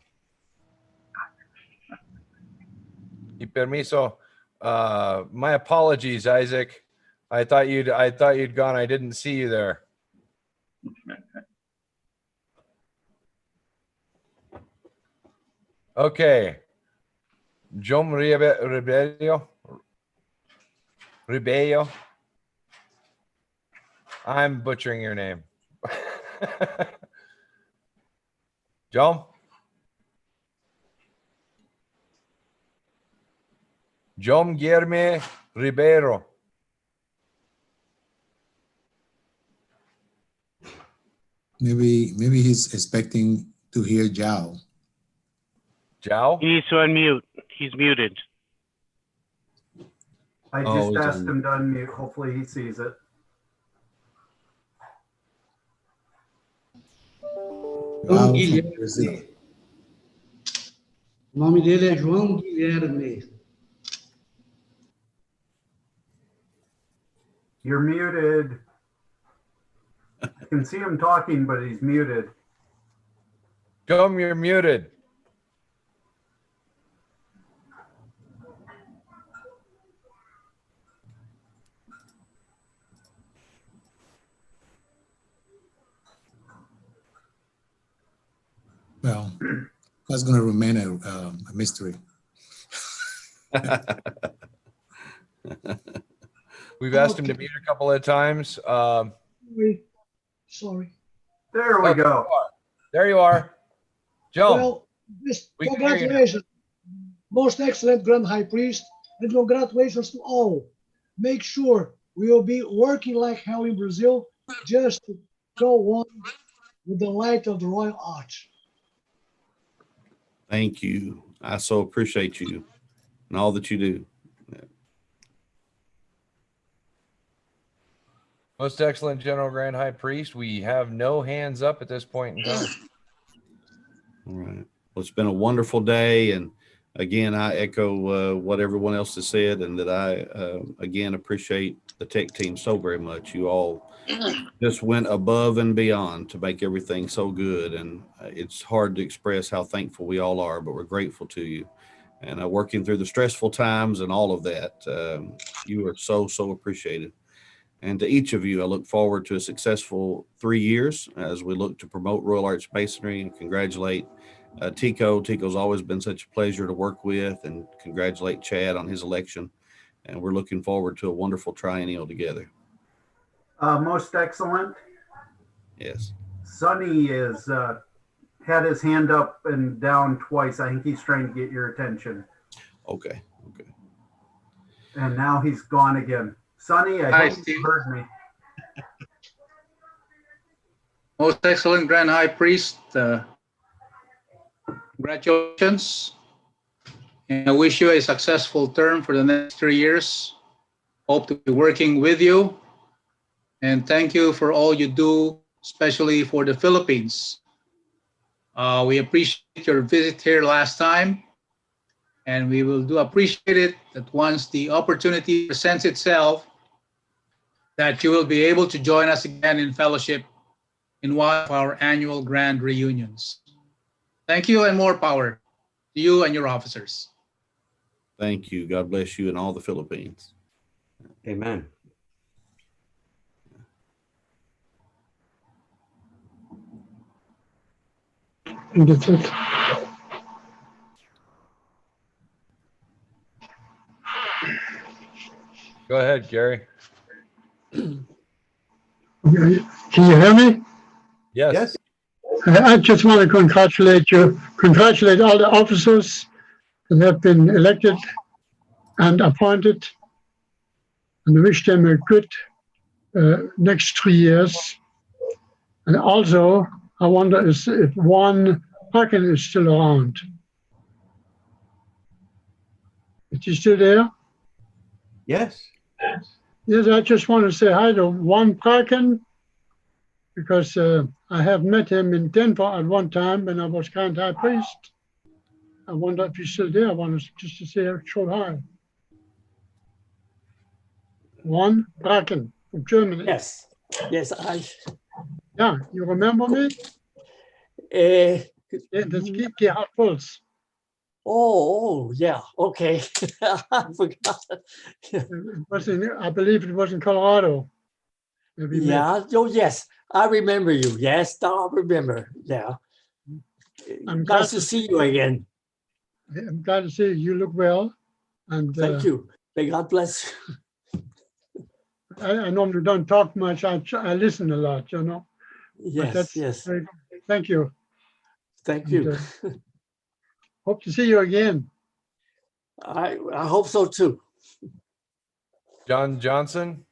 Y permiso. My apologies, Isaac. I thought you'd gone. I didn't see you there. Okay. Jom Rebello. I'm butchering your name. Jom Guillermo Ribeiro. Maybe he's expecting to hear Jao. Jao? He needs to unmute. He's muted. I just asked him to unmute. Hopefully he sees it. Jao from Guilherme. Brazil. O nome dele é João Guilherme. You're muted. I can see him talking, but he's muted. Jom, you're muted. Well, that's going to remain a mystery. We've asked him to mute a couple of times. Sorry. There we go. There you are. Joe. Well, congratulations, Most Excellent Grand High Priest, and congratulations to all. Make sure we will be working like hell in Brazil just to go on with the light of the Royal Arch. Thank you. I so appreciate you and all that you do. Most Excellent General Grand High Priest, we have no hands up at this point in time. All right. Well, it's been a wonderful day. And again, I echo what everyone else has said, and that I, again, appreciate the tech team so very much. You all just went above and beyond to make everything so good. And it's hard to express how thankful we all are, but we're grateful to you. And working through the stressful times and all of that, you are so, so appreciated. And to each of you, I look forward to a successful 3 years as we look to promote Royal Arch Masonry, and congratulate Tico. Tico's always been such a pleasure to work with, and congratulate Chad on his election. And we're looking forward to a wonderful triennial together. Most Excellent, Yes. Sonny is had his hand up and down twice. I think he's trying to get your attention. Okay. Okay. And now he's gone again. Sonny, I Hi, hope Steve. you heard me. Most excellent Grand High Priest, congratulations. And I wish you a successful term for the next 3 years. Hope to be working with you. And thank you for all you do, especially for the Philippines. We appreciate your visit here last time. And we will do appreciate it that once the opportunity presents itself, that you will be able to join us again in fellowship in one of our annual grand reunions. Thank you and more power to you and your officers. Thank you. God bless you and all the Philippines. Amen. That's it. Go ahead, Gary. Can you hear me? Yes. I just want to congratulate all the officers that have been elected and appointed, and wish them a good next 3 years. And also, I wonder if one Parkin is still around. Is he still there? Yes. Yes, I just want to say hi to Juan Parkin, because I have met him in Denver at one time when I was Grand High Priest. I wonder if he's still there. I wanted just to say a short hi. Juan Parkin from Germany. Yes. Yes, Yeah, you remember me? Yeah, that's Gerhard Pulse. Oh, yeah. Okay. I forgot. I believe it was in Colorado. Yeah. Oh, yes. I remember you. Yes, I remember. Yeah. I'm Nice glad to see you again. I'm glad to see you. You look well. And thank you. May God bless you. I normally don't talk much. I listen a lot, you know. Yes, yes. Thank you. Thank you. Hope to see you again. I hope so too. John Johnson.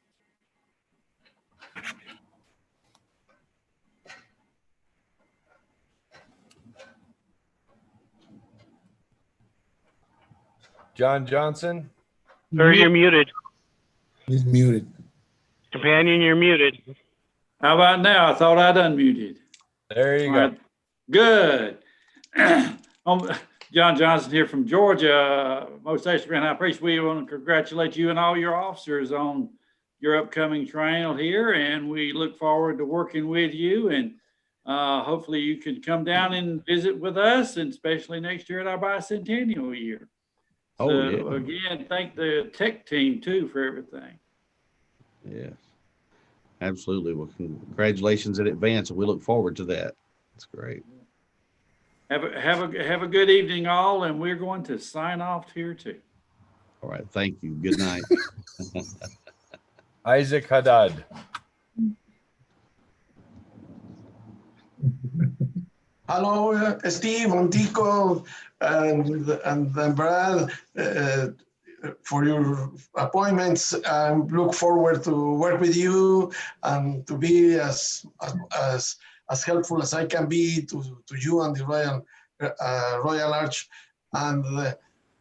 John Johnson. Sir, you're muted. He's muted. Companion, you're muted. How about now? I thought I'd unmuted. There you All go. right. Good. John Johnson here from Georgia. Most Excellent Grand High Priest, we want to congratulate you and all your officers on your upcoming triennial here, and we look forward to working with you, and hopefully you can come down and visit with us, and especially next year at our bicentennial year. Oh, So yeah. again, thank the tech team too for everything. Yes, absolutely. Well, congratulations in advance, and we look forward to that. That's great. Have a good evening, all, and we're going to sign off here too. All right, thank you. Good night. Isaac Haddad. Hello, Steve, Antico, and Brad, for your appointments. I look forward to work with you and to be as helpful as I can be to you and the Royal Arch. And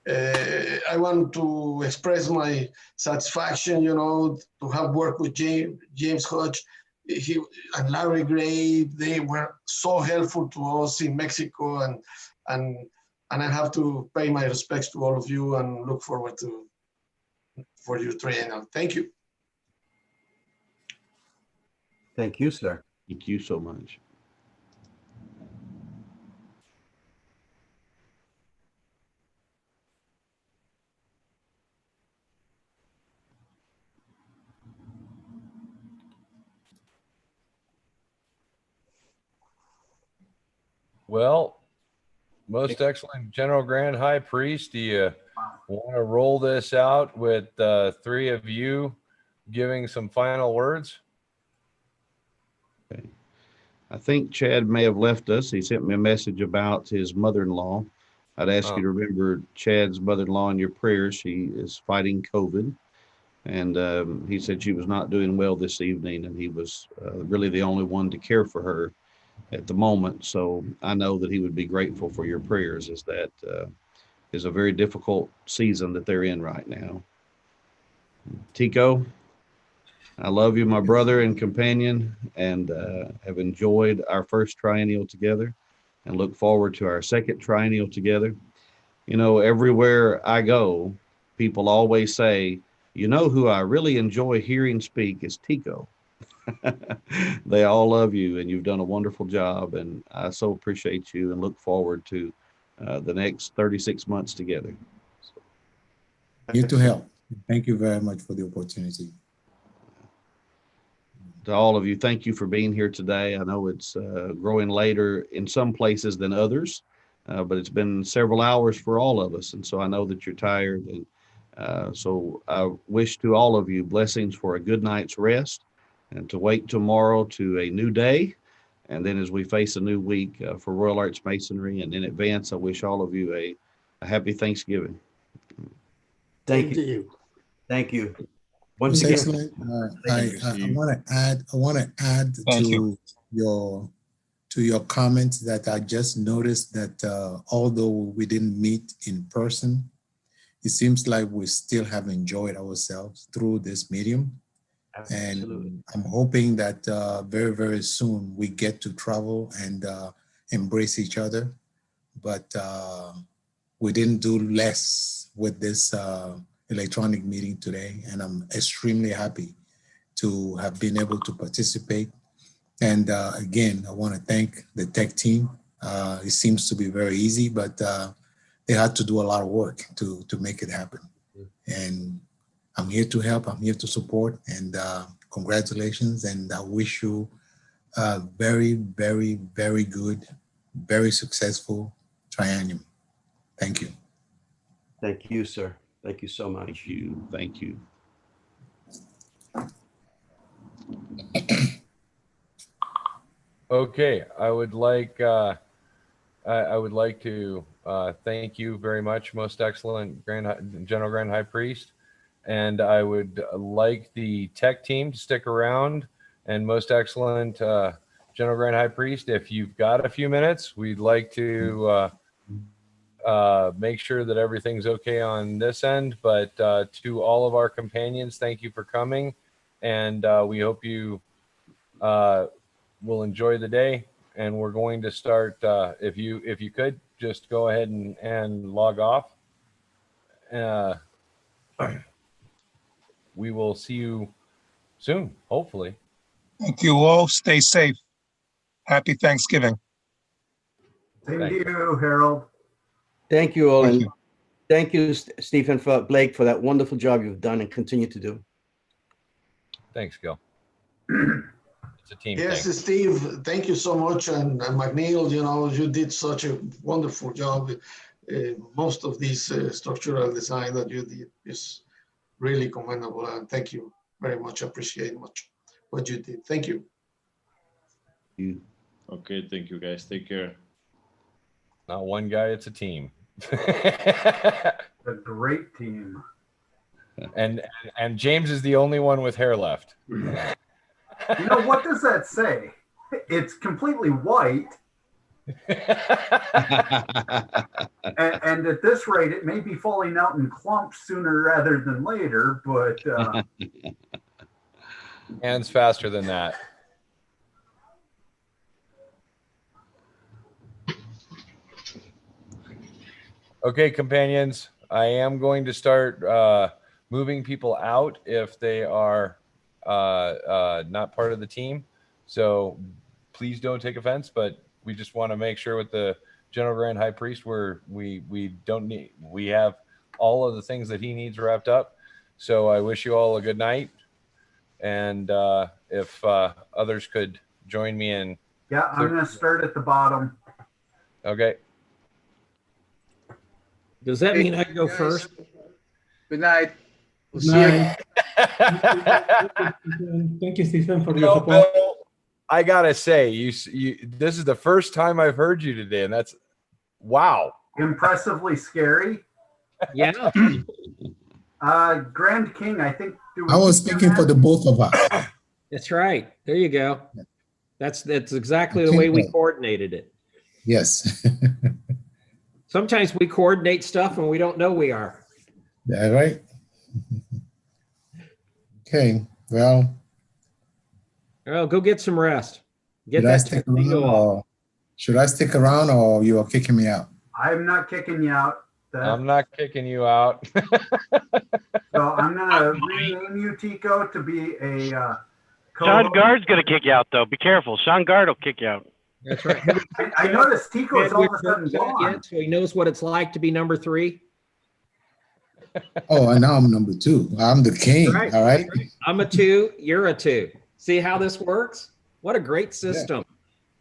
I want to express my satisfaction, you know, to have worked with James Hodge. He and Larry Gray, they were so helpful to us in Mexico, and I have to pay my respects to all of you and look forward for your triennial. Thank you. Thank you, sir. Thank you so much. Well, most excellent General Grand High Priest, do you want to roll this out with three of you giving some final words? Okay. I think Chad may have left us. He sent me a message about his mother-in-law. I'd ask you to remember Chad's mother-in-law in your prayers. She is fighting COVID. And he said she was not doing well this evening, and he was really the only one to care for her at the moment. So I know that he would be grateful for your prayers, as that is a very difficult season that they're in right now. Tico, I love you, my brother and companion, and have enjoyed our first triennial together and look forward to our second triennial together. You know, everywhere I go, people always say, you know, who I really enjoy hearing speak is Tico. They all love you, and you've done a wonderful job, and I so appreciate you and look forward to the next 36 months together. Here to help. Thank you very much for the opportunity. To all of you, thank you for being here today. I know it's growing later in some places than others, but it's been several hours for all of us, and so I know that you're tired. And so I wish to all of you blessings for a good night's rest, and to wait tomorrow to a new day. And then as we face a new week for Royal Arts Masonry, and in advance, I wish all of you a happy Thanksgiving. Thank you. Thank you. Once It's again, excellent. I want to add to your comments that I just noticed that although we didn't meet in person, it seems like we still have enjoyed ourselves through this medium. Absolutely. And I'm hoping that very, very soon we get to travel and embrace each other. But we didn't do less with this electronic meeting today. And I'm extremely happy to have been able to participate. And again, I want to thank the tech team. It seems to be very easy, but they had to do a lot of work to make it happen. And I'm here to help. I'm here to support. And congratulations. And I wish you a very, very, very good, very successful triennium. Thank you. Thank you, sir. Thank you so much. Thank you. Thank you. Okay, I would like to thank you very much, most excellent General Grand High Priest, and I would like the tech team to stick around. And most excellent General Grand High Priest, if you've got a few minutes, we'd like to make sure that everything's okay on this end. But to all of our companions, thank you for coming, and we hope you will enjoy the day. And we're going to start. If you could just go ahead and log off. We will see you soon, hopefully. Thank you all. Stay safe. Happy Thanksgiving. Same to you, Harold. Thank you all. Thank And you. thank you, Stephen, Blake, for that wonderful job you've done and continue to do. Thanks, Gil. It's a team Yes, thing. Steve, thank you so much. And McNeil, you know, you did such a wonderful job. Most of these structural design that you did is really commendable. And thank you very much. Appreciate much what you did. Thank you. Okay, thank you guys. Take care. Not one guy, it's a team. A great team. And James is the only one with hair left. You know, what does that say? It's completely white. and at this rate, it may be falling out in clumps sooner rather than later, but Hands faster than that. Okay, companions, I am going to start moving people out if they are not part of the team. So please don't take offense, but we just want to make sure with the General Grand High Priest we have all of the things that he needs wrapped up. So I wish you all a good night. And if others could join me in. yeah, I'm going to start at the bottom. Okay. Does that mean I go first? Good night. We'll Good see you. night. Thank you, Stephen, for your support. I gotta say, this is the first time I've heard you today, and that's wow. Impressively scary. Yeah. Grand King, I think. I was speaking for the both of us. That's right. There you go. That's exactly the way we coordinated it. Yes. Sometimes we coordinate stuff and we don't know we are. Yeah, right. Okay, well. Oh, go get some rest. Get Should I that stick tuxedo around, off. or should I stick around, or you are kicking me out? I'm not kicking you out. I'm not kicking you out. So I'm gonna rename you, Tico, to be a Sean Guard's gonna kick you out, though. Be careful. Sean Guard will kick you out. That's right. I noticed Tico's all of a sudden Yet, gone. so he knows what it's like to be number 3. Oh, and now I'm number 2. I'm the king. Right. All right. I'm a 2. You're a 2. See how this works? What a great system.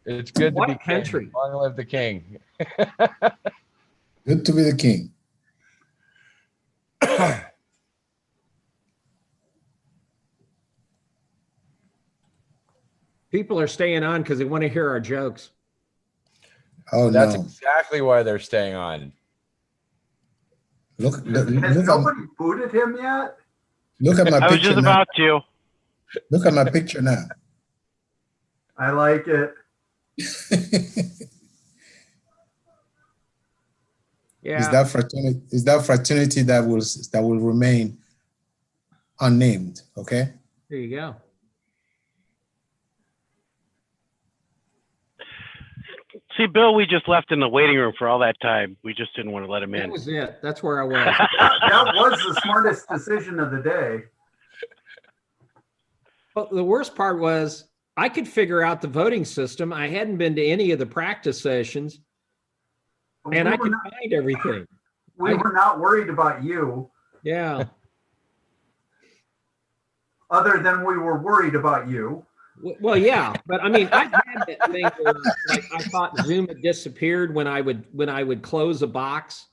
It's good What to a be country. king. Long live the king. Good to be the king. People are staying on because they want to hear our jokes. Oh, That's no. exactly why they're staying on. Has nobody booted him yet? Look at my I was picture just now. about to. Look at my picture now. I like it. Yeah. Is that fraternity that will remain unnamed? Okay. There you go. See, Bill, we just left in the waiting room for all that time. We just didn't want to let him That in. was it. That's where I was. That was the smartest decision of the day. But the worst part was I could figure out the voting system. I hadn't been to any of the practice sessions, and I could find everything. We were not worried about you, Yeah. other than we were worried about you. Well, yeah, but I mean, I had that thing where like, I thought Zoom had disappeared when I would close a box,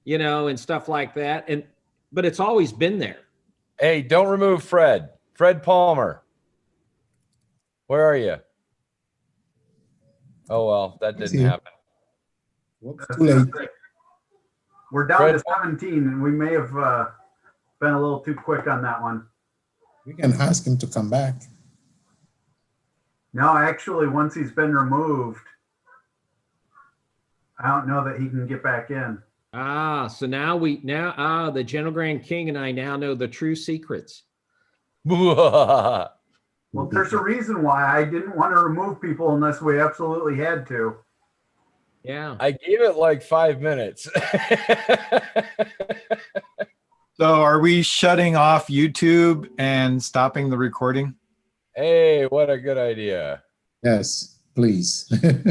and stuff like that. But it's always been there. Hey, don't remove Fred. Fred Palmer. Where are you? Oh, well, that didn't happen. Whoops, too late. We're down to 17, and we may have been a little too quick on that one. We can ask him to come back. No, actually, once he's been removed, I don't know that he can get back in. So now the General Grand King and I now know the true secrets. Well, there's a reason why I didn't want to remove people unless we absolutely had to. Yeah. I gave it like 5 minutes. So are we shutting off YouTube and stopping the recording? Hey, what a good idea. Yes, please.